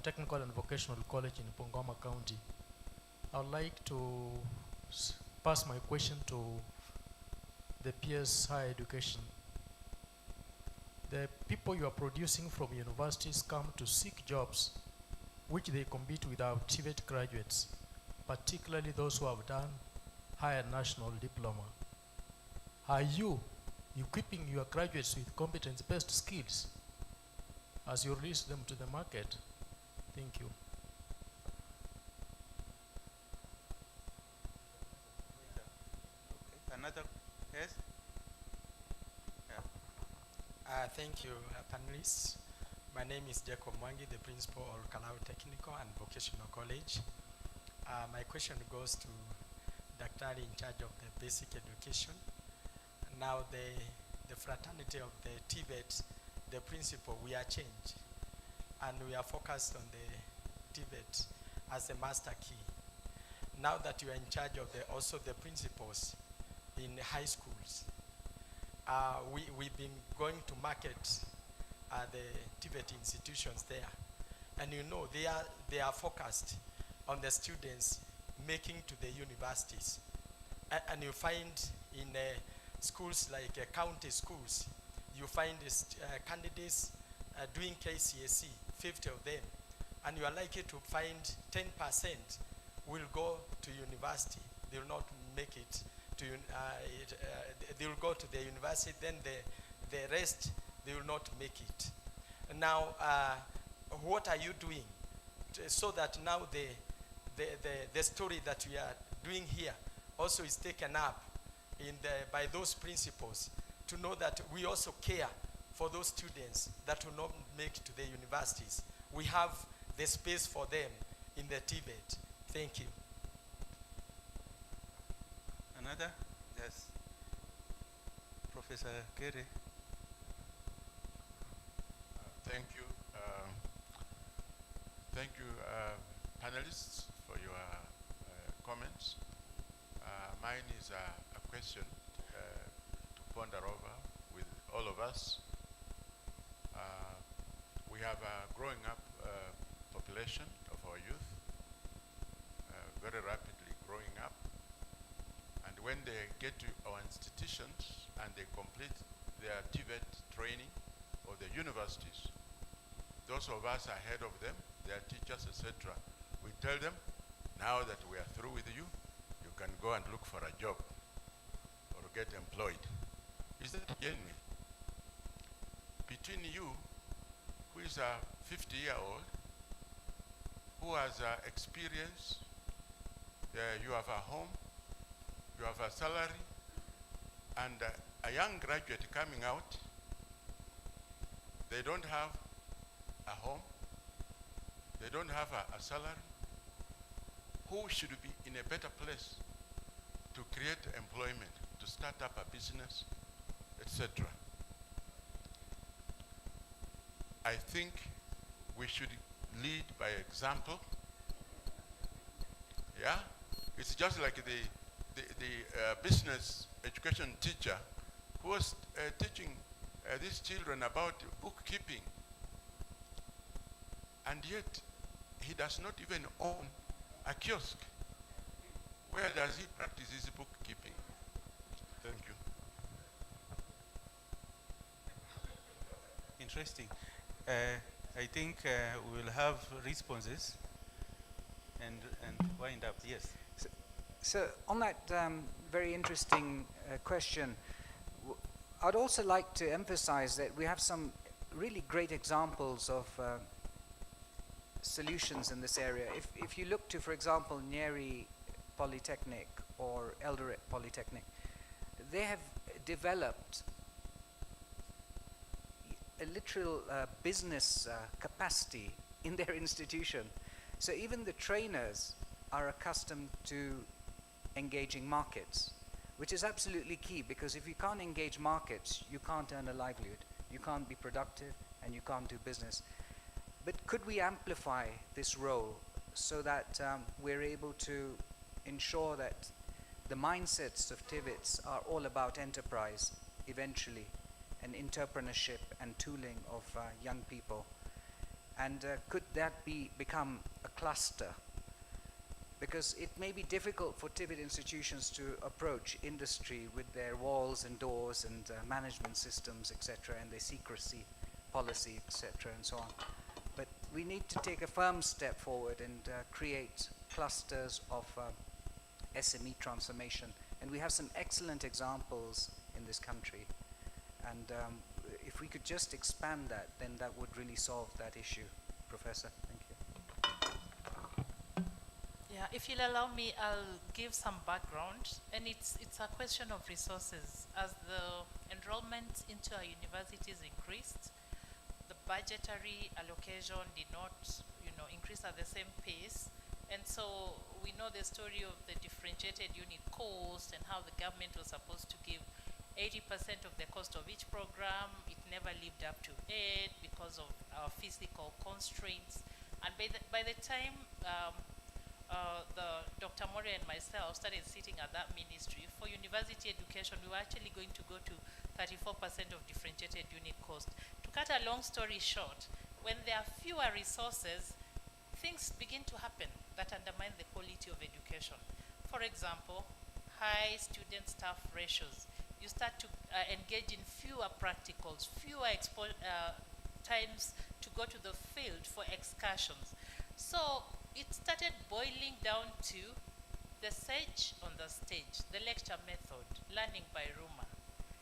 Technical and Vocational College in Bungoma County. I would like to pass my question to the PS Higher Education. The people you are producing from universities come to seek jobs which they compete with our TVET graduates, particularly those who have done higher national diploma. Are you equipping your graduates with competence-based skills as you release them to the market? Thank you. Okay. Another, yes? Yeah. Thank you, panelists. My name is Jacob Mwangi, the principal of Kalau Technical and Vocational College. My question goes to Dr. in charge of the basic education. Now the fraternity of the TVET, the principle, we are changed, and we are focused on the TVET as a master key. Now that you are in charge of also the principals in high schools, we've been going to market the TVET institutions there, and you know they are focused on the students making to the universities, and you find in schools like county schools, you find candidates doing KCSE, 50 of them, and you are likely to find 10% will go to university. They will not make it to, they will go to the university, then the rest, they will not make it. Now, what are you doing so that now the story that we are doing here also is taken up by those principals, to know that we also care for those students that will not make it to the universities. We have the space for them in the TVET. Thank you. Another? Yes. Professor Kere. Thank you. Thank you, panelists, for your comments. Mine is a question to ponder over with all of us. We have a growing up population of our youth, very rapidly growing up. And when they get to our institutions and they complete their TVET training or the universities, those of us ahead of them, their teachers, etc., we tell them, now that we are through with you, you can go and look for a job or get employed. Is that genuine? Between you, who is a 50-year-old, who has experience, you have a home, you have a salary, and a young graduate coming out, they don't have a home, they don't have a salary, who should be in a better place to create employment, to start up a business, etc. I think we should lead by example. Yeah? It's just like the business education teacher who was teaching these children about bookkeeping. And yet, he does not even own a kiosk. Where does he practice his bookkeeping? Thank you. Interesting. I think we will have responses and wind up. Yes. So on that very interesting question, I'd also like to emphasize that we have some really great examples of solutions in this area. If you look to, for example, Nyeri Polytechnic or Eldoret Polytechnic, they have developed a literal business capacity in their institution. So even the trainers are accustomed to engaging markets, which is absolutely key, because if you can't engage markets, you can't earn a livelihood, you can't be productive, and you can't do business. But could we amplify this role so that we're able to ensure that the mindsets of TVETs are all about enterprise eventually, and entrepreneurship and tooling of young people? And could that become a cluster? Because it may be difficult for TVET institutions to approach industry with their walls and doors and management systems, etc., and their secrecy policy, etc., and so on. But we need to take a firm step forward and create clusters of SME transformation. And we have some excellent examples in this country. And if we could just expand that, then that would really solve that issue. Professor, thank you. Yeah, if you'll allow me, I'll give some background. And it's a question of resources. As the enrollment into our universities increased, the budgetary allocation did not, increase at the same pace. And so we know the story of the differentiated unit cost and how the government was supposed to give 80% of the cost of each program. It never lived up to it because of our physical constraints. And by the time Dr. Moria and myself started sitting at that ministry, for university education, we were actually going to go to 34% of differentiated unit cost. To cut a long story short, when there are fewer resources, things begin to happen that undermine the quality of education. For example, high student-staff ratios. you start to engage in fewer practicals, fewer times to go to the field for excursions. So it started boiling down to the sage on the stage, the lecture method, learning by rumor.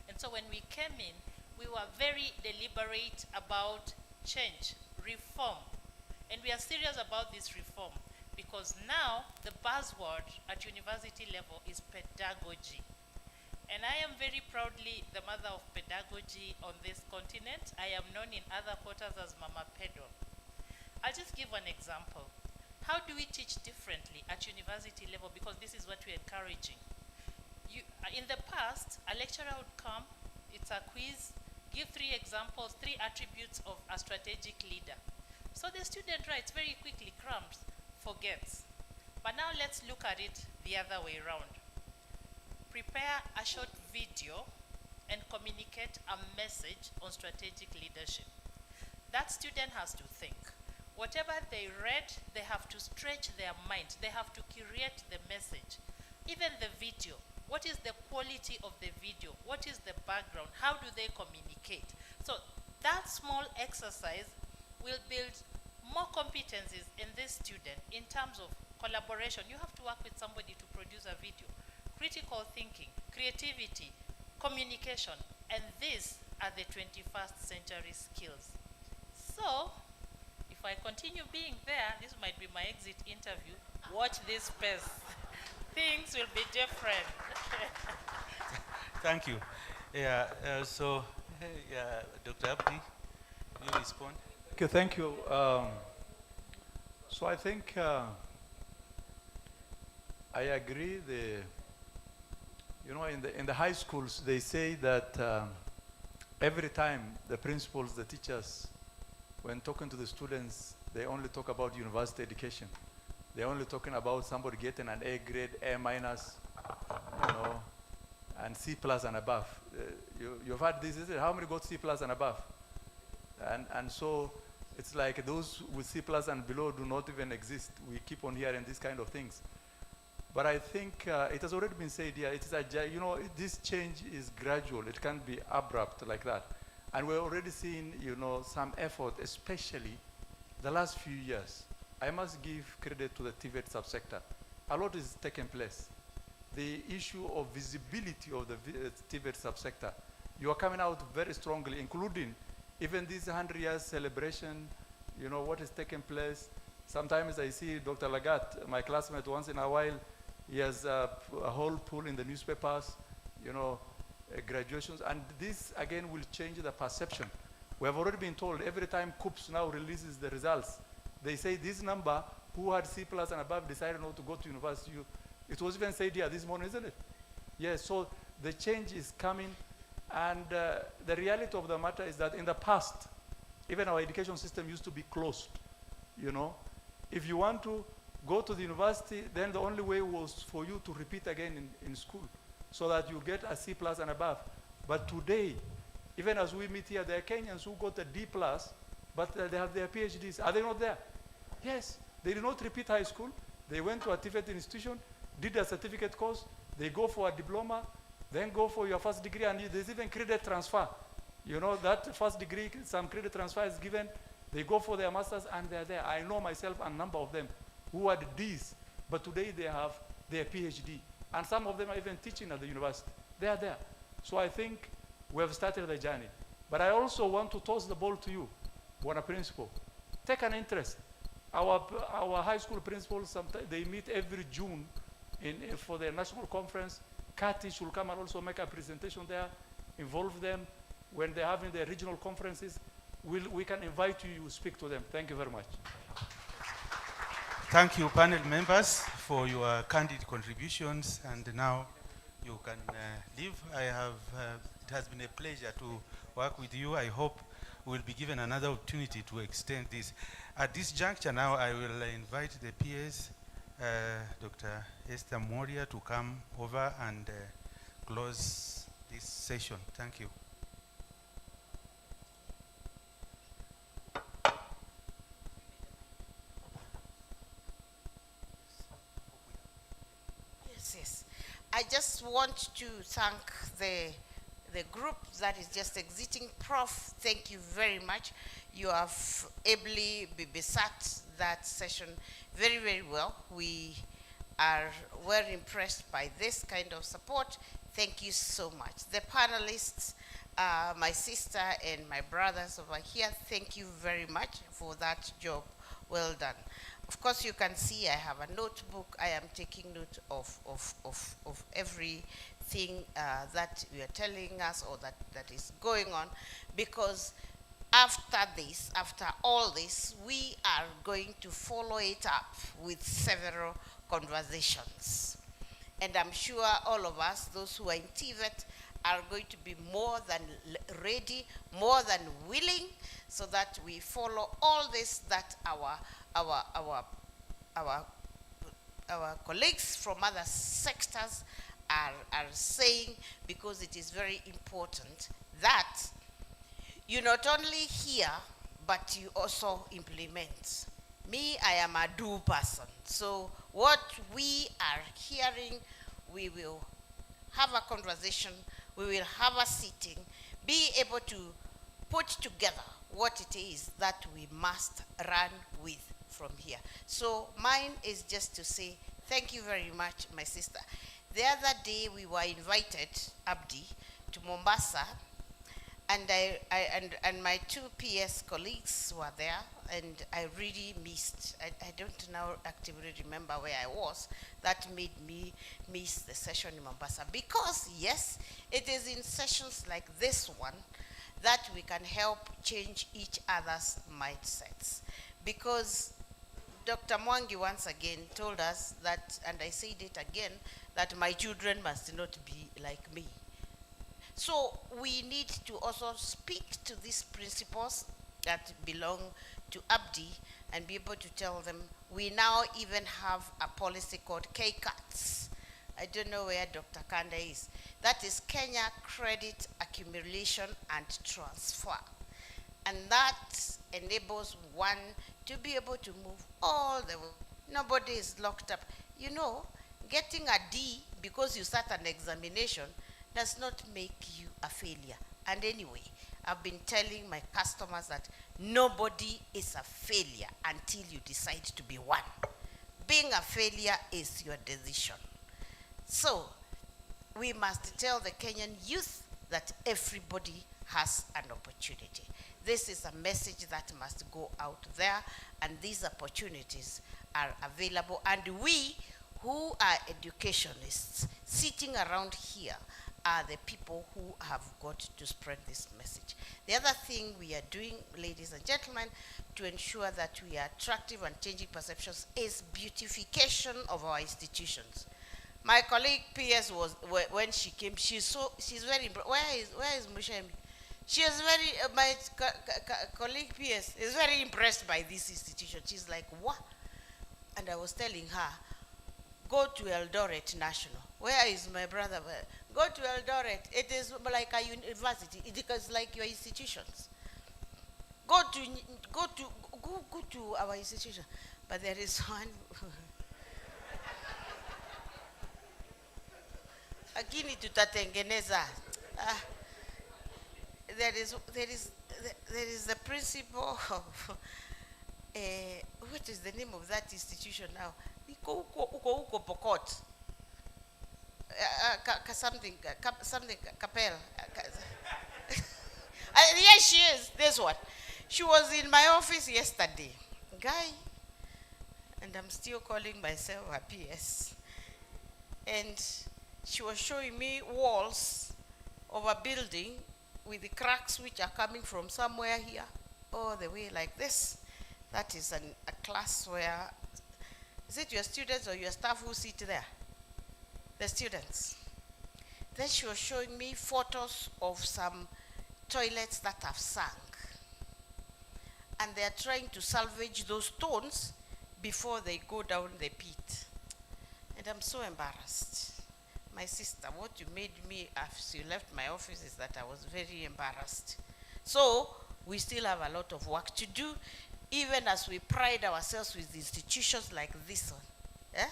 And so when we came in, we were very deliberate about change, reform. And we are serious about this reform because now the buzzword at university level is pedagogy. And I am very proudly the mother of pedagogy on this continent. I am known in other quarters as Mama Pedo. I'll just give an example. How do we teach differently at university level? Because this is what we're encouraging. In the past, a lecturer would come, it's a quiz, give 3 examples, 3 attributes of a strategic leader. So the student writes very quickly, cramps, forgets. But now let's look at it the other way around. Prepare a short video and communicate a message on strategic leadership. That student has to think. Whatever they read, they have to stretch their mind. They have to curate the message. Even the video. What is the quality of the video? What is the background? How do they communicate? So that small exercise will build more competencies in this student in terms of collaboration. You have to work with somebody to produce a video. Critical thinking, creativity, communication, and these are the 21st century skills. So, if I continue being there, this might be my exit interview. Watch this space. Things will be different. Thank you. Yeah, Dr. Abdi, you respond? Okay, thank you. So I think I agree. In the high schools, they say that every time the principals, the teachers, when talking to the students, they only talk about university education. They're only talking about somebody getting an A grade, A minus, and C plus and above. You've had this, is it? How many got C plus and above? And so it's like those with C plus and below do not even exist. We keep on hearing these kind of things. But I think it has already been said here, this change is gradual. It can't be abrupt like that. And we're already seeing, some effort, especially the last few years. I must give credit to the TVET subsector. A lot is taking place. The issue of visibility of the TVET subsector, you are coming out very strongly, including even this 100 years celebration, what is taking place. Sometimes I see Dr. Lagat, my classmate, once in a while, he has a whole pool in the newspapers, graduations, and this again will change the perception. We have already been told every time COOPS now releases the results, they say this number, who had C plus and above decided not to go to university. It was even said here this morning, isn't it? Yes, so the change is coming, and the reality of the matter is that in the past, even our education system used to be closed, If you want to go to the university, then the only way was for you to repeat again in school, so that you get a C plus and above. But today, even as we meet here, there are Kenyans who got a D plus, but they have their PhDs. Are they not there? Yes. They did not repeat high school. They went to a TVET institution, did a certificate course, they go for a diploma, then go for your first degree, and there's even credit transfer. That first degree, some credit transfer is given, they go for their masters, and they're there. I know myself a number of them who had Ds, but today they have their PhD. And some of them are even teaching at the university. They are there. So I think we have started the journey. But I also want to toss the ball to you, Bwana Principal. Take an interest. Our high school principals, they meet every June for their national conference. Kati should come and also make a presentation there, involve them. When they're having their regional conferences, we can invite you, you speak to them. Thank you very much. Thank you, panel members, for your candid contributions. And now you can leave. It has been a pleasure to work with you. I hope we'll be given another opportunity to extend this. At this juncture now, I will invite the PS, Dr. Esther Moria, to come over and close this session. Thank you. Yes. I just want to thank the the group that is just exiting, Prof, thank you very much. You have ably besat that session very, very well. We are well impressed by this kind of support. Thank you so much. The panelists, my sister and my brothers over here, thank you very much for that job well done. Of course, you can see I have a notebook. I am taking note of everything that you are telling us or that is going on, because after this, after all this, we are going to follow it up with several conversations. And I'm sure all of us, those who are in TVET, are going to be more than ready, more than willing, so that we follow all this that our colleagues from other sectors are saying, because it is very important that you not only hear, but you also implement. Me, I am a do person. So what we are hearing, we will have a conversation, we will have a sitting, be able to put together what it is that we must run with from here. So mine is just to say thank you very much, my sister. The other day we were invited, Abdi, to Mombasa, and my two PS colleagues were there, and I really missed. I don't now actively remember where I was. That made me miss the session in Mombasa, because yes, it is in sessions like this one that we can help change each other's mindsets. Because Dr. Mwangi once again told us that, and I said it again, that my children must not be like me. So we need to also speak to these principles that belong to Abdi and be able to tell them, we now even have a policy called K-Cuts. I don't know where Dr. Kanda is. That is Kenya Credit Accumulation and Transfer. And that enables one to be able to move all the way. Nobody is locked up. You know, getting a D because you sat an examination does not make you a failure. And anyway, I've been telling my customers that nobody is a failure until you decide to be one. Being a failure is your decision. So we must tell the Kenyan youth that everybody has an opportunity. This is a message that must go out there, and these opportunities are available. And we who are educationists sitting around here are the people who have got to spread this message. The other thing we are doing, ladies and gentlemen, to ensure that we are attractive and changing perceptions is beautification of our institutions. My colleague PS was, when she came, she's very, where is Mushemi? She is very, my colleague PS is very impressed by this institution. She's like, what? And I was telling her, go to Eldoret National. Where is my brother? Go to Eldoret. It is like a university. It is like your institutions. Go to our institution. But there is one. Lakini tutatengeneza. There is the principle of what is the name of that institution now? Uko Pokot. Something Capel. Yes, she is. This one. She was in my office yesterday. Guy, and I'm still calling myself a PS. And she was showing me walls of a building with the cracks which are coming from somewhere here, all the way like this. That is a class where, is it your students or your staff who sit there? The students. Then she was showing me photos of some toilets that have sunk. And they are trying to salvage those stones before they go down the pit. And I'm so embarrassed. My sister, what you made me after you left my office is that I was very embarrassed. So we still have a lot of work to do, even as we pride ourselves with institutions like this one. Eh?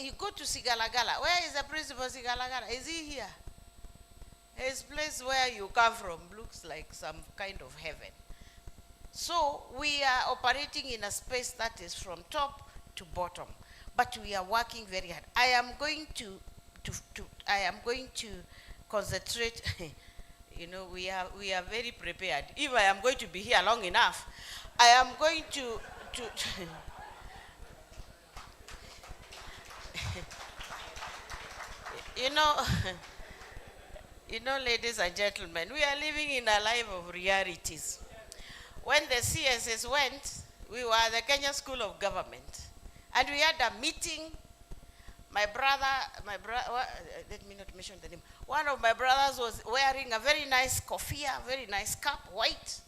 You go to Sigalagala. Where is the principal Sigalagala? Is he here? His place where you come from looks like some kind of heaven. So we are operating in a space that is from top to bottom, but we are working very hard. I am going to concentrate. You know, we are very prepared. If I am going to be here long enough, I am going to you know, you know, ladies and gentlemen, we are living in a life of realities. When the CSS went, we were at the Kenya School of Government, and we had a meeting. My brother, let me not mention the name. One of my brothers was wearing a very nice kofia, very nice cap, white.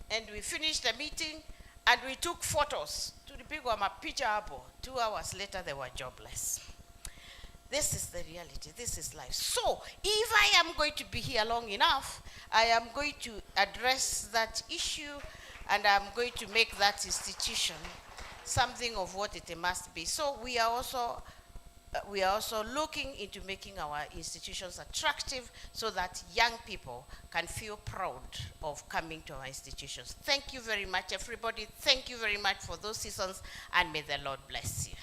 And we finished the meeting, and we took photos. Tulipigwa mapicha hapo. 2 hours later, they were jobless. This is the reality. This is life. So, if I am going to be here long enough, I am going to address that issue, and I'm going to make that institution something of what it must be. So, we are also looking into making our institutions attractive so that young people can feel proud of coming to our institutions. Thank you very much, everybody. Thank you very much for those seasons, and may the Lord bless you.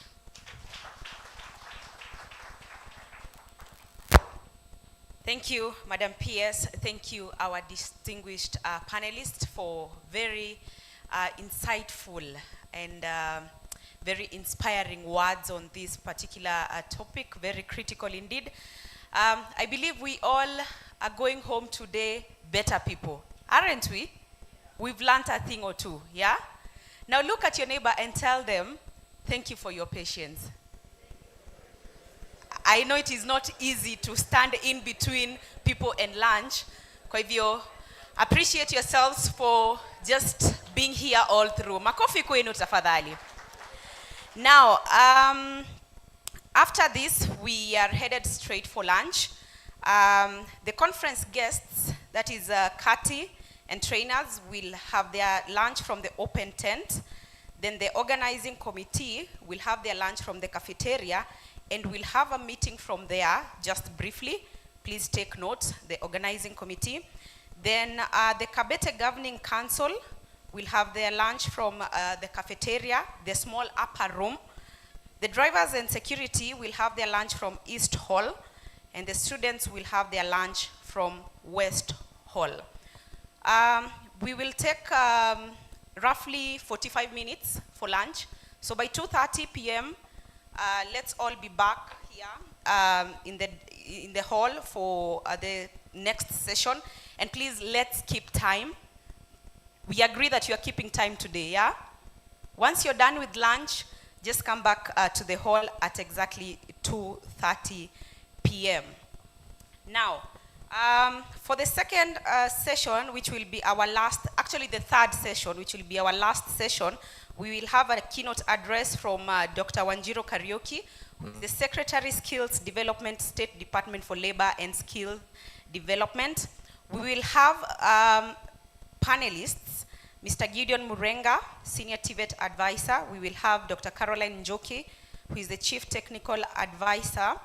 Thank you, Madam PS. Thank you, our distinguished panelists, for very insightful and very inspiring words on this particular topic, very critical indeed. I believe we all are going home today better people, aren't we? We've learned a thing or two, yeah? Now look at your neighbor and tell them, thank you for your patience. I know it is not easy to stand in between people and lunch. Kwa hivyo, appreciate yourselves for just being here all through. Makofi kwenu tafadhali. Now, after this, we are headed straight for lunch. The conference guests, that is Kati and trainers, will have their lunch from the open tent. Then the organizing committee will have their lunch from the cafeteria, and we'll have a meeting from there, just briefly. Please take note, the organizing committee. Then the Kabete Governing Council will have their lunch from the cafeteria, the small upper room. The drivers and security will have their lunch from East Hall, and the students will have their lunch from West Hall. We will take roughly 45 minutes for lunch. So by 2:30 p.m., let's all be back here in the hall for the next session. And please, let's keep time. We agree that you are keeping time today, yeah? Once you're done with lunch, just come back to the hall at exactly 2:30 p.m. Now, for the second session, which will be our last, actually the third session, which will be our last session, we will have a keynote address from Dr. Wanjiro Karaoke, who is the Secretary, Skills Development, State Department for Labor and Skill Development. We will have panelists, Mr. Gideon Murenga, Senior TVET Advisor. We will have Dr. Caroline Njoki, who is the Chief Technical Advisor,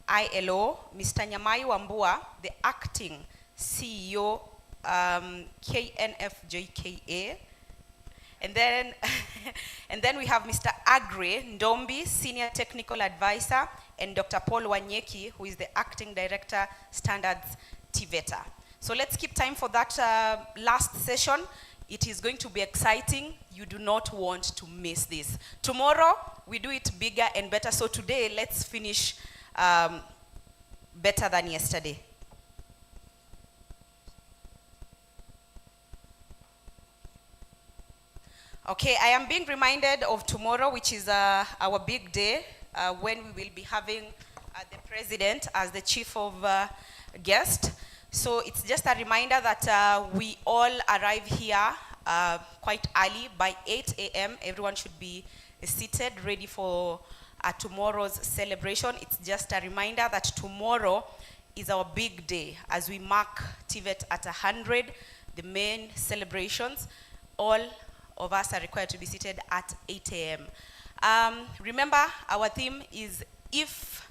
ILO, Mr. Nyamai Wambua, the Acting CEO, KNFJKA. And then, and then we have Mr. Agre Ndombi, Senior Technical Advisor, and Dr. Paul Wanyeki, who is the Acting Director, Standards TVETA. So let's keep time for that last session. It is going to be exciting. You do not want to miss this. Tomorrow, we do it bigger and better. So today, let's finish better than yesterday. Okay, I am being reminded of tomorrow, which is our big day, when we will be having the president as the chief of guest. So it's just a reminder that we all arrive here quite early. By 8 a.m., everyone should be seated, ready for tomorrow's celebration. It's just a reminder that tomorrow is our big day as we mark TVET at 100, the main celebrations. All of us are required to be seated at 8 a.m. Remember, our theme is if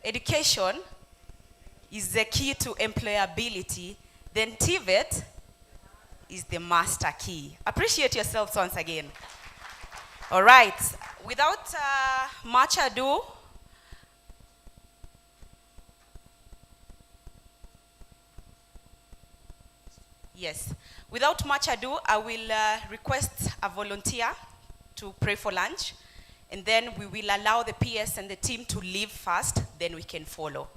education is the key to employability, then TVET is the master key. Appreciate yourselves once again. All right, without much ado, yes, without much ado, I will request a volunteer to pray for lunch, and then we will allow the PS and the team to leave first, then we can follow.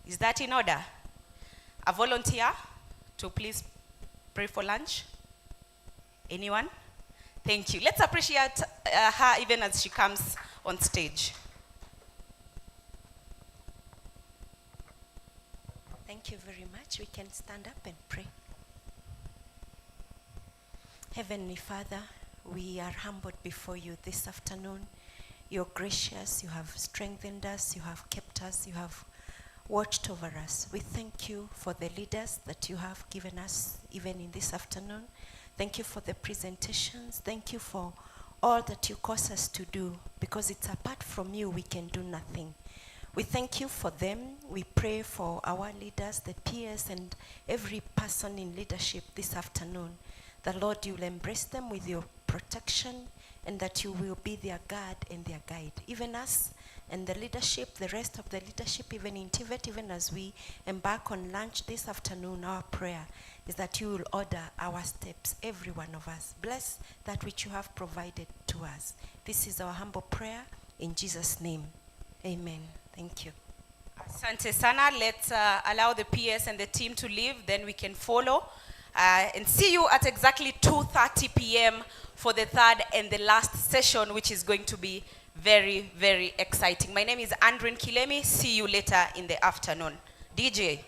Is that in order? A volunteer to please pray for lunch? Anyone? Thank you. Let's appreciate her even as she comes on stage. Thank you very much. We can stand up and pray. Heavenly Father, we are humbled before you this afternoon. You're gracious, you have strengthened us, you have kept us, you have watched over us. We thank you for the leaders that you have given us even in this afternoon. Thank you for the presentations. Thank you for all that you cause us to do, because it's apart from you we can do nothing. We thank you for them. We pray for our leaders, the peers, and every person in leadership this afternoon. The Lord, you will embrace them with your protection, and that you will be their guard and their guide. Even us and the leadership, the rest of the leadership, even in TVET, even as we embark on lunch this afternoon, our prayer is that you will order our steps, every one of us. Bless that which you have provided to us. This is our humble prayer in Jesus' name. Amen. Thank you. Asante sana. Let's allow the PS and the team to leave, then we can follow. And see you at exactly 2:30 p.m. for the third and the last session, which is going to be very, very exciting. My name is Andrin Kilemi. See you later in the afternoon. DJ.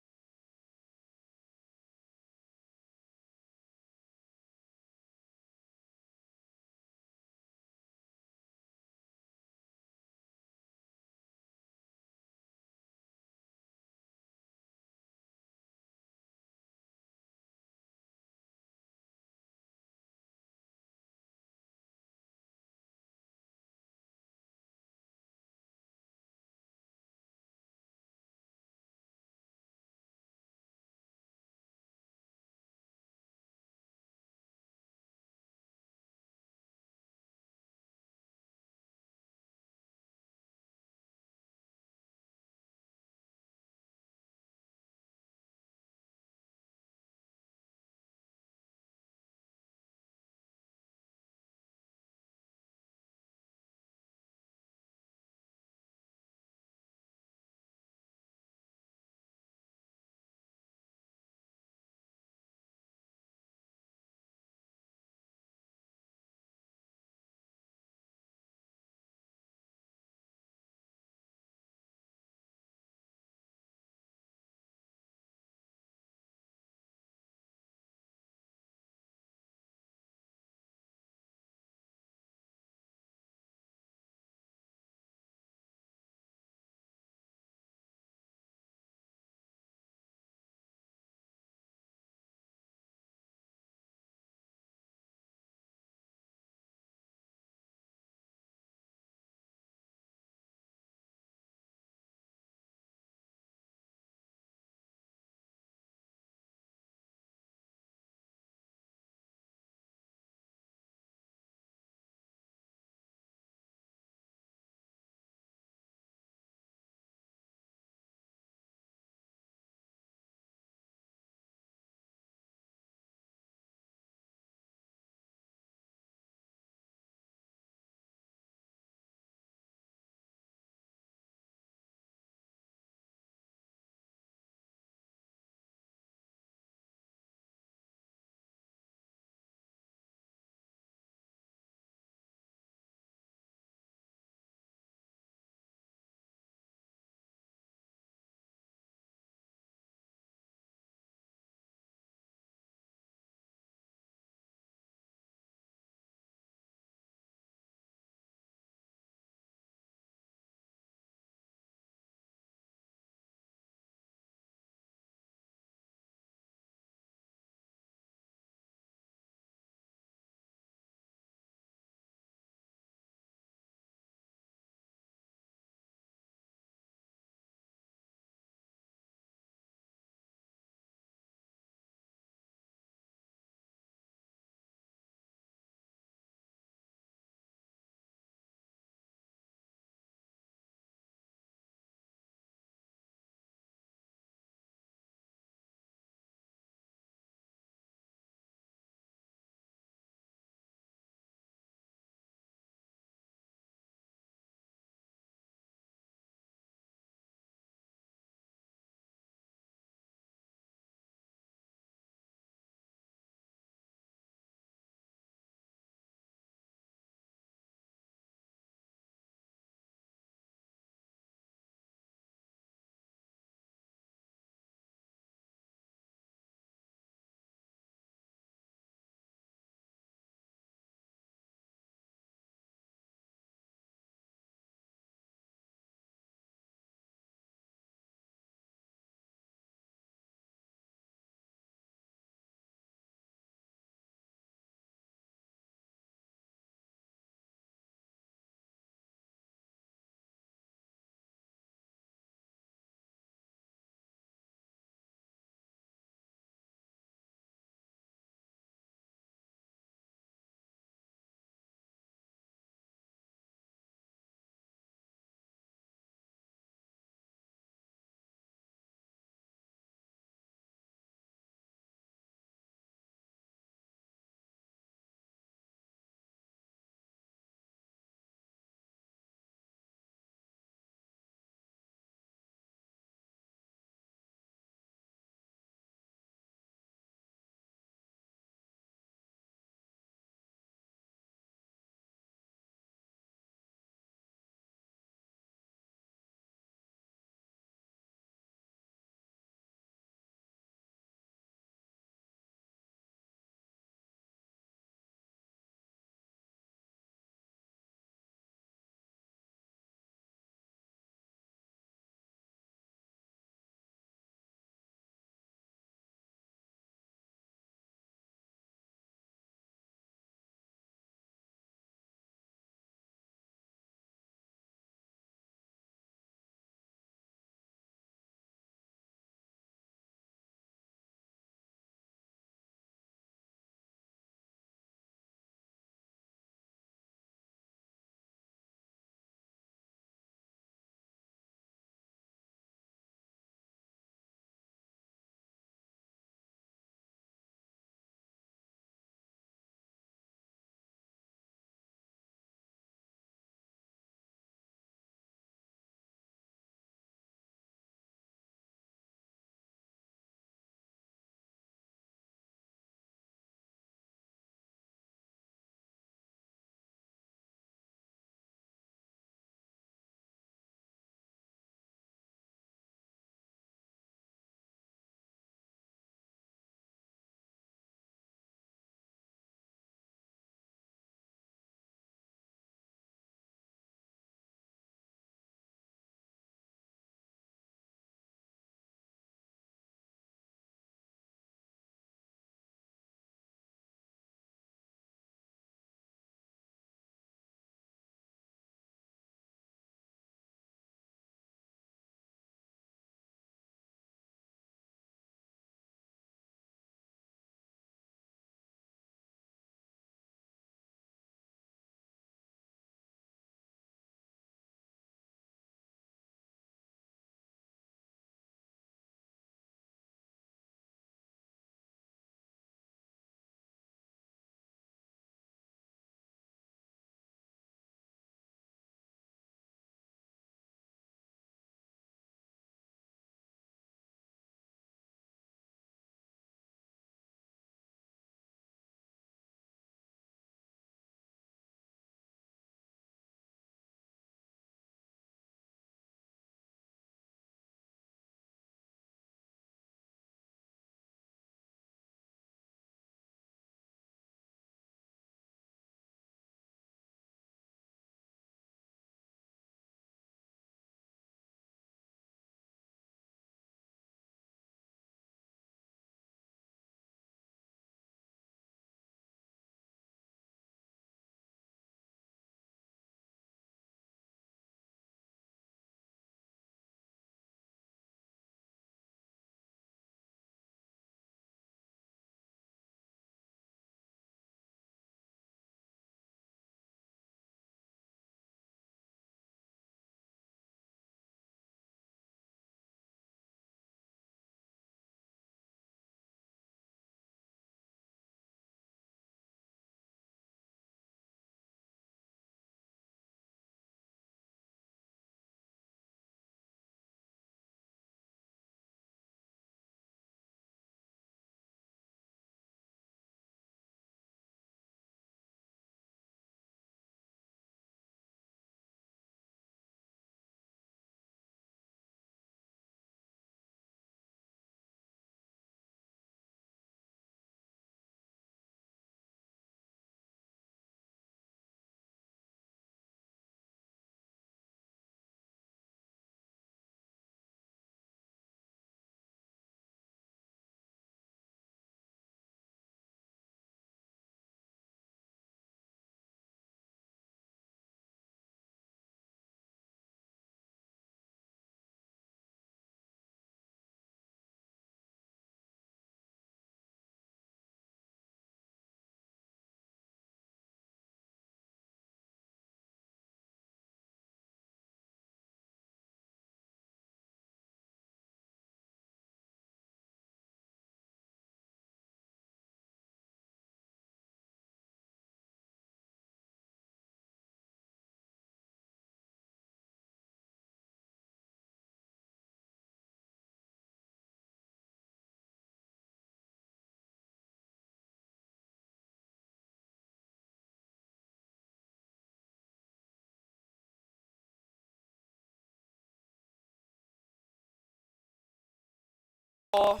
for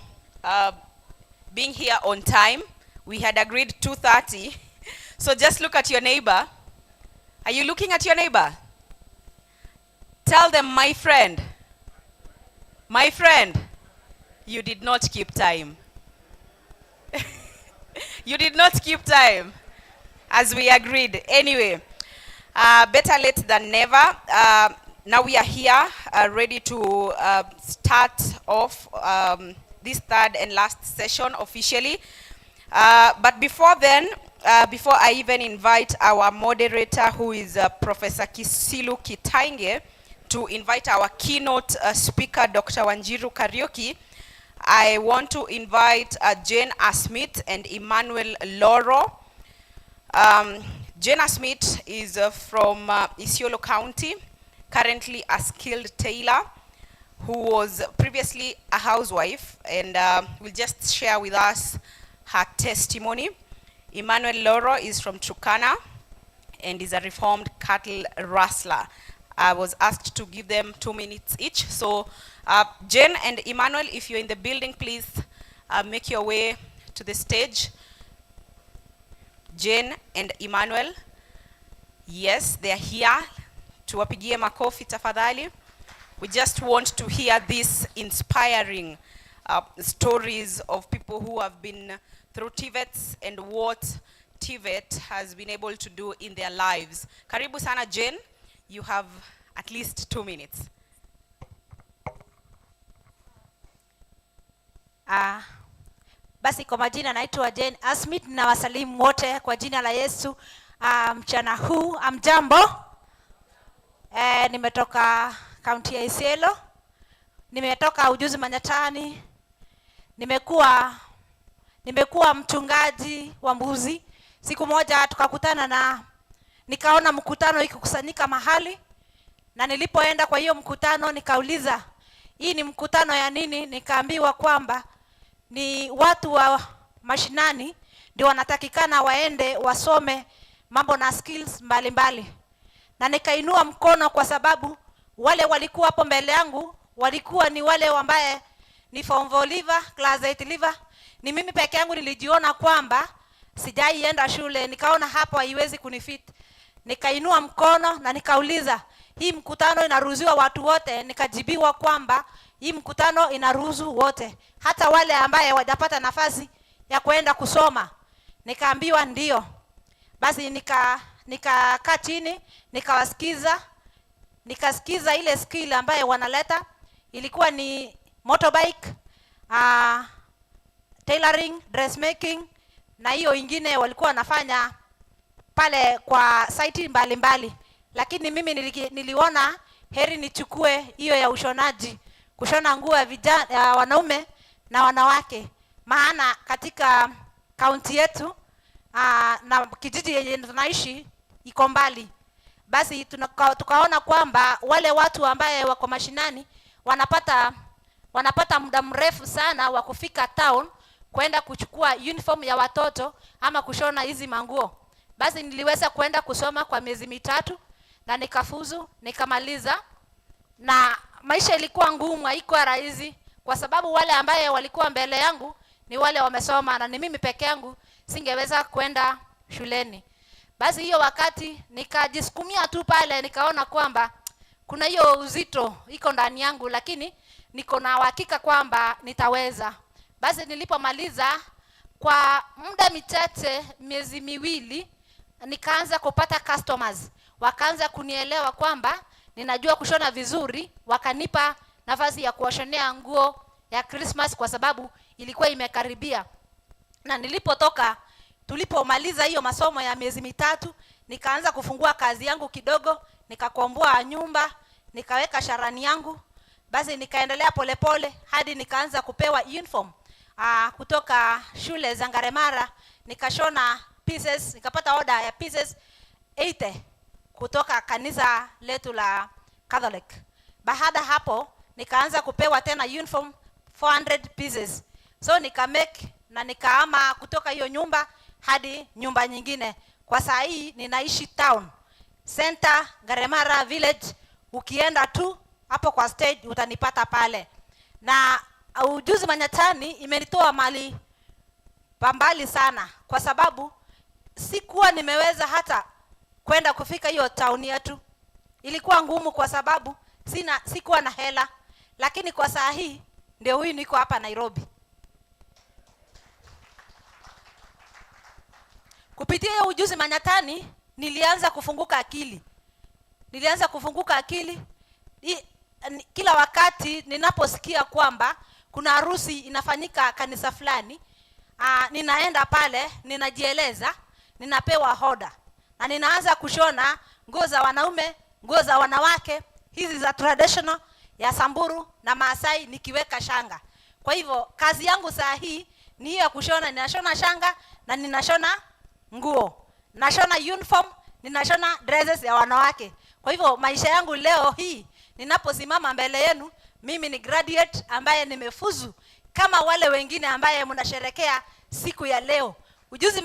being here on time. We had agreed 2:30. So just look at your neighbor. Are you looking at your neighbor? Tell them, my friend, you did not keep time. You did not keep time, as we agreed. Anyway, better late than never. Now we are here, ready to start off this third and last session officially. But before then, before I even invite our moderator, who is Professor Kisilu Kitainge, to invite our keynote speaker, Dr. Wanjiru Kariuki, I want to invite Jane Smith and Emmanuel Loro. Jane Smith is from Isiolo County, currently a skilled tailor, who was previously a housewife, and will just share with us her testimony. Emmanuel Loro is from Turkana and is a reformed cattle rustler. I was asked to give them 2 minutes each. So Jen and Emmanuel, if you're in the building, please make your way to the stage. Jen and Emmanuel, yes, they're here. Tuwapigie makofi tafadhali. We just want to hear these inspiring stories of people who have been through TVETs and what TVET has been able to do in their lives. Karibu sana Jen, you have at least 2 minutes. Basi kwa majina naitwa Jane Smith, na wasalimu wote kwa jina la Yesu. Mchana huu amjambo. Nimetoka kaunti ya Isiolo. Nimetoka Ujuzi Manyatani. Nimekuwa mchungaji wa mbuzi. Siku moja tukakutana na nikaona mkutano ikikusanyika mahali, na nilipoenda kwa hiyo mkutano nikauliza, hii ni mkutano ya nini? Nikaambiwa kwamba ni watu wa mashinani ndio wanatakikana waende wasome mambo na skills mbalimbali. Na nikainua mkono kwa sababu wale walikuwa hapo mbele yangu walikuwa ni wale ambaye ni form 4 liver, class 8 liver. Ni mimi peke yangu nilijiona kwamba sijaienda shule, nikaona hapo haiwezi kunifit. Nikainua mkono na nikauliza, hii mkutano inaruhusiwa watu wote? Nikajibiwa kwamba hii mkutano inaruhusu wote, hata wale ambaye wajapata nafasi ya kwenda kusoma. Nikaambiwa ndio. Basi nikakaa chini, nikasikiza ile skill ambaye wanaleta. Ilikuwa ni motorbike, tailoring, dressmaking, na hiyo ingine walikuwa wanafanya pale kwa site mbalimbali. Lakini mimi niliona heri nichukue hiyo ya ushonaji, kushona nguo ya wanaume na wanawake. Maana katika kaunti yetu na kijiji yenye tunaishi iko mbali. Basi tukaona kwamba wale watu ambaye wako mashinani wanapata muda mrefu sana wa kufika town kwenda kuchukua uniform ya watoto ama kushona hizi manguo. Basi niliweza kwenda kusoma kwa miezi 3 na nikafuzu, nikamaliza. Na maisha ilikuwa ngumu, haikuwa rahisi kwa sababu wale ambaye walikuwa mbele yangu ni wale wamesoma na ni mimi peke yangu singeweza kwenda shuleni. Basi hiyo wakati nikajisukumia tu pale, nikaona kwamba kuna hiyo uzito iko ndani yangu, lakini niko na uhakika kwamba nitaweza. Basi nilipomaliza kwa muda michache, miezi 2, nikaanza kupata customers. Wakaanza kunielewa kwamba ninajua kushona vizuri, wakanipa nafasi ya kuwashonea nguo ya Christmas kwa sababu ilikuwa imekaribia. Na tulipomaliza hiyo masomo ya miezi 3, nikaanza kufungua kazi yangu kidogo, nikakomboa nyumba, nikaweka sharani yangu. Basi nikaendelea polepole hadi nikaanza kupewa uniform kutoka shule za Ngaremara. Nikashona pieces, nikapata order ya pieces 80 kutoka kanisa letu la Catholic. Baada hapo nikaanza kupewa tena uniform 400 pieces. So nikamake na nikaama kutoka hiyo nyumba hadi nyumba nyingine. Kwa saa hii ninaishi town center, Ngaremara village. Ukienda tu hapo kwa stage utanipata pale. Na ujuzi manyatani imenitoa mali pambali sana, kwa sababu sikuwa nimeweza hata kwenda kufika hiyo town yetu. Ilikuwa ngumu kwa sababu sikuwa na hela, lakini kwa saa hii ndio huyu niko hapa Nairobi. Kupitia hiyo ujuzi manyatani nilianza kufunguka akili. Kila wakati ninaposikia kwamba kuna harusi inafanyika kanisa fulani, ninaenda pale, ninajieleza, ninapewa hoda, na ninaanza kushona nguo za wanaume, nguo za wanawake, hizi za traditional ya Samburu na Maasai, nikiweka shanga. Kwa hivyo kazi yangu saa hii ni hiyo ya kushona. Ninashona shanga na ninashona nguo, nashona uniform, ninashona dresses ya wanawake. Kwa hivyo maisha yangu leo hii ninaposimama mbele yenu, mimi ni graduate ambaye nimefuzu kama wale wengine ambaye mnasherekea siku ya leo. Ujuzi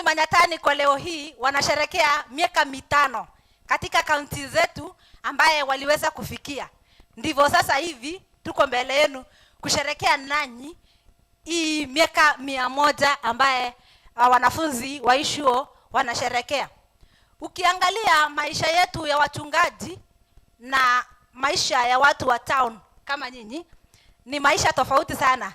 manyatani kwa leo hii wanasherekea miaka 5 katika kaunti zetu ambaye waliweza kufikia. Ndivyo sasa hivi tuko mbele yenu kusherekea nanyi hii miaka 100 ambaye wanafunzi wa ishuo wanasherekea. Ukiangalia maisha yetu ya wachungaji na maisha ya watu wa town kama nyinyi, ni maisha tofauti sana.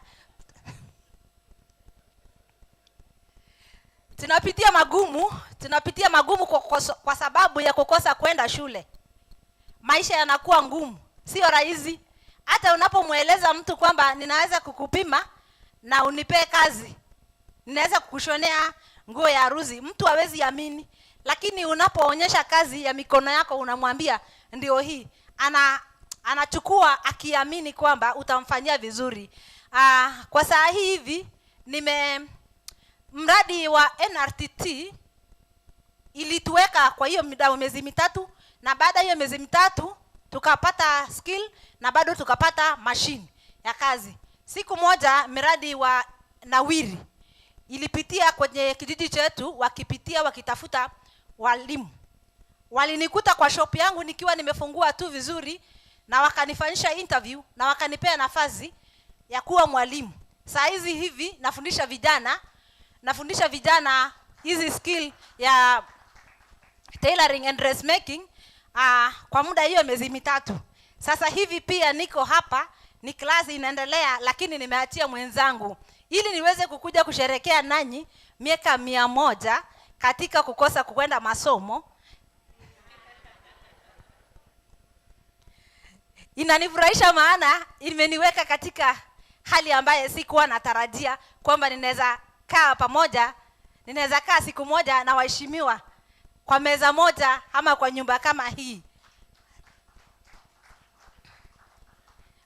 Tunapitia magumu kwa sababu ya kukosa kwenda shule. Maisha yanakuwa ngumu, sio rahisi. Hata unapomweleza mtu kwamba ninaweza kukupima na unipee kazi, ninaweza kukushonea nguo ya harusi, mtu hawezi amini. Lakini unapoonyesha kazi ya mikono yako, unamwambia ndio hii, anachukua akiamini kwamba utamfanyia vizuri. Kwa saa hii hivi mradi wa NRTT ilituweka kwa hiyo miezi 3, na baada hiyo miezi 3 tukapata skill na bado tukapata machine ya kazi. Siku moja miradi wa Nawiri ilipitia kwenye kijiji chetu, wakitafuta walimu. Walinikuta kwa shop yangu nikiwa nimefungua tu vizuri, na wakanifanyisha interview na wakanipea nafasi ya kuwa mwalimu. Saa hizi hivi nafundisha vijana hizi skill ya tailoring and dressmaking kwa muda hiyo miezi 3. Sasa hivi pia niko hapa, ni klasi inaendelea, lakini nimeachia mwenzangu ili niweze kukuja kusherekea nanyi miaka 100 katika kukosa kwenda masomo. Inanifurahisha maana imeniweka katika hali ambaye sikuwa natarajia kwamba ninaweza kaa siku moja na waheshimiwa kwa meza moja ama kwa nyumba kama hii.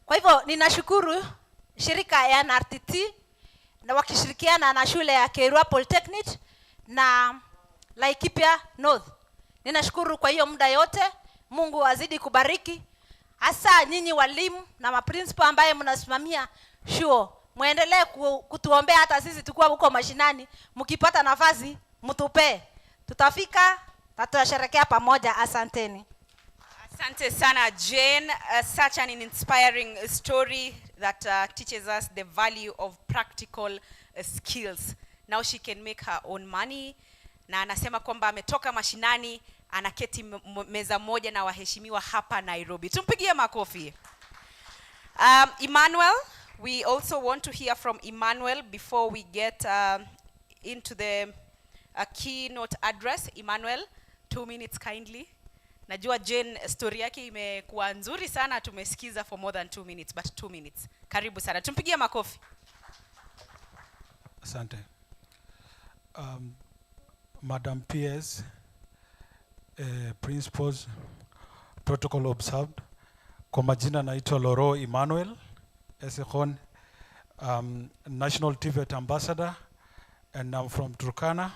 Kwa hivyo ninashukuru shirika ya NRTT na wakishirikiana na shule ya Keirua Polytechnic na Laikipia North. Ninashukuru kwa hiyo muda yote. Mungu azidi kubariki. Hasa nyinyi walimu na maprincipal ambaye mnasimamia chuo, muendelee kutuombea hata sisi tukua huko mashinani. Mkipata nafasi mtupe, tutafika na tutasherehekea pamoja. Asanteni. Asante sana Jane. Such an inspiring story that teaches us the value of practical skills. Now she can make her own money. Na anasema kwamba ametoka mashinani, anaketi meza moja na waheshimiwa hapa Nairobi. Tumpigie makofi. Emmanuel, we also want to hear from Emmanuel before we get into the keynote address. Emmanuel, 2 minutes kindly. Najua Jane story yake imekuwa nzuri sana, tumesikiza for more than 2 minutes, but 2 minutes. Karibu sana. Tumpigie makofi. Asante. Madam PS, principals, protocol observed. Kwa majina naitwa Loro Emmanuel Esekon, National TVET Ambassador, and I'm from Turkana.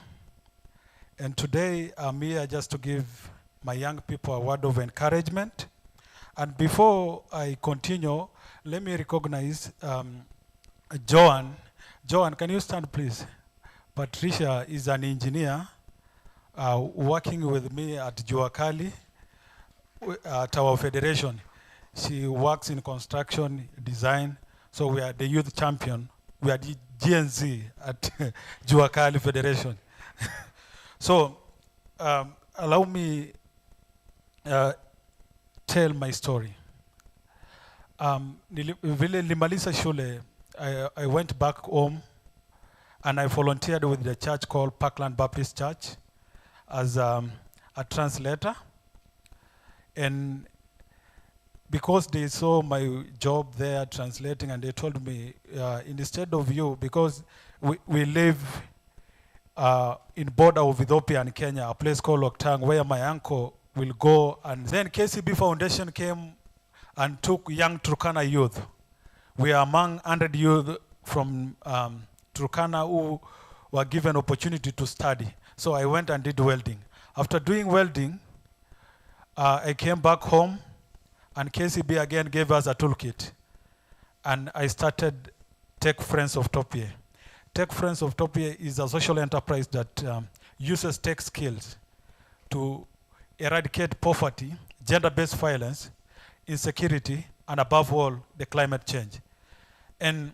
And today I'm here just to give my young people a word of encouragement. And before I continue, let me recognize Joan. Joan, can you stand please? Patricia is an engineer working with me at Juakali at our federation. She works in construction design. So we are the youth champion. We are the GNZ at Juakali Federation. So allow me tell my story. Vile nilimaliza shule, I went back home and I volunteered with the church called Parkland Baptist Church as a translator. And because they saw my job there translating, and they told me, instead of you, because we live in border of Ethiopia and Kenya, a place called Oktang, where my uncle will go. And then KCB Foundation came and took young Turkana youth. We are among 100 youth from Turkana who were given opportunity to study. So I went and did welding. After doing welding, I came back home, and KCB again gave us a toolkit. And I started Tech Friends of Topie. Tech Friends of Topie is a social enterprise that uses tech skills to eradicate poverty, gender-based violence, insecurity, and above all, the climate change. And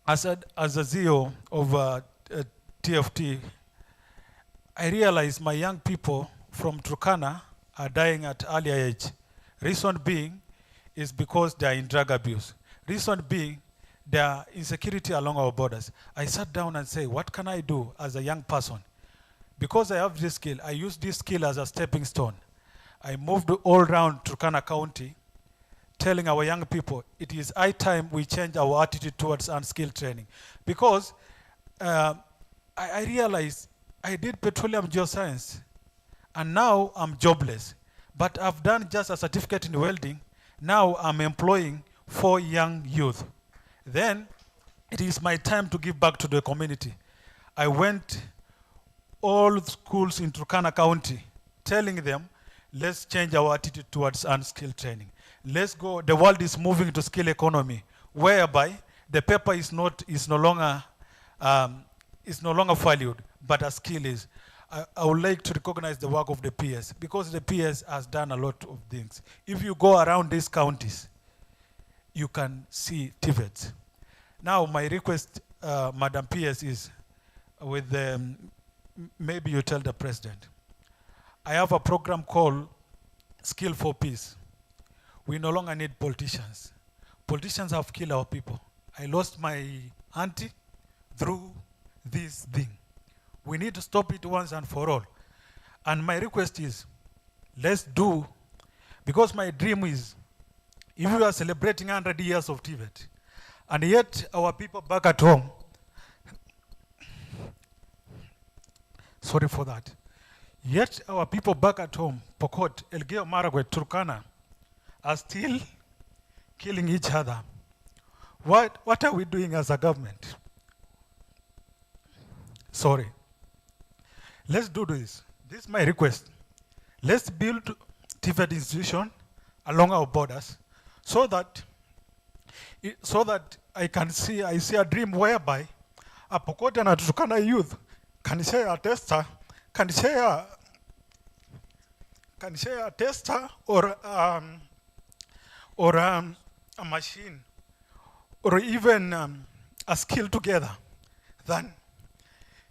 as a CEO of TFT, I realized my young people from Turkana are dying at earlier age. Reason being is because they are in drug abuse. Reason being, there are insecurity along our borders. I sat down and said, what can I do as a young person? Because I have this skill, I use this skill as a stepping stone. I moved all around Turkana County, telling our young people, it is high time we change our attitude towards unskilled training. Because I realized I did petroleum geoscience, and now I'm jobless. But I've done just a certificate in welding. Now I'm employing 4 young youth. Then it is my time to give back to the community. I went all schools in Turkana County, telling them, let's change our attitude towards unskilled training. Let's go. The world is moving to skill economy, whereby the paper is no longer valued, but a skill is. I would like to recognize the work of the PS, because the PS has done a lot of things. If you go around these counties, you can see TVET. Now, my request, Madam PS, is with maybe you tell the president. I have a program called Skill for Peace. We no longer need politicians. Politicians have killed our people. I lost my auntie through this thing. We need to stop it once and for all. And my request is, let's do, because my dream is, if we are celebrating 100 years of TVET, and yet our people back at home, sorry for that, yet our people back at home, Pokot, Elgeyo Marakwet, Turkana, are still killing each other. What are we doing as a government? Sorry. Let's do this. This is my request. Let's build TVET institution along our borders so that I see a dream whereby a Pokot and a Turkana youth can share a tester, can share a tester or a machine, or even a skill together, than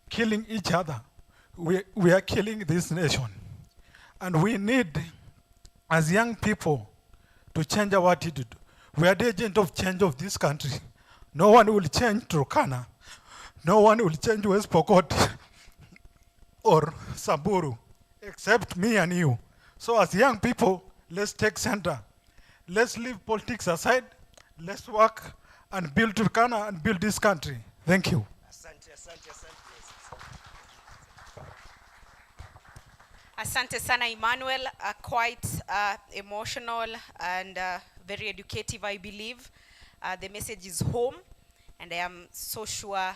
killing each other. We are killing this nation. And we need, as young people, to change our attitude. We are the agent of change of this country. No one will change Turkana. No one will change West Pokot or Samburu, except me and you. So as young people, let's take center. Let's leave politics aside. Let's work and build Turkana and build this country. Thank you. Asante sana, Emmanuel. Quite emotional and very educative, I believe. The message is home, and I am so sure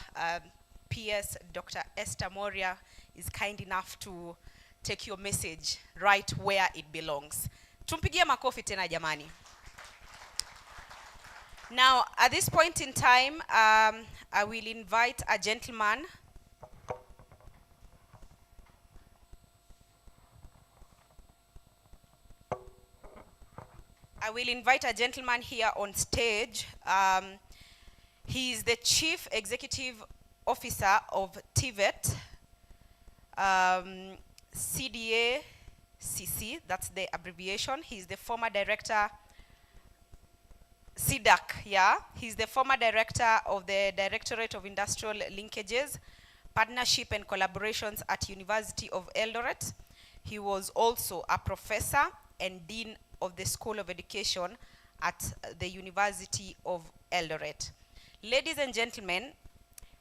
PS Dr. Esther Moria is kind enough to take your message right where it belongs. Tumpigie makofi tena jamani. Now, at this point in time, I will invite a gentleman. I will invite a gentleman here on stage. He is the Chief Executive Officer of TVET, CDA CC, that's the abbreviation. He's the former director, CDAC, yeah. He's the former director of the Directorate of Industrial Linkages, Partnership and Collaborations at University of Eldoret. He was also a professor and dean of the School of Education at the University of Eldoret. Ladies and gentlemen,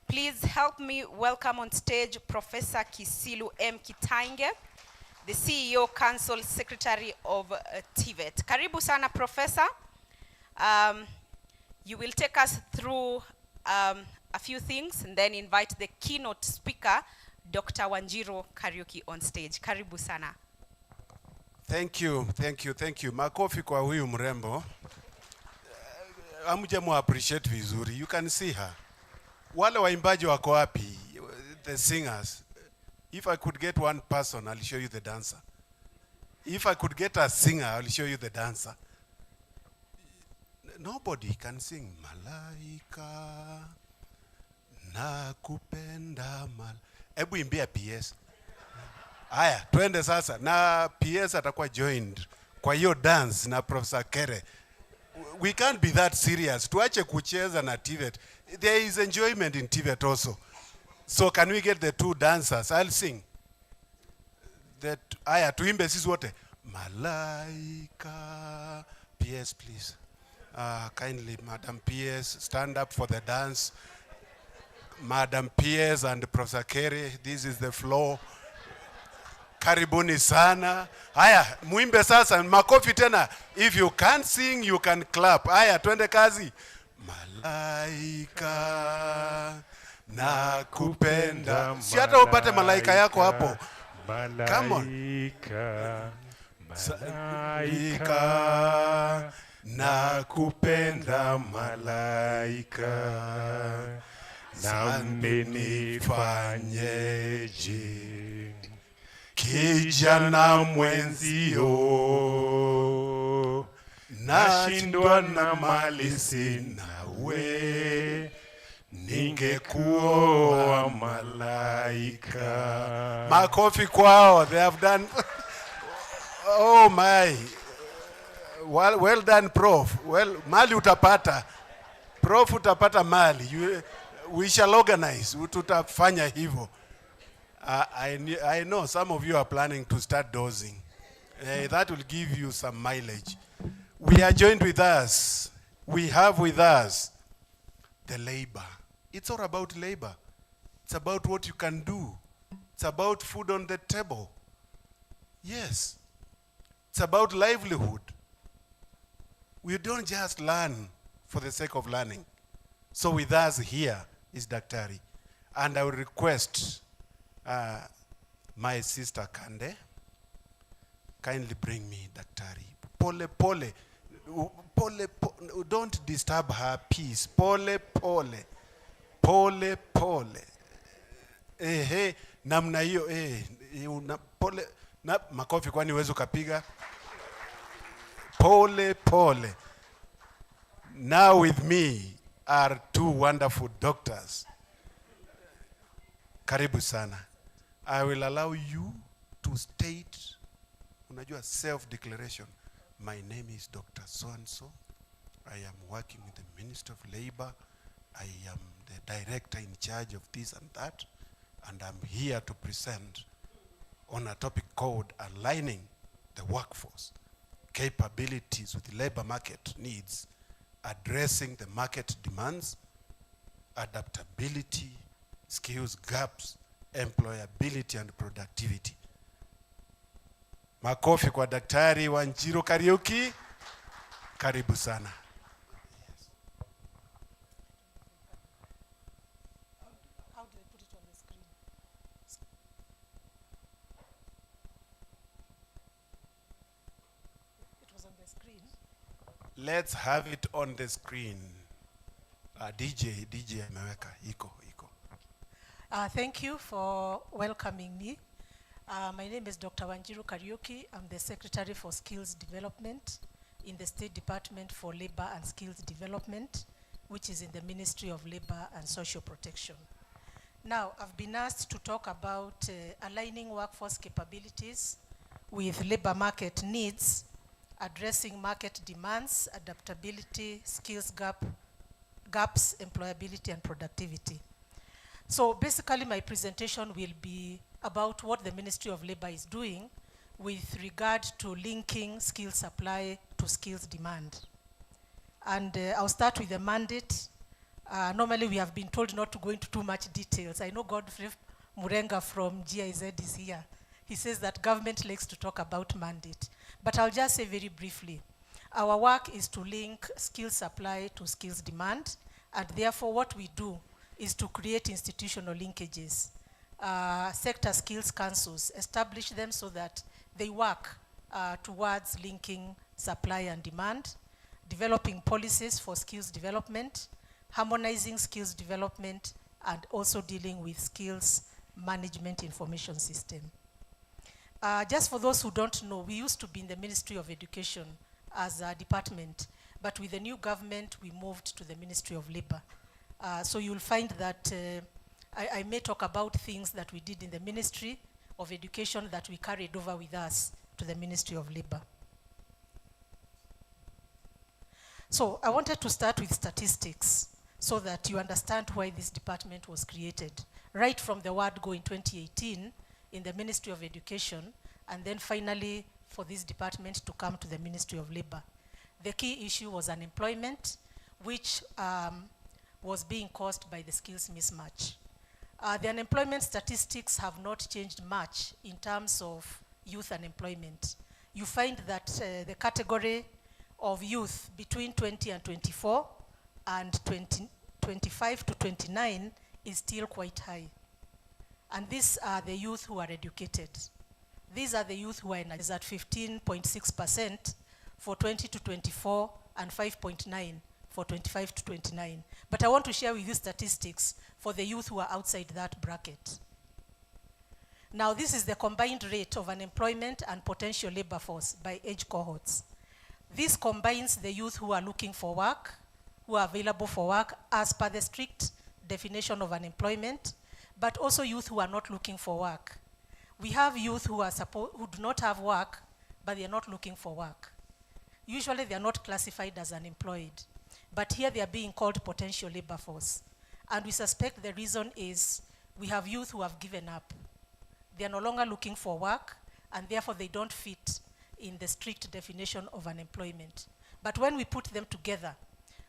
please help me welcome on stage Professor Kisilu M. Kitainge, the CEO Council Secretary of TVET. Karibu sana, Professor. You will take us through a few things and then invite the keynote speaker, Dr. Wanjiru Kariuki, on stage. Karibu sana. Thank you. Makofi kwa huyu mrembo. Hamjamu appreciate vizuri. You can see her. Wale waimbaji wako wapi? The singers. If I could get one person, I'll show you the dancer. If I could get a singer, I'll show you the dancer. Nobody can sing. Malaika nakupenda mal. Ebu imbia PS. Aya, twende sasa. Na PS atakuwa joined kwa hiyo dance na Professor Kere. We can't be that serious. Tuache kucheza na TVET. There is enjoyment in TVET also. So can we get the two dancers? I'll sing. Aya, tuimbe sisi wote. Malaika. PS, please. Kindly, Madam PS, stand up for the dance. Madam PS and Professor Kerry, this is the floor. Karibuni sana. Haya, muimbe sasa, makofi tena. If you can't sing, you can clap. Haya, twende kazi. Malaika nakupenda. Si hata upate malaika yako hapo. Come on. Malaika nakupenda malaika. Nami nifanyeje kijana mwenzio, nashindwa na mali sina, we ningekuoa malaika. Makofi kwao, they have done. Oh my, well done Prof. Well, mali utapata Prof, utapata mali. We shall organize. Tutafanya hivyo. I know some of you are planning to start dosing. That will give you some mileage. We are joined with us. We have with us the labor. It's all about labor. It's about what you can do. It's about food on the table. Yes. It's about livelihood. We don't just learn for the sake of learning. So with us here is Daktari. And I will request my sister Kande, kindly bring me Daktari. Pole, pole. Pole, pole. Don't disturb her peace. Pole, pole. Pole, pole. Namna hiyo, pole. Na makofi kwani uwezo kapiga. Pole, pole. Now with me are two wonderful doctors. Karibu sana. I will allow you to state, unajua, self-declaration. My name is Dr. So-and-so. I am working with the Minister of Labor. I am the director in charge of this and that. And I'm here to present on a topic called aligning the workforce capabilities with the labor market needs, addressing the market demands, adaptability, skills gaps, employability and productivity. Makofi kwa Daktari Wanjiru Kariuki. Karibu sana. How do I put it on the screen? It was on the screen. Let's have it on the screen. DJ ameweka iko. Thank you for welcoming me. My name is Dr. Wanjiru Kariuki. I'm the Secretary for Skills Development in the State Department for Labor and Skills Development, which is in the Ministry of Labor and Social Protection. Now, I've been asked to talk about aligning workforce capabilities with labor market needs, addressing market demands, adaptability, skills gaps, employability, and productivity. So basically, my presentation will be about what the Ministry of Labor is doing with regard to linking skills supply to skills demand. And I'll start with the mandate. Normally, we have been told not to go into too much details. I know Godfrey Murenga from GIZ is here. He says that government likes to talk about mandate. But I'll just say very briefly, our work is to link skills supply to skills demand, and therefore what we do is to create institutional linkages. Sector skills councils, establish them so that they work towards linking supply and demand, developing policies for skills development, harmonizing skills development, and also dealing with skills management information system. Just for those who don't know, we used to be in the Ministry of Education as a department, but with the new government, we moved to the Ministry of Labor. So you'll find that I may talk about things that we did in the Ministry of Education that we carried over with us to the Ministry of Labor. So I wanted to start with statistics so that you understand why this department was created. Right from the word go in 2018 in the Ministry of Education, and then finally for this department to come to the Ministry of Labor. The key issue was unemployment, which was being caused by the skills mismatch. The unemployment statistics have not changed much in terms of youth unemployment. You find that the category of youth between 20 and 24 and 25 to 29 is still quite high. And these are the youth who are educated. These are the youth who are at 15.6% for 20 to 24 and 5.9 for 25 to 29. But I want to share with you statistics for the youth who are outside that bracket. Now, this is the combined rate of unemployment and potential labor force by age cohorts. This combines the youth who are looking for work, who are available for work as per the strict definition of unemployment, but also youth who are not looking for work. We have youth who do not have work, but they are not looking for work. Usually they are not classified as unemployed, but here they are being called potential labor force. And we suspect the reason is we have youth who have given up. They are no longer looking for work, and therefore they don't fit in the strict definition of unemployment. But when we put them together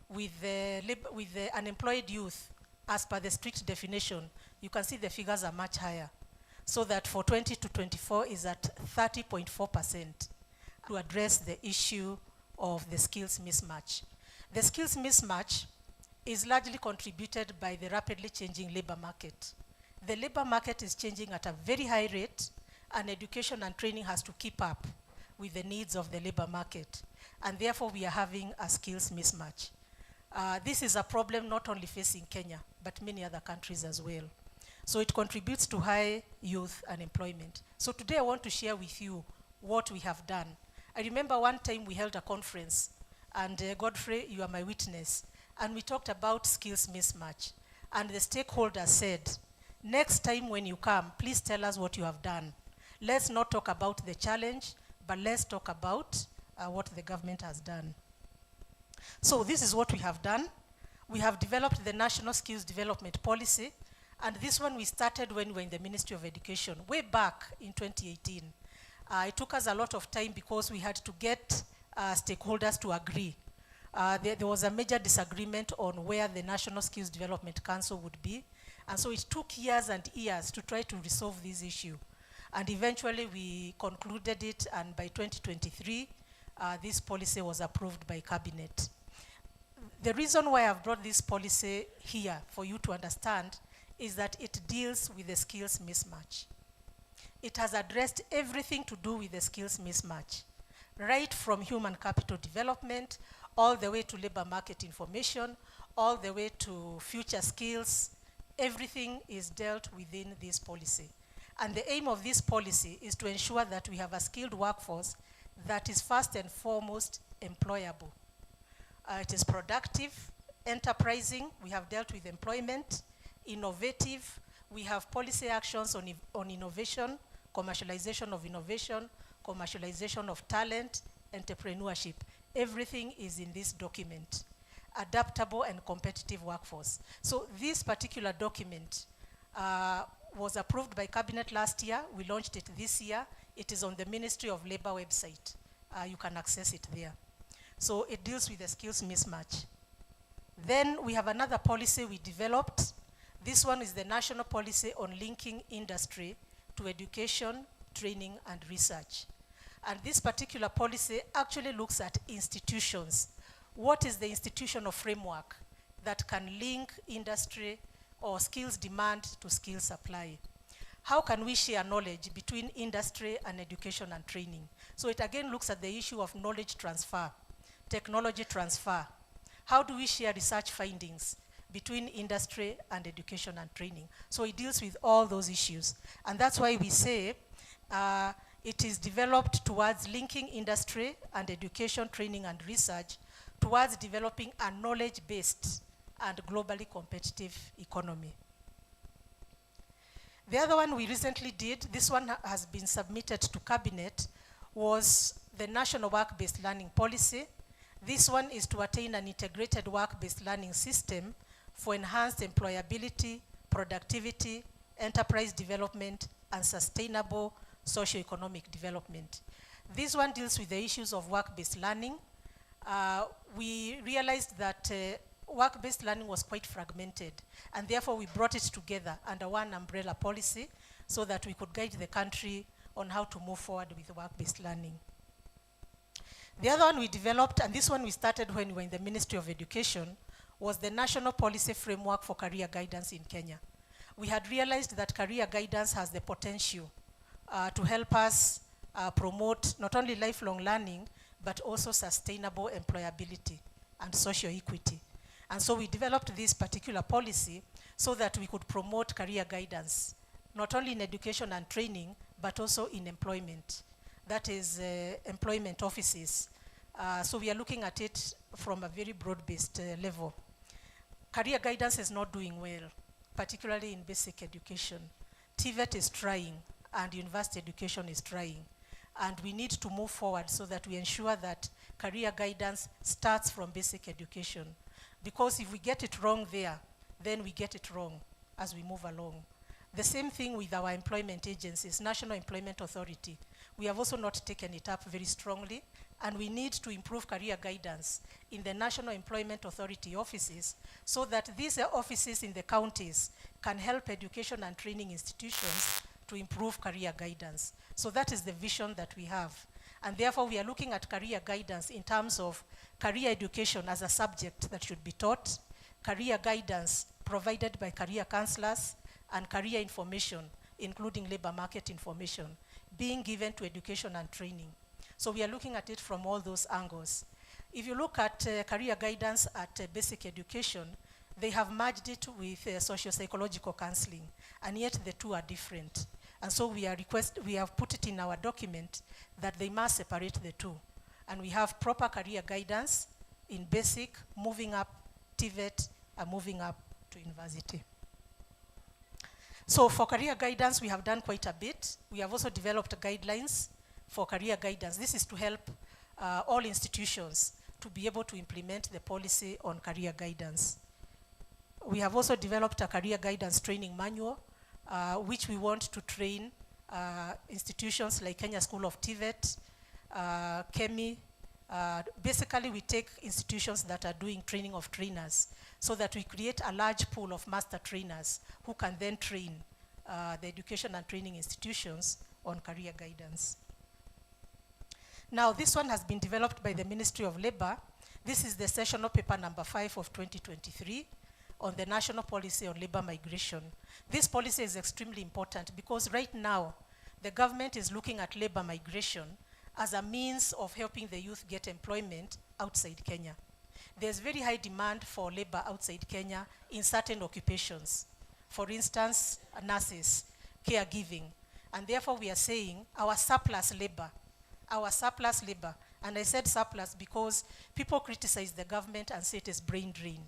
with the unemployed youth, as per the strict definition, you can see the figures are much higher. So that for 20 to 24 is at 30.4% to address the issue of the skills mismatch. The skills mismatch is largely contributed by the rapidly changing labor market. The labor market is changing at a very high rate, and education and training has to keep up with the needs of the labor market. And therefore, we are having a skills mismatch. This is a problem not only facing Kenya, but many other countries as well. So it contributes to high youth unemployment. So today I want to share with you what we have done. I remember one time we held a conference, and Godfrey, you are my witness, and we talked about skills mismatch. And the stakeholders said, next time when you come, please tell us what you have done. Let's not talk about the challenge, but let's talk about what the government has done. So this is what we have done. We have developed the National Skills Development Policy, and this one we started when we were in the Ministry of Education, way back in 2018. It took us a lot of time because we had to get stakeholders to agree. There was a major disagreement on where the National Skills Development Council would be, and so it took years and years to try to resolve this issue. And eventually we concluded it, and by 2023, this policy was approved by Cabinet. The reason why I've brought this policy here for you to understand is that it deals with the skills mismatch. It has addressed everything to do with the skills mismatch, right from human capital development, all the way to labor market information, all the way to future skills. Everything is dealt within this policy. And the aim of this policy is to ensure that we have a skilled workforce that is first and foremost employable. It is productive, enterprising, we have dealt with employment, innovative, we have policy actions on innovation, commercialization of talent, entrepreneurship. Everything is in this document. Adaptable and competitive workforce. So this particular document was approved by Cabinet last year. We launched it this year. It is on the Ministry of Labor website. You can access it there. So it deals with the skills mismatch. Then we have another policy we developed. This one is the national policy on linking industry to education, training, and research. And this particular policy actually looks at institutions. What is the institutional framework that can link industry or skills demand to skills supply? How can we share knowledge between industry and education and training? So it again looks at the issue of knowledge transfer, technology transfer. How do we share research findings between industry and education and training? So it deals with all those issues. And that's why we say it is developed towards linking industry and education, training, and research towards developing a knowledge-based and globally competitive economy. The other one we recently did, this one has been submitted to Cabinet, was the National Work-Based Learning Policy. This one is to attain an integrated work-based learning system for enhanced employability, productivity, enterprise development, and sustainable socio-economic development. This one deals with the issues of work-based learning. We realized that work-based learning was quite fragmented, and therefore we brought it together under one umbrella policy so that we could guide the country on how to move forward with work-based learning. The other one we developed, and this one we started when we were in the Ministry of Education, was the National Policy Framework for Career Guidance in Kenya. We had realized that career guidance has the potential to help us promote not only lifelong learning, but also sustainable employability and social equity. And so we developed this particular policy so that we could promote career guidance, not only in education and training, but also in employment. That is employment offices. So we are looking at it from a very broad-based level. Career guidance is not doing well, particularly in basic education. TVET is trying, and university education is trying. And we need to move forward so that we ensure that career guidance starts from basic education. Because if we get it wrong there, then we get it wrong as we move along. The same thing with our employment agencies, National Employment Authority. We have also not taken it up very strongly, and we need to improve career guidance in the National Employment Authority offices so that these offices in the counties can help education and training institutions to improve career guidance. So that is the vision that we have. And therefore we are looking at career guidance in terms of career education as a subject that should be taught, career guidance provided by career counselors, and career information, including labor market information, being given to education and training. So we are looking at it from all those angles. If you look at career guidance at basic education, they have merged it with socio-psychological counseling, and yet the two are different. And so we have put it in our document that they must separate the two. And we have proper career guidance in basic, moving up TVET, and moving up to university. So for career guidance, we have done quite a bit. We have also developed guidelines for career guidance. This is to help all institutions to be able to implement the policy on career guidance. We have also developed a career guidance training manual, which we want to train institutions like Kenya School of TVET, KEMI. Basically, we take institutions that are doing training of trainers so that we create a large pool of master trainers who can then train the education and training institutions on career guidance. Now, this one has been developed by the Ministry of Labor. This is the sessional paper number 5 of 2023 on the National Policy on Labor Migration. This policy is extremely important because right now, the government is looking at labor migration as a means of helping the youth get employment outside Kenya. There's very high demand for labor outside Kenya in certain occupations. For instance, nurses, caregiving. And therefore we are saying our surplus labor our surplus labor. And I said surplus because people criticize the government and say it is brain drain.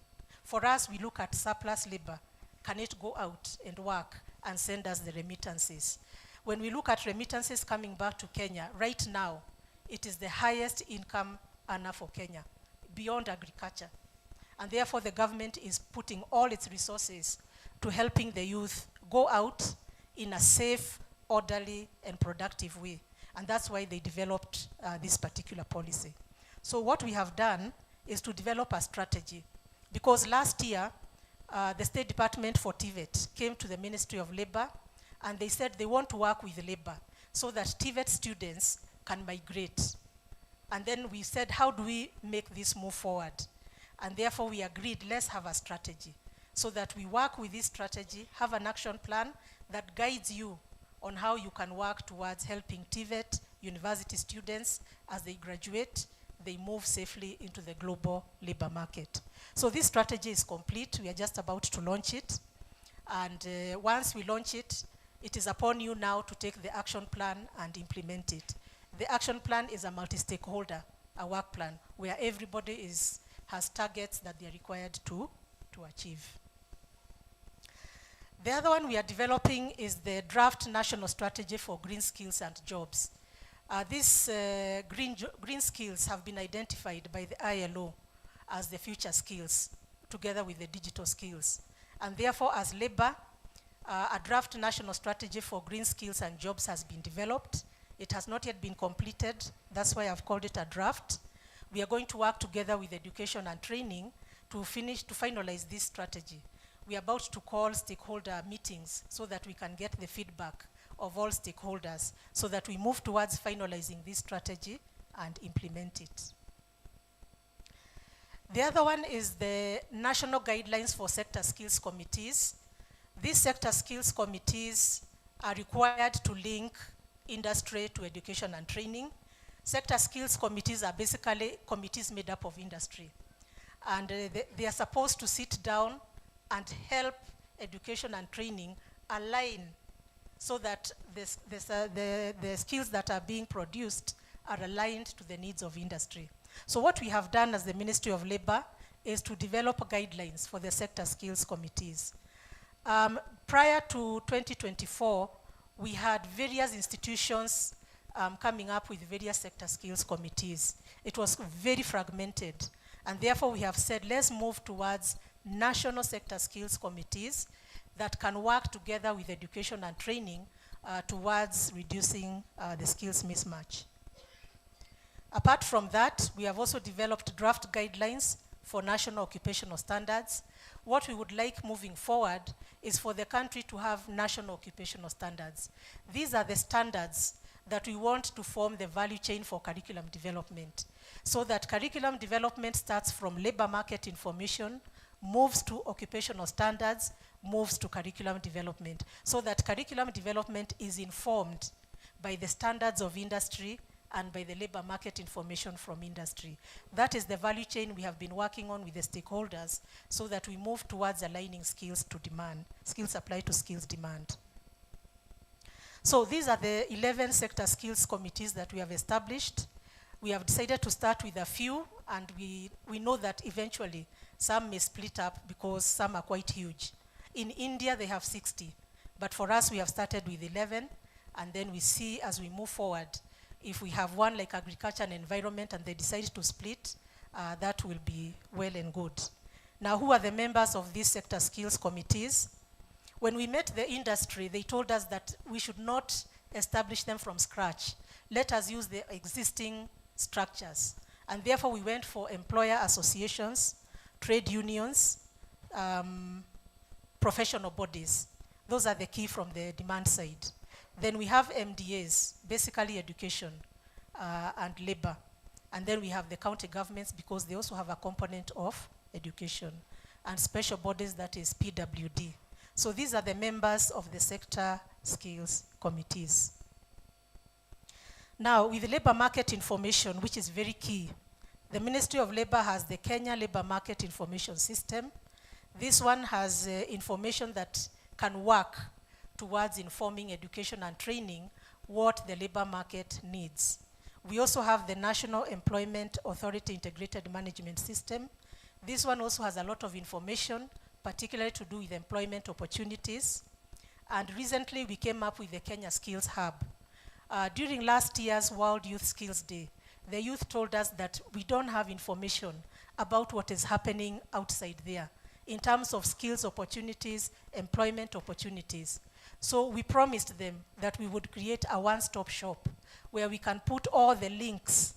For us, we look at surplus labor. Can it go out and work and send us the remittances? When we look at remittances coming back to Kenya, right now, it is the highest income earner for Kenya, beyond agriculture. And therefore, the government is putting all its resources to helping the youth go out in a safe, orderly, and productive way. And that's why they developed this particular policy. So what we have done is to develop a strategy. Because last year, the State Department for TVET came to the Ministry of Labor, and they said they want to work with labor so that TVET students can migrate. And then we said, how do we make this move forward? And therefore we agreed, let's have a strategy so that we work with this strategy, have an action plan that guides you on how you can work towards helping TVET university students as they graduate, they move safely into the global labor market. So this strategy is complete. We are just about to launch it. And once we launch it, it is upon you now to take the action plan and implement it. The action plan is a multi-stakeholder, a work plan, where everybody has targets that they are required to achieve. The other one we are developing is the draft national strategy for green skills and jobs. These green skills have been identified by the ILO as the future skills, together with the digital skills. And therefore, as labor, a draft national strategy for green skills and jobs has been developed. It has not yet been completed. That's why I've called it a draft. We are going to work together with education and training to finalize this strategy. We are about to call stakeholder meetings so that we can get the feedback of all stakeholders so that we move towards finalizing this strategy and implement it. The other one is the national guidelines for sector skills committees. These sector skills committees are required to link industry to education and training. Sector skills committees are basically committees made up of industry. And they are supposed to sit down and help education and training align so that the skills that are being produced are aligned to the needs of industry. So what we have done as the Ministry of Labor is to develop guidelines for the sector skills committees. Prior to 2024, we had various institutions coming up with various sector skills committees. It was very fragmented, and therefore we have said, let's move towards national sector skills committees that can work together with education and training towards reducing the skills mismatch. Apart from that, we have also developed draft guidelines for national occupational standards. What we would like moving forward is for the country to have national occupational standards. These are the standards that we want to form the value chain for curriculum development, so that curriculum development starts from labor market information, moves to occupational standards, moves to curriculum development, so that curriculum development is informed by the standards of industry and by the labor market information from industry. That is the value chain we have been working on with the stakeholders so that we move towards aligning skills to demand, skills supply to skills demand. So these are the 11 sector skills committees that we have established. We have decided to start with a few, and we know that eventually some may split up because some are quite huge. In India, they have 60, but for us, we have started with 11, and then we see as we move forward, if we have one like agriculture and environment and they decide to split, that will be well and good. Now, who are the members of these sector skills committees? When we met the industry, they told us that we should not establish them from scratch. Let us use the existing structures. And therefore, we went for employer associations, trade unions, professional bodies. Those are the key from the demand side. Then we have MDAs, basically education and labor. And then we have the county governments because they also have a component of education, and special bodies, that is PWD. So these are the members of the sector skills committees. Now, with the labor market information, which is very key, the Ministry of Labor has the Kenya Labor Market Information System. This one has information that can work towards informing education and training what the labor market needs. We also have the National Employment Authority Integrated Management System. This one also has a lot of information, particularly to do with employment opportunities. And recently we came up with the Kenya Skills Hub. During last year's World Youth Skills Day, the youth told us that we don't have information about what is happening outside there in terms of skills opportunities, employment opportunities. So we promised them that we would create a one-stop shop where we can put all the links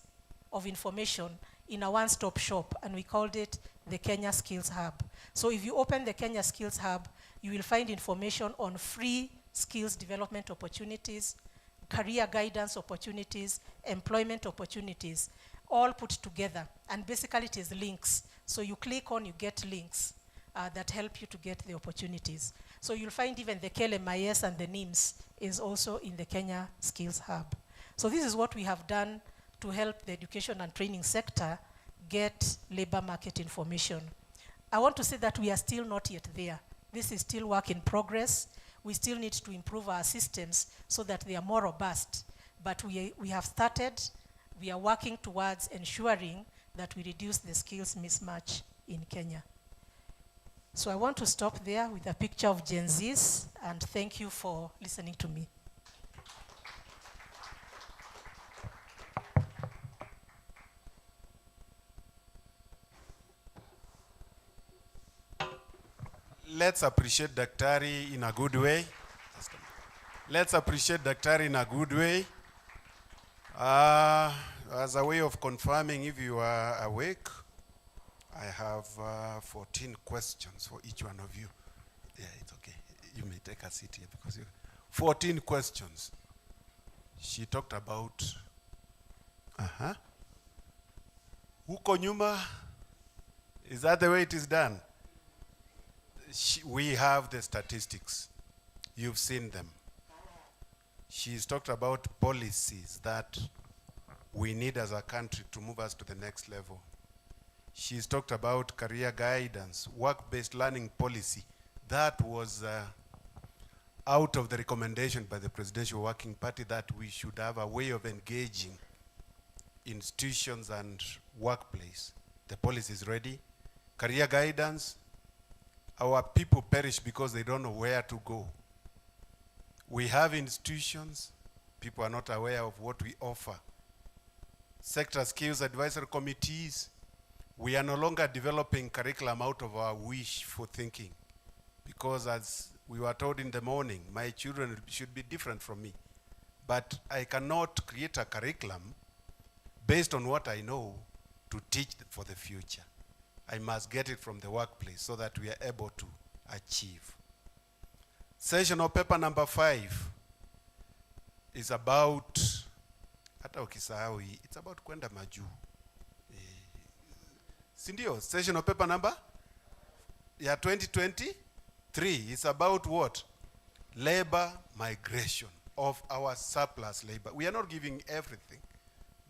of information in a one-stop shop, and we called it the Kenya Skills Hub. So if you open the Kenya Skills Hub, you will find information on free skills development opportunities, career guidance opportunities, employment opportunities, all put together. And basically it is links. So you click on, you get links that help you to get the opportunities. So you'll find even the KLMIS and the NIMS is also in the Kenya Skills Hub. So this is what we have done to help the education and training sector get labor market information. I want to say that we are still not yet there. This is still work in progress. We still need to improve our systems so that they are more robust. But we have started, we are working towards ensuring that we reduce the skills mismatch in Kenya. So I want to stop there with a picture of Gen Zs, and thank you for listening to me. Let's appreciate Daktari in a good way. Let's appreciate Daktari in a good way. As a way of confirming if you are awake, I have 14 questions for each one of you. Yeah, it's okay. You may take a seat here because you 14 questions. She talked about huko nyuma. Is that the way it is done? We have the statistics. You've seen them. She's talked about policies that we need as a country to move us to the next level. She's talked about career guidance, work-based learning policy. That was out of the recommendation by the Presidential Working Party that we should have a way of engaging institutions and workplace. The policy is ready. Career guidance, our people perish because they don't know where to go. We have institutions, people are not aware of what we offer. Sector skills advisory committees, we are no longer developing curriculum out of our wish for thinking. Because as we were told in the morning, my children should be different from me. But I cannot create a curriculum based on what I know to teach for the future. I must get it from the workplace so that we are able to achieve. Sessional paper number 5 is about, hata ukisahau hii, it's about kwenda majuu. Sindio, sessional paper number? Yeah, 2023 is about what? Labor migration of our surplus labor. We are not giving everything.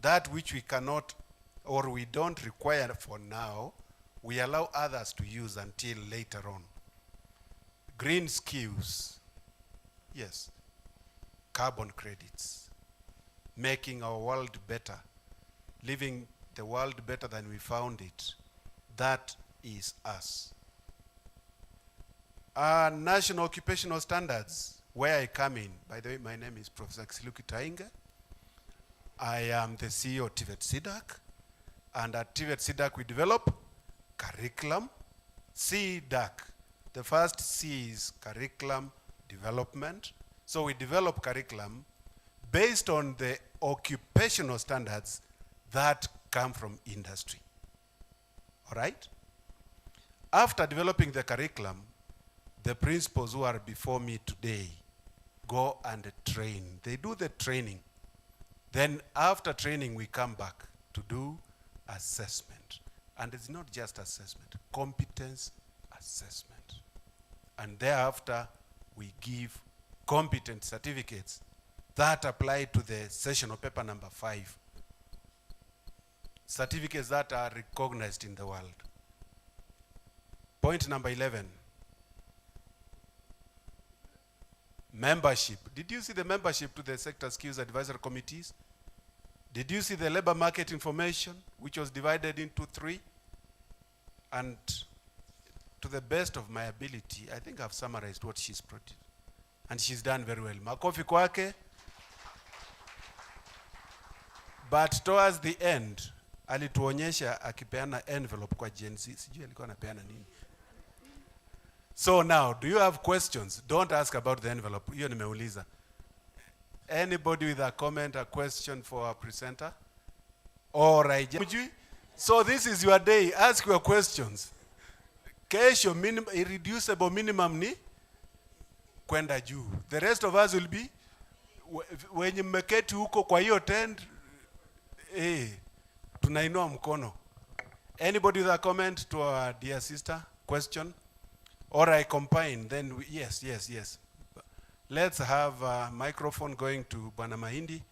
That which we cannot or we don't require for now, we allow others to use until later on. Green skills, yes. Carbon credits, making our world better, living the world better than we found it. That is us. National occupational standards, where I come in. By the way, my name is Professor Xiluki Tainga. I am the CEO of TVET SIDAC, and at TVET SIDAC we develop curriculum. CDAC, the first C is curriculum development. So we develop curriculum based on the occupational standards that come from industry. All right? After developing the curriculum, the principals who are before me today go and train. They do the training. Then after training, we come back to do assessment. And it's not just assessment, competence assessment. And thereafter, we give competent certificates that apply to the sessional paper number 5. Certificates that are recognized in the world. Point number 11. Membership. Did you see the membership to the sector skills advisory committees? Did you see the labor market information, which was divided into 3? And to the best of my ability, I think I've summarized what she's produced. And she's done very well. Makofi kwake. But towards the end, alituonyesha akipeana envelope kwa Gen Z. Sijui alikuwa anapeana nini. So now, do you have questions? Don't ask about the envelope. Hiyo nimeuliza. Anybody with a comment, a question for our presenter? All right. So this is your day. Ask your questions. Kesho irreducible minimum ni kwenda juu. The rest of us will be wenye mmeketi huko kwa hiyo tent, tunainua mkono. Anybody with a comment to our dear sister? Question? Or I combine, then yes. Let's have a microphone going to Bwana Mahindi.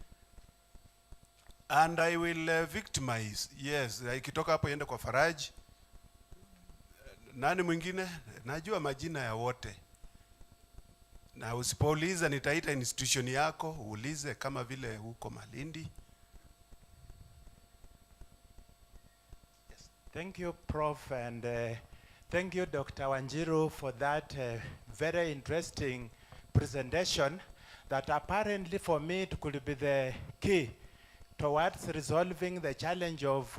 And I will victimize. Yes, ikitoka hapo iende kwa Faraj. Nani mwingine? Najua majina ya wote. Na usipouliza nitaita institution yako, uulize kama vile huko Malindi. Yes. Thank you, Prof, and thank you, Dr. Wanjiru, for that very interesting presentation that apparently for me it could be the key towards resolving the challenge of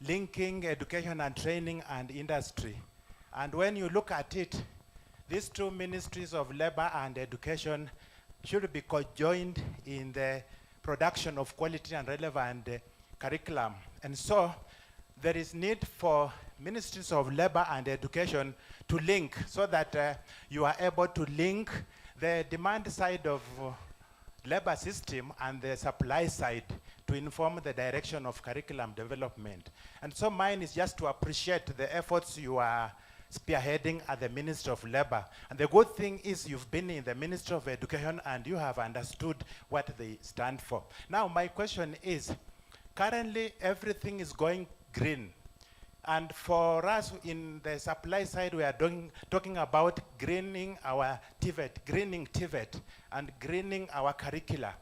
linking education and training and industry. And when you look at it, these two ministries of labor and education should be conjoined in the production of quality and relevant curriculum. And so there is need for ministries of labor and education to link so that you are able to link the demand side of labor system and the supply side to inform the direction of curriculum development. And so mine is just to appreciate the efforts you are spearheading at the Ministry of Labor. And the good thing is you've been in the Ministry of Education and you have understood what they stand for. Now my question is, currently everything is going green. And for us in the supply side, we are talking about greening our TVET, greening TVET, and greening our curricula.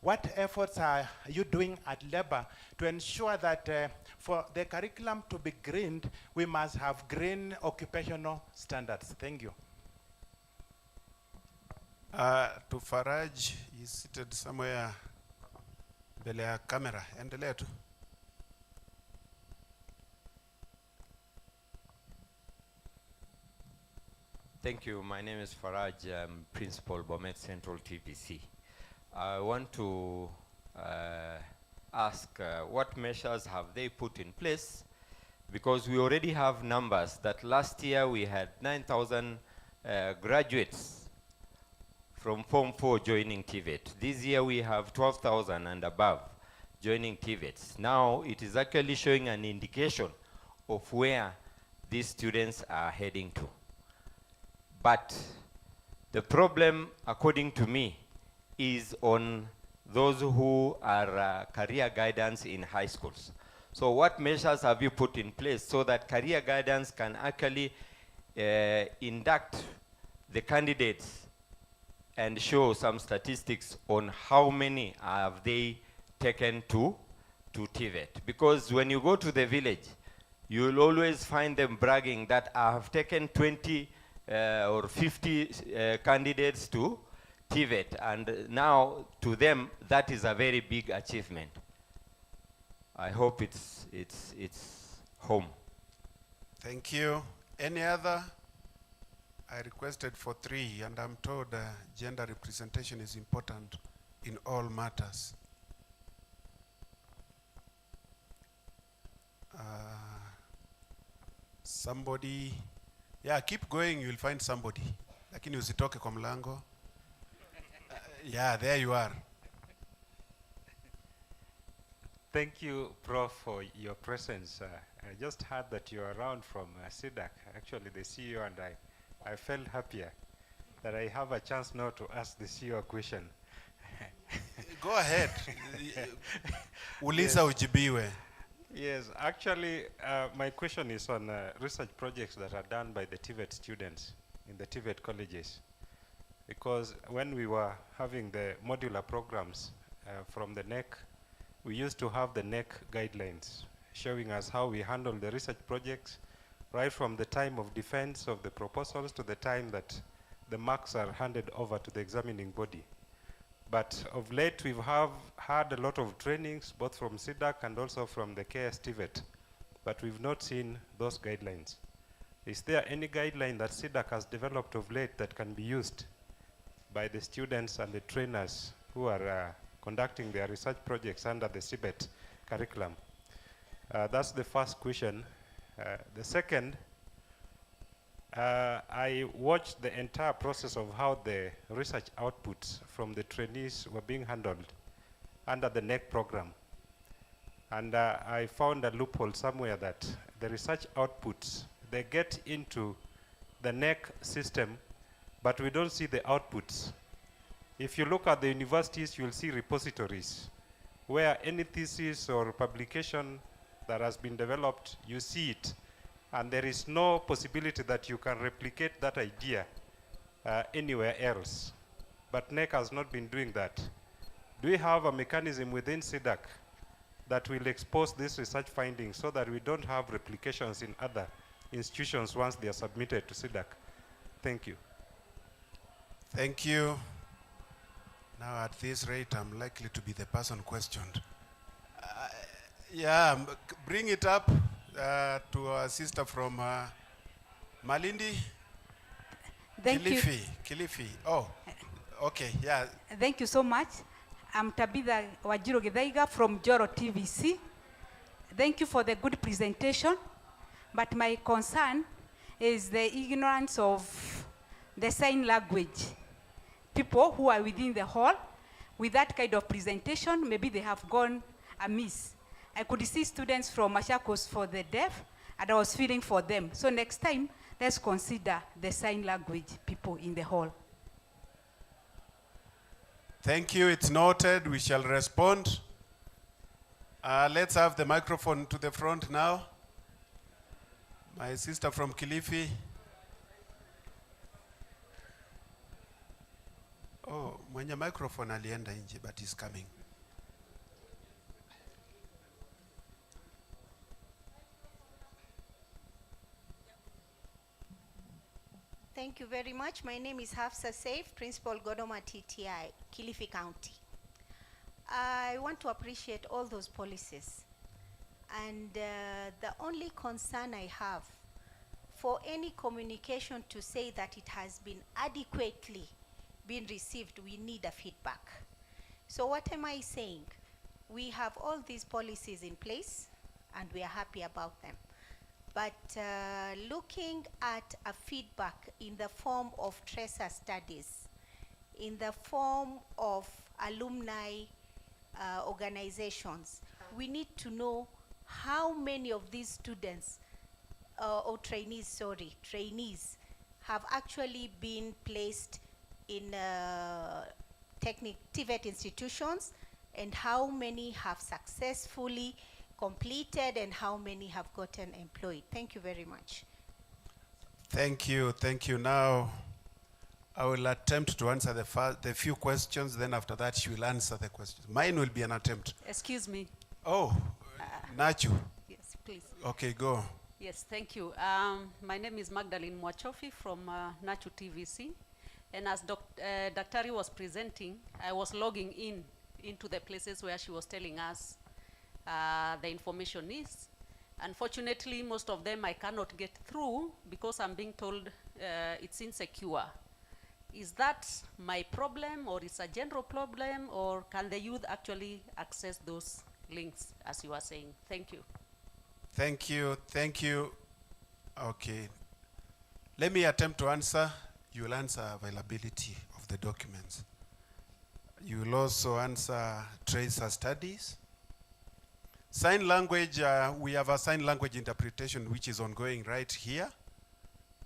What efforts are you doing at labor to ensure that for the curriculum to be greened, we must have green occupational standards? Thank you. To Faraj, he's seated somewhere mbele ya kamera. Endelea tu. Thank you. My name is Faraj, Principal Bomet Central TVC. I want to ask what measures have they put in place, because we already have numbers that last year we had 9,000 graduates from Form 4 joining TVET. This year we have 12,000 and above joining TVETs. Now it is actually showing an indication of where these students are heading to. But the problem, according to me, is on those who are career guidance in high schools. So what measures have you put in place so that career guidance can actually induct the candidates and show some statistics on how many have they taken to TVET? Because when you go to the village, you'll always find them bragging that I have taken 20 or 50 candidates to TVET, and now to them that is a very big achievement. I hope it's home. Thank you. Any other? I requested for 3, and I'm told gender representation is important in all matters. Somebody, yeah, keep going, you'll find somebody. Lakini usitoke kwa mlango. Yeah, there you are. Thank you, Prof, for your presence. I just heard that you're around from SIDAC, actually the CEO, and I felt happier that I have a chance now to ask the CEO a question. Go ahead. Uliza ujibiwe. Yes, actually, my question is on research projects that are done by the TVET students in the TVET colleges. Because when we were having the modular programs from the NEC, we used to have the NEC guidelines showing us how we handle the research projects, right from the time of defense of the proposals to the time that the marks are handed over to the examining body. But of late, we've had a lot of trainings, both from SIDAC and also from the KS TVET, but we've not seen those guidelines. Is there any guideline that SIDAC has developed of late that can be used by the students and the trainers who are conducting their research projects under the CBET curriculum? That's the first question. The second, I watched the entire process of how the research outputs from the trainees were being handled under the NEC program. And I found a loophole somewhere that the research outputs, they get into the NEC system, but we don't see the outputs. If you look at the universities, you'll see repositories where any thesis or publication that has been developed, you see it. And there is no possibility that you can replicate that idea anywhere else. But NEC has not been doing that. Do we have a mechanism within SIDAC that will expose these research findings so that we don't have replications in other institutions once they are submitted to SIDAC? Thank you. Thank you. Now at this rate, I'm likely to be the person questioned. Yeah, bring it up to our sister from Malindi. Thank you. Kilifi. Oh, okay, yeah. Thank you so much. I'm Tabitha Wajiro Githaiga from Joro TVC. Thank you for the good presentation, but my concern is the ignorance of the sign language. People who are within the hall with that kind of presentation, maybe they have gone amiss. I could see students from Machakos for the deaf, and I was feeling for them. So next time, let's consider the sign language people in the hall. Thank you, it's noted. We shall respond. Let's have the microphone to the front now. My sister from Kilifi. Oh, mwenye microphone alienda nje, but he's coming. Thank you very much. My name is Hafsa Saif, Principal Godoma TTI, Kilifi County. I want to appreciate all those policies. And the only concern I have for any communication to say that it has been adequately been received, we need a feedback. So what am I saying? We have all these policies in place and we are happy about them. But looking at a feedback in the form of tracer studies, in the form of alumni organizations, we need to know how many of these students, or trainees have actually been placed in TVET institutions, and how many have successfully completed and how many have gotten employed. Thank you very much. Thank you, thank you. Now, I will attempt to answer the few questions, then after that she will answer the questions. Mine will be an attempt. Excuse me. Oh, Nachu. Yes, please. Okay, go. Yes, thank you. My name is Magdalene Mwachofi from Nachu TVC. And as Daktari was presenting, I was logging into the places where she was telling us the information is. Unfortunately, most of them I cannot get through because I'm being told it's insecure. Is that my problem, or is a general problem, or can the youth actually access those links, as you are saying? Thank you. Thank you, thank you. Okay. Let me attempt to answer. You will answer availability of the documents. You will also answer tracer studies. Sign language, we have a sign language interpretation which is ongoing right here.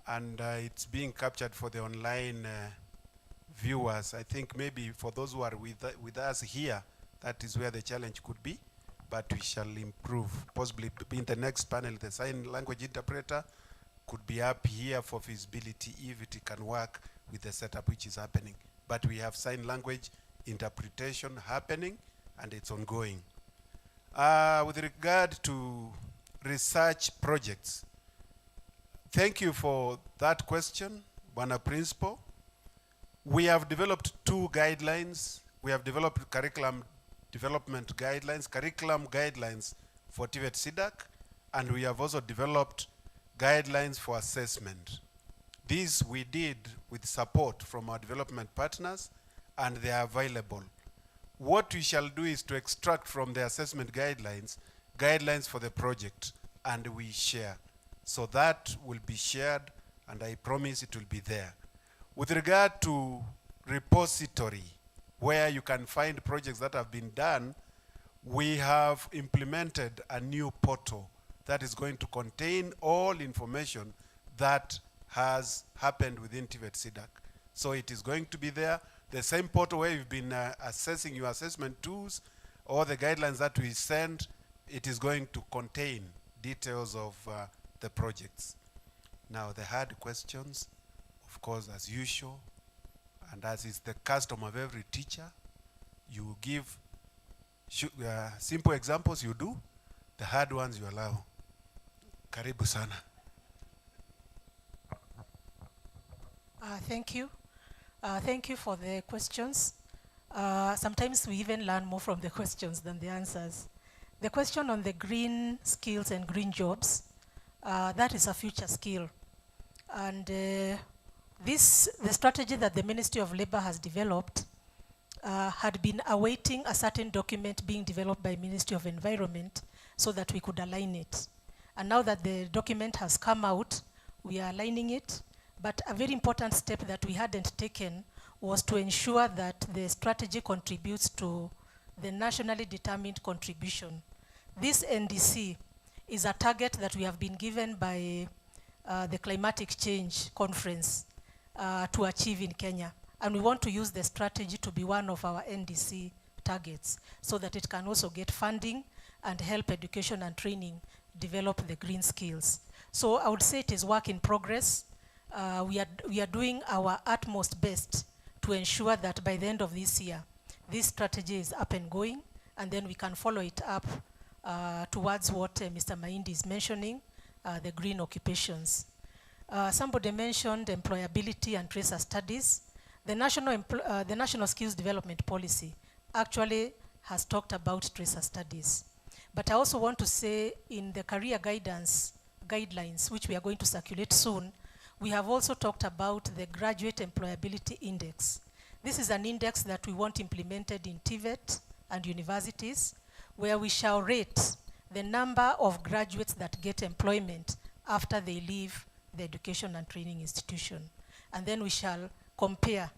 And it's being captured for the online viewers. I think maybe for those who are with us here, that is where the challenge could be. But we shall improve. Possibly in the next panel, the sign language interpreter could be up here for feasibility if it can work with the setup which is happening. But we have sign language interpretation happening and it's ongoing. With regard to research projects, thank you for that question, Bwana Principal. We have developed 2 guidelines. We have developed curriculum development guidelines, curriculum guidelines for TVET SIDAC, and we have also developed guidelines for assessment. These we did with support from our development partners, and they are available. What we shall do is to extract from the assessment guidelines, guidelines for the project, and we share. So that will be shared, and I promise it will be there. With regard to repository, where you can find projects that have been done, we have implemented a new portal that is going to contain all information that has happened within TVET SIDAC. So it is going to be there. The same portal where you've been assessing your assessment tools, or the guidelines that we send, it is going to contain details of the projects. Now, the hard questions, of course, as usual, and as is the custom of every teacher, you give simple examples, you do. The hard ones you allow. Karibu sana. Thank you. Thank you for the questions. Sometimes we even learn more from the questions than the answers. The question on the green skills and green jobs, that is a future skill. And the strategy that the Ministry of Labor has developed had been awaiting a certain document being developed by Ministry of Environment so that we could align it. And now that the document has come out, we are aligning it. But a very important step that we hadn't taken was to ensure that the strategy contributes to the nationally determined contribution. This NDC is a target that we have been given by the Climatic Change Conference to achieve in Kenya. And we want to use the strategy to be one of our NDC targets so that it can also get funding and help education and training develop the green skills. So I would say it is work in progress. We are doing our utmost best to ensure that by the end of this year, this strategy is up and going, and then we can follow it up towards what Mr. Maindi is mentioning, the green occupations. Somebody mentioned employability and tracer studies. The National Skills Development Policy actually has talked about tracer studies. But I also want to say in the career guidance guidelines, which we are going to circulate soon, we have also talked about the Graduate Employability Index. This is an index that we want implemented in TVET and universities, where we shall rate the number of graduates that get employment after they leave the education and training institution. And then we shall compare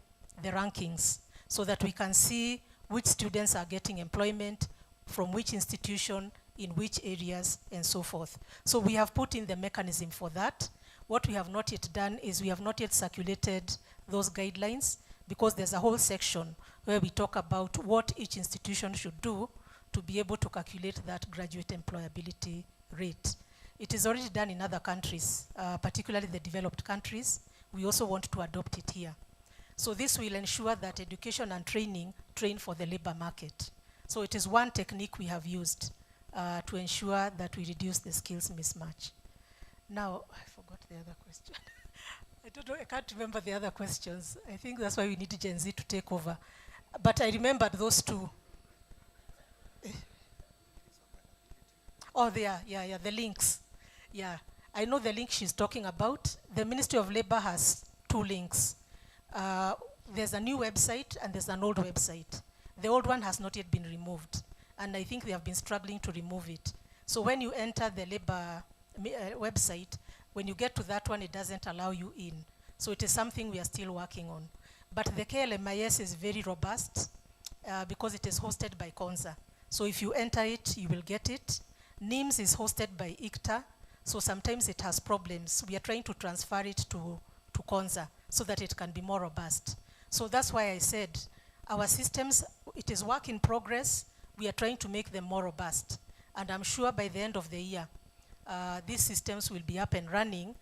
the rankings so that we can see which students are getting employment, from which institution, in which areas, and so forth. So we have put in the mechanism for that. What we have not yet done is we have not yet circulated those guidelines, because there's a whole section where we talk about what each institution should do to be able to calculate that graduate employability rate. It is already done in other countries, particularly the developed countries. We also want to adopt it here. So this will ensure that education and training train for the labor market. So it is one technique we have used to ensure that we reduce the skills mismatch. Now, I forgot the other question. I don't know, I can't remember the other questions. I think that's why we need Gen Z to take over. But I remembered those two. Oh, yeah, the links. Yeah, I know the link she's talking about. The Ministry of Labor has 2 links. There's a new website and there's an old website. The old one has not yet been removed, and I think they have been struggling to remove it. So when you enter the labor website, when you get to that one, it doesn't allow you in. So it is something we are still working on. But the KLMIS is very robust because it is hosted by Konza. So if you enter it, you will get it. NIMS is hosted by ICTA, so sometimes it has problems. We are trying to transfer it to Konza so that it can be more robust. So that's why I said our systems, it is work in progress. We are trying to make them more robust. And I'm sure by the end of the year, these systems will be up and running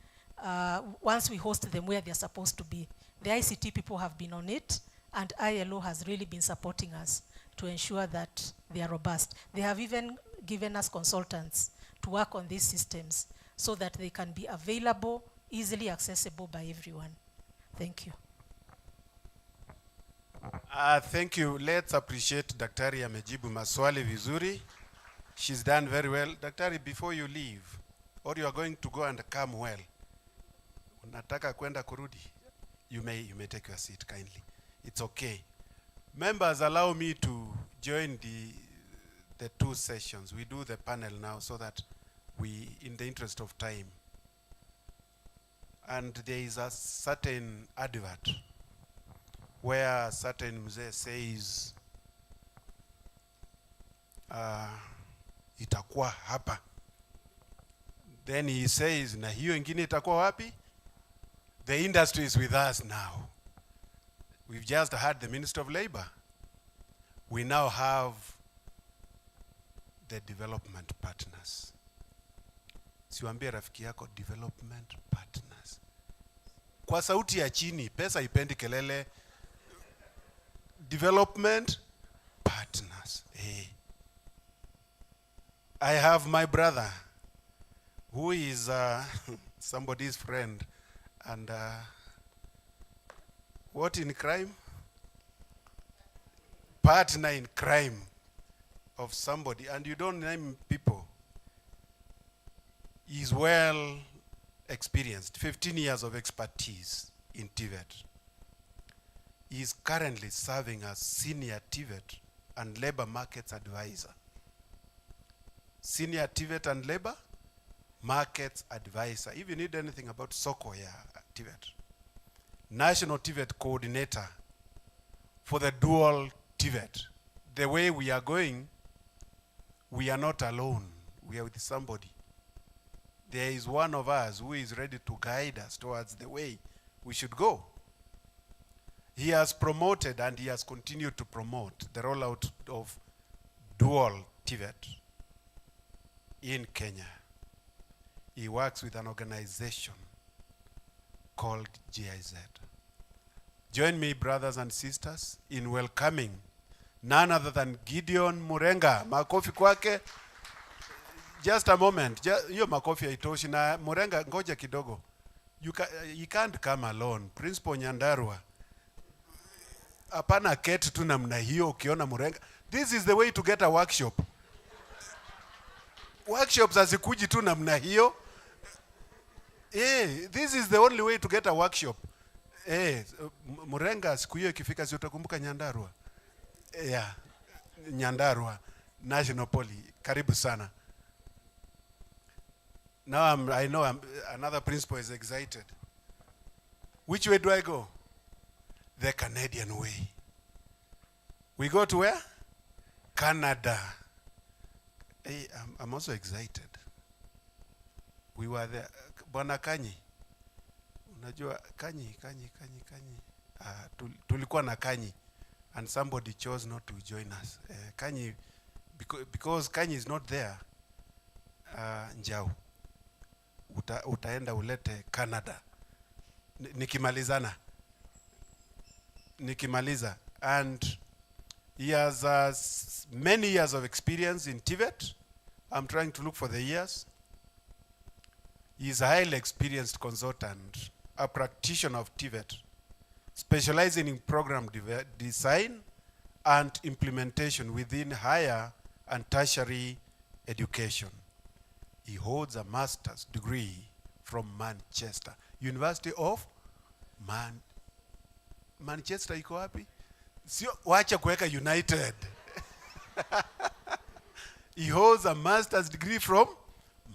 once we host them where they're supposed to be. The ICT people have been on it, and ILO has really been supporting us to ensure that they are robust. They have even given us consultants to work on these systems so that they can be available, easily accessible by everyone. Thank you. Thank you. Let's appreciate Daktari amejibu maswali vizuri. She's done very well. Daktari, before you leave, or you are going to go and come well, unataka kwenda kurudi, you may take your seat kindly. It's okay. Members, allow me to join the two sessions. We do the panel now so that we, in the interest of time. And there is a certain advert where a certain mzee says, itakuwa hapa. Then he says, na hiyo ingine itakuwa wapi? The industry is with us now. We've just had the Minister of Labor. We now have the development partners. Siwaambie rafiki yako development partners. Kwa sauti ya chini, pesa ipendi kelele. Development partners. Hey. I have my brother who is somebody's friend and what in crime? Partner in crime of somebody, and you don't name people. He's well experienced, 15 years of expertise in TVET. He is currently serving as senior TVET and labor markets advisor. Senior TVET and labor markets advisor. If you need anything about SOCO, yeah, TVET. National TVET coordinator for the dual TVET. The way we are going, we are not alone. We are with somebody. There is one of us who is ready to guide us towards the way we should go. He has promoted and he has continued to promote the rollout of dual TVET in Kenya. He works with an organization called GIZ. Join me, brothers and sisters, in welcoming none other than Gideon Murenga. Makofi kwake. Just a moment. Hiyo makofi haitoshi na Murenga, ngoja kidogo. You can't come alone. Principal Nyandarua. Hapana keti tu namna hiyo ukiona Murenga. This is the way to get a workshop. Workshops hazikuji tu namna hiyo. This is the only way to get a workshop. Murenga siku hiyo ikifika si utakumbuka Nyandarua. Nyandarua National Poly. Karibu sana. Now I know another principal is excited. Which way do I go? The Canadian way. We go to where? Canada. Hey, I'm also excited. We were there. Bwana Kanyi. Unajua Kanyi. Tulikuwa na Kanyi and somebody chose not to join us. Kanyi, because Kanyi is not there. Njau. Utaenda ulete Canada. Nikimaliza. And he has many years of experience in TVET. I'm trying to look for the years. He's a highly experienced consultant, a practitioner of TVET, specializing in program design and implementation within higher and tertiary education. He holds a master's degree from Manchester, University of Manchester iko wapi? Sio wacha kuweka United. He holds a master's degree from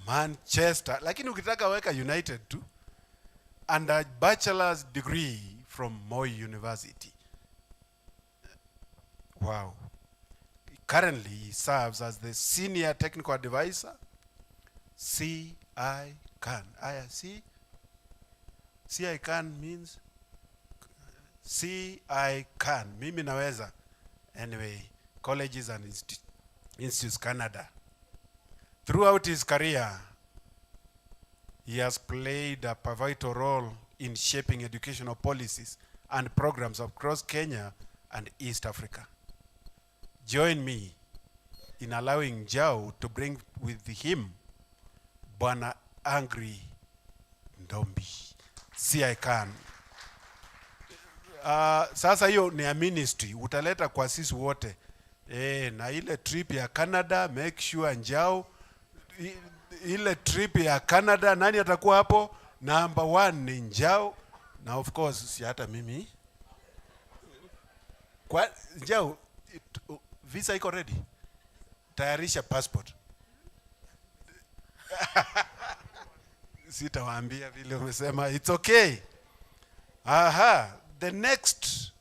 Manchester. Lakini ukitaka weka United too. And a bachelor's degree from Moi University. Wow. Currently he serves as the senior technical advisor. I can means I can. Mimi naweza. Anyway, colleges and institutes Canada. Throughout his career, he has played a pivotal role in shaping educational policies and programs across Kenya and East Africa. Join me in allowing Jao to bring with him Bwana Angry Ndombi. See, I can. Sasa hiyo ni a ministry, utaleta kwa sisi wote. Na ile trip ya Canada, make sure Njao, ile trip ya Canada, nani atakuwa hapo? Number 1 ni Njao, na of course si hata mimi. Kwa Njao, visa iko ready? Tayarisha passport. Sitawaambia vile umesema, it's okay. Aha, the next,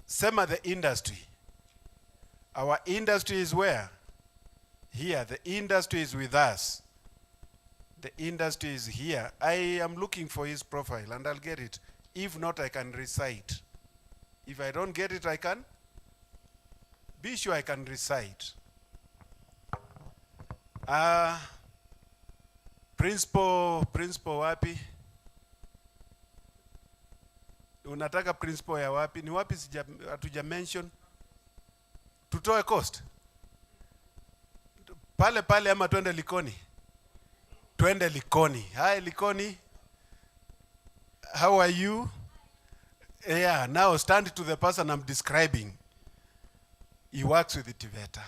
sema the industry. Our industry is where? Here, the industry is with us. The industry is here. I am looking for his profile and I'll get it. If not, I can recite. If I don't get it, I can? Be sure I can recite. Principal wapi? Unataka principal ya wapi? Ni wapi hatuja mention? Tutoe cost? Pale pale ama twende Likoni? Twende Likoni. Hi Likoni. How are you? Yeah, now stand to the person I'm describing. He works with the TVET.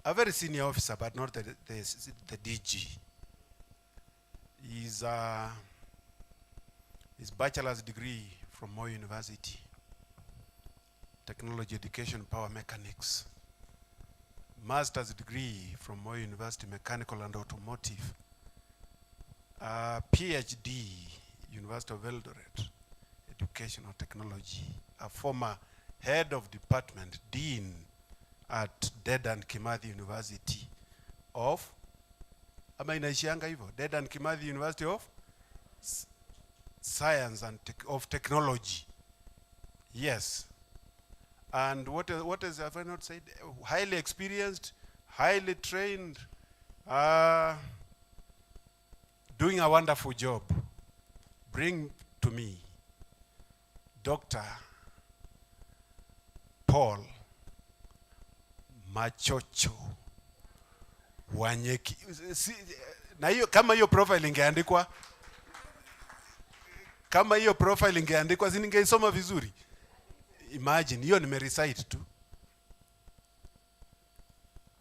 A very senior officer, but not the DG. He's his bachelor's degree from Moi University. Technology Education Power Mechanics. Master's degree from Moi University Mechanical and Automotive. PhD, University of Eldoret, Educational Technology. A former head of department, dean at Dedan Kimathi University of, ama inaishianga hivyo, Dedan Kimathi University of Science and of Technology. Yes. And what is, have I not said? Highly experienced, highly trained, doing a wonderful job. Bring to me Dr. Paul Machocho Wanyeki. Na hiyo kama hiyo profile ingeandikwa, si ningeisoma vizuri. Imagine, hiyo nimerecite tu.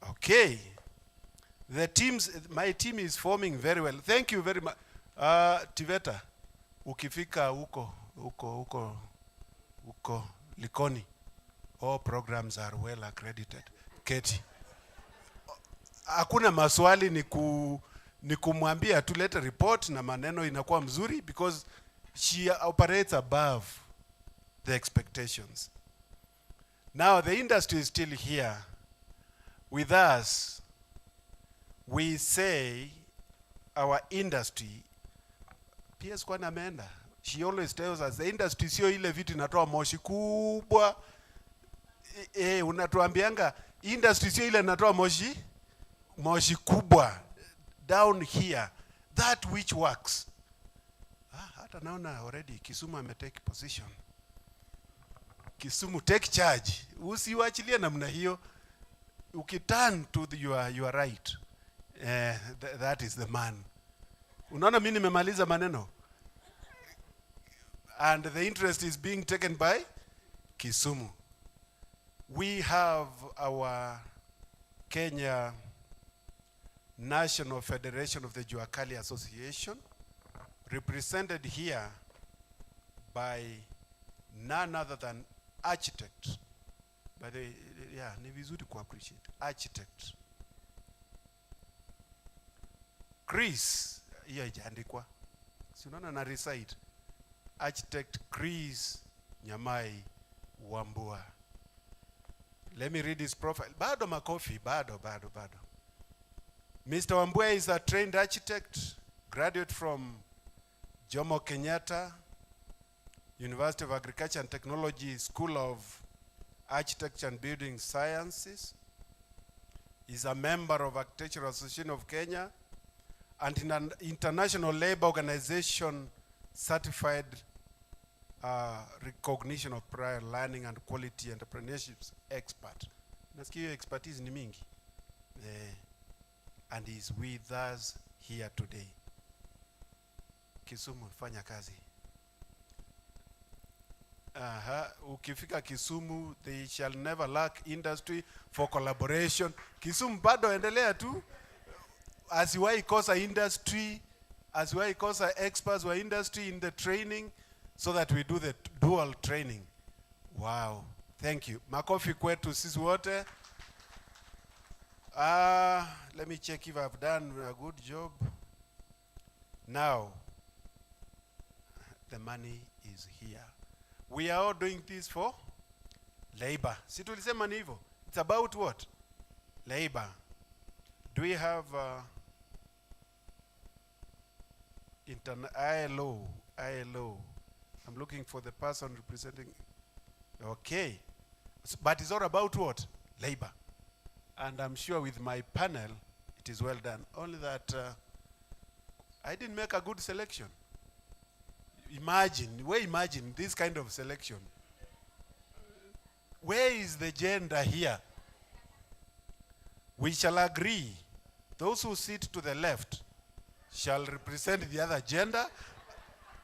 Okay. My team is forming very well. Thank you very much. TVET, ukifika huko Likoni, all programs are well accredited. Keti. Hakuna maswali, ni kumwambia tulete report na maneno inakuwa mzuri, because she operates above the expectations. Now the industry is still here with us. We say our industry, PS kwa namenda, she always tells us the industry sio ile vitu inatoa moshi kubwa. Unatuambianga industry sio ile inatoa moshi kubwa. Down here, that which works. Hata naona already Kisumu ametake position. Kisumu, take charge. Usiwachilie namna hiyo. Ukiturn to you are right. That is the man. Unaona mimi nimemaliza maneno. And the interest is being taken by Kisumu. We have our Kenya National Federation of the Juakali Association, represented here by none other than architect. By the, yeah, ni vizuri ku appreciate architect Chris, hiyo ijaandikwa, si unaona na recite, architect Chris Nyamai Wambua. Let me read his profile. Bado makofi, bado. Mr. Wambua is a trained architect, graduate from Jomo Kenyatta University of Agriculture and Technology School of Architecture and Building Sciences. Is a member of Architectural Association of Kenya and in an International Labor Organization certified recognition of prior learning and quality entrepreneurships expert. Nasikia hiyo expertise ni mingi. And is with us here today. Kisumu, fanya kazi. Ukifika Kisumu, they shall never lack industry for collaboration. Kisumu bado endelea tu. Asiwahi kosa industry, asiwahi kosa experts wa industry in the training, so that we do the dual training. Wow, thank you. Makofi kwetu sisi wote. Let me check if I've done a good job. Now, the money is here. We are all doing this for labor. Si tulisema ni hivyo? It's about what? Labor. Do we have ILO? I'm looking for the person representing. Okay. But it's all about what? Labor. And I'm sure with my panel, it is well done. Only that I didn't make a good selection. Imagine this kind of selection. Where is the gender here? We shall agree. Those who sit to the left shall represent the other gender,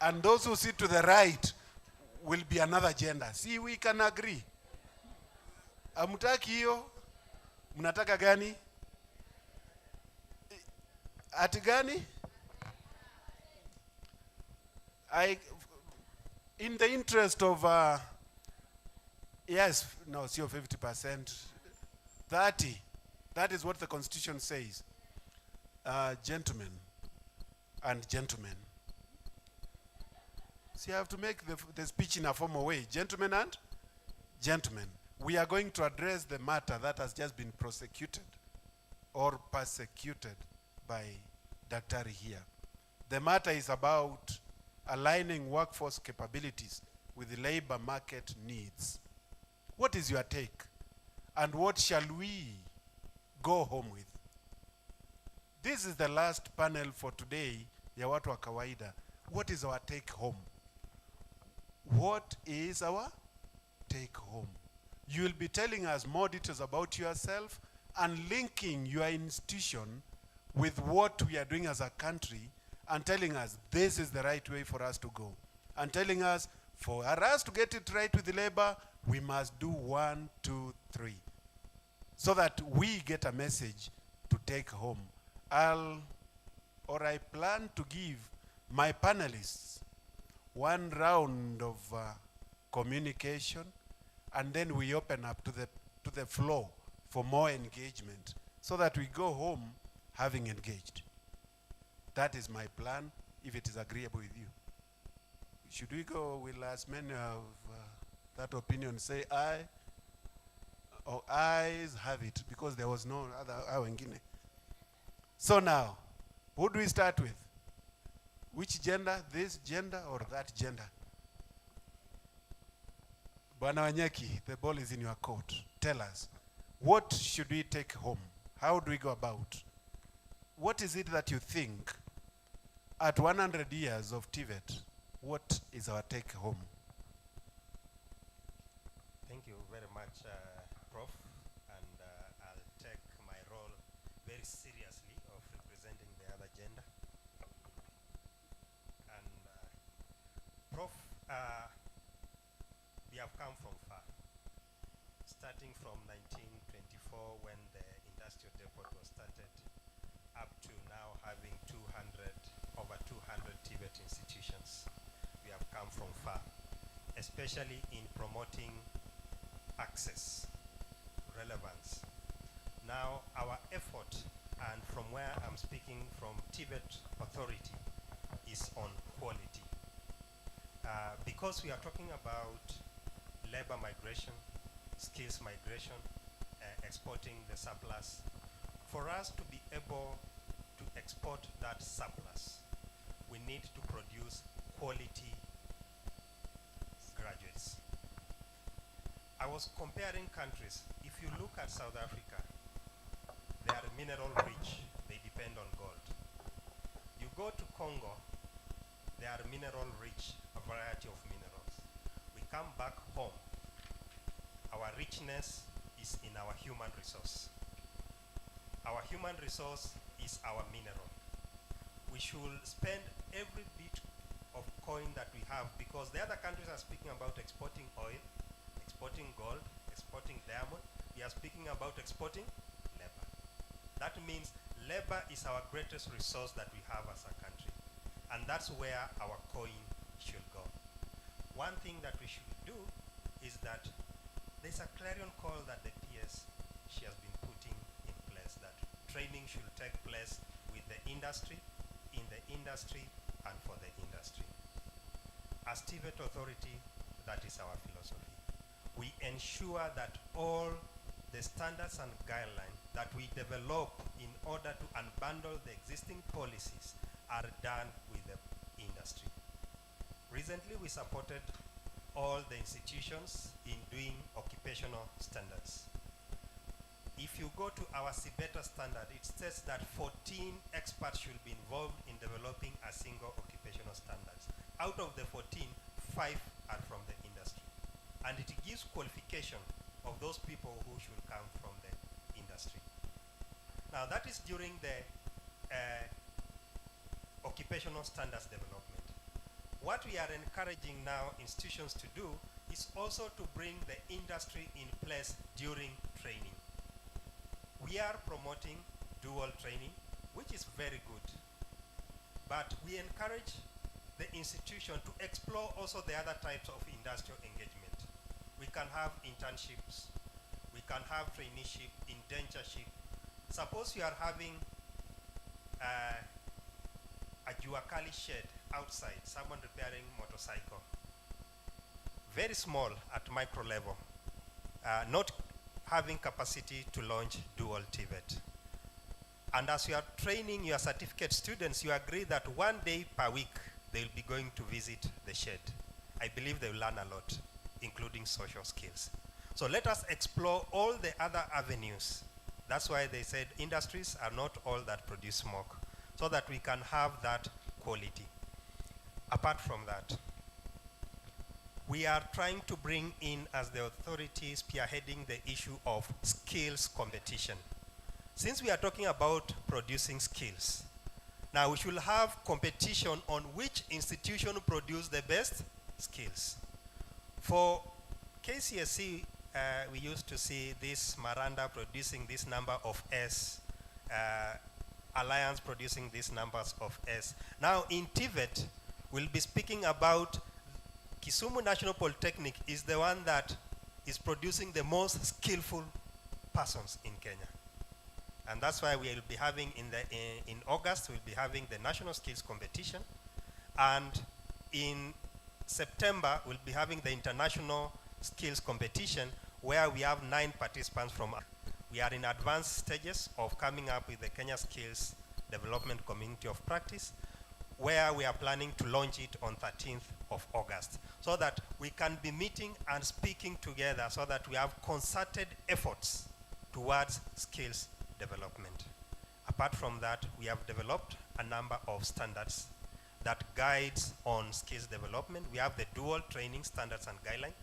and those who sit to the right will be another gender. See, we can agree. Amutaki hiyo? Mnataka gani? Ati gani? In the interest of, yes, no, sio 50%, 30. That is what the Constitution says. Gentlemen and gentlemen. See, I have to make the speech in a formal way. Gentlemen and gentlemen. We are going to address the matter that has just been prosecuted or persecuted by Daktari here. The matter is about aligning workforce capabilities with the labor market needs. What is your take? And what shall we go home with? This is the last panel for today, ya watu wa kawaida. What is our take home? What is our take home? You will be telling us more details about yourself and linking your institution with what we are doing as a country, and telling us this is the right way for us to go. And telling us for us to get it right with the labor, we must do 1, 2, 3. So that we get a message to take home. I plan to give my panelists one round of communication, and then we open up to the floor for more engagement, so that we go home having engaged. That is my plan, if it is agreeable with you. Should we go, will as many of that opinion say aye? Or ayes have it, because there was no other wengine. So now, who do we start with? Which gender, this gender or that gender? Bwana Wanyeki, the ball is in your court. Tell us, what should we take home? How do we go about? What is it that you think, at 100 years of TVET, what is our take home? Thank you very much, Prof. And I'll take my role very seriously of representing the other gender. And Prof, we have come from far, starting from 1924 when the industrial depot was started, up to now having over 200 TVET institutions. We have come from far, especially in promoting access, relevance. Now our effort, and from where I'm speaking from TVET Authority, is on quality. Because we are talking about labor migration, skills migration, exporting the surplus, for us to be able to export that surplus, we need to produce quality graduates. I was comparing countries. If you look at South Africa, they are mineral rich. They depend on gold. You go to Congo, they are mineral rich, a variety of minerals. We come back home, our richness is in our human resource. Our human resource is our mineral. We should spend every bit of coin that we have, because the other countries are speaking about exporting oil, exporting gold, exporting diamond. We are speaking about exporting labor. That means labor is our greatest resource that we have as a country. And that's where our coin should go. One thing that we should do is that there's a clarion call that the PS she has been putting in place, that training should take place with the industry, in the industry, and for the industry. As TVET authority, that is our philosophy. We ensure that all the standards and guidelines that we develop in order to unbundle the existing policies are done with the industry. Recently, we supported all the institutions in doing occupational standards. If you go to our CBETA standard, it states that 14 experts should be involved in developing a single occupational standards. Out of the 14, 5 are from the industry. And it gives qualification of those people who should come from the industry. Now that is during the occupational standards development. What we are encouraging now institutions to do is also to bring the industry in place during training. We are promoting dual training, which is very good. But we encourage the institution to explore also the other types of industrial engagement. We can have internships, we can have traineeship, internship. Suppose you are having a juakali shed outside, someone repairing motorcycle. Very small at micro level, not having capacity to launch dual TVET. And as you are training your certificate students, you agree that 1 day per week they will be going to visit the shed. I believe they will learn a lot, including social skills. So let us explore all the other avenues. That's why they said industries are not all that produce smoke, so that we can have that quality. Apart from that, we are trying to bring in, as the authority, spearheading the issue of skills competition. Since we are talking about producing skills, now we should have competition on which institution produce the best skills. For KCSE, we used to see this Miranda producing this number of S, Alliance producing these numbers of S. Now in TVET, we'll be speaking about Kisumu National Polytechnic is the one that is producing the most skillful persons in Kenya. And that's why we'll be having in August, we'll be having the National Skills Competition. And in September, we'll be having the International Skills Competition, where we have 9 participants from. We are in advanced stages of coming up with the Kenya Skills Development Community of Practice, where we are planning to launch it on 13th of August, so that we can be meeting and speaking together, so that we have concerted efforts towards skills development. Apart from that, we have developed a number of standards that guides on skills development. We have the dual training standards and guidelines.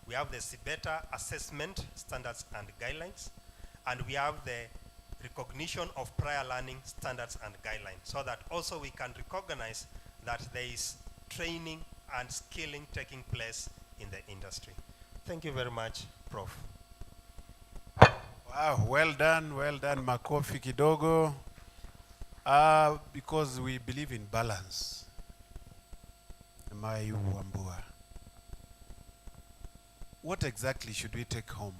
We have the CBETA assessment standards and guidelines. And we have the recognition of prior learning standards and guidelines, so that also we can recognize that there is training and skilling taking place in the industry. Thank you very much, Prof. Wow, well done, makofi kidogo. Because we believe in balance. Mayu Wambua. What exactly should we take home?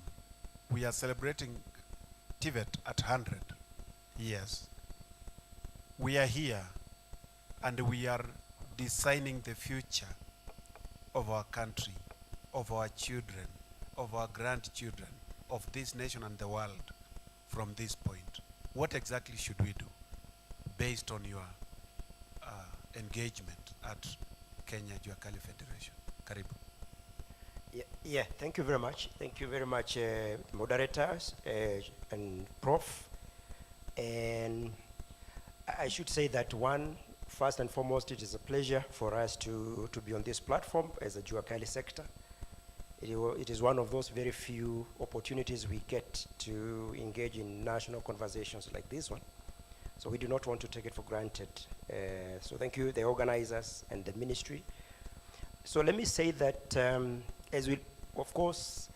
We are celebrating TVET at 100 years. We are here and we are designing the future of our country, of our children, of our grandchildren, of this nation and the world from this point. What exactly should we do based on your engagement at Kenya Juakali Federation? Karibu. Yeah, thank you very much. Thank you very much, moderators and Prof. And I should say that first and foremost, it is a pleasure for us to be on this platform as a Juakali sector. It is one of those very few opportunities we get to engage in national conversations like this one. So we do not want to take it for granted. So thank you, the organizers and the ministry. So let me say that as we, of course,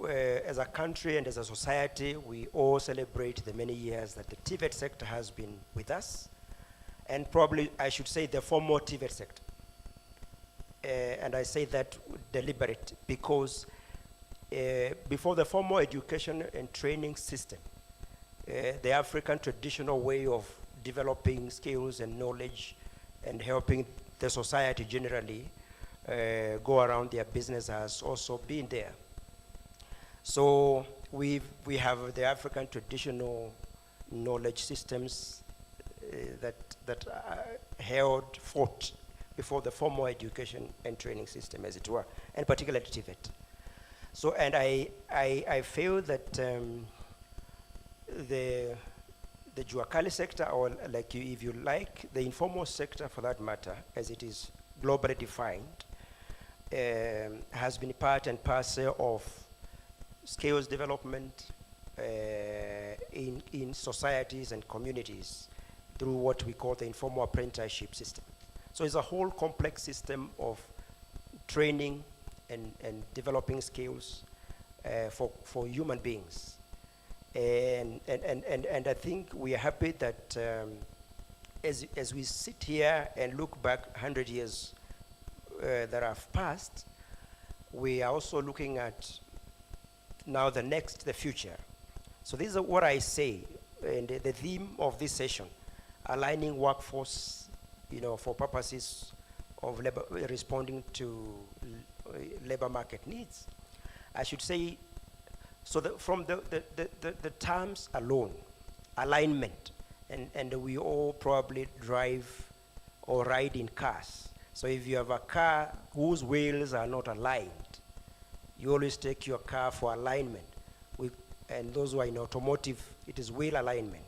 as a country and as a society, we all celebrate the many years that the TVET sector has been with us, and probably I should say the former TVET sector. And I say that deliberate because before the formal education and training system, the African traditional way of developing skills and knowledge and helping the society generally go around their business has also been there. So we have the African traditional knowledge systems that fought before the formal education and training system, as it were, and particularly TVET. So, and I feel that the Juakali sector, or like if you like, the informal sector for that matter, as it is globally defined, has been part and parcel of skills development in societies and communities through what we call the informal apprenticeship system. So it's a whole complex system of training and developing skills for human beings. And I think we are happy that as we sit here and look back 100 years that have passed, we are also looking at now the future. So this is what I say, and the theme of this session, aligning workforce, for purposes of labor, responding to labor market needs. I should say, so from the terms alone, alignment, and we all probably drive or ride in cars. So if you have a car whose wheels are not aligned, you always take your car for alignment. And those who are in automotive, it is wheel alignment.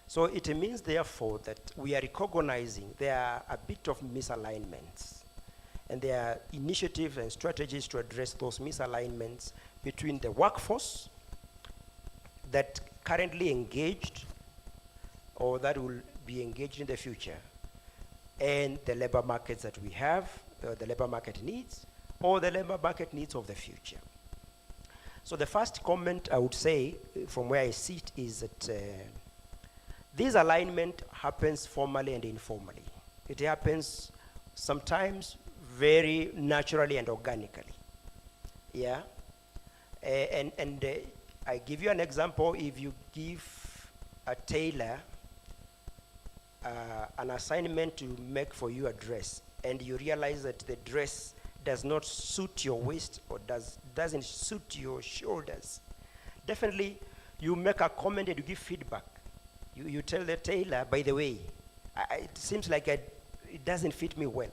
So it means, therefore, that we are recognizing there are a bit of misalignments. And there are initiatives and strategies to address those misalignments between the workforce that currently engaged or that will be engaged in the future, and the labor markets that we have, the labor market needs, or the labor market needs of the future. So the first comment I would say, from where I sit, is that this alignment happens formally and informally. It happens sometimes very naturally and organically. Yeah? And I give you an example. If you give a tailor an assignment to make for you a dress, and you realize that the dress does not suit your waist or doesn't suit your shoulders, definitely you make a comment and you give feedback. You tell the tailor, by the way, it seems like it doesn't fit me well.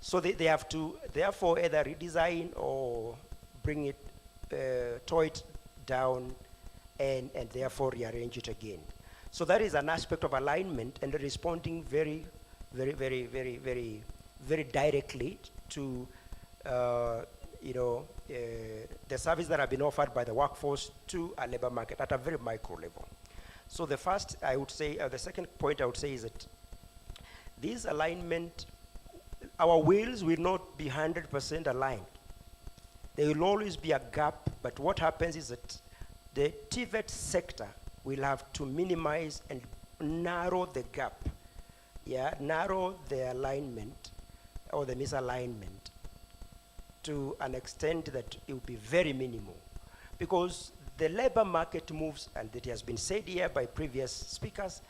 So they have to, therefore, either redesign or bring it, tow it down, and therefore rearrange it again. So that is an aspect of alignment and responding very, very, very, very, very, very directly to the service that have been offered by the workforce to a labor market at a very micro level. So the first, I would say, the second point I would say is that this alignment, our wheels will not be 100% aligned. There will always be a gap, but what happens is that the TVET sector will have to minimize and narrow the gap, narrow the alignment or the misalignment to an extent that it will be very minimal. Because the labor market moves, and it has been said here by previous speakers,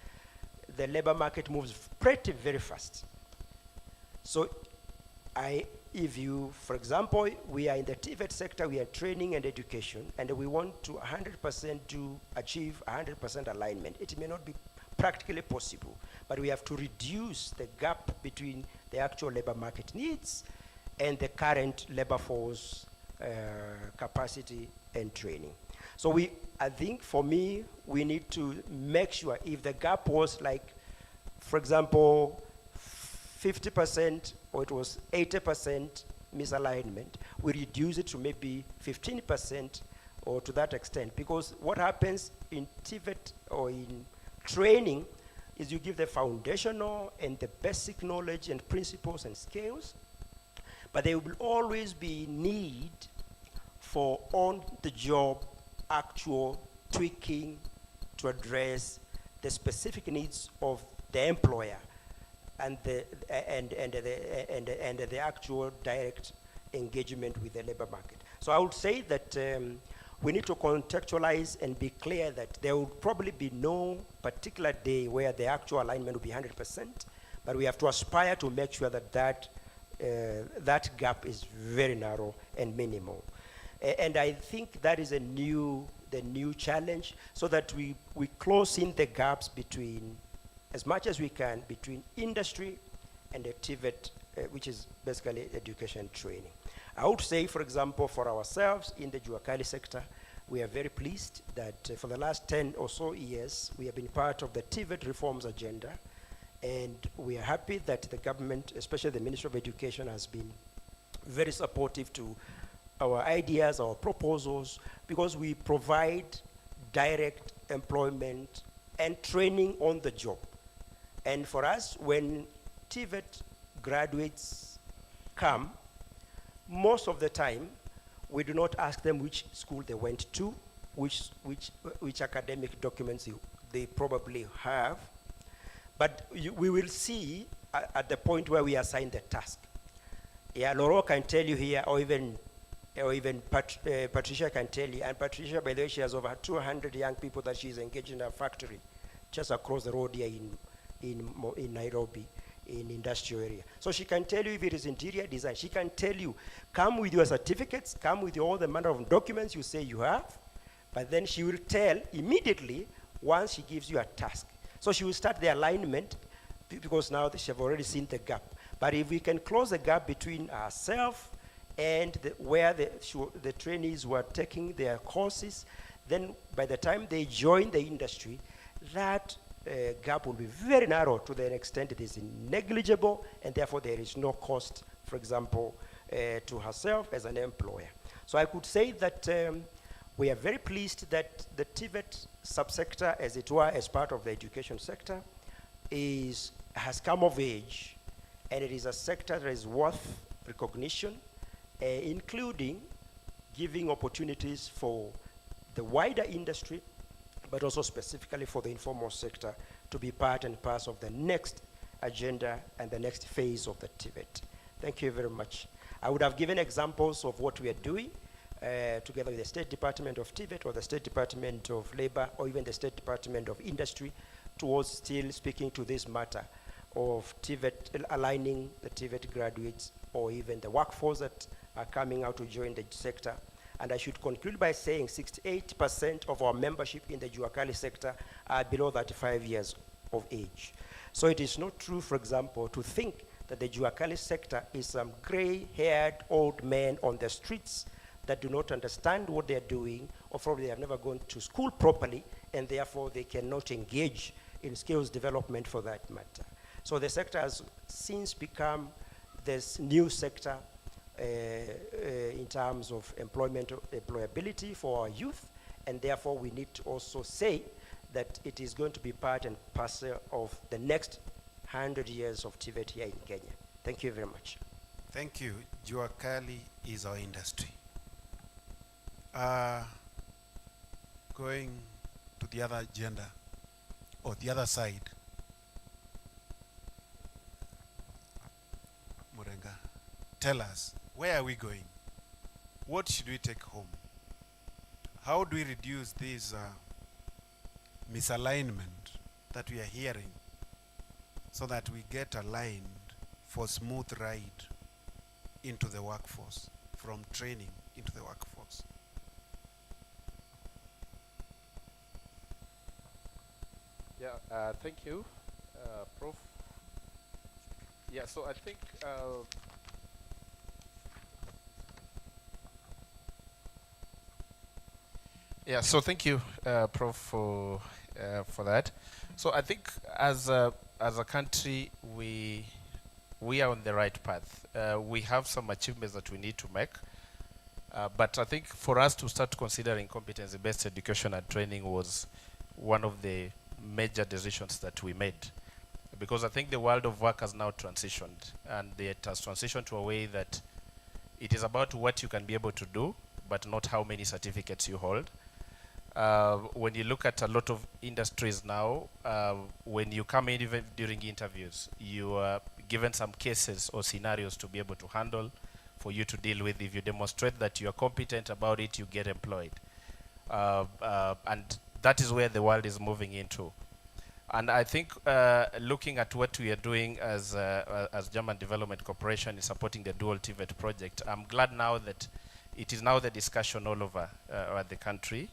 the labor market moves very fast. So if you, for example, we are in the TVET sector, we are training and education, and we want to 100% to achieve 100% alignment. It may not be practically possible, but we have to reduce the gap between the actual labor market needs and the current labor force capacity and training. So I think for me, we need to make sure if the gap was like, for example, 50% or it was 80%, misalignment, we reduce it to maybe 15% or to that extent. Because what happens in TVET or in training is you give the foundational and the basic knowledge and principles and skills, but there will always be need for on-the-job actual tweaking to address the specific needs of the employer and the actual direct engagement with the labor market. So I would say that we need to contextualize and be clear that there will probably be no particular day where the actual alignment will be 100%, but we have to aspire to make sure that that gap is very narrow and minimal. And I think that is the new challenge, so that we close in the gaps between, as much as we can, between industry and the TVET, which is basically education training. I would say, for example, for ourselves in the Juakali sector, we are very pleased that for the last 10 or so years, we have been part of the TVET reforms agenda, and we are happy that the government, especially the Ministry of Education, has been very supportive to our ideas, our proposals, because we provide direct employment and training on the job. And for us, when TVET graduates come, most of the time, we do not ask them which school they went to, which academic documents they probably have, but we will see at the point where we assign the task. Yeah, Loro can tell you here, or even Patricia can tell you, and Patricia, by the way, she has over 200 young people that she's engaged in her factory just across the road here in Nairobi, in industrial area. So she can tell you if it is interior design. She can tell you, come with your certificates, come with all the manner of documents you say you have, but then she will tell immediately once she gives you a task. So she will start the alignment, because now she have already seen the gap. But if we can close the gap between ourselves and where the trainees were taking their courses, then by the time they join the industry, that gap will be very narrow to the extent it is negligible, and therefore there is no cost, for example, to herself as an employer. So I could say that we are very pleased that the TVET subsector, as it were, as part of the education sector, has come of age, and it is a sector that is worth recognition, including giving opportunities for the wider industry, but also specifically for the informal sector to be part and parcel of the next agenda and the next phase of the TVET. Thank you very much. I would have given examples of what we are doing together with the State Department of TVET, or the State Department of Labor, or even the State Department of Industry, towards still speaking to this matter of TVET, aligning the TVET graduates, or even the workforce that are coming out to join the sector. And I should conclude by saying 68% of our membership in the Juakali sector are below 35 years of age. So it is not true, for example, to think that the Juakali sector is some gray-haired old men on the streets that do not understand what they're doing, or probably they have never gone to school properly, and therefore they cannot engage in skills development for that matter. So the sector has since become this new sector in terms of employability for our youth, and therefore we need to also say that it is going to be part and parcel of the next 100 years of TVET here in Kenya. Thank you very much. Thank you. Juakali is our industry. Going to the other agenda, or the other side, Murenga, tell us, where are we going? What should we take home? How do we reduce this misalignment that we are hearing, so that we get aligned for smooth ride into the workforce, from training into the workforce? Yeah, thank you, Prof. Yeah, so I think yeah, so thank you, Prof, for that. So I think as a country, we we are on the right path. We have some achievements that we need to make. But I think for us to start considering competency-based education and training was one of the major decisions that we made. Because I think the world of work has now transitioned, and it has transitioned to a way that it is about what you can be able to do, but not how many certificates you hold. When you look at a lot of industries now, when you come in even during interviews, you are given some cases or scenarios to be able to handle, for you to deal with. If you demonstrate that you are competent about it, you get employed. And that is where the world is moving into. And I think looking at what we are doing as German Development Corporation in supporting the dual TVET project, I'm glad now that it is now the discussion all over the country.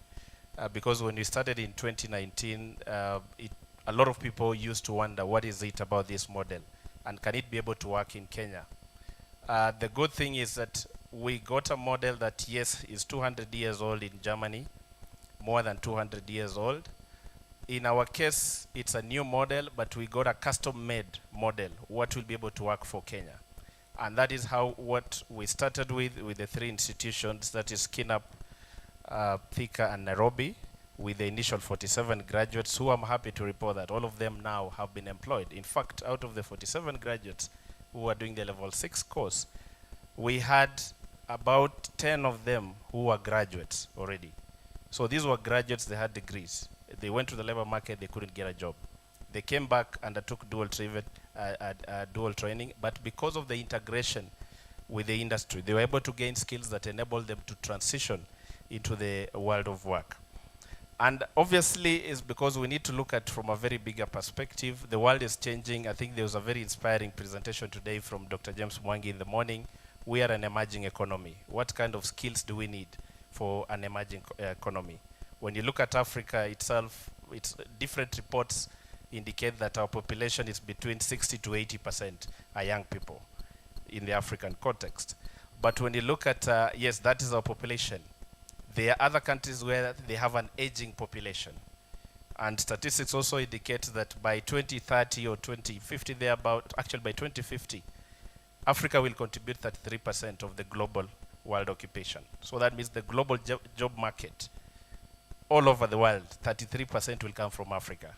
Because when we started in 2019, a lot of people used to wonder, what is it about this model? And can it be able to work in Kenya? The good thing is that we got a model that, yes, is 200 years old in Germany, more than 200 years old. In our case, it's a new model, but we got a custom-made model, what will be able to work for Kenya. And that is what we started with the 3 institutions, that is Kinnap, Thika, and Nairobi, with the initial 47 graduates, who I'm happy to report that all of them now have been employed. In fact, out of the 47 graduates who were doing the level 6 course, we had about 10 of them who were graduates already. So these were graduates, they had degrees. They went to the labor market, they couldn't get a job. They came back and undertook dual training, but because of the integration with the industry, they were able to gain skills that enabled them to transition into the world of work. And obviously, it's because we need to look at from a very bigger perspective. The world is changing. I think there was a very inspiring presentation today from Dr. James Mwangi in the morning. We are an emerging economy. What kind of skills do we need for an emerging economy? When you look at Africa itself, different reports indicate that our population is between 60 to 80% are young people in the African context. But when you look at, yes, that is our population. There are other countries where they have an aging population. And statistics also indicate that by 2030 or 2050, actually by 2050, Africa will contribute 33% of the global world occupation. So that means the global job market all over the world, 33% will come from Africa.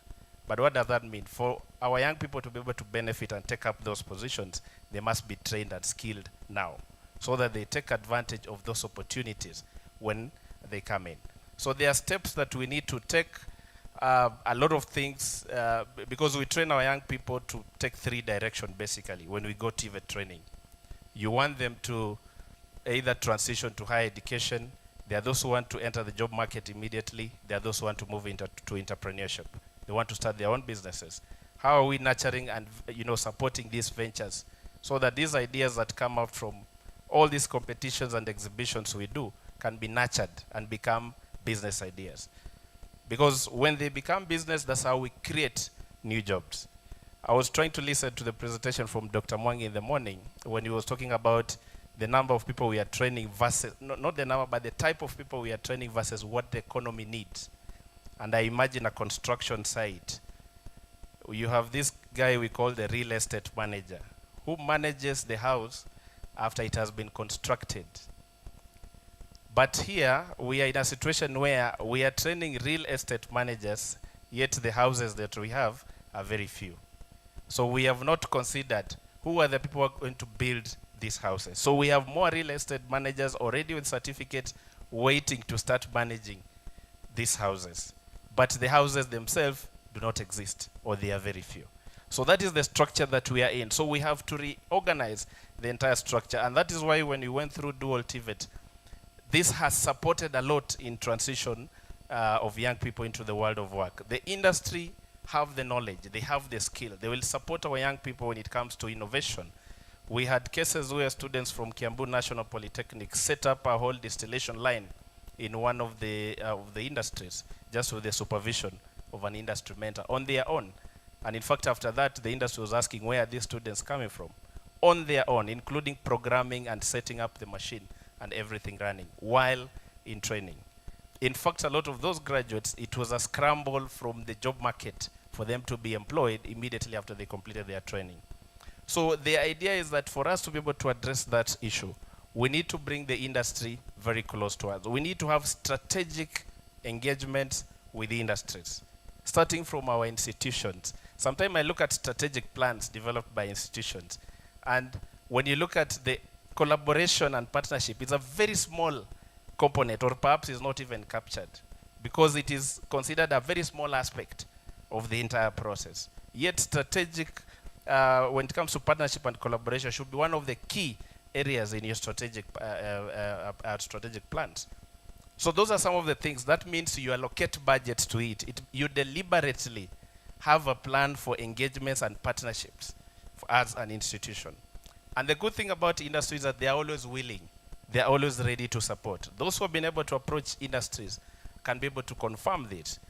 But what does that mean? For our young people to be able to benefit and take up those positions, they must be trained and skilled now, so that they take advantage of those opportunities when they come in. So there are steps that we need to take, a lot of things, because we train our young people to take 3 directions basically when we go TVET training. You want them to either transition to higher education. There are those who want to enter the job market immediately. There are those who want to move into entrepreneurship. They want to start their own businesses. How are we nurturing and supporting these ventures so that these ideas that come out from all these competitions and exhibitions we do can be nurtured and become business ideas? Because when they become business, that's how we create new jobs. I was trying to listen to the presentation from Dr. Mwangi in the morning when he was talking about the number of people we are training versus, not the number, but the type of people we are training versus what the economy needs. And I imagine a construction site. You have this guy we call the real estate manager, who manages the house after it has been constructed. But here, we are in a situation where we are training real estate managers, yet the houses that we have are very few. So we have not considered who are the people who are going to build these houses. So we have more real estate managers already with certificates waiting to start managing these houses. But the houses themselves do not exist, or they are very few. So that is the structure that we are in. So we have to reorganize the entire structure. And that is why when we went through dual TVET, this has supported a lot in transition of young people into the world of work. The industry have the knowledge, they have the skill. They will support our young people when it comes to innovation. We had cases where students from Kiambu National Polytechnic set up a whole distillation line in one of the industries, just with the supervision of an industry mentor on their own. And in fact, after that, the industry was asking, where are these students coming from? On their own, including programming and setting up the machine and everything running while in training. In fact, a lot of those graduates, it was a scramble from the job market for them to be employed immediately after they completed their training. So the idea is that for us to be able to address that issue, we need to bring the industry very close to us. We need to have strategic engagement with the industries, starting from our institutions. Sometimes I look at strategic plans developed by institutions, and when you look at the collaboration and partnership, it's a very small component, or perhaps is not even captured, because it is considered a very small aspect of the entire process. Yet strategic, when it comes to partnership and collaboration, should be one of the key areas in your strategic plans. So those are some of the things. That means you allocate budget to it. You deliberately have a plan for engagements and partnerships as an institution. And the good thing about industry is that they are always willing. They are always ready to support. Those who have been able to approach industries can be able to confirm this.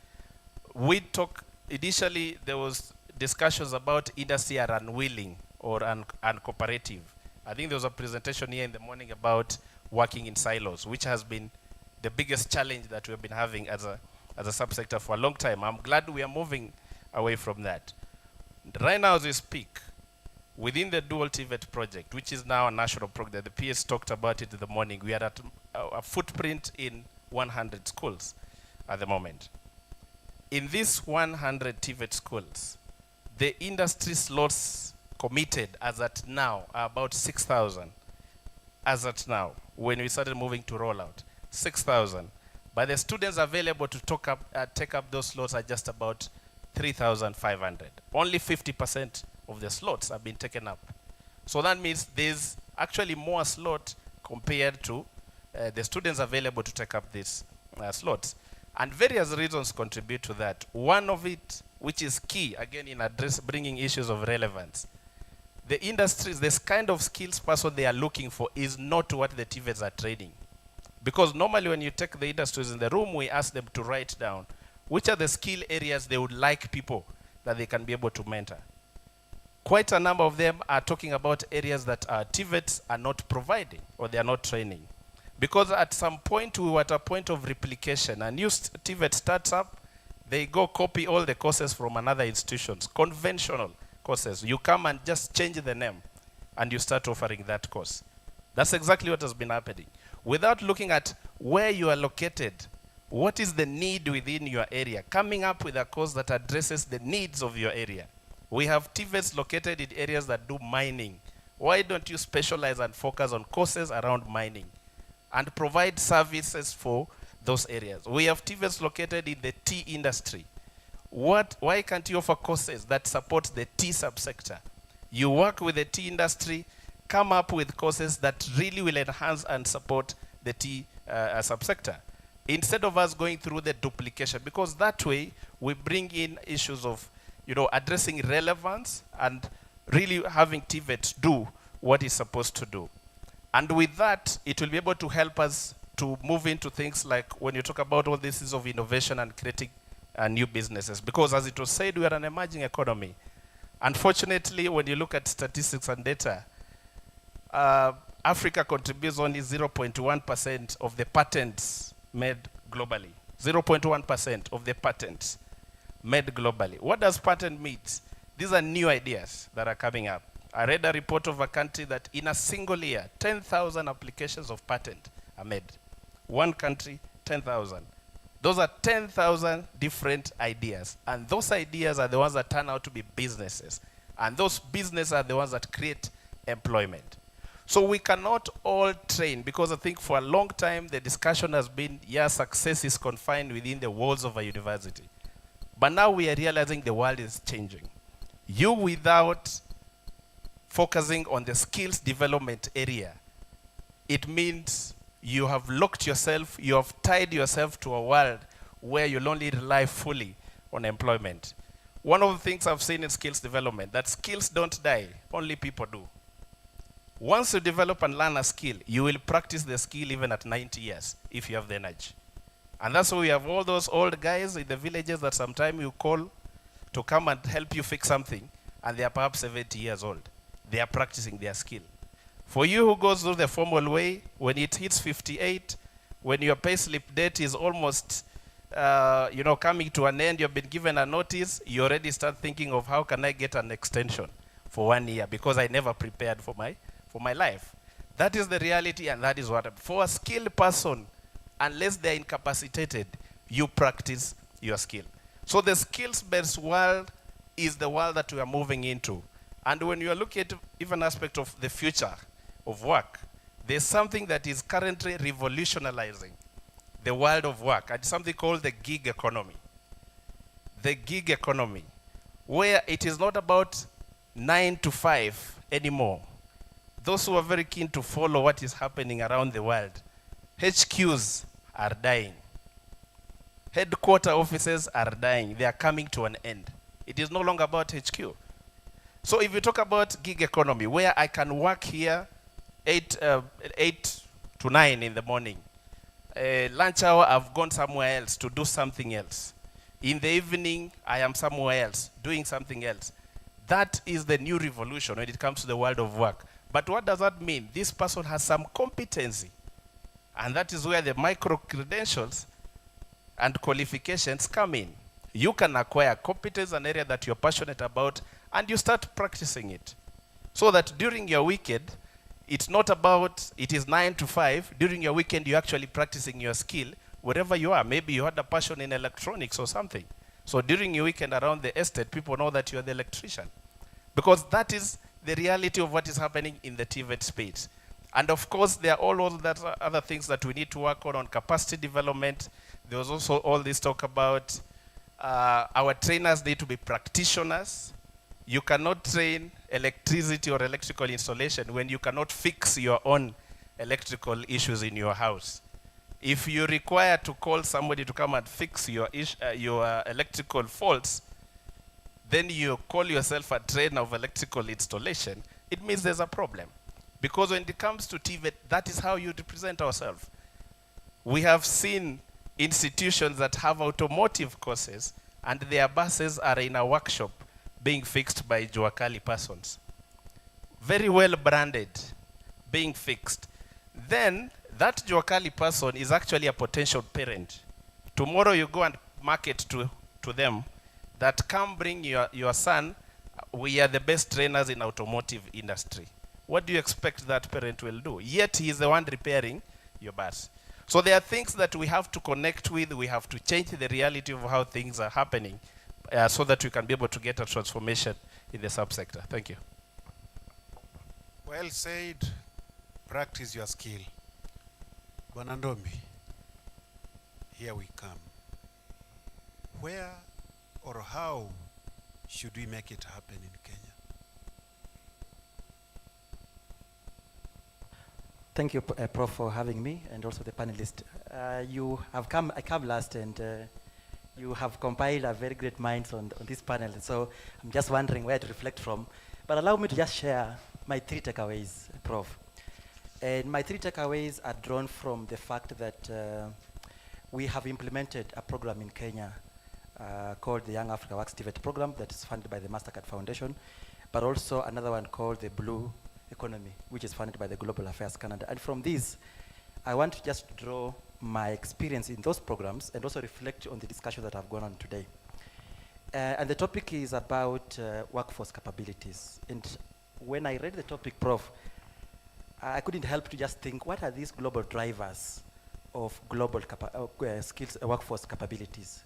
We talk, initially there was discussions about industry are unwilling or uncooperative. I think there was a presentation here in the morning about working in silos, which has been the biggest challenge that we've been having as a subsector for a long time. I'm glad we are moving away from that. Right now as we speak, within the dual TVET project, which is now a national program, the PS talked about it in the morning, we are at a footprint in 100 schools at the moment. In these 100 TVET schools, the industry slots committed as at now are about 6,000. As at now, when we started moving to rollout, 6,000. But the students available to take up those slots are just about 3,500. Only 50% of the slots have been taken up. So that means there's actually more slot compared to the students available to take up these slots. And various reasons contribute to that. One of it, which is key, again, in bringing issues of relevance, the industries, this kind of skills person they are looking for is not what the TVETs are training. Because normally when you take the industries in the room, we ask them to write down which are the skill areas they would like people that they can be able to mentor. Quite a number of them are talking about areas that TVETs are not providing or they are not training. Because at some point we were at a point of replication. A new TVET starts up, they go copy all the courses from another institutions, conventional courses. You come and just change the name and you start offering that course. That's exactly what has been happening. Without looking at where you are located, what is the need within your area, coming up with a course that addresses the needs of your area. We have TVETs located in areas that do mining. Why don't you specialize and focus on courses around mining and provide services for those areas? We have TVETs located in the tea industry. Why can't you offer courses that support the tea subsector? You work with the tea industry, come up with courses that really will enhance and support the tea subsector, instead of us going through the duplication, because that way we bring in issues of addressing relevance and really having TVET do what it's supposed to do. And with that, it will be able to help us to move into things like when you talk about all this is of innovation and creating new businesses. Because as it was said, we are an emerging economy. Unfortunately, when you look at statistics and data, Africa contributes only 0.1% of the patents made globally. 0.1% of the patents made globally. What does patent mean? These are new ideas that are coming up. I read a report of a country that in a single year, 10,000 applications of patent are made. One country, 10,000. Those are 10,000 different ideas. And those ideas are the ones that turn out to be businesses. And those businesses are the ones that create employment. So we cannot all train, because I think for a long time the discussion has been, yes, success is confined within the walls of a university. But now we are realizing the world is changing. You, without focusing on the skills development area, it means you have locked yourself, you have tied yourself to a world where you'll only rely fully on employment. One of the things I've seen in skills development, that skills don't die, only people do. Once you develop and learn a skill, you will practice the skill even at 90 years, if you have the energy. And that's why we have all those old guys in the villages that sometimes you call to come and help you fix something, and they are perhaps 70 years old. They are practicing their skill. For you who goes through the formal way, when it hits 58, when your payslip date is almost coming to an end, you've been given a notice, you already start thinking of how can I get an extension? for 1 year because I never prepared for my life. That is the reality, and that is what, for a skilled person, unless they're incapacitated, you practice your skill. So the skills-based world is the world that we are moving into. And when you are looking at even aspect of the future of work, there's something that is currently revolutionizing the world of work, and something called the gig economy. The gig economy, where it is not about 9 to 5 anymore. Those who are very keen to follow what is happening around the world, HQs are dying. Headquarter offices are dying. They are coming to an end. It is no longer about HQ. So if you talk about gig economy, where I can work here 8 to 9 in the morning, lunch hour I've gone somewhere else to do something else. In the evening, I am somewhere else doing something else. That is the new revolution when it comes to the world of work. But what does that mean? This person has some competency. And that is where the micro-credentials and qualifications come in. You can acquire competence, an area that you're passionate about, and you start practicing it. So that during your weekend, it's not about, it is 9 to 5. During your weekend, you're actually practicing your skill wherever you are. Maybe you had a passion in electronics or something. So during your weekend around the estate, people know that you're the electrician. Because that is the reality of what is happening in the TVET space. And of course, there are all that other things that we need to work on capacity development. There was also all this talk about our trainers need to be practitioners. You cannot train electricity or electrical installation when you cannot fix your own electrical issues in your house. If you require to call somebody to come and fix your electrical faults, then you call yourself a trainer of electrical installation, it means there's a problem. Because when it comes to TVET, that is how you represent ourselves. We have seen institutions that have automotive courses, and their buses are in a workshop being fixed by Juakali persons. Very well branded, being fixed. Then that Juakali person is actually a potential parent. Tomorrow you go and market to them that come bring your son, we are the best trainers in automotive industry. What do you expect that parent will do? Yet he is the one repairing your bus. So there are things that we have to connect with. We have to change the reality of how things are happening so that we can be able to get a transformation in the subsector. Thank you. Well said. Practice your skill. Bonandombi, here we come. Where or how should we make it happen in Kenya? Thank you, Prof, for having me, and also the panelists. I come last, and you have compiled a very great minds on this panel. So I'm just wondering where to reflect from. But allow me to just share my 3 takeaways, Prof. And my 3 takeaways are drawn from the fact that we have implemented a program in Kenya called the Young Africa Works TVET program that is funded by the MasterCard Foundation, but also another one called the Blue Economy, which is funded by the Global Affairs Canada. And from this, I want to just draw my experience in those programs and also reflect on the discussion that have gone on today. And the topic is about workforce capabilities. And when I read the topic, Prof, I couldn't help to just think, what are these global drivers of global skills, workforce capabilities?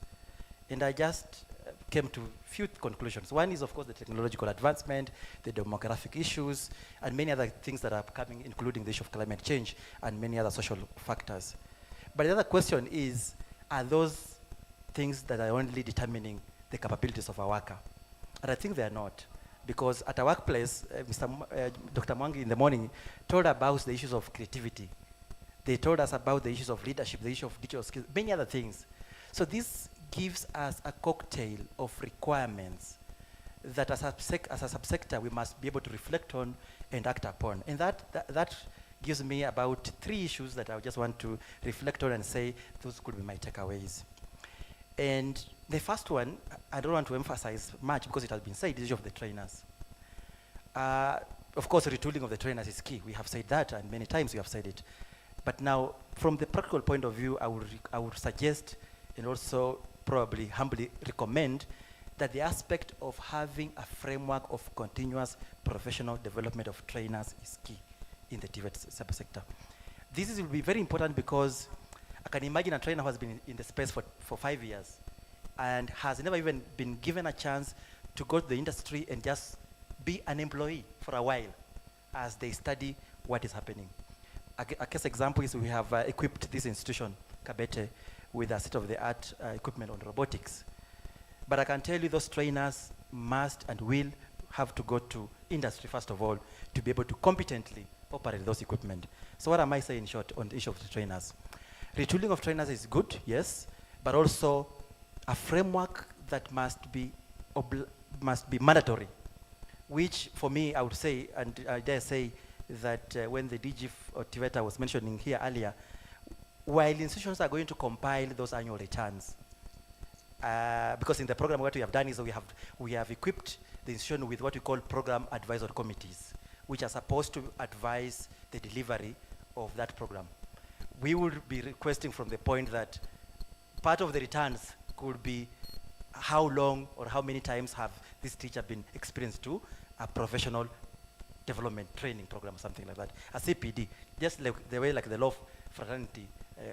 And I just came to few conclusions. One is, of course, the technological advancement, the demographic issues, and many other things that are coming, including the issue of climate change and many other social factors. But the other question is, are those things that are only determining the capabilities of a worker? And I think they are not. Because at a workplace, Dr. Mwangi in the morning told about the issues of creativity. They told us about the issues of leadership, the issue of digital skills, many other things. So this gives us a cocktail of requirements that as a subsector we must be able to reflect on and act upon. And that gives me about 3 issues that I just want to reflect on and say those could be my takeaways. And the first one, I don't want to emphasize much because it has been said, the issue of the trainers. Of course, retooling of the trainers is key. We have said that, and many times we have said it. But now, from the practical point of view, I would suggest and also probably humbly recommend that the aspect of having a framework of continuous professional development of trainers is key in the TVET subsector. This will be very important because I can imagine a trainer who has been in the space for 5 years and has never even been given a chance to go to the industry and just be an employee for a while as they study what is happening. A case example is we have equipped this institution, Kabete, with a state-of-the-art equipment on robotics. But I can tell you those trainers must and will have to go to industry first of all to be able to competently operate those equipment. So what am I saying in short on the issue of the trainers? Retooling of trainers is good, yes, but also a framework that must be mandatory, which for me I would say, and I dare say that when the DG or TVET was mentioning here earlier, while institutions are going to compile those annual returns, because in the program what we have done is we have equipped the institution with what we call program advisory committees, which are supposed to advise the delivery of that program. We would be requesting from the point that part of the returns could be how long or how many times have this teacher been experienced to a professional development training program, something like that, a CPD, just like the way like the law fraternity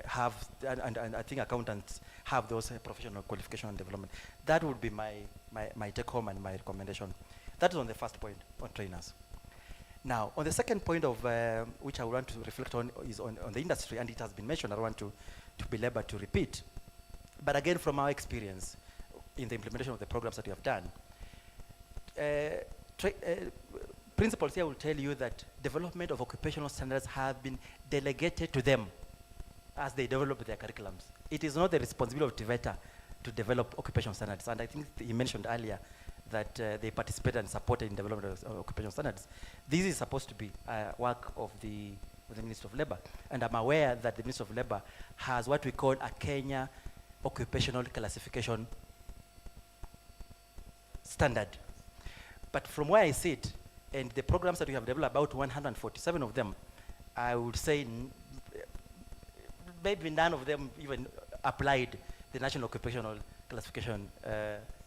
have, and I think accountants have those professional qualification and development. That would be my take home and my recommendation. That is on the first point on trainers. Now, on the second point of which I want to reflect on is on the industry, and it has been mentioned, I don't want to belabor to repeat. But again, from our experience in the implementation of the programs that we have done, principals here will tell you that development of occupational standards have been delegated to them as they develop their curriculums. It is not the responsibility of TVET to develop occupational standards, and I think he mentioned earlier that they participated and supported in development of occupational standards. This is supposed to be work of the Ministry of Labour, and I'm aware that the Ministry of Labour has what we call a Kenya Occupational Classification Standard. But from where I sit, and the programs that we have developed, about 147 of them, I would say maybe none of them even applied the National Occupational Classification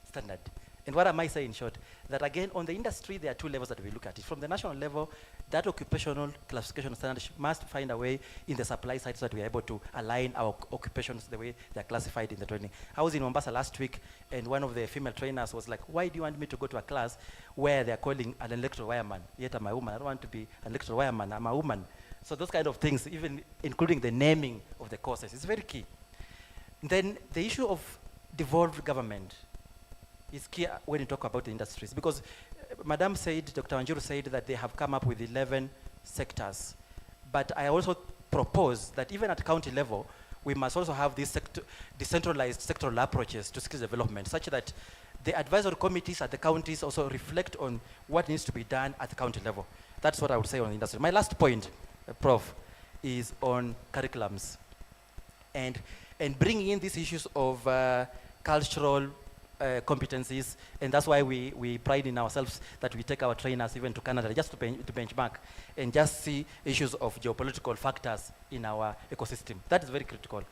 Standard. And what am I saying in short? That again, on the industry, there are two levels that we look at it. From the national level, that occupational classification standard must find a way in the supply side so that we are able to align our occupations the way they are classified in the training. I was in Mombasa last week, and one of the female trainers was like, why do you want me to go to a class where they are calling an electrical wireman? Yet I'm a woman. I don't want to be an electrical wireman. I'm a woman. So those kind of things, even including the naming of the courses, is very key. Then the issue of devolved government is key when you talk about the industries, because Madam said, Dr. Wanjiru said that they have come up with 11 sectors. But I also propose that even at county level, we must also have these decentralized sectoral approaches to skill development, such that the advisory committees at the counties also reflect on what needs to be done at the county level. That's what I would say on the industry. My last point, Prof, is on curriculums and bringing in these issues of cultural competencies, and that's why we pride in ourselves that we take our trainers even to Canada just to benchmark and just see issues of geopolitical factors in our ecosystem. That is very critical.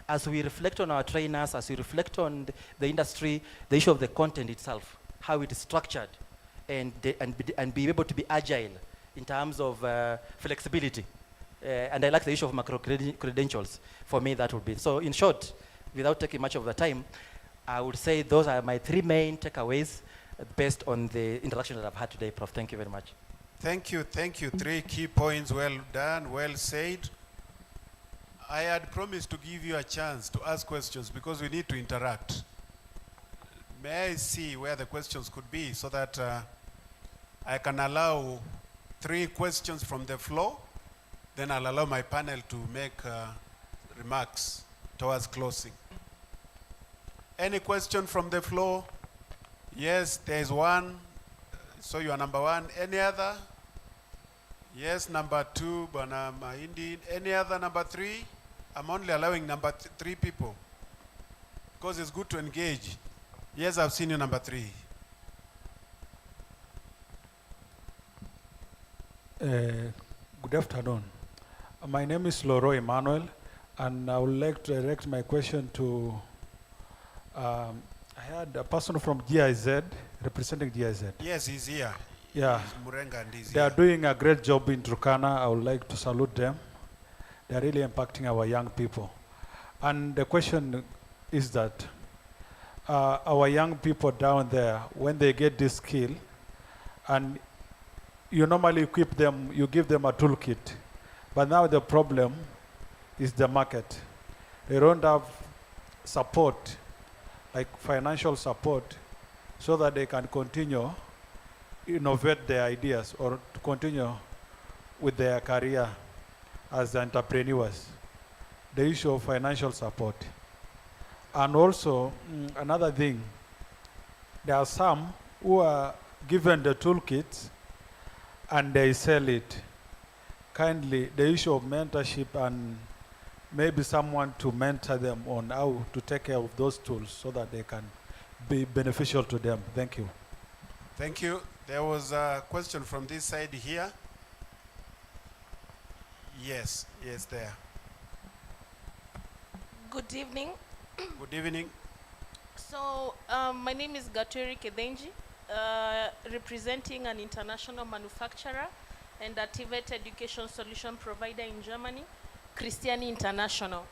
As we reflect on our trainers, as we reflect on the industry, the issue of the content itself, how it is structured, and be able to be agile in terms of flexibility. And I like the issue of macro credentials. For me, that would be. So in short, without taking much of the time, I would say those are my three main takeaways based on the interaction that I've had today, Prof. Thank you very much. Thank you. Three key points, well done, well said. I had promised to give you a chance to ask questions because we need to interact. May I see where the questions could be so that I can allow 3 questions from the floor, then I'll allow my panel to make remarks towards closing. Any question from the floor? Yes, there is one. So you are number 1. Any other? Yes, number 2, Bwana Mahindi. Any other number 3? I'm only allowing number 3 people because it's good to engage. Yes, I've seen you, number 3. Good afternoon. My name is Loro Emmanuel, and I would like to direct my question to I had a person from GIZ, representing GIZ. Yes, he's here. Yeah. He's Murenga and he's They are here. doing a great job in Turkana. I would like to salute them. They are really impacting our young people. And the question is that our young people down there, when they get this skill, and you normally equip them, you give them a toolkit. But now the problem is the market. They don't have support, like financial support, so that they can continue innovate their ideas or to continue with their career as entrepreneurs. The issue of financial support. And also, another thing, there are some who are given the toolkit and they sell it. Kindly, the issue of mentorship and maybe someone to mentor them on how to take care of those tools so that they can be beneficial to them. Thank you. Thank you. There was a question from this side here. Yes, yes, there. Good evening. Good evening. So, my name is Gatweri Kedenji, representing an international manufacturer and a TVET education solution provider in Germany, Christiani International.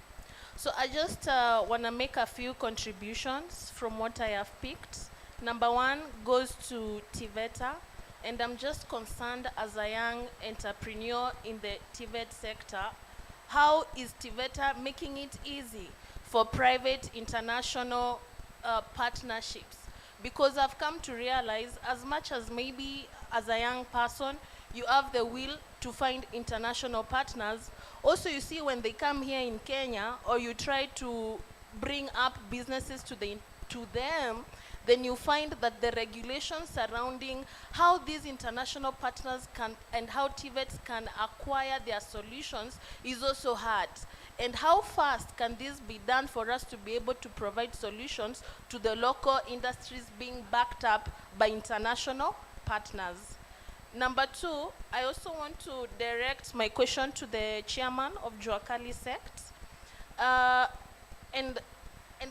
So I just want to make a few contributions from what I have picked. Number one goes to TVETA, and I'm just concerned as a young entrepreneur in the TVET sector, how is TVETA making it easy for private international partnerships? Because I've come to realize, as much as maybe as a young person, you have the will to find international partners, also you see when they come here in Kenya, or you try to bring up businesses to them, then you find that the regulations surrounding how these international partners can, and how TVETs can acquire their solutions is also hard. And how fast can this be done for us to be able to provide solutions to the local industries being backed up by international partners? Number two, I also want to direct my question to the chairman of Joakali sect. And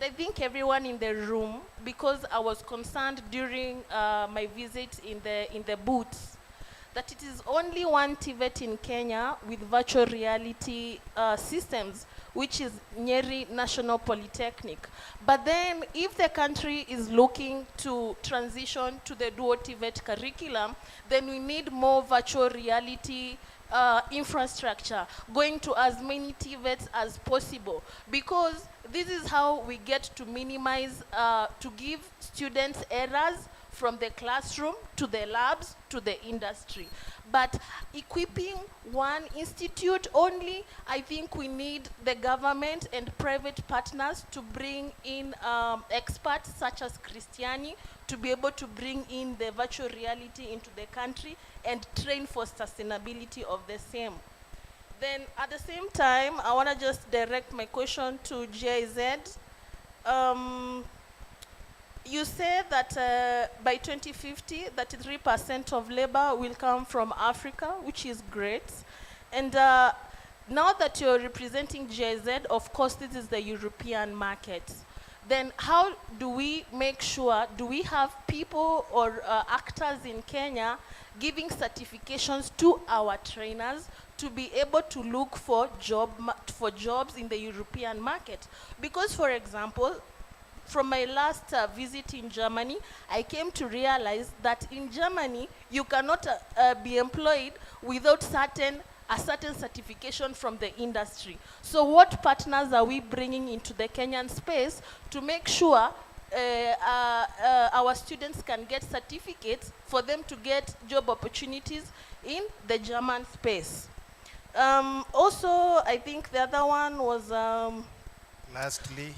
I think everyone in the room, because I was concerned during my visit in the booths, that it is only one TVET in Kenya with virtual reality systems, which is Nyeri National Polytechnic. But then if the country is looking to transition to the dual TVET curriculum, then we need more virtual reality infrastructure, going to as many TVETs as possible, because this is how we get to minimize, to give students errors from the classroom to the labs to the industry. But equipping one institute only, I think we need the government and private partners to bring in experts such as Christiani to be able to bring in the virtual reality into the country and train for sustainability of the same. Then at the same time, I want to just direct my question to GIZ. You said that by 2050, 33% of labor will come from Africa, which is great. And now that you're representing GIZ, of course, this is the European market. Then how do we make sure, do we have people or actors in Kenya giving certifications to our trainers to be able to look for jobs in the European market? Because, for example, from my last visit in Germany, I came to realize that in Germany, you cannot be employed without a certain certification from the industry. So what partners are we bringing into the Kenyan space to make sure our students can get certificates for them to get job opportunities in the German space? Also, I think the other one was... Lastly.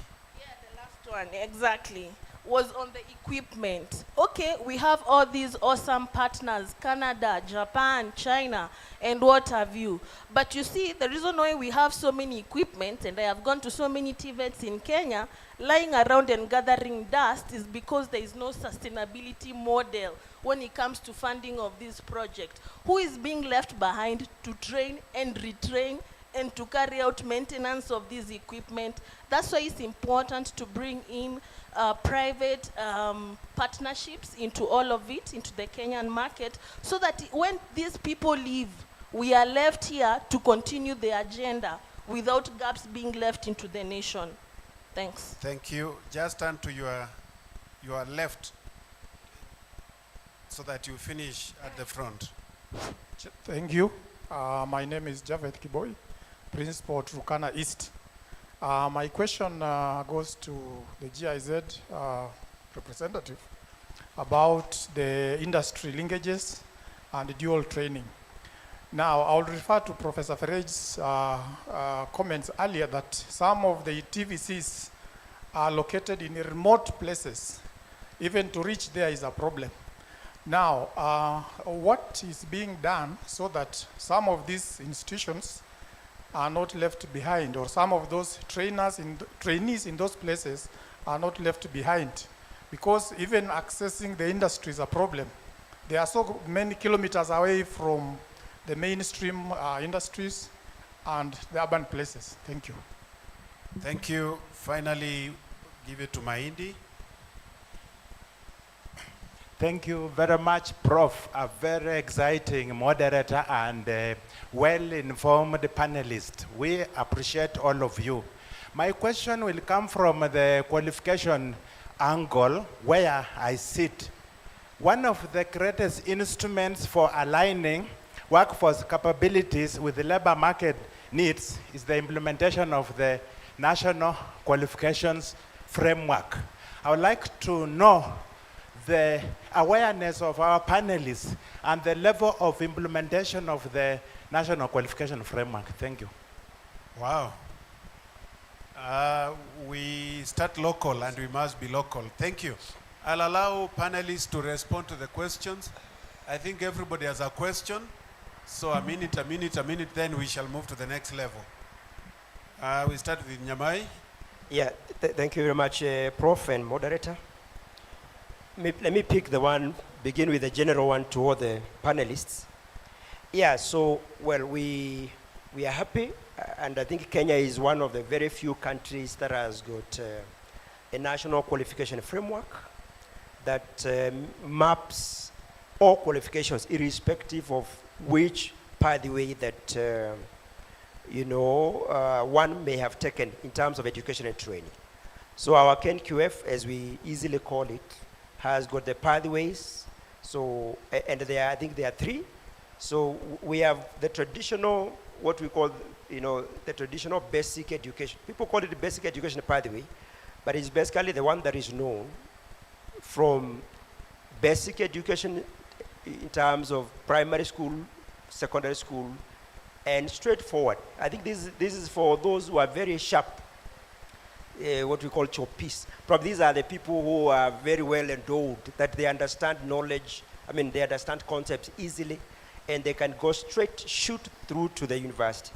one, exactly, was on the equipment. Okay, we have all these awesome partners, Canada, Japan, China, and what have you. But you see, the reason why we have so many equipment, and I have gone to so many TVETs in Kenya, lying around and gathering dust, is because there is no sustainability model when it comes to funding of this project. Who is being left behind to train and retrain and to carry out maintenance of this equipment? That's why it's important to bring in private partnerships into all of it, into the Kenyan market, so that when these people leave, we are left here to continue the agenda without gaps being left into the nation. Thanks. Thank you. Just turn to your left so that you finish at the front. Thank you. My name is Javed Kiboy, Principal Turkana East. My question goes to the GIZ representative about the industry linkages and dual training. Now, I'll refer to Professor Ferej's comments earlier that some of the TVCs are located in remote places. Even to reach there is a problem. Now, what is being done so that some of these institutions are not left behind, or some of those trainees in those places are not left behind? Because even accessing the industry is a problem. They are so many kilometers away from the mainstream industries and the urban places. Thank you. Thank you. Finally, give it to Mahindi. Thank you very much, Prof. A very exciting moderator and well-informed panelist. We appreciate all of you. My question will come from the qualification angle where I sit. One of the greatest instruments for aligning workforce capabilities with the labor market needs is the implementation of the National Qualifications Framework. I would like to know the awareness of our panelists and the level of implementation of the National Qualification Framework. Thank you. Wow. We start local and we must be local. Thank you. I'll allow panelists to respond to the questions. I think everybody has a question. So a minute, then we shall move to the next level. We start with Nyamai. Yeah, thank you very much, Prof and moderator. Let me pick the one, begin with the general one to all the panelists. Yeah, so, well, we are happy, and I think Kenya is one of the very few countries that has got a national qualification framework that maps all qualifications, irrespective of which pathway that one may have taken in terms of education and training. So our KNQF, as we easily call it, has got the pathways. So, and I think there are 3. So we have the traditional, what we call, the traditional basic education. People call it the basic education pathway, but it's basically the one that is known from basic education in terms of primary school, secondary school, and straightforward. I think this is for those who are very sharp, what we call choppies. Probably these are the people who are very well endowed, that they understand knowledge, they understand concepts easily, and they can go straight, shoot through to the university.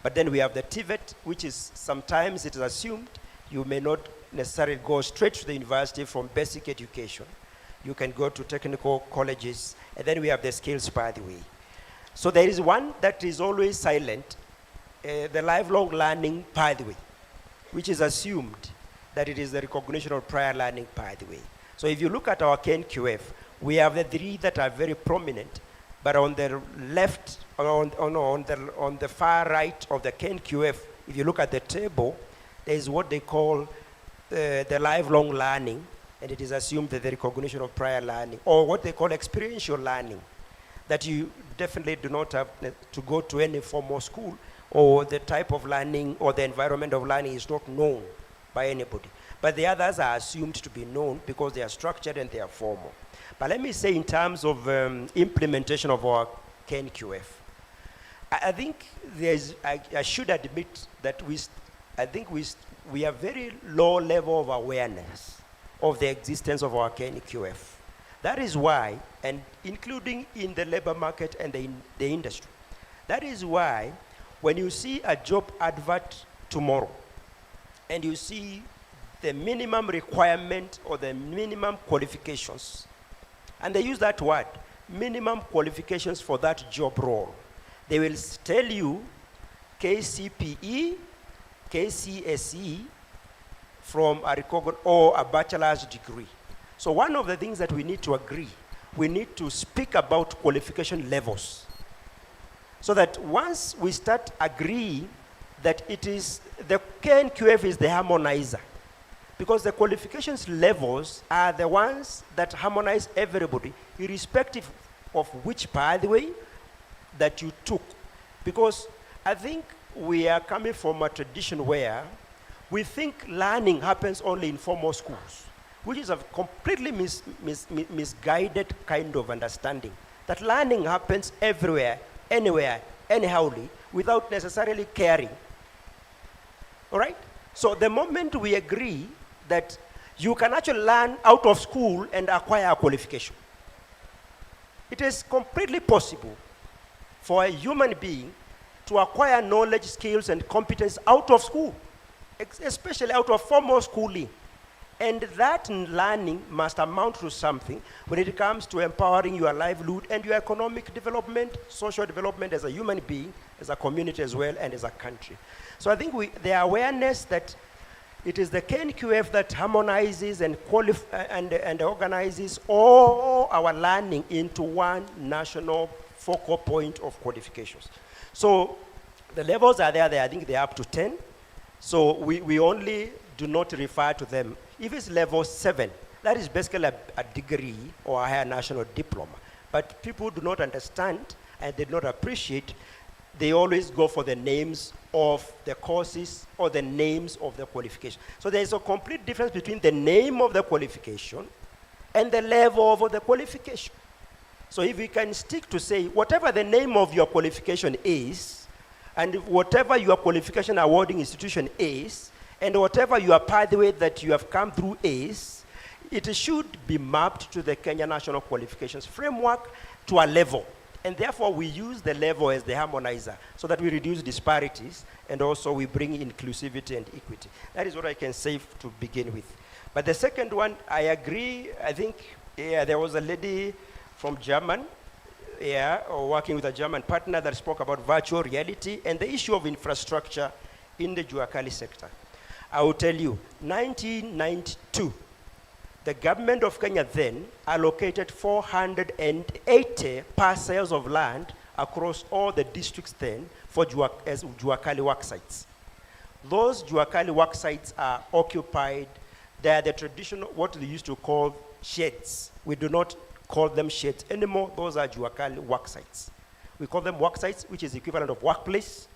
But then we have the TVET, which is sometimes it is assumed you may not necessarily go straight to the university from basic education. You can go to technical colleges, and then we have the skills pathway. So there is one that is always silent, the lifelong learning pathway, which is assumed that it is the recognition of prior learning pathway. So if you look at our KNQF, we have the 3 that are very prominent, but on the left, on the far right of the KNQF, if you look at the table, there is what they call the lifelong learning, and it is assumed that the recognition of prior learning, or what they call experiential learning, that you definitely do not have to go to any formal school, or the type of learning or the environment of learning is not known by anybody. But the others are assumed to be known because they are structured and they are formal. But let me say in terms of implementation of our KNQF, I think I should admit that we have very low level of awareness of the existence of our KNQF. That is why, and including in the labor market and the industry, that is why when you see a job advert tomorrow and you see the minimum requirement or the minimum qualifications, and they use that word, minimum qualifications for that job role, they will tell you KCPE, KCSE, from a or a bachelor's degree. So one of the things that we need to agree, we need to speak about qualification levels. So that once we start agreeing that it is, the KNQF is the harmonizer. Because the qualifications levels are the ones that harmonize everybody, irrespective of which pathway that you took. Because I think we are coming from a tradition where we think learning happens only in formal schools, which is a completely misguided kind of understanding. That learning happens everywhere, anywhere, anyhowly, without necessarily caring. All right? So the moment we agree that you can actually learn out of school and acquire a qualification, it is completely possible for a human being to acquire knowledge, skills, and competence out of school, especially out of formal schooling. And that learning must amount to something when it comes to empowering your livelihood and your economic development, social development as a human being, as a community as well, and as a country. So I think the awareness that it is the KNQF that harmonizes and organizes all our learning into one national focal point of qualifications. So the levels are there, I think they're up to 10. So we only do not refer to them. If it's level 7, that is basically a degree or a higher national diploma. But people do not understand and they do not appreciate. They always go for the names of the courses or the names of the qualification. So there's a complete difference between the name of the qualification and the level of the qualification. So if we can stick to say, whatever the name of your qualification is, and whatever your qualification awarding institution is, and whatever your pathway that you have come through is, it should be mapped to the Kenya National Qualifications Framework to a level. And therefore, we use the level as the harmonizer so that we reduce disparities and also we bring inclusivity and equity. That is what I can say to begin with. But the second one, I agree. I think there was a lady from German, working with a German partner that spoke about virtual reality and the issue of infrastructure in the Juakali sector. I will tell you, 1992, the government of Kenya then allocated 480 parcels of land across all the districts then for as Juakali work sites. Those Juakali work sites are occupied. They are the traditional, what they used to call sheds. We do not call them sheds anymore. Those are Juakali work sites. We call them work sites, which is the equivalent of workplace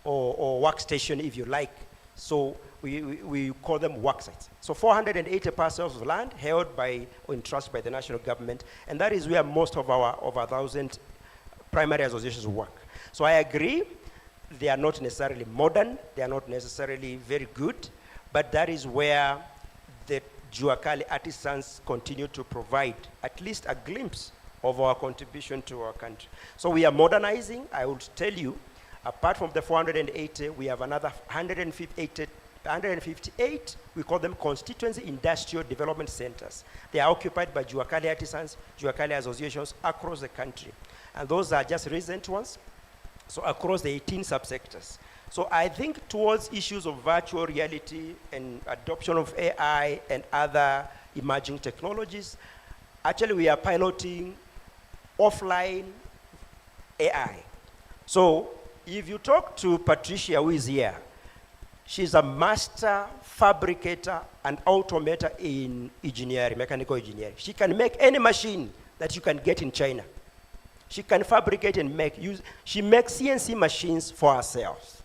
or workstation, if you like. So we call them work sites. So 480 parcels of land held by or entrusted by the national government, and that is where most of our over 1,000 primary associations work. So I agree, they are not necessarily modern, they are not necessarily very good, but that is where the Juakali artisans continue to provide at least a glimpse of our contribution to our country. So we are modernizing. I will tell you, apart from the 480, we have another 158, we call them constituency industrial development centers. They are occupied by Juakali artisans, Juakali associations across the country. And those are just recent ones, so across the 18 subsectors. So I think towards issues of virtual reality and adoption of AI and other emerging technologies, actually we are piloting offline AI. So if you talk to Patricia, who is here, she's a master fabricator and automator in engineering, mechanical engineering. She can make any machine that you can get in China. She can fabricate and she makes CNC machines for herself.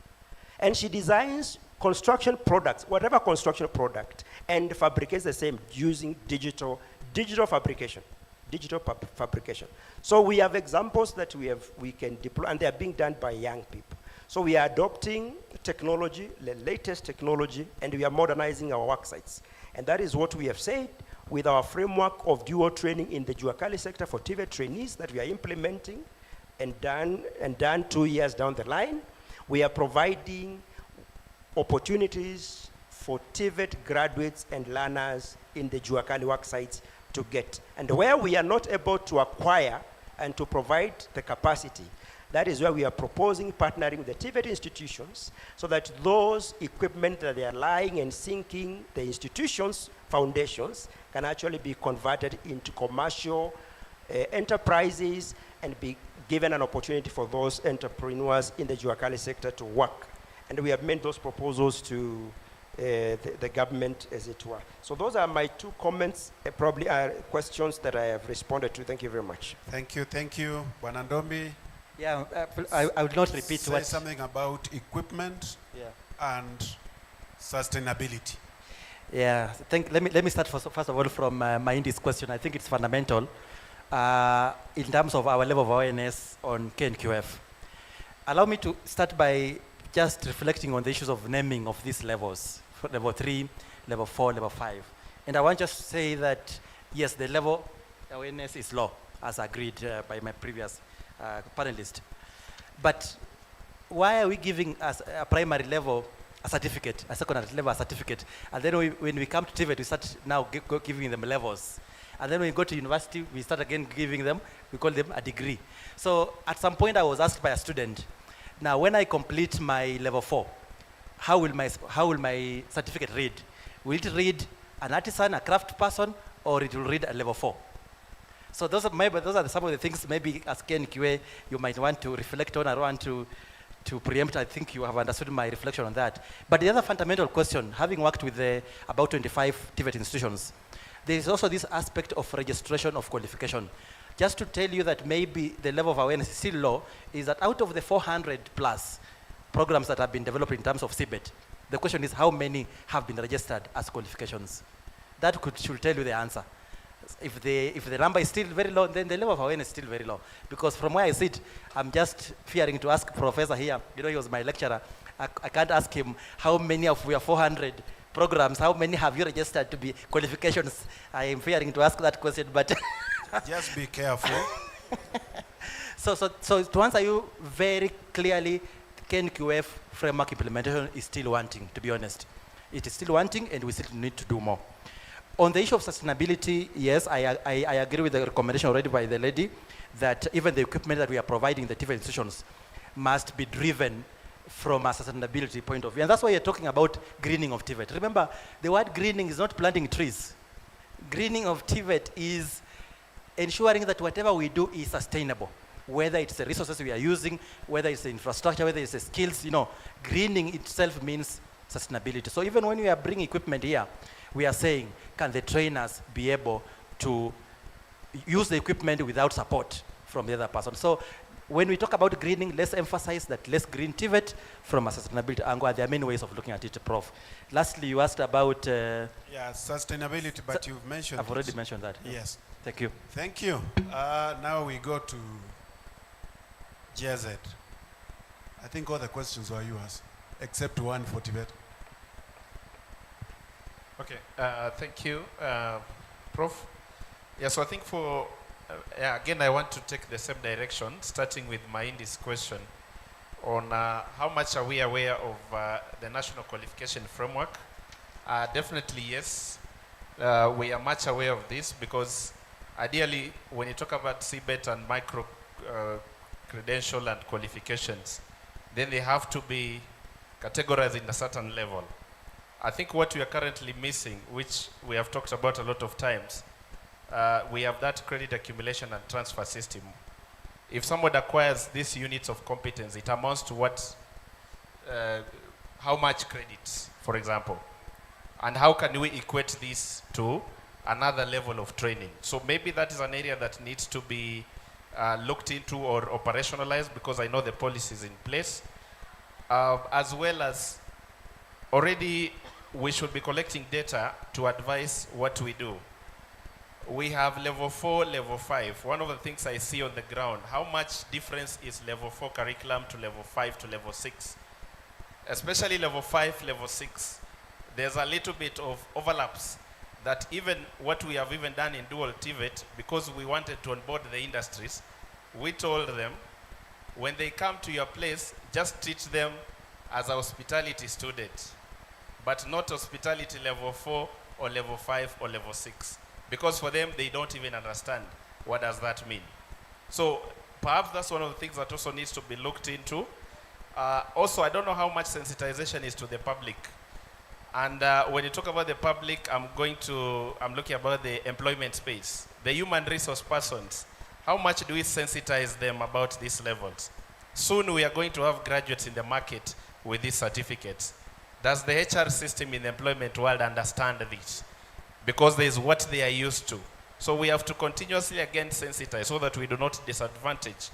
And she designs construction products, whatever construction product, and fabricates the same using digital fabrication. So we have examples that we can deploy, and they are being done by young people. So we are adopting technology, the latest technology, and we are modernizing our work sites. And that is what we have said with our framework of dual training in the Juakali sector for TVET trainees that we are implementing and done 2 years down the line. We are providing opportunities for TVET graduates and learners in the Juakali work sites to get. And where we are not able to acquire and to provide the capacity, That is where we are proposing partnering with the TVET institutions so that those equipment that they are lying and sinking the institutions' foundations can actually be converted into commercial enterprises and be given an opportunity for those entrepreneurs in the Juakali sector to work. And we have made those proposals to the government, as it were. So those are my two comments, probably are questions that I have responded to. Thank you very much. Thank you, Bwana Ndombi. Yeah, I would not repeat Say what... something about equipment and sustainability. Yeah, let me start first of all from Maindi's question. I think it's fundamental in terms of our level of awareness on KNQF. Allow me to start by just reflecting on the issues of naming of these levels, level 3, level 4, level 5. And I want just to say that, yes, the level awareness is low, as agreed by my previous panelist. But why are we giving us a primary level a certificate, a secondary level a certificate, and then when we come to TVET, we start now giving them levels. And then when we go to university, we start again giving them, we call them a degree. So at some point I was asked by a student, now when I complete my level 4, how will my certificate read? Will it read an artisan, a craft person, or it will read a level 4? So those are some of the things maybe as KNQA you might want to reflect on or want to preempt. I think you have understood my reflection on that. But the other fundamental question, having worked with about 25 TVET institutions, there is also this aspect of registration of qualification. Just to tell you that maybe the level of awareness is still low, is that out of the 400 plus programs that have been developed in terms of CBET, the question is how many have been registered as qualifications? That should tell you the answer. If the number is still very low, then the level of awareness is still very low. Because from where I sit, I'm just fearing to ask Professor here, you know, he was my lecturer, I can't ask him how many of your 400 programs, how many have you registered to be qualifications? I am fearing to ask that question, but... Just be careful. So to answer you very clearly, KNQF framework implementation is still wanting, to be honest. It is still wanting, and we still need to do more. On the issue of sustainability, yes, I agree with the recommendation already by the lady that even the equipment that we are providing the TVET institutions must be driven from a sustainability point of view. And that's why you're talking about greening of TVET. Remember, the word greening is not planting trees. Greening of TVET is ensuring that whatever we do is sustainable, whether it's the resources we are using, whether it's the infrastructure, whether it's the skills, you know, greening itself means sustainability. So even when we are bringing equipment here, we are saying, can the trainers be able to use the equipment without support from the other person? So when we talk about greening, let's emphasize that let's green TVET from a sustainability angle. There are many ways of looking at it, Prof. Lastly, you asked about... yeah, sustainability, but you've mentioned I've already mentioned that. Yes. Thank you. Thank you. Now we go to GZ. I think all the questions were yours, except one for TVET. Okay, thank you, Prof. Yeah, so I think for, again, I want to take the same direction, starting with Maindi's question on how much are we aware of the National Qualification Framework. Definitely, yes. We are much aware of this because ideally, when you talk about CBET and micro credential and qualifications, then they have to be categorized in a certain level. I think what we are currently missing, which we have talked about a lot of times, we have that credit accumulation and transfer system. If someone acquires these units of competence, it amounts to what, how much credits, for example, and how can we equate this to another level of training? So maybe that is an area that needs to be looked into or operationalized, because I know the policy is in place, as well as already we should be collecting data to advise what we do. We have level 4, level 5. One of the things I see on the ground, how much difference is level 4 curriculum to level 5 to level 6? Especially level 5, level 6. There's a little bit of overlaps that even what we have even done in dual TVET, because we wanted to onboard the industries, we told them, when they come to your place, just teach them as a hospitality student, but not hospitality level 4 or level 5 or level 6. Because for them, they don't even understand what does that mean. So perhaps that's one of the things that also needs to be looked into. Also, I don't know how much sensitization is to the public. And when you talk about the public, I'm looking about the employment space. The human resource persons, how much do we sensitize them about these levels? Soon we are going to have graduates in the market with these certificates. Does the HR system in the employment world understand this? Because there is what they are used to. So we have to continuously again sensitize so that we do not disadvantage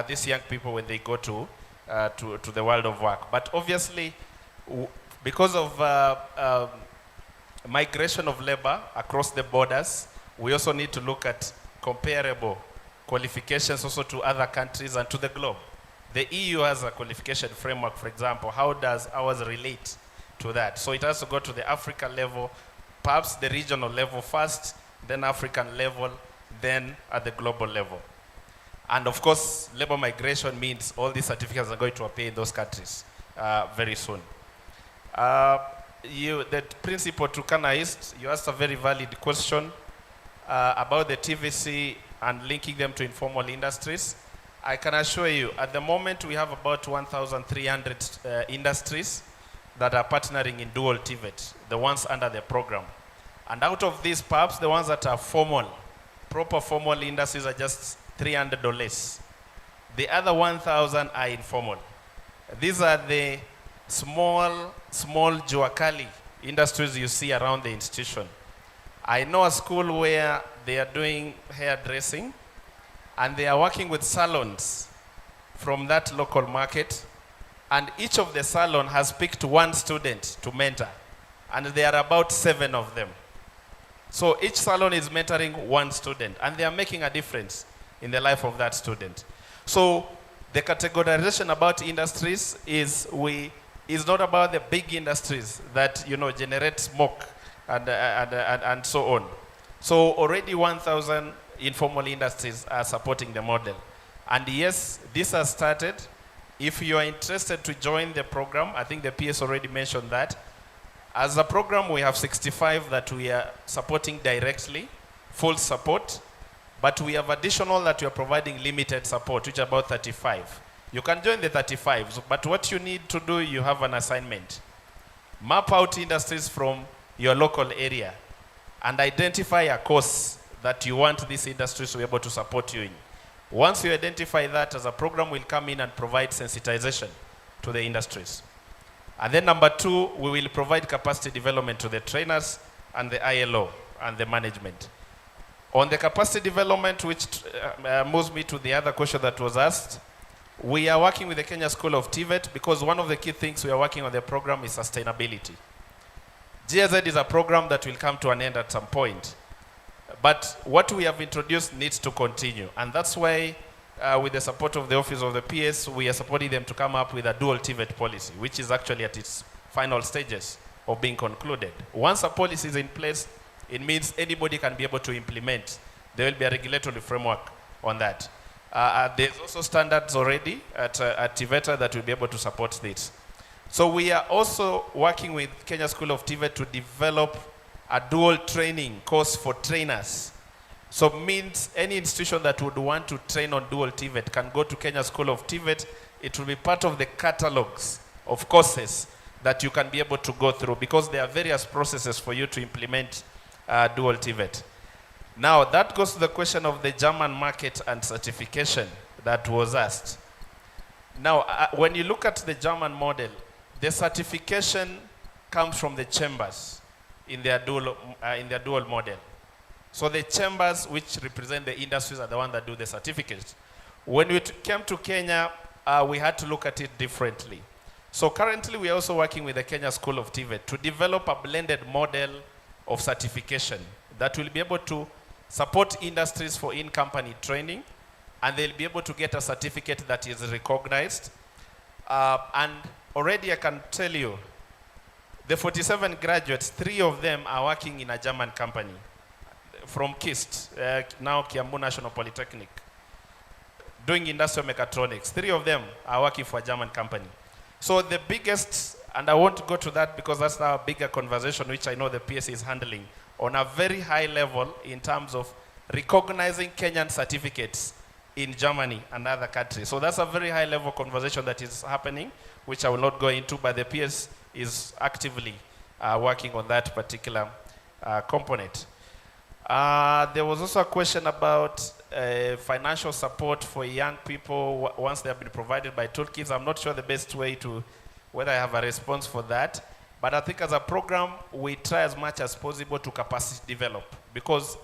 these young people when they go to the world of work. But obviously, because of migration of labor across the borders, we also need to look at comparable qualifications also to other countries and to the globe. The EU has a qualification framework, for example. How does ours relate to that? So it has to go to the Africa level, perhaps the regional level first, then African level, then at the global level. And of course, labor migration means all these certificates are going to appear in those countries very soon. The principal Turkana East, you asked a very valid question about the TVC and linking them to informal industries. I can assure you, at the moment we have about 1,300 industries that are partnering in dual TVET, the ones under the program. And out of these, perhaps the ones that are formal, proper formal industries are just 300 or less. The other 1,000 are informal. These are the small juakali industries you see around the institution. I know a school where they are doing hairdressing and they are working with salons from that local market, and each of the salon has picked one student to mentor, and there are about 7 of them. So each salon is mentoring one student, and they are making a difference in the life of that student. So the categorization about industries is not about the big industries that generate smoke and so on. So already 1,000 informal industries are supporting the model. And yes, this has started. If you are interested to join the program, I think the PS already mentioned that. As a program, we have 65 that we are supporting directly, full support. But we have additional that we are providing limited support, which are about 35. You can join the 35, but what you need to do, you have an assignment. Map out industries from your local area and identify a course that you want these industries to be able to support you in. Once you identify that, as a program will come in and provide sensitization to the industries. And then number 2, we will provide capacity development to the trainers and the ILO and the management. On the capacity development, which moves me to the other question that was asked, we are working with the Kenya School of TVET because one of the key things we are working on the program is sustainability. GIZ is a program that will come to an end at some point. But what we have introduced needs to continue. And that's why, with the support of the Office of the PS, we are supporting them to come up with a dual TVET policy, which is actually at its final stages of being concluded. Once a policy is in place, it means anybody can be able to implement. There will be a regulatory framework on that. There's also standards already at TVET that will be able to support this. So we are also working with Kenya School of TVET to develop a dual training course for trainers. So it means any institution that would want to train on dual TVET can go to Kenya School of TVET. It will be part of the catalogs of courses that you can be able to go through because there are various processes for you to implement dual TVET. Now that goes to the question of the German market and certification that was asked. Now when you look at the German model, the certification comes from the chambers in their dual model. So the chambers which represent the industries are the ones that do the certificates. When we came to Kenya, we had to look at it differently. So currently we are also working with the Kenya School of TVET to develop a blended model of certification that will be able to support industries for in-company training, and they'll be able to get a certificate that is recognized. And already I can tell you, the 47 graduates, 3 of them are working in a German company from KIST, now Kiambu National Polytechnic, doing industrial mechatronics. 3 of them are working for a German company. So the biggest, and I want to go to that because that's our bigger conversation, which I know the PS is handling on a very high level in terms of recognizing Kenyan certificates in Germany and other countries. So that's a very high level conversation that is happening, which I will not go into, but the PS is actively working on that particular component. There was also a question about financial support for young people once they have been provided by toolkits. I'm not sure the best way to, whether I have a response for that, but I think as a program, we try as much as possible to capacity develop, because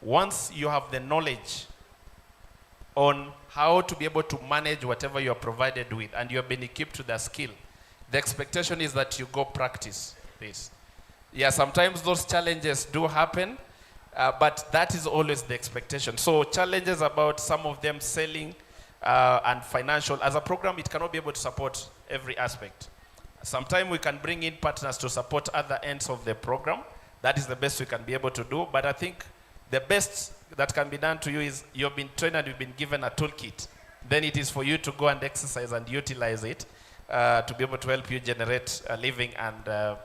once you have the knowledge on how to be able to manage whatever you are provided with and you have been equipped to the skill, the expectation is that you go practice this. Yeah, sometimes those challenges do happen, but that is always the expectation. So challenges about some of them selling and financial, as a program, it cannot be able to support every aspect. Sometimes we can bring in partners to support other ends of the program. That is the best we can be able to do. But I think the best that can be done to you is you've been trained and you've been given a toolkit. Then it is for you to go and exercise and utilize it to be able to help you generate a living and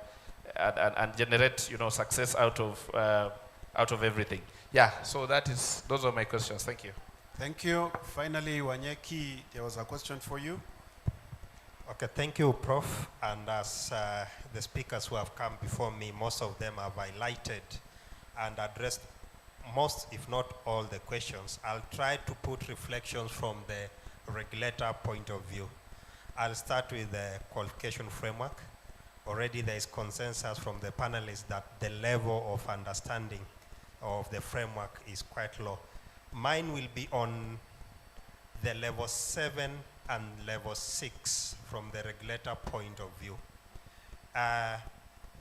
generate, you know, success out of everything. Yeah, so those are my questions. Thank you. Thank you. Finally, Wanyeki, there was a question for you. Okay, thank you, Prof. And as the speakers who have come before me, most of them have highlighted and addressed most, if not all, the questions. I'll try to put reflections from the regulator point of view. I'll start with the qualification framework. Already there is consensus from the panelists that the level of understanding of the framework is quite low. Mine will be on the level 7 and level 6 from the regulator point of view.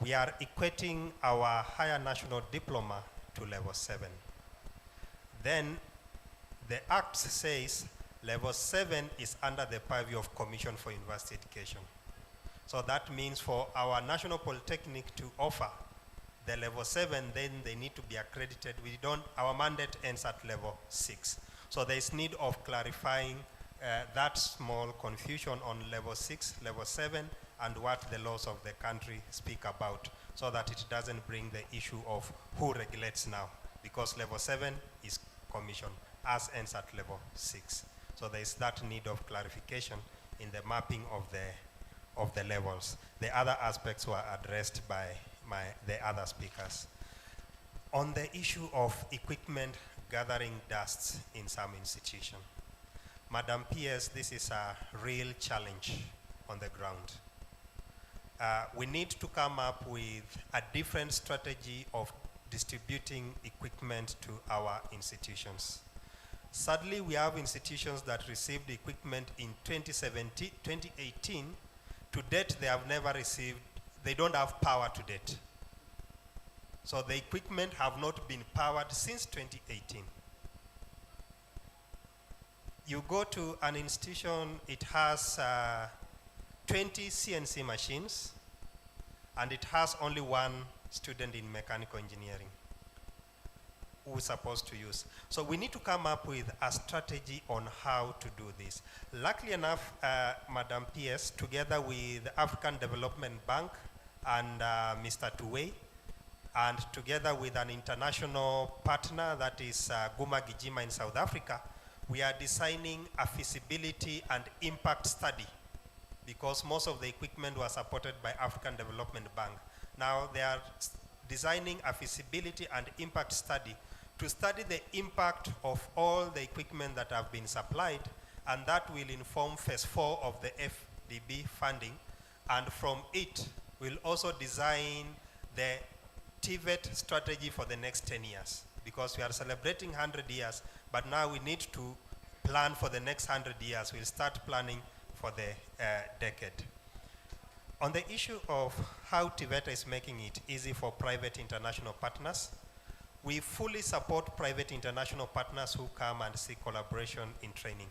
We are equating our higher national diploma to level 7. Then the Act says level 7 is under the purview of Commission for University Education. So that means for our National Polytechnic to offer the level 7, then they need to be accredited. Our mandate ends at level 6. So there is need of clarifying that small confusion on level 6, level 7, and what the laws of the country speak about, so that it doesn't bring the issue of who regulates now, because level 7 is commission, as ends at level 6. So there is that need of clarification in the mapping of the levels. The other aspects were addressed by the other speakers. On the issue of equipment gathering dust in some institution, Madam PS, this is a real challenge on the ground. We need to come up with a different strategy of distributing equipment to our institutions. Sadly, we have institutions that received equipment in 2018. To date, they have never received, they don't have power to date. So the equipment have not been powered since 2018. You go to an institution, it has 20 CNC machines, and it has only one student in mechanical engineering who is supposed to use. So we need to come up with a strategy on how to do this. Luckily enough, Madam PS, together with the African Development Bank and Mr. Tuwei, and together with an international partner, that is Guma Gijima in South Africa, we are designing a feasibility and impact study, because most of the equipment was supported by African Development Bank. Now they are designing a feasibility and impact study to study the impact of all the equipment that have been supplied, and that will inform phase 4 of the FDB funding, and from it we'll also design the TVET strategy for the next 10 years, because we are celebrating 100 years, but now we need to plan for the next 100 years. We'll start planning for the decade. On the issue of how TVET is making it easy for private international partners, we fully support private international partners who come and seek collaboration in training.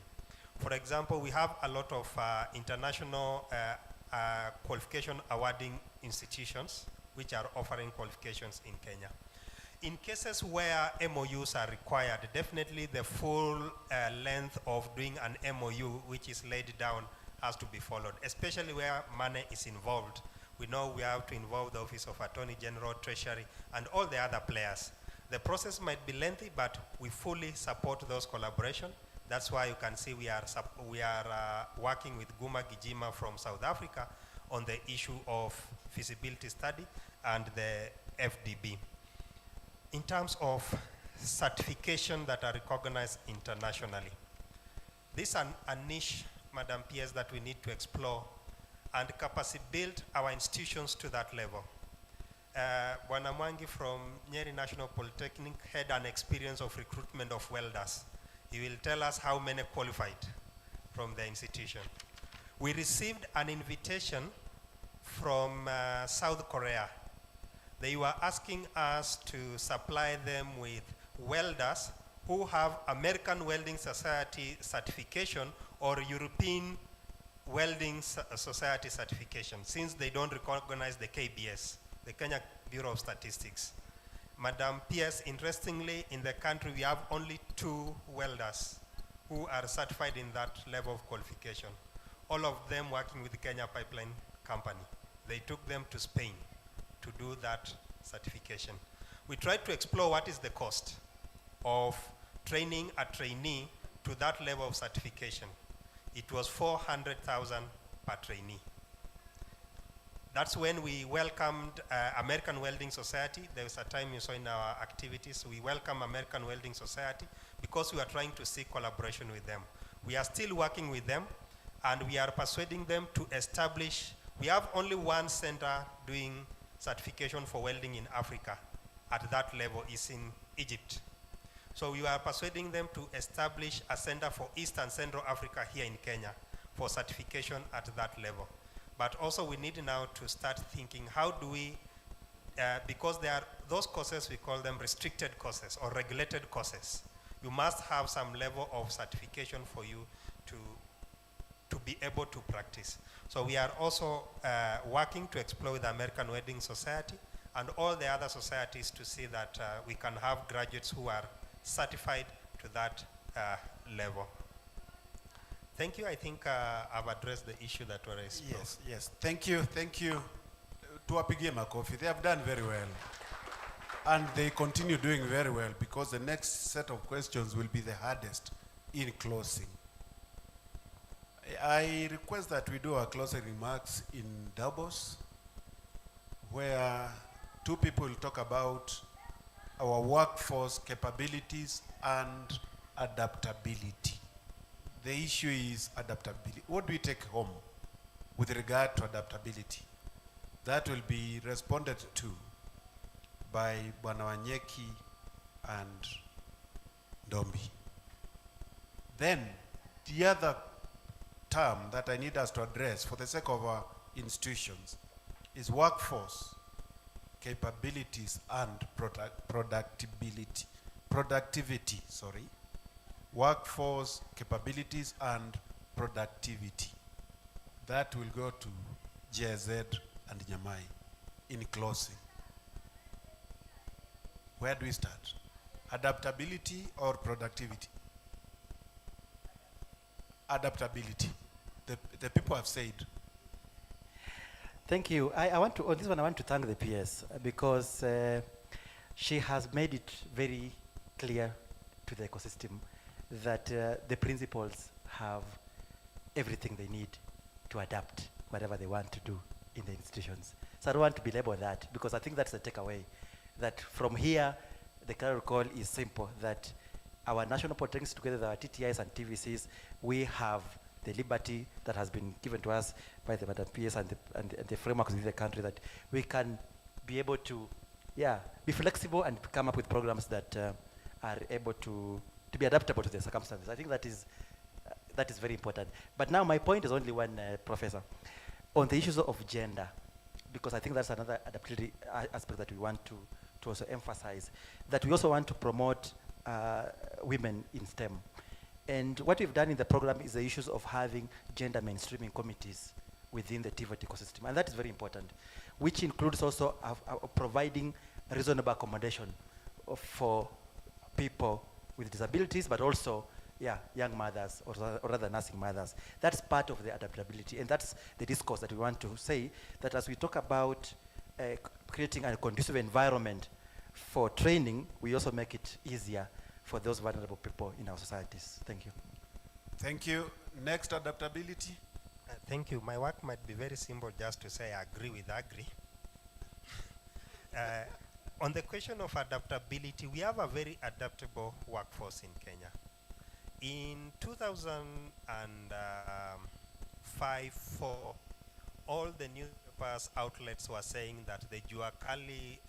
For example, we have a lot of international qualification awarding institutions which are offering qualifications in Kenya. In cases where MOUs are required, definitely the full length of doing an MOU which is laid down has to be followed, especially where money is involved. We know we have to involve the Office of Attorney General, Treasury, and all the other players. The process might be lengthy, but we fully support those collaboration. That's why you can see we are working with Guma Gijima from South Africa on the issue of feasibility study and the FDB. In terms of certification that are recognized internationally, this is a niche, Madam PS, that we need to explore and capacity build our institutions to that level. Bwana Mwangi from Nyeri National Polytechnic had an experience of recruitment of welders. He will tell us how many qualified from the institution. We received an invitation from South Korea. They were asking us to supply them with welders who have American Welding Society certification or European Welding Society certification, since they don't recognize the KBS, the Kenya Bureau of Statistics. Madam PS, interestingly, in the country we have only 2 welders who are certified in that level of qualification. All of them working with the Kenya Pipeline Company. They took them to Spain to do that certification. We tried to explore what is the cost of training a trainee to that level of certification. It was 400,000 per trainee. That's when we welcomed American Welding Society. There was a time you saw in our activities, we welcome American Welding Society because we are trying to seek collaboration with them. We are still working with them, and we are persuading them to establish, we have only one center doing certification for welding in Africa at that level, is in Egypt. So we are persuading them to establish a center for East and Central Africa here in Kenya for certification at that level. But also we need now to start thinking, how do we, because there are those courses, we call them restricted courses or regulated courses. You must have some level of certification for you to be able to practice. So we are also working to explore the American Welding Society and all the other societies to see that we can have graduates who are certified to that level. Thank you. I think I've addressed the issue that were raised. Yes, yes. Thank you, thank you. Tuwapigie makofi. They have done very well. And they continue doing very well because the next set of questions will be the hardest in closing. I request that we do our closing remarks in doubles, where 2 people will talk about our workforce capabilities and adaptability. The issue is adaptability. What do we take home with regard to adaptability? That will be responded to by Bwana Wanyeki and Ndombi. Then, the other term that I need us to address for the sake of our institutions is workforce capabilities and productivity, sorry. Workforce capabilities and productivity. That will go to GIZ and Nyamai in closing. Where do we start? Adaptability or productivity? Adaptability. The people have said. Thank you. I want to, on this one, I want to thank the PS because she has made it very clear to the ecosystem that the principals have everything they need to adapt whatever they want to do in the institutions. So I don't want to belabor that because I think that's the takeaway, that from here, the clear call is simple, that our national polytechnics together with our TTIs and TVCs, we have the liberty that has been given to us by the Madam PS and the frameworks within the country, that we can be able to, be flexible and come up with programs that are able to be adaptable to the circumstances. I think that is very important. But now my point is only one, Professor, on the issues of gender, because I think that's another adaptability aspect that we want to also emphasize, that we also want to promote women in STEM. And what we've done in the program is the issues of having gender mainstreaming committees within the TVET ecosystem, and that is very important, which includes also providing reasonable accommodation for people with disabilities, but also, young mothers, or rather nursing mothers. That's part of the adaptability, and that's the discourse that we want to say, that as we talk about creating a conducive environment for training, we also make it easier for those vulnerable people in our societies. Thank you. Thank you. Next, adaptability. Thank you. My work might be very simple, just to say agree with agree. On the question of adaptability, we have a very adaptable workforce in Kenya. In 2005-4, all the newspapers outlets were saying that the Juakali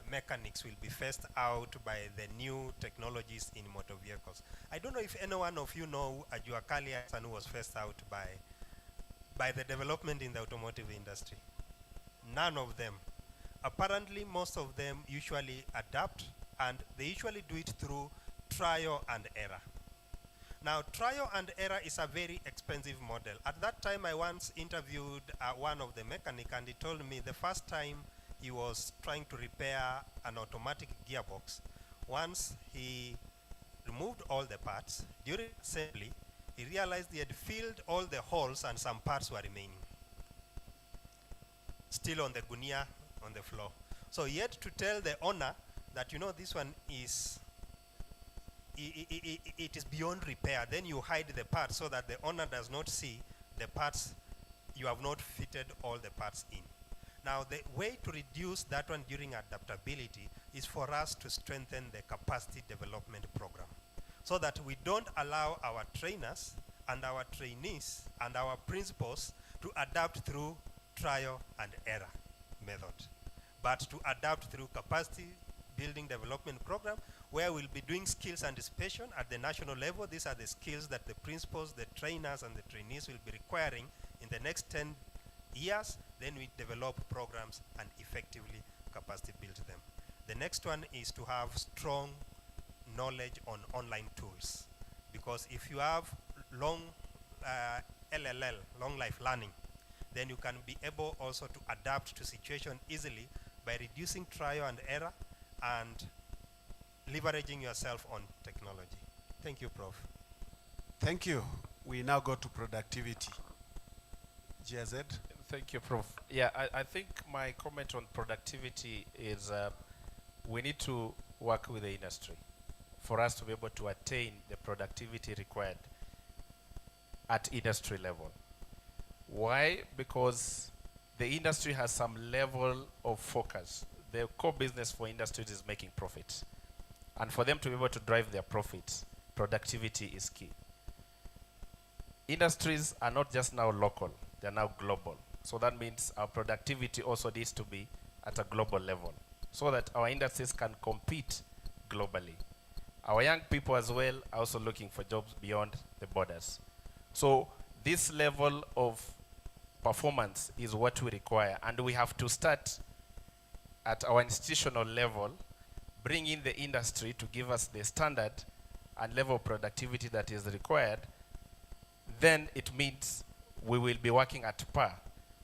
mechanics will be phased out by the new technologies in motor vehicles. I don't know if any one of you know a Juakali who was phased out by the development in the automotive industry. None of them. Apparently, most of them usually adapt, and they usually do it through trial and error. Now, trial and error is a very expensive model. At that time, I once interviewed one of the mechanic, and he told me the first time he was trying to repair an automatic gearbox, once he removed all the parts, during assembly, he realized he had filled all the holes and some parts were remaining, still on the gunia on the floor. So he had to tell the owner that, you know, this one is it is beyond repair. Then you hide the parts so that the owner does not see the parts. You have not fitted all the parts in. Now, the way to reduce that one during adaptability is for us to strengthen the capacity development program, so that we don't allow our trainers and our trainees and our principals to adapt through trial and error method, but to adapt through capacity building development program, where we'll be doing skills anticipation at the national level. These are the skills that the principals, the trainers, and the trainees will be requiring in the next 10 years. Then we develop programs and effectively capacity build them. The next one is to have strong knowledge on online tools, because if you have long LLL, long life learning, then you can be able also to adapt to situation easily by reducing trial and error and leveraging yourself on technology. Thank you, Prof. Thank you. We now go to productivity. GZ. Thank you, Prof. Yeah, I think my comment on productivity is we need to work with the industry for us to be able to attain the productivity required at industry level. Why? Because the industry has some level of focus. The core business for industries is making profits. And for them to be able to drive their profits, productivity is key. Industries are not just now local, they're now global. So that means our productivity also needs to be at a global level, so that our industries can compete globally. Our young people as well are also looking for jobs beyond the borders. So this level of performance is what we require, and we have to start at our institutional level, bring in the industry to give us the standard and level of productivity that is required. Then it means we will be working at par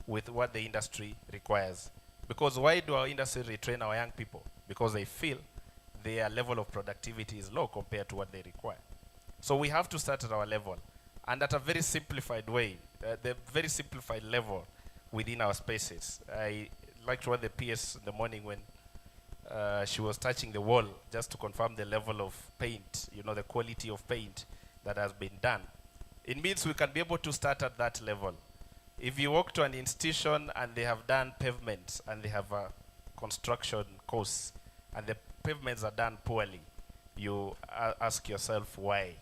with what the industry requires. Because why do our industry retrain our young people? Because they feel their level of productivity is low compared to what they require. So we have to start at our level, and at a very simplified way, the very simplified level within our spaces. I liked what the PS in the morning when she was touching the wall just to confirm the level of paint, you know, the quality of paint that has been done. It means we can be able to start at that level. If you walk to an institution and they have done pavements and they have a construction course and the pavements are done poorly, you ask yourself why.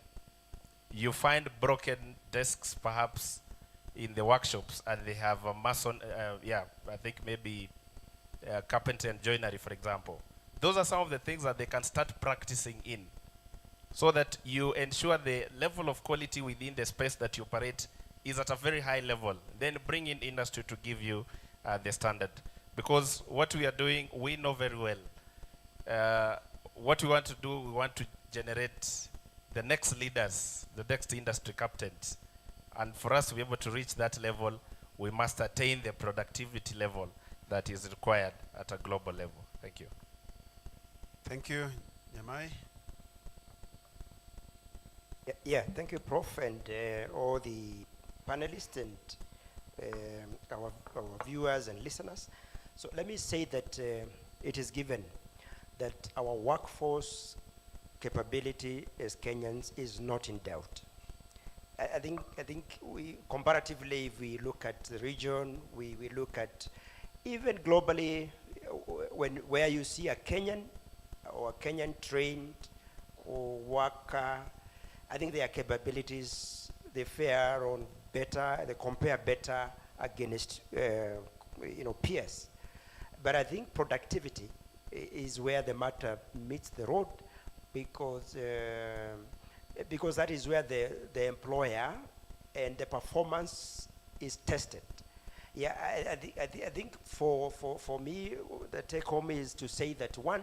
You find broken desks perhaps in the workshops and they have a mason, I think maybe carpenter and joinery, for example. Those are some of the things that they can start practicing in, so that you ensure the level of quality within the space that you operate is at a very high level. Then bring in industry to give you the standard. Because what we are doing, we know very well. What we want to do, we want to generate the next leaders, the next industry captains. And for us to be able to reach that level, we must attain the productivity level that is required at a global level. Thank you. Thank you. Nyamai. Yeah, thank you, Prof, and all the panelists and our viewers and listeners. So let me say that it is given that our workforce capability as Kenyans is not in doubt. I think we comparatively, if we look at the region, we look at even globally, where you see a Kenyan or a Kenyan trained or worker, I think their capabilities, they fare on better, they compare better against peers. But I think productivity is where the matter meets the road, because that is where the employer and the performance is tested. Yeah, I think for me, the take home is to say that one,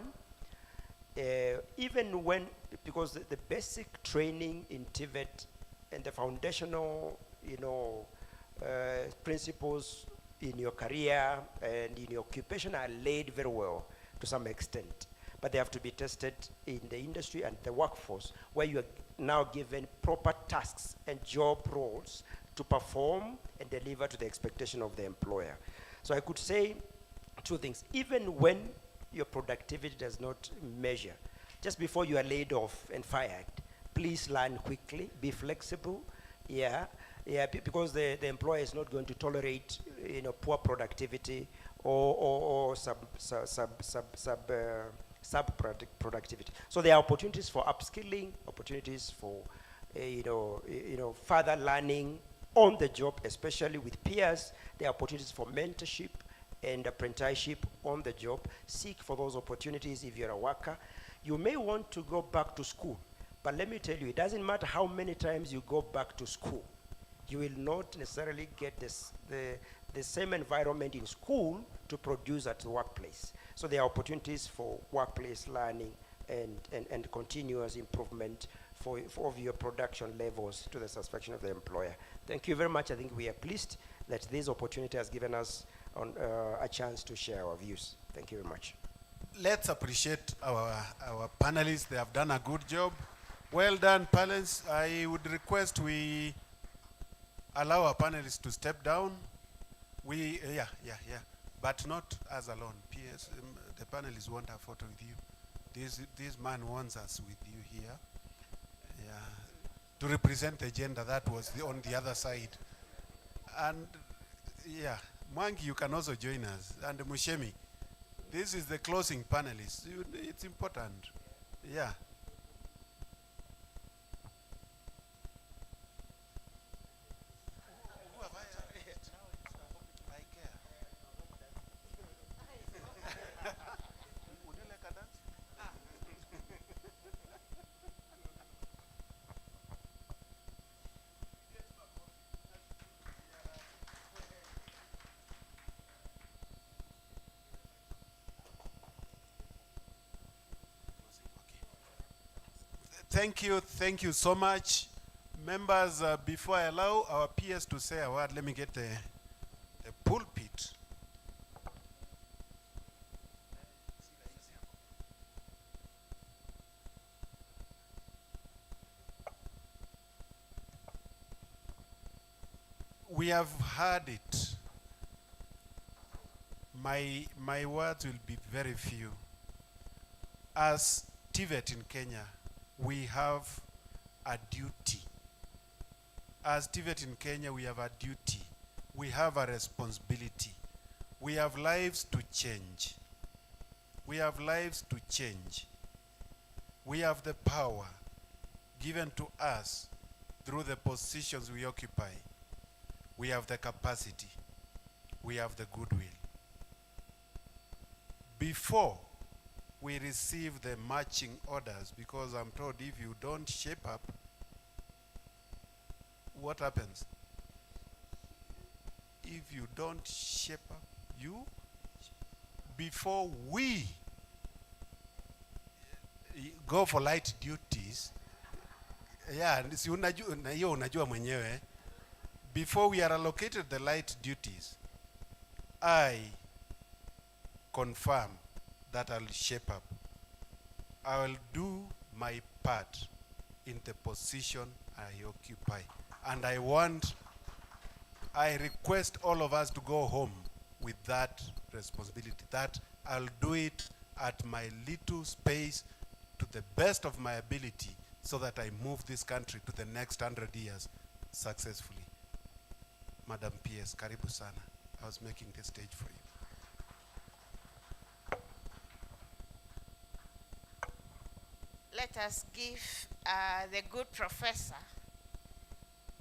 even when, because the basic training in TVET and the foundational, principles in your career and in your occupation are laid very well to some extent, but they have to be tested in the industry and the workforce, where you are now given proper tasks and job roles to perform and deliver to the expectation of the employer. So I could say two things. Even when your productivity does not measure, just before you are laid off and fired, please learn quickly, be flexible, because the employer is not going to tolerate poor productivity or productivity. So there are opportunities for upskilling, opportunities for further learning on the job, especially with peers. There are opportunities for mentorship and apprenticeship on the job. Seek for those opportunities if you're a worker. You may want to go back to school, but let me tell you, it doesn't matter how many times you go back to school. You will not necessarily get the same environment in school to produce at the workplace. So there are opportunities for workplace learning and continuous improvement for your production levels to the satisfaction of the employer. Thank you very much. I think we are pleased that this opportunity has given us a chance to share our views. Thank you very much. Let's appreciate our panelists. They have done a good job. Well done, panelists. I would request we allow our panelists to step down. But not as alone. PS, the panelists want a photo with you. This man wants us with you here. Yeah, to represent the gender that was on the other side. And yeah, Mwangi, you can also join us. And Mushemi, this is the closing panelist. It's important. Yeah. Thank you so much. Members, before I allow our peers to say a word, let me get the pulpit. We have heard it. My words will be very few. As TVET in Kenya, we have a duty. As TVET in Kenya, we have a duty. We have a responsibility. We have lives to change. We have lives to change. We have the power given to us through the positions we occupy. We have the capacity. We have the goodwill. Before we receive the marching orders, because I'm told if you don't shape up, what happens? If you don't shape up, before we go for light duties, unajua mwenyewe, before we are allocated the light duties, I confirm that I'll shape up. I will do my part in the position I occupy. And I request all of us to go home with that responsibility, that I'll do it at my little space to the best of my ability so that I move this country to the next 100 years successfully. Madam PS, karibu sana. I was making the stage for you. Let us give the good professor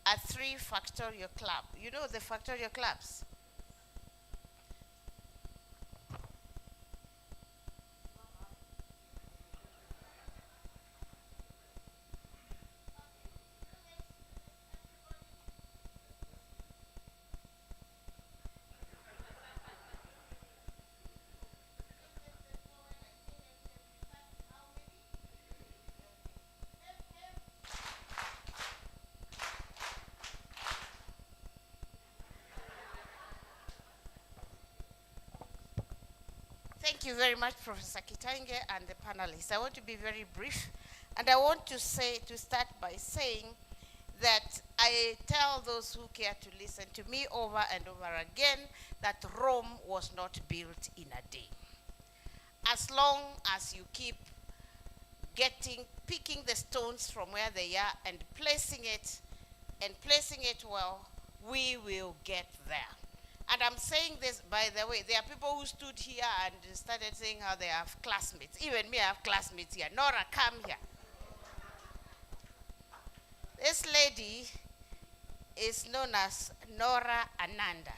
a 3 factorial club. You know the factorial clubs? Thank you very much, Professor Kitange and the panelists. I want to be very brief, and I want to start by saying that I tell those who care to listen to me over and over again that Rome was not built in a day. As long as you keep picking the stones from where they are and placing it well, we will get there. And I'm saying this, by the way, there are people who stood here and started saying how they have classmates. Even me, I have classmates here. Nora, come here. This lady is known as Nora Ananda.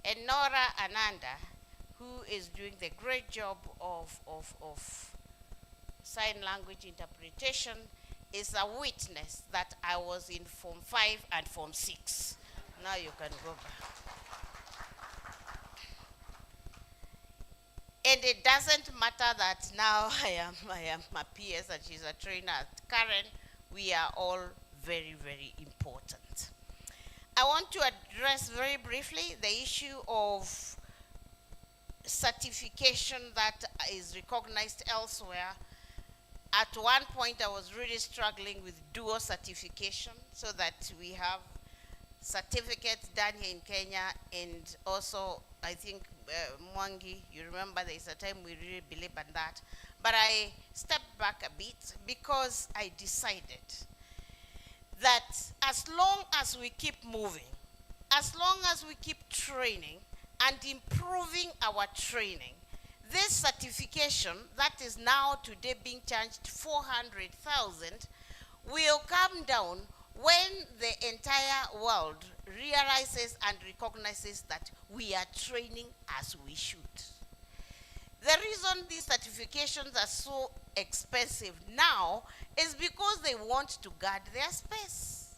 And Nora Ananda, who is doing the great job of sign language interpretation, is a witness that I was in Form 5 and Form 6. Now you can go back. And it doesn't matter that now I am a PS and she's a trainer at Karen. We are all very, very important. I want to address very briefly the issue of certification that is recognized elsewhere. At one point, I was really struggling with dual certification so that we have certificates done here in Kenya, and also I think Mwangi, you remember there's a time we really believed in that. But I stepped back a bit because I decided that as long as we keep moving, as long as we keep training and improving our training, this certification that is now today being charged 400,000 will come down when the entire world realizes and recognizes that we are training as we should. The reason these certifications are so expensive now is because they want to guard their space.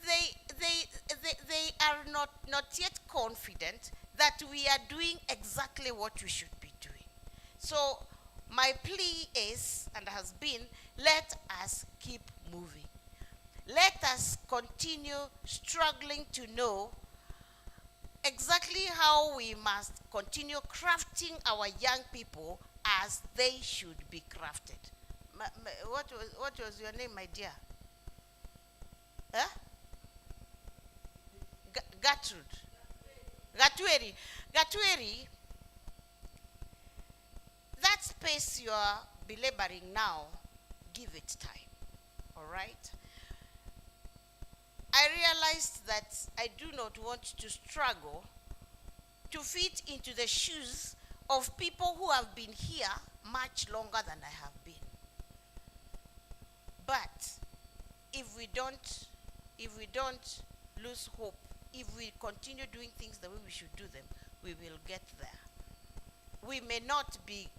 They are not yet confident that we are doing exactly what we should be doing. So my plea is, and has been, let us keep moving. Let us continue struggling to know exactly how we must continue crafting our young people as they should be crafted. What was your name, my dear? Huh? Gertrude. Gatweri. Gatweri, that space you are belaboring now, give it time, all right? I realized that I do not want to struggle to fit into the shoes of people who have been here much longer than I have been. But if we don't lose hope, if we continue doing things the way we should do them, we will get there. We may not be,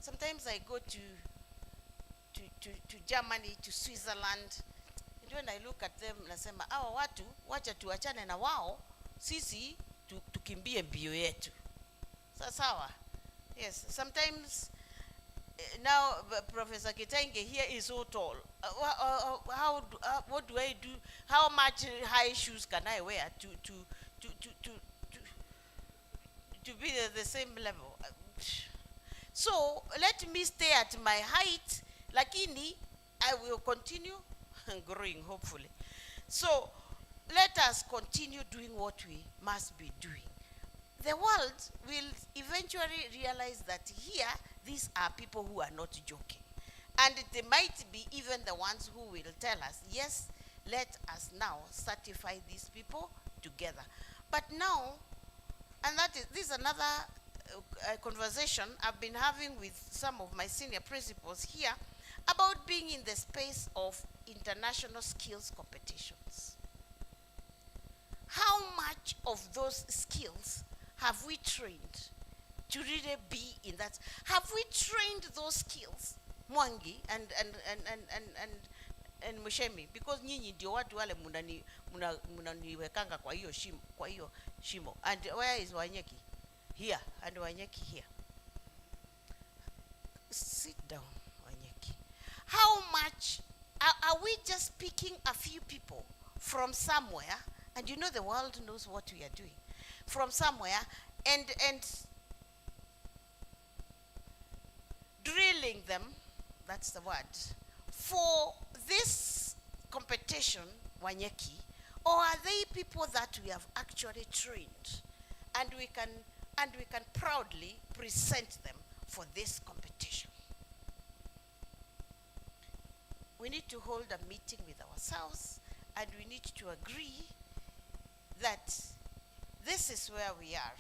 sometimes I go to Germany, to Switzerland, and when I look at them, nasema, hawa watu, wacha tuachane na wao, sisi tukimbie mbio yetu. Sawa? Yes, sometimes, now Professor Kitenge here is so tall. What do I do? How much high shoes can I wear to be at the same level? So let me stay at my height, lakini I will continue growing, hopefully. So let us continue doing what we must be doing. The world will eventually realize that here, these are people who are not joking. And they might be even the ones who will tell us, yes, Let us now certify these people together. But now, and this is another conversation I've been having with some of my senior principals here about being in the space of international skills competitions. How much of those skills have we trained to really be in that? Have we trained those skills, Mwangi and Mushemi? Because nyinyi ndio watu wale munaniwekanga kwa hiyo shimo. And where is Wanyeki? Here, and Wanyeki here. Sit down, Wanyeki. How much are we just picking a few people from somewhere? And you know the world knows what we are doing. From somewhere and drilling them, that's the word, for this competition, Wanyeki, or are they people that we have actually trained and we can proudly present them for this competition? We need to hold a meeting with ourselves and we need to agree that this is where we are.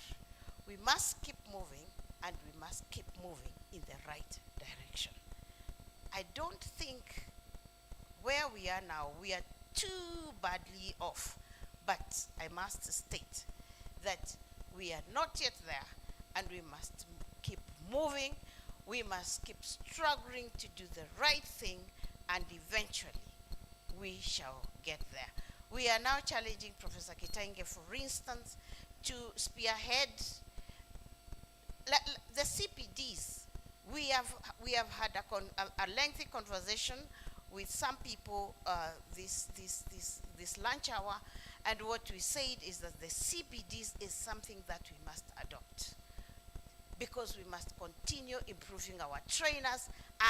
We must keep moving and we must keep moving in the right direction. I don't think where we are now, we are too badly off, but I must state that we are not yet there and we must keep moving. We must keep struggling to do the right thing and eventually we shall get there. We are now challenging Professor Kitenge, for instance, to spearhead the CPDs. We have had a lengthy conversation with some people this lunch hour, and what we said is that the CPDs is something that we must adopt because we must continue improving our trainers,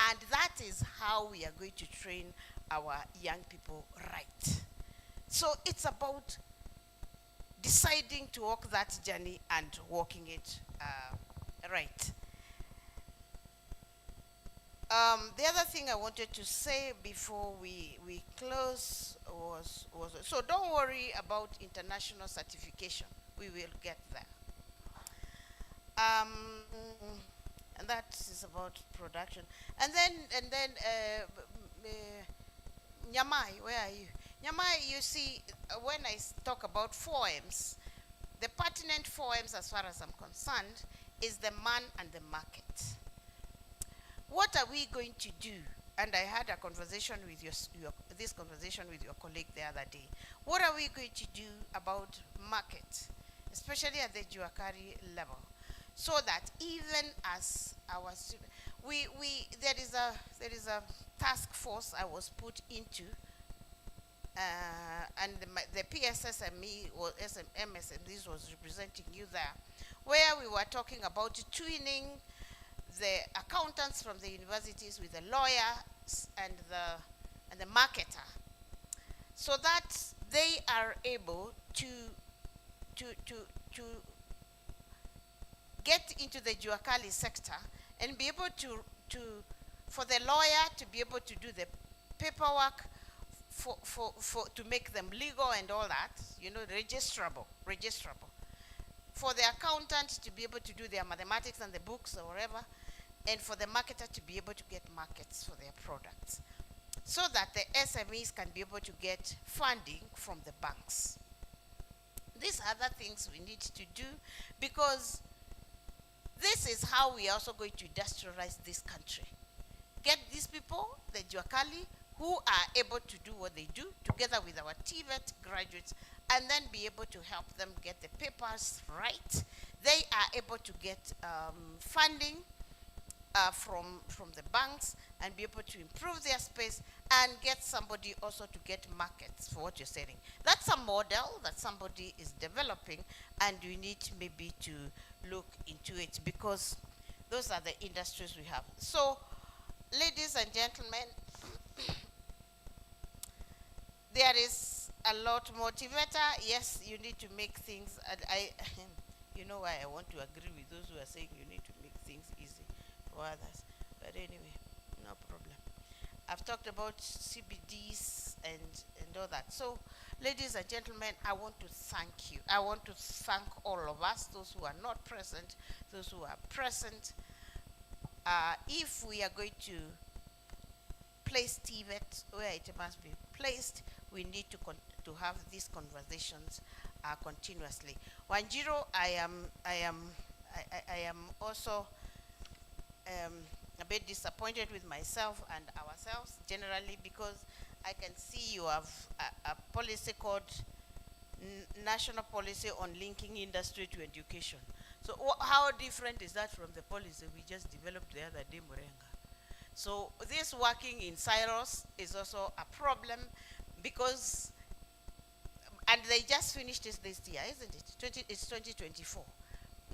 and that is how we are going to train our young people right. So it's about deciding to walk that journey and walking it right. The other thing I wanted to say before we close was so don't worry about international certification. We will get there. And that is about production. And then Nyamai, where are you? Nyamai, you see, when I talk about 4Ms, the pertinent 4Ms as far as I'm concerned is the man and the market. What are we going to do? And I had a conversation with this conversation with your colleague the other day. What are we going to do about market, especially at the Juakari level, so that even as our there is a task force I was put into, and the PSSME or MSMEs was representing you there, where we were talking about twinning the accountants from the universities with the lawyers and the marketer, so that they are able to get into the Juakali sector and be able for the lawyer to be able to do the paperwork to make them legal and all that, you know, registrable. For the accountant to be able to do their mathematics and the books or whatever, and for the marketer to be able to get markets for their products, so that the SMEs can be able to get funding from the banks. These are the things we need to do, because this is how we are also going to industrialize this country. Get these people, the Juakali, who are able to do what they do, together with our TVET graduates, and then be able to help them get the papers right. They are able to get funding from the banks and be able to improve their space and get somebody also to get markets for what you're selling. That's a model that somebody is developing, and we need maybe to look into it, because those are the industries we have. So, ladies and gentlemen, there is a lot more. TVET, yes, you need to make things, and you know why I want to agree with those who are saying you need to make things easy for others. But anyway, no problem. I've talked about CBDs and all that. So, ladies and gentlemen, I want to thank you. I want to thank all of us, those who are not present, those who are present. If we are going to place TVET where it must be placed, we need to have these conversations continuously. Wanjiro, I am also a bit disappointed with myself and ourselves generally, because I can see you have a policy called National Policy on Linking Industry to Education. So how different is that from the policy we just developed the other day, Murenga? So this working in silos is also a problem, because, and they just finished this year, isn't it? It's 2024.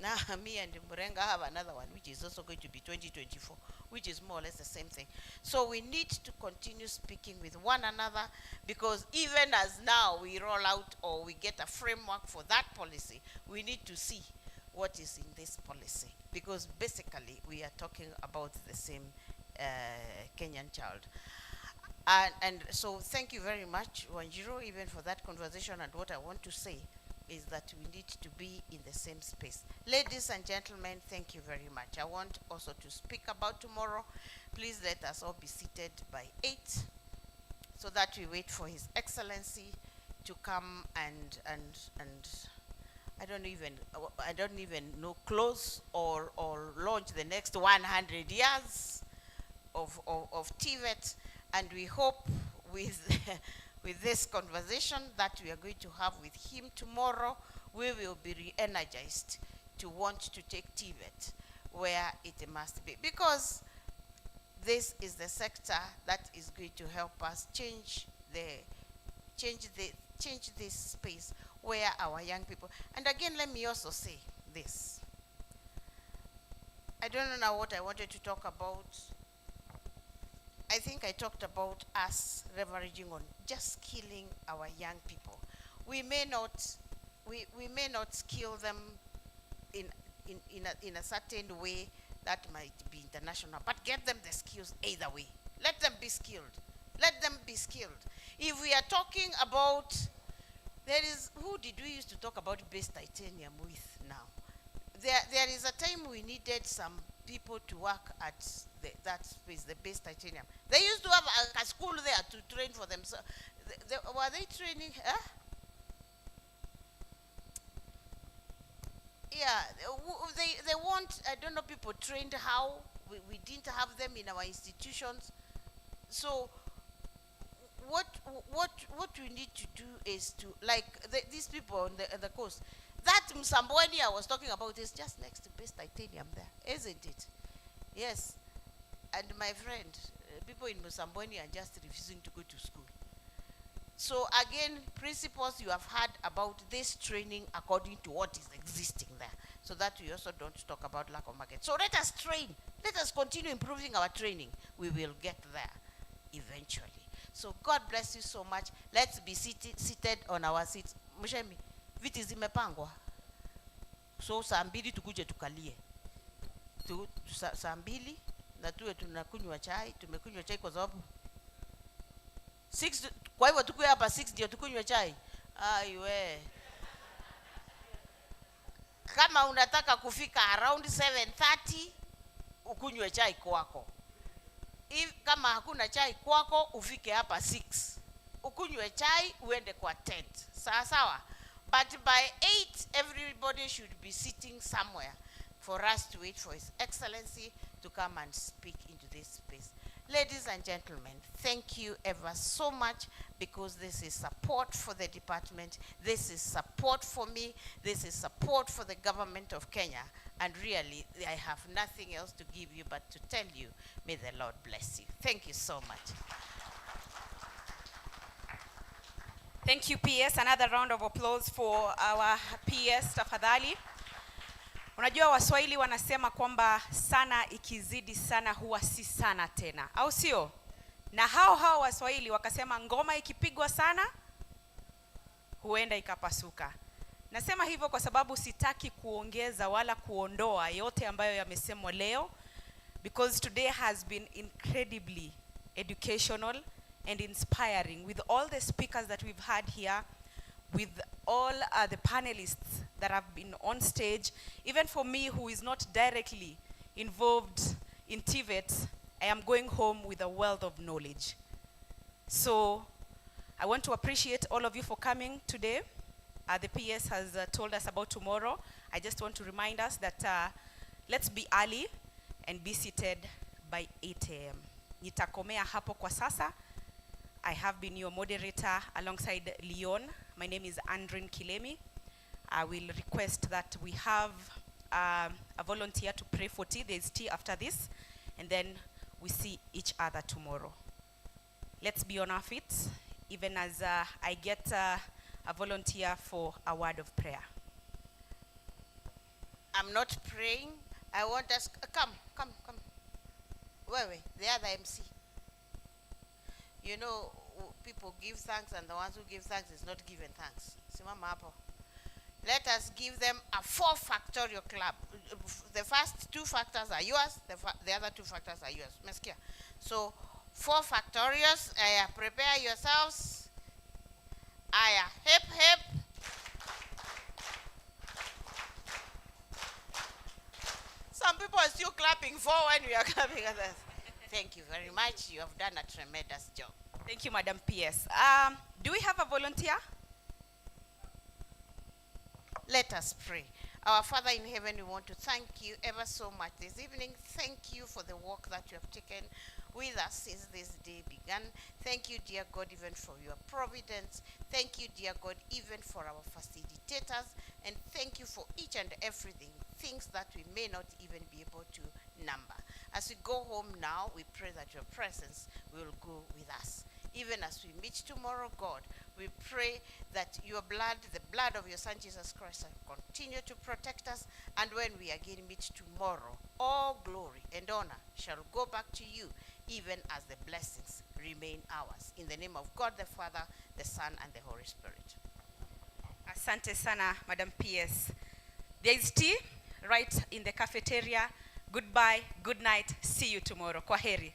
Now me and Murenga have another one, which is also going to be 2024, which is more or less the same thing. So we need to continue speaking with one another, because even as now we roll out or we get a framework for that policy, we need to see what is in this policy, because basically we are talking about the same Kenyan child. And so thank you very much, Wanjiro, even for that conversation. And what I want to say is that we need to be in the same space. Ladies and gentlemen, thank you very much. I want also to speak about tomorrow. Please let us all be seated by 8, so that we wait for His Excellency to come and I don't even know, close or launch the next 100 years of TVET. And we hope with with this conversation that we are going to have with him tomorrow, we will be re-energized to want to take TVET where it must be, because this is the sector that is going to help us change this space where our young people. And again, let me also say this. I don't know what I wanted to talk about. I think I talked about us leveraging on just skilling our young people. We may not skill them in a certain way that might be international, but get them the skills either way. Let them be skilled. Let them be skilled. If we are talking about, who did we used to talk about base titanium with now? There is a time we needed some people to work at that space, the base titanium. They used to have a school there to train for themselves. Were they training? Yeah, they want, I don't know, people trained how. We didn't have them in our institutions. So what we need to do is to, like these people on the coast, that Msambweni I was talking about is just next to base titanium there, isn't it? Yes. And my friend, people in Msambweni are just refusing to go to school. So again, principles you have heard about this training according to what is existing there, so that we also don't talk about lack of market. So let us train. Let us continue improving our training. We will get there eventually. So God bless you so much. Let's be seated on our seats. Mshemi, viti zimepangwa. So saa mbili tukuje tukalie. Saa mbili na tuwe tunakunywa chai. Tumekunywa chai kwa sababu 6, kwa hivyo tukue hapa 6 ndio tukunywe chai. Aiwe. Kama unataka kufika around 7:30 ukunywe chai kwako. Kama hakuna chai kwako ufike hapa 6. Ukunywe chai uende kwa tent. Sawa sawa. But by 8 everybody should be sitting somewhere for us to wait for His Excellency to come and speak into this space. Ladies and gentlemen, thank you ever so much, because this is support for the department, this is support for me, this is support for the government of Kenya, and really I have nothing else to give you but to tell you, may the Lord bless you. Thank you so much. Thank you, PS. Another round of applause for our PS, tafadhali. Unajua Waswahili wanasema kwamba sana ikizidi sana huwa si sana tena, au sio? Na hao Waswahili wakasema ngoma ikipigwa sana huenda ikapasuka. Nasema hivyo kwa sababu sitaki kuongeza wala kuondoa yote ambayo yamesemwa leo, because today has been incredibly educational, and inspiring with all the speakers that we've had here, with all the panelists that have been on stage. Even for me, who is not directly involved in TVET, I am going home with a wealth of knowledge. So I want to appreciate all of you for coming today. The PS has told us about tomorrow. I just want to remind us that let's be early and be seated by 8 a.m. Nitakomea hapo kwa sasa. I have been your moderator alongside Leon. My name is Andrin Kilemi. I will request that we have a volunteer to pray for tea. There's tea after this, and then we see each other tomorrow. Let's be on our feet, even as I get a volunteer for a word of prayer. I'm not praying. I want us, come. Wait, the other MC. You know, people give thanks, and the ones who give thanks is not given thanks. Simama hapo. Let us give them a 4-factorial club. The first 2 factors are yours, the other 2 factors are yours. Meskia. So, 4 factorials, prepare yourselves. Hip, hip. Some people are still clapping 4 when we are clapping others. Thank you very much. You have done a tremendous job. Thank you, Madam PS. Do we have a volunteer? Let us pray. Our Father in heaven, we want to thank you ever so much this evening. Thank you for the work that you have taken with us since this day began. Thank you, dear God, even for your providence. Thank you, dear God, even for our facilitators. And thank you for each and everything, things that we may not even be able to number. As we go home now, we pray that your presence will go with us. Even as we meet tomorrow, God, we pray that your blood, the blood of your Son Jesus Christ, will continue to protect us. And when we again meet tomorrow, all glory and honor shall go back to you, even as the blessings remain ours. In the name of God the Father, the Son, and the Holy Spirit. Asante sana, Madam PS. There is tea right in the cafeteria. Goodbye, good night, see you tomorrow. Kwaheri.